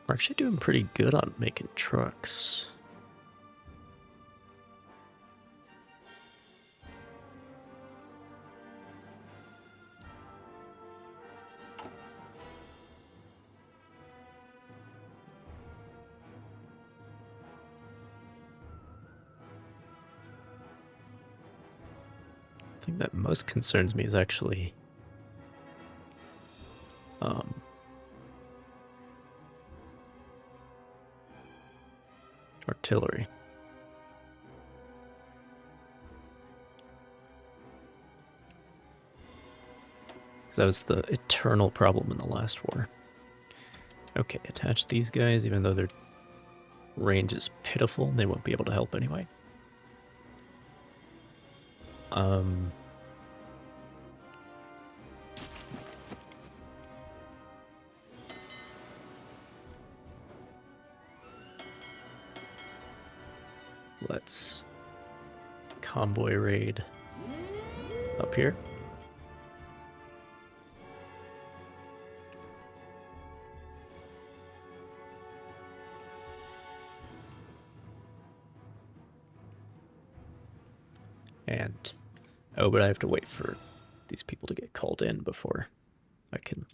We're actually doing pretty good on making trucks. The thing that most concerns me is actually artillery. Because that was the eternal problem in the last war. Okay, attach these guys, even though their range is pitiful, they won't be able to help anyway. Let's convoy raid up here. And, oh, but I have to wait for these people to get called in before I can.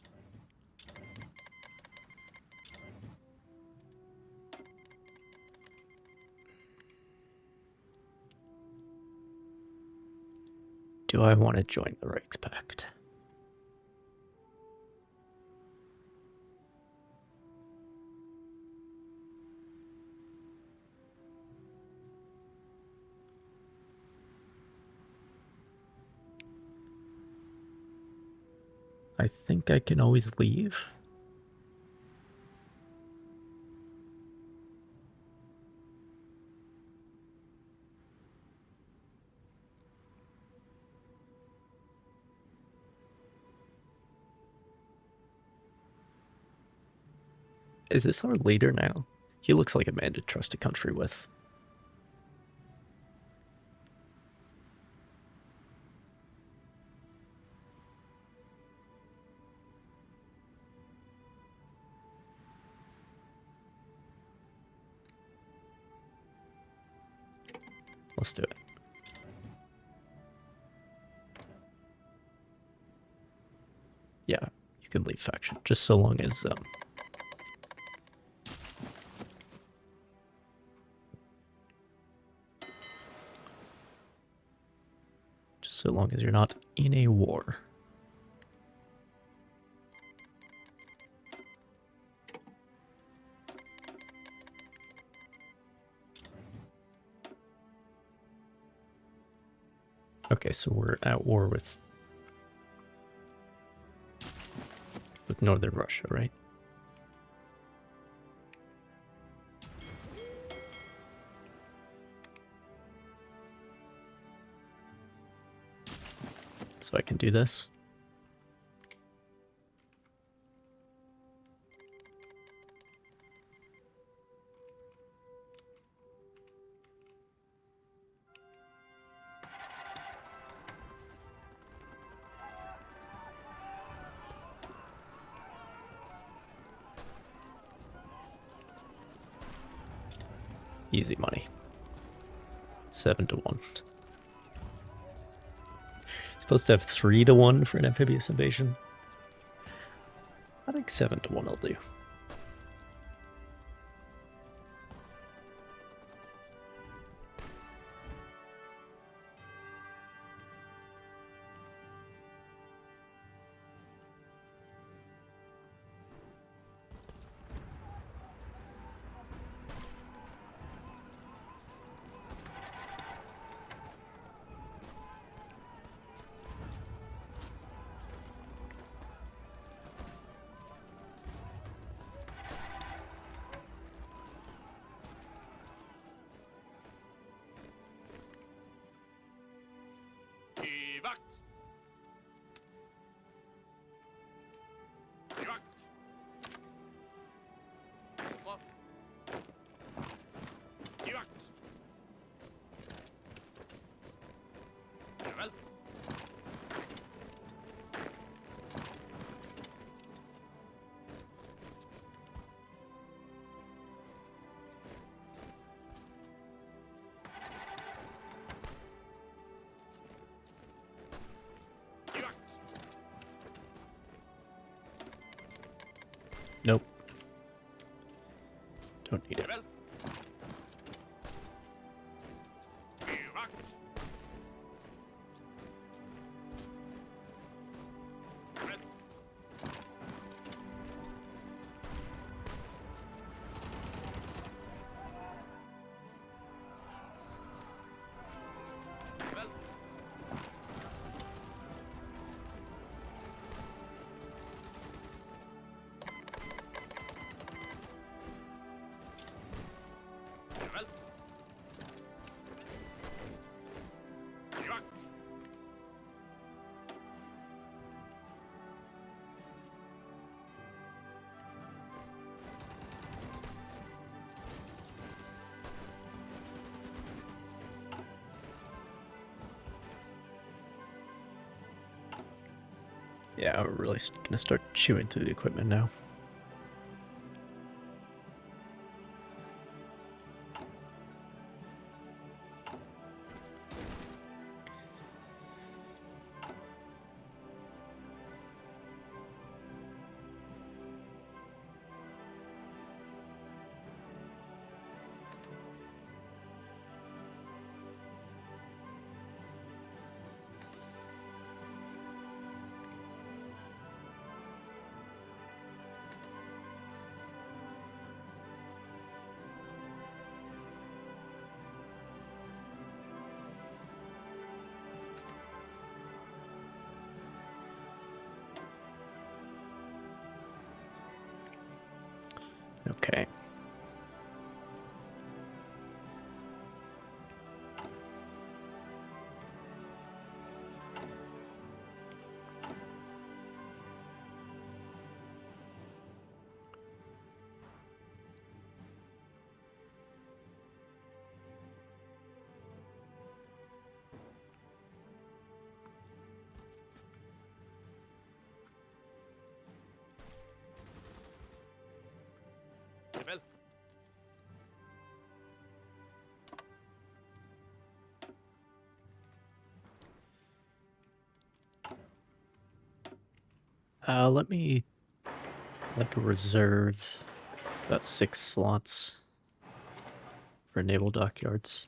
Do I want to join the Reichspakt? I think I can always leave. Is this our leader now? He looks like a man to trust a country with. Let's do it. Yeah, you can leave faction, just so long as you're not in a war. Okay, so we're at war with Northern Russia, right? So I can do this. Easy money. 7-1. Supposed to have 3-1 for an amphibious invasion. I think 7-1 will do. Nope. Don't need it. Yeah, we're really gonna start chewing through the equipment now. Okay. Let me reserve about 6 slots for naval dockyards.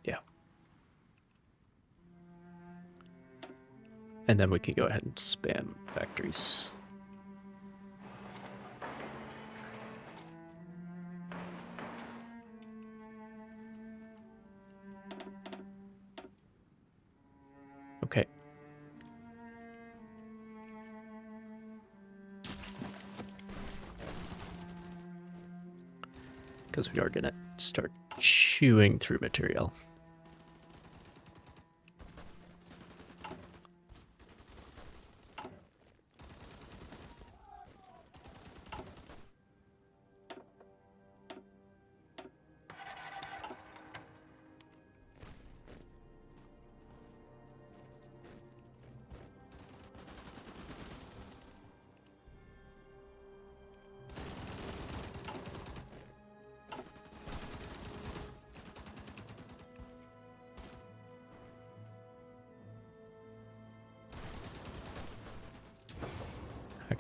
Yeah. And then we can go ahead and spam factories. Okay. Because we are going to start chewing through material.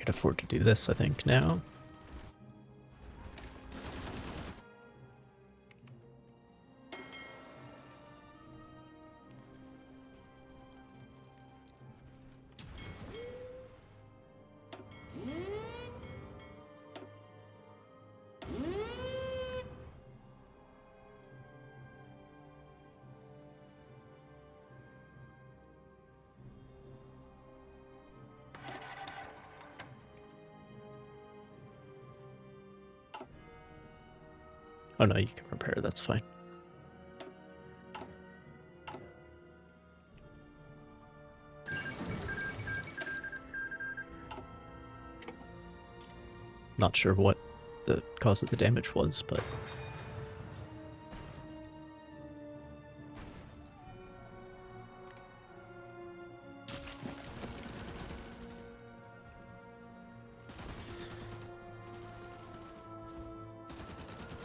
can afford to do this, I think, now. Oh no, you can repair, that's fine. Not sure what the cause of the damage was, but...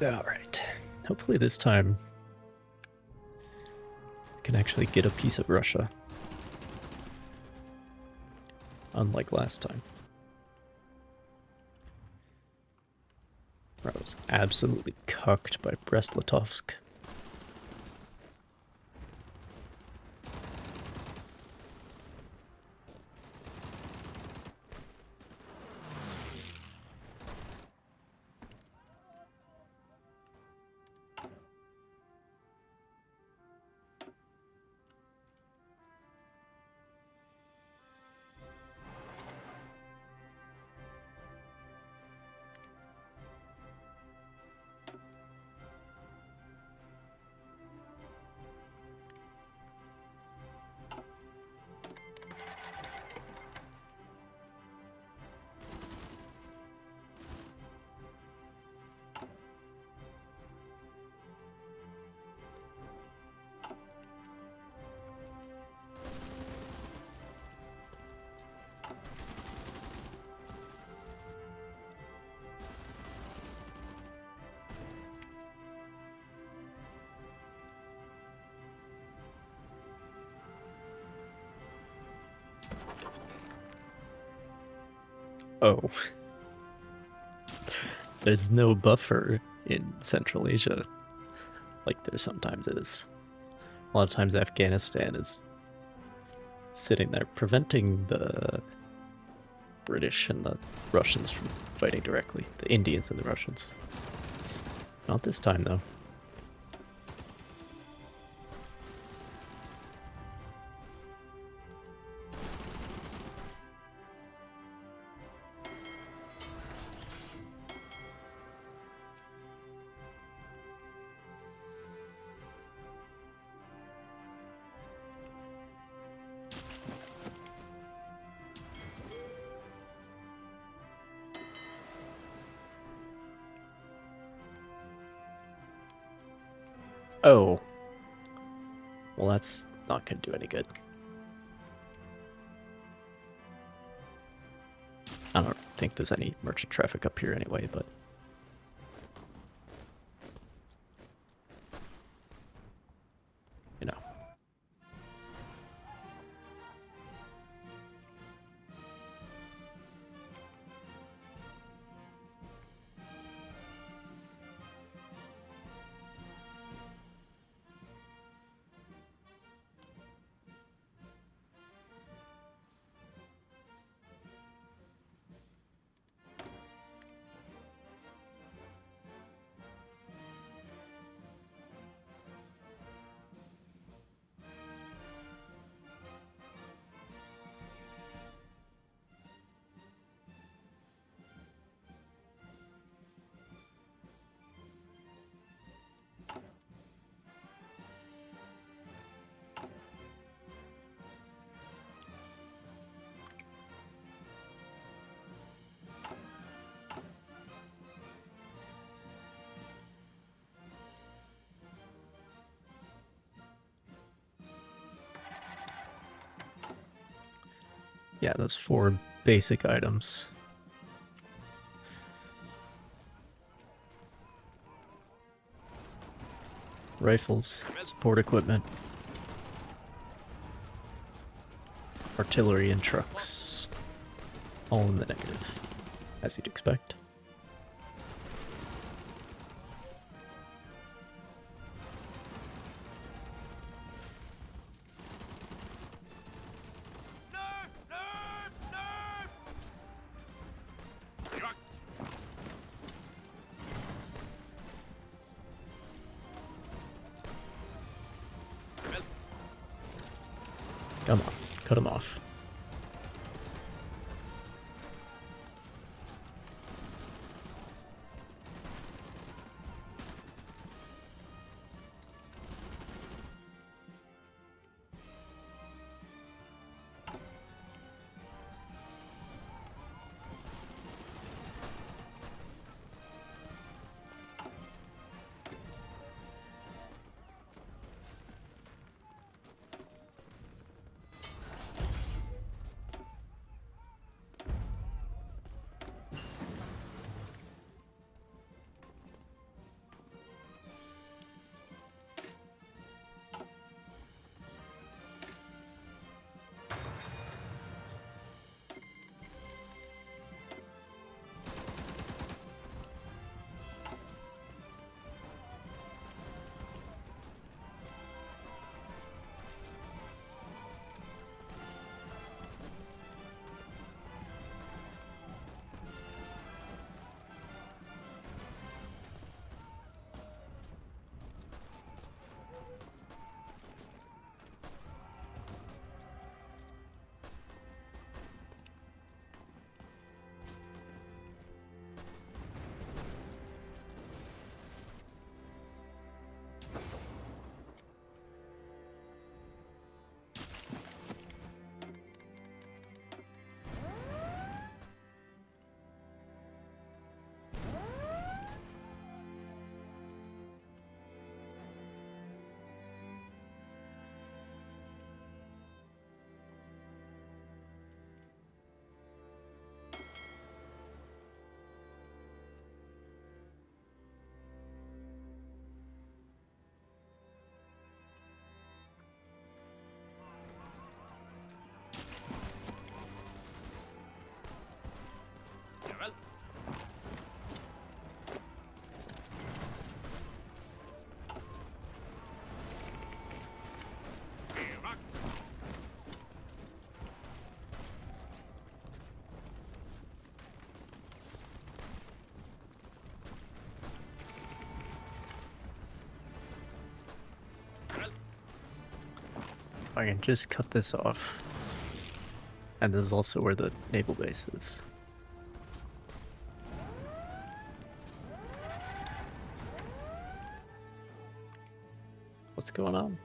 Alright. Hopefully this time I can actually get a piece of Russia. Unlike last time. Where I was absolutely cucked by Brest-Litovsk. Oh. There's no buffer in Central Asia like there sometimes is. A lot of times Afghanistan is sitting there preventing the British and the Russians from fighting directly. The Indians and the Russians. Not this time, though. Oh. Well, that's not going to do any good. I don't think there's any merchant traffic up here anyway, but... you know. Yeah, those 4 basic items. Rifles, support equipment, artillery and trucks. all in the negative, as you'd expect. Come on, cut him off. I can just cut this off. And this is also where the naval base is. What's going on?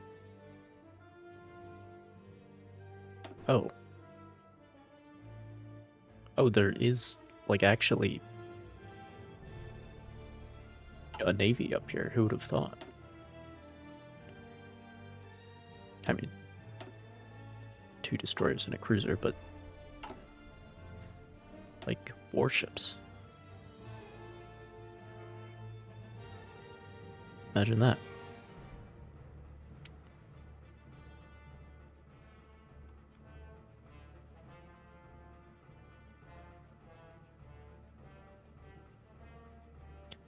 Oh. Oh, there is, like, actually a navy up here. Who would have thought? I mean, 2 destroyers and a cruiser, but like warships. Imagine that.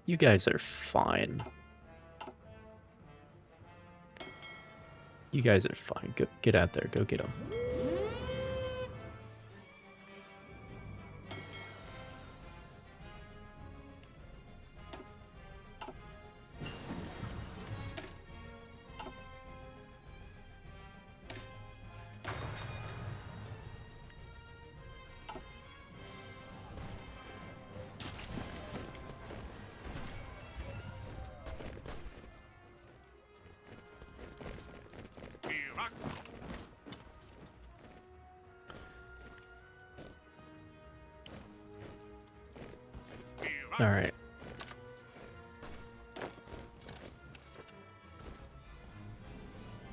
You guys are fine. You guys are fine. Go, get out there. Go get them. All right.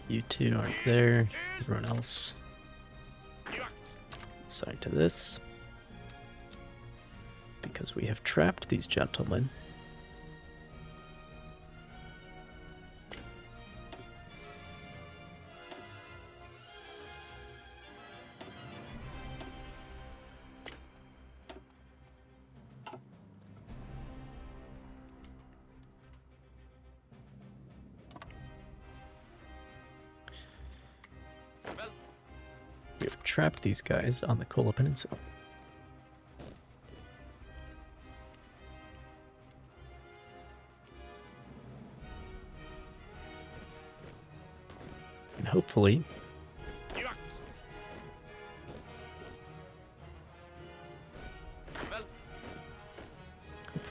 You two aren't there. Everyone else assigned to this. Because we have trapped these gentlemen. trapped these guys on the Kola Peninsula. And hopefully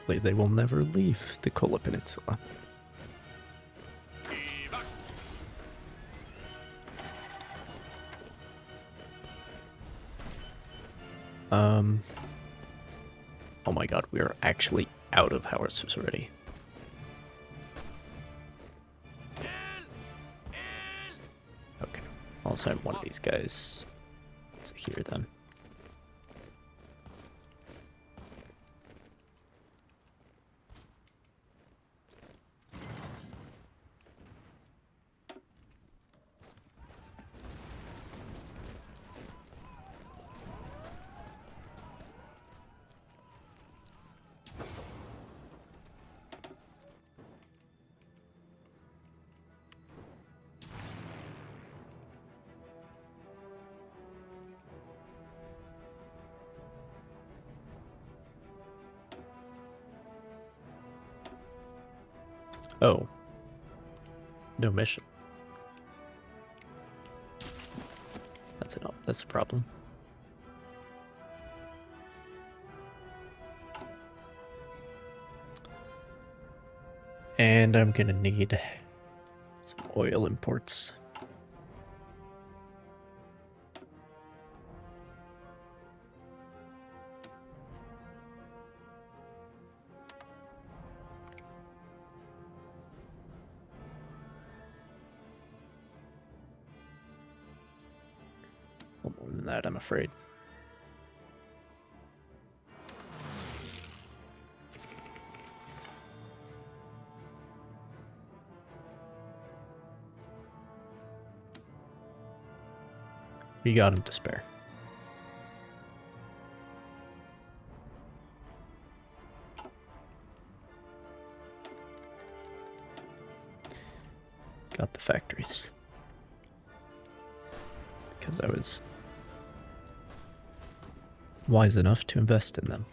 they will never leave the Kola Peninsula. Oh my god, we are actually out of howitzers already. Okay, I'll send one of these guys to here then. Oh. No mission. That's a problem. And I'm gonna need some oil imports. A little more than that, I'm afraid. We got him to spare. Got the factories. Because I was wise enough to invest in them.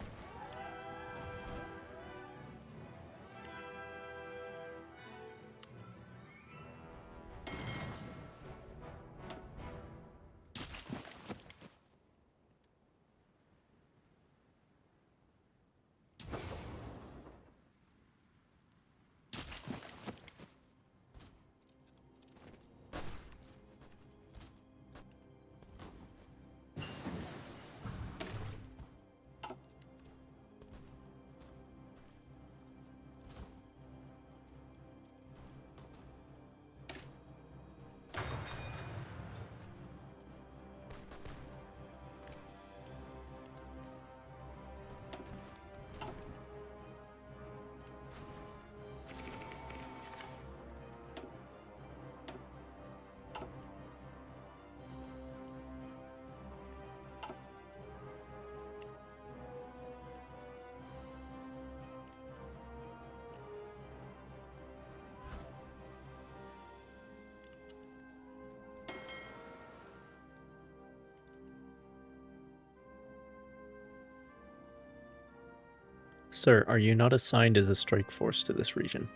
Sir, are you not assigned as a strike force to this region?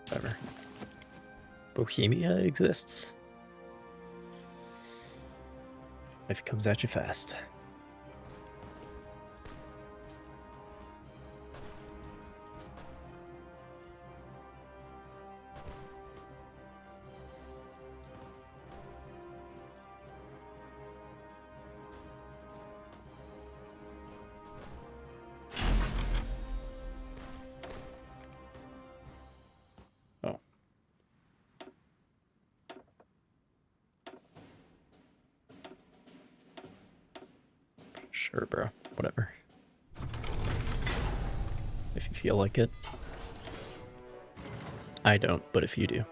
Whatever. Bohemia exists. Life comes at you fast. Oh. Sure, bro. Whatever. If you feel like it. I don't, but if you do.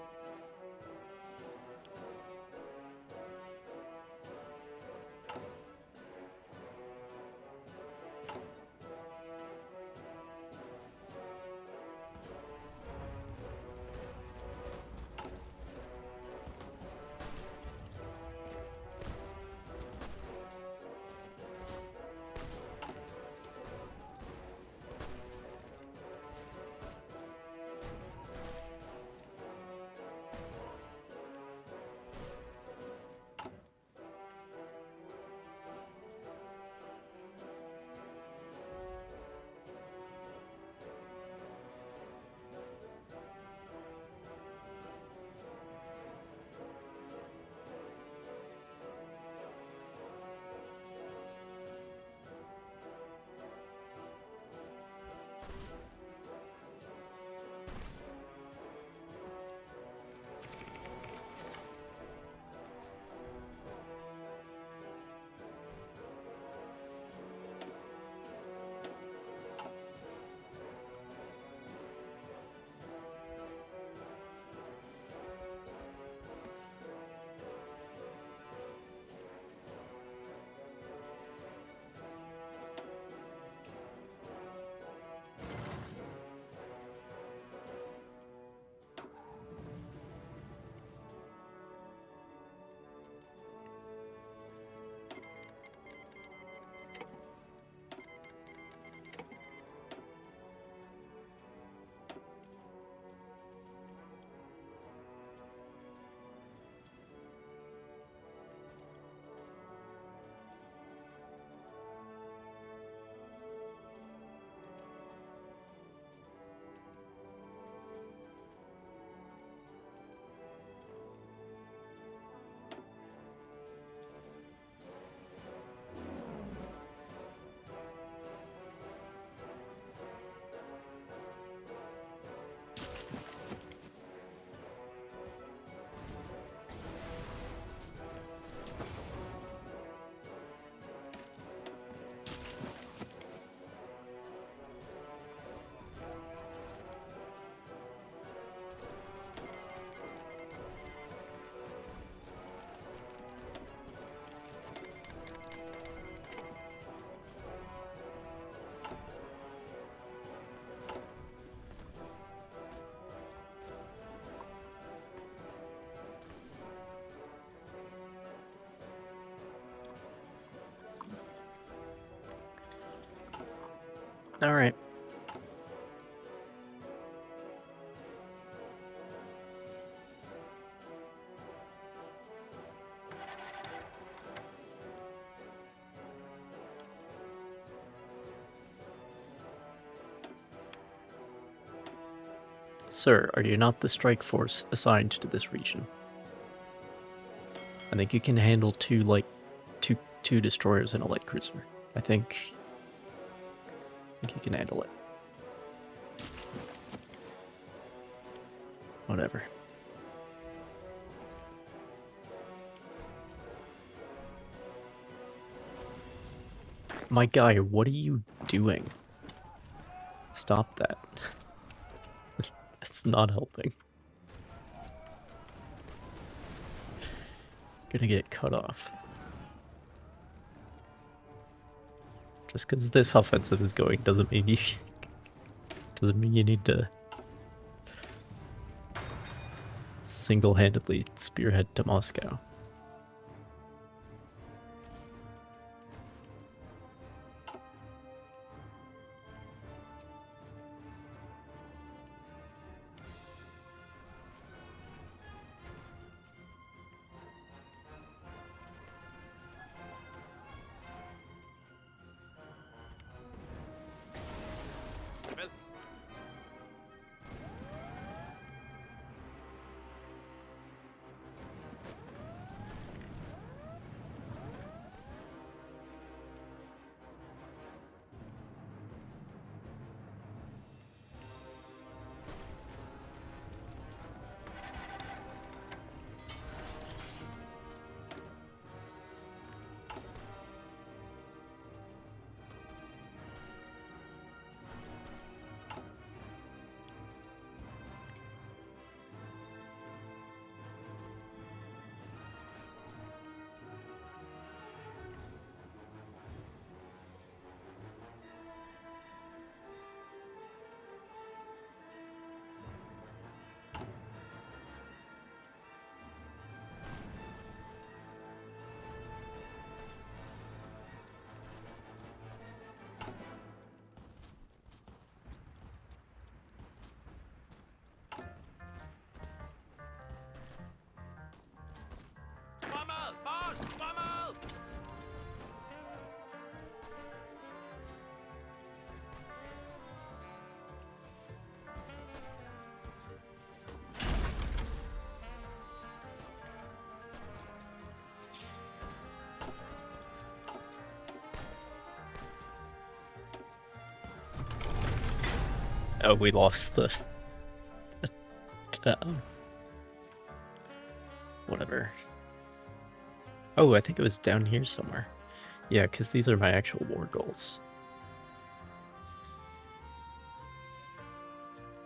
Alright. Sir, are you not the strike force assigned to this region? I think you can handle two destroyers and a light cruiser. I think you can handle it. Whatever. My guy, what are you doing? Stop that. It's not helping. Gonna get cut off. Just because this offensive is going doesn't mean you need to single-handedly spearhead to Moscow. Oh, we lost the... whatever. Oh, I think it was down here somewhere. Yeah, because these are my actual war goals.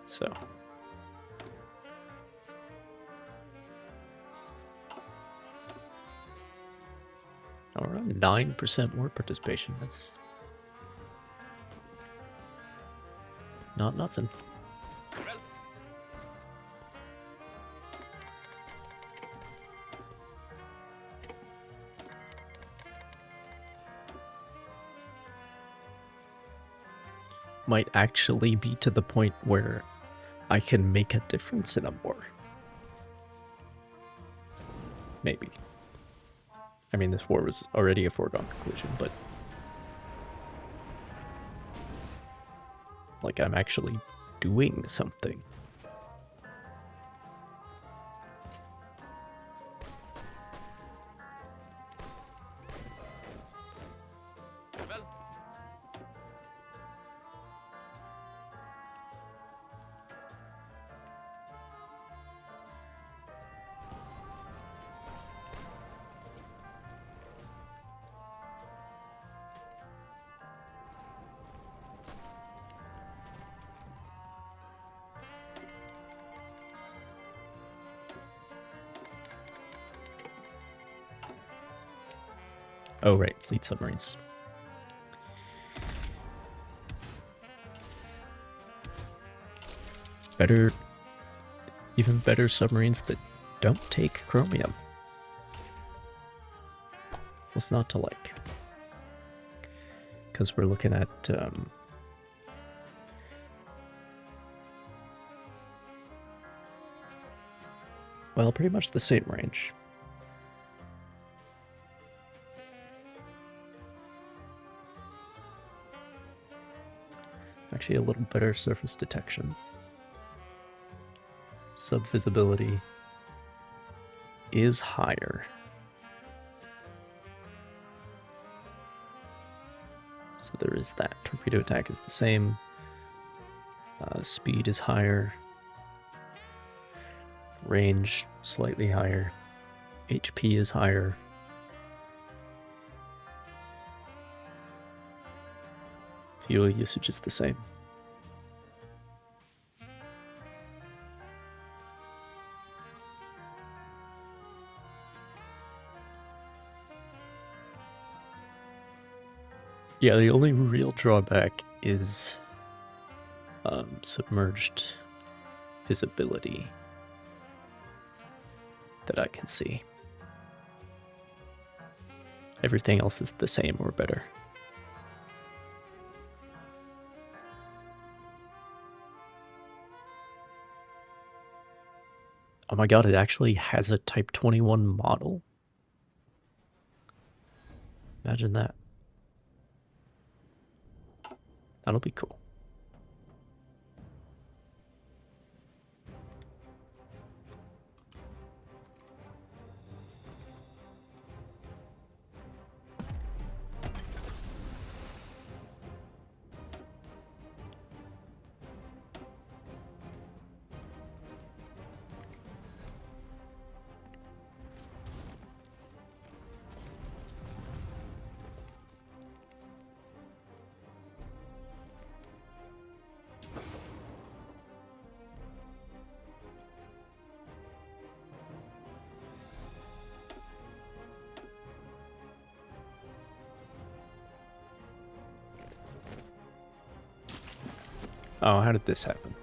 So. Around 9% war participation. That's not nothing. Might actually be to the point where I can make a difference in a war. Maybe. I mean, this war was already a foregone conclusion, but... like, I'm actually doing something. Oh, right, fleet submarines. Better, even better submarines that don't take chromium. What's not to like? Because we're looking at Well, pretty much the same range. Actually, a little better surface detection. Subvisibility is higher. So there is that. Torpedo attack is the same. Speed is higher. Range slightly higher. HP is higher. Fuel usage is the same. Yeah, the only real drawback is submerged visibility that I can see. Everything else is the same or better. Oh my god, it actually has a Type 21 model. Imagine that. That'll be cool. Oh, how did this happen?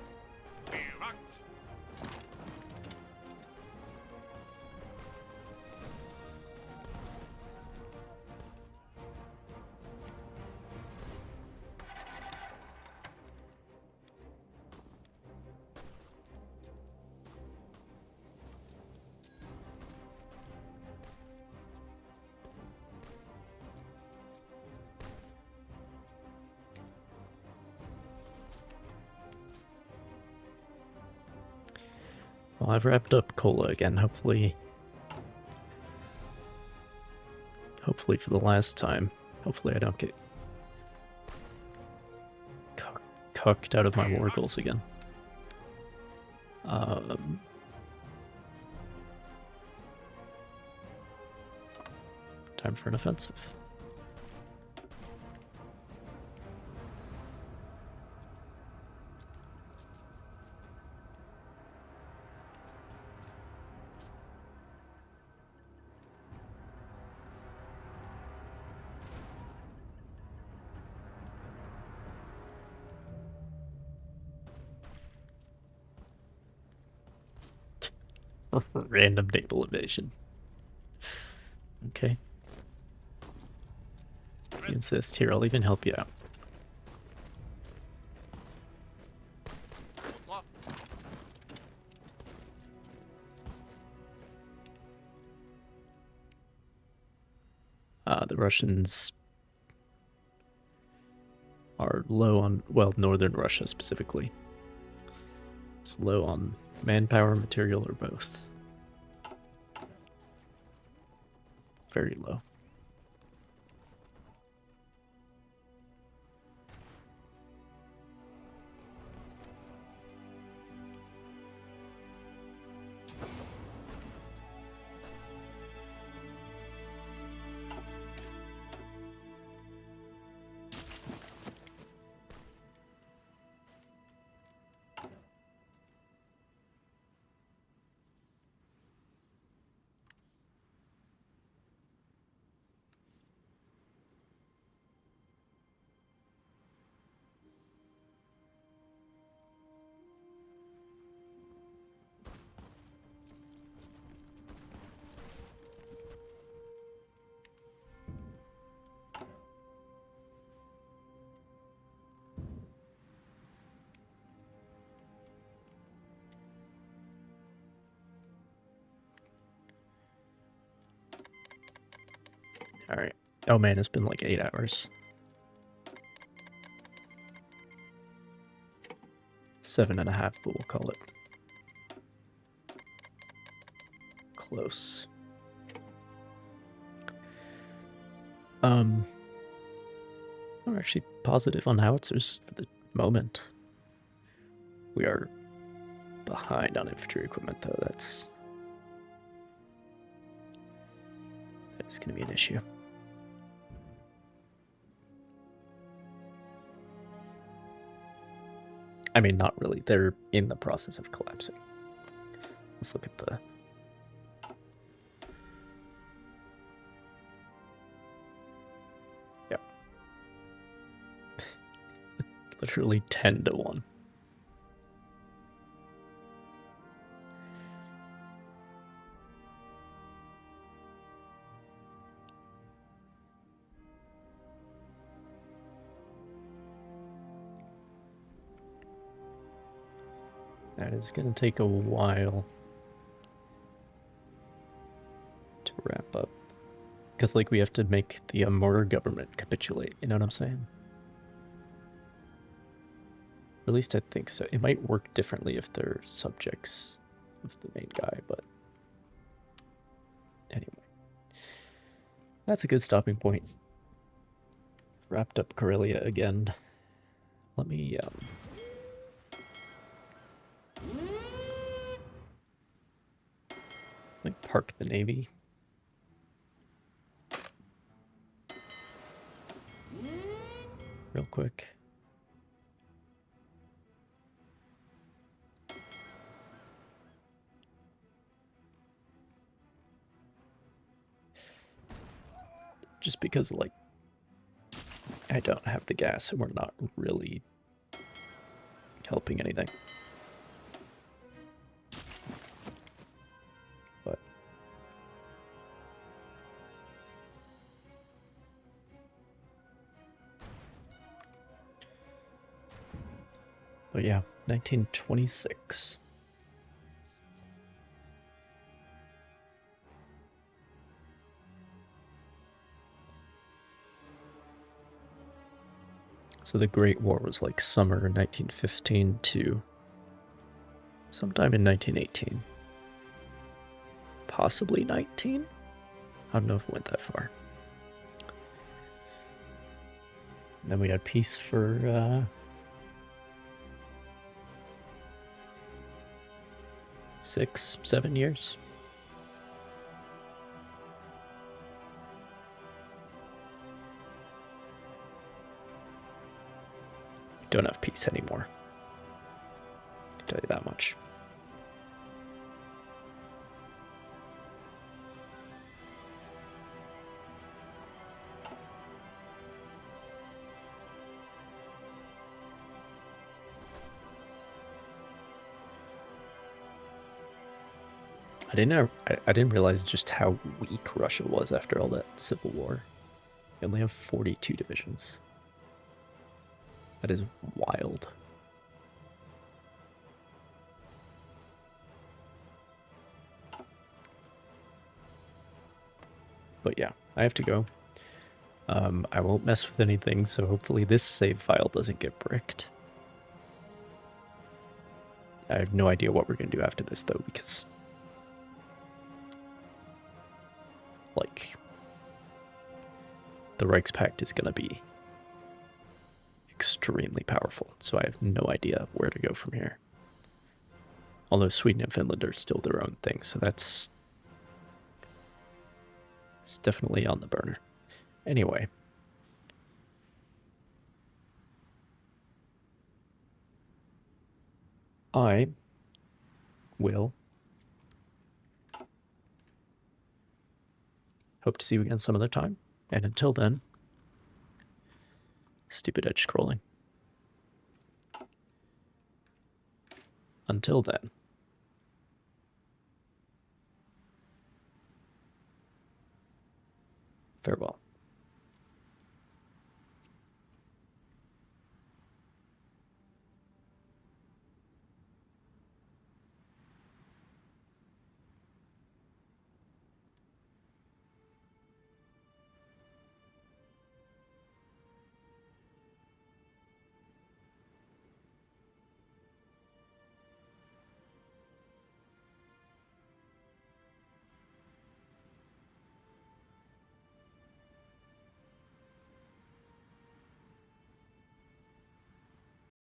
Well, I've wrapped up Cola again, hopefully for the last time. Hopefully I don't get cucked out of my war goals again. Time for an offensive. Random naval invasion. Okay. If you insist. Here, I'll even help you out. The Russians are low on, well, northern Russia specifically. It's low on manpower, material, or both. Very low. Alright. Oh man, it's been like 8 hours. 7.5, but we'll call it close. We're actually positive on howitzers for the moment. We are behind on infantry equipment, though. That's going to be an issue. I mean, not really. They're in the process of collapsing. Let's look at the... Yeah. Literally 10 to 1. That is going to take a while to wrap up. Because, like, we have to make the mortar government capitulate, you know what I'm saying? Or at least I think so. It might work differently if they're subjects of the main guy, but... Anyway. That's a good stopping point. Wrapped up Karelia again. Let me, park the Navy. Real quick. Just because, like, I don't have the gas and we're not really helping anything. But yeah, 1926. So the Great War was like summer 1915 to sometime in 1918. Possibly 19? I don't know if it went that far. And then we had peace for 6, 7 years. Don't have peace anymore. I can tell you that much. I didn't realize just how weak Russia was after all that civil war. They only have 42 divisions. That is wild. But yeah, I have to go. I won't mess with anything, so hopefully this save file doesn't get bricked. I have no idea what we're going to do after this, though, because... like... the Reichspakt is going to be extremely powerful, so I have no idea where to go from here. Although Sweden and Finland are still their own thing, so it's definitely on the burner. Anyway. I will hope to see you again some other time. And until then, stupid edge scrolling. Until then, farewell.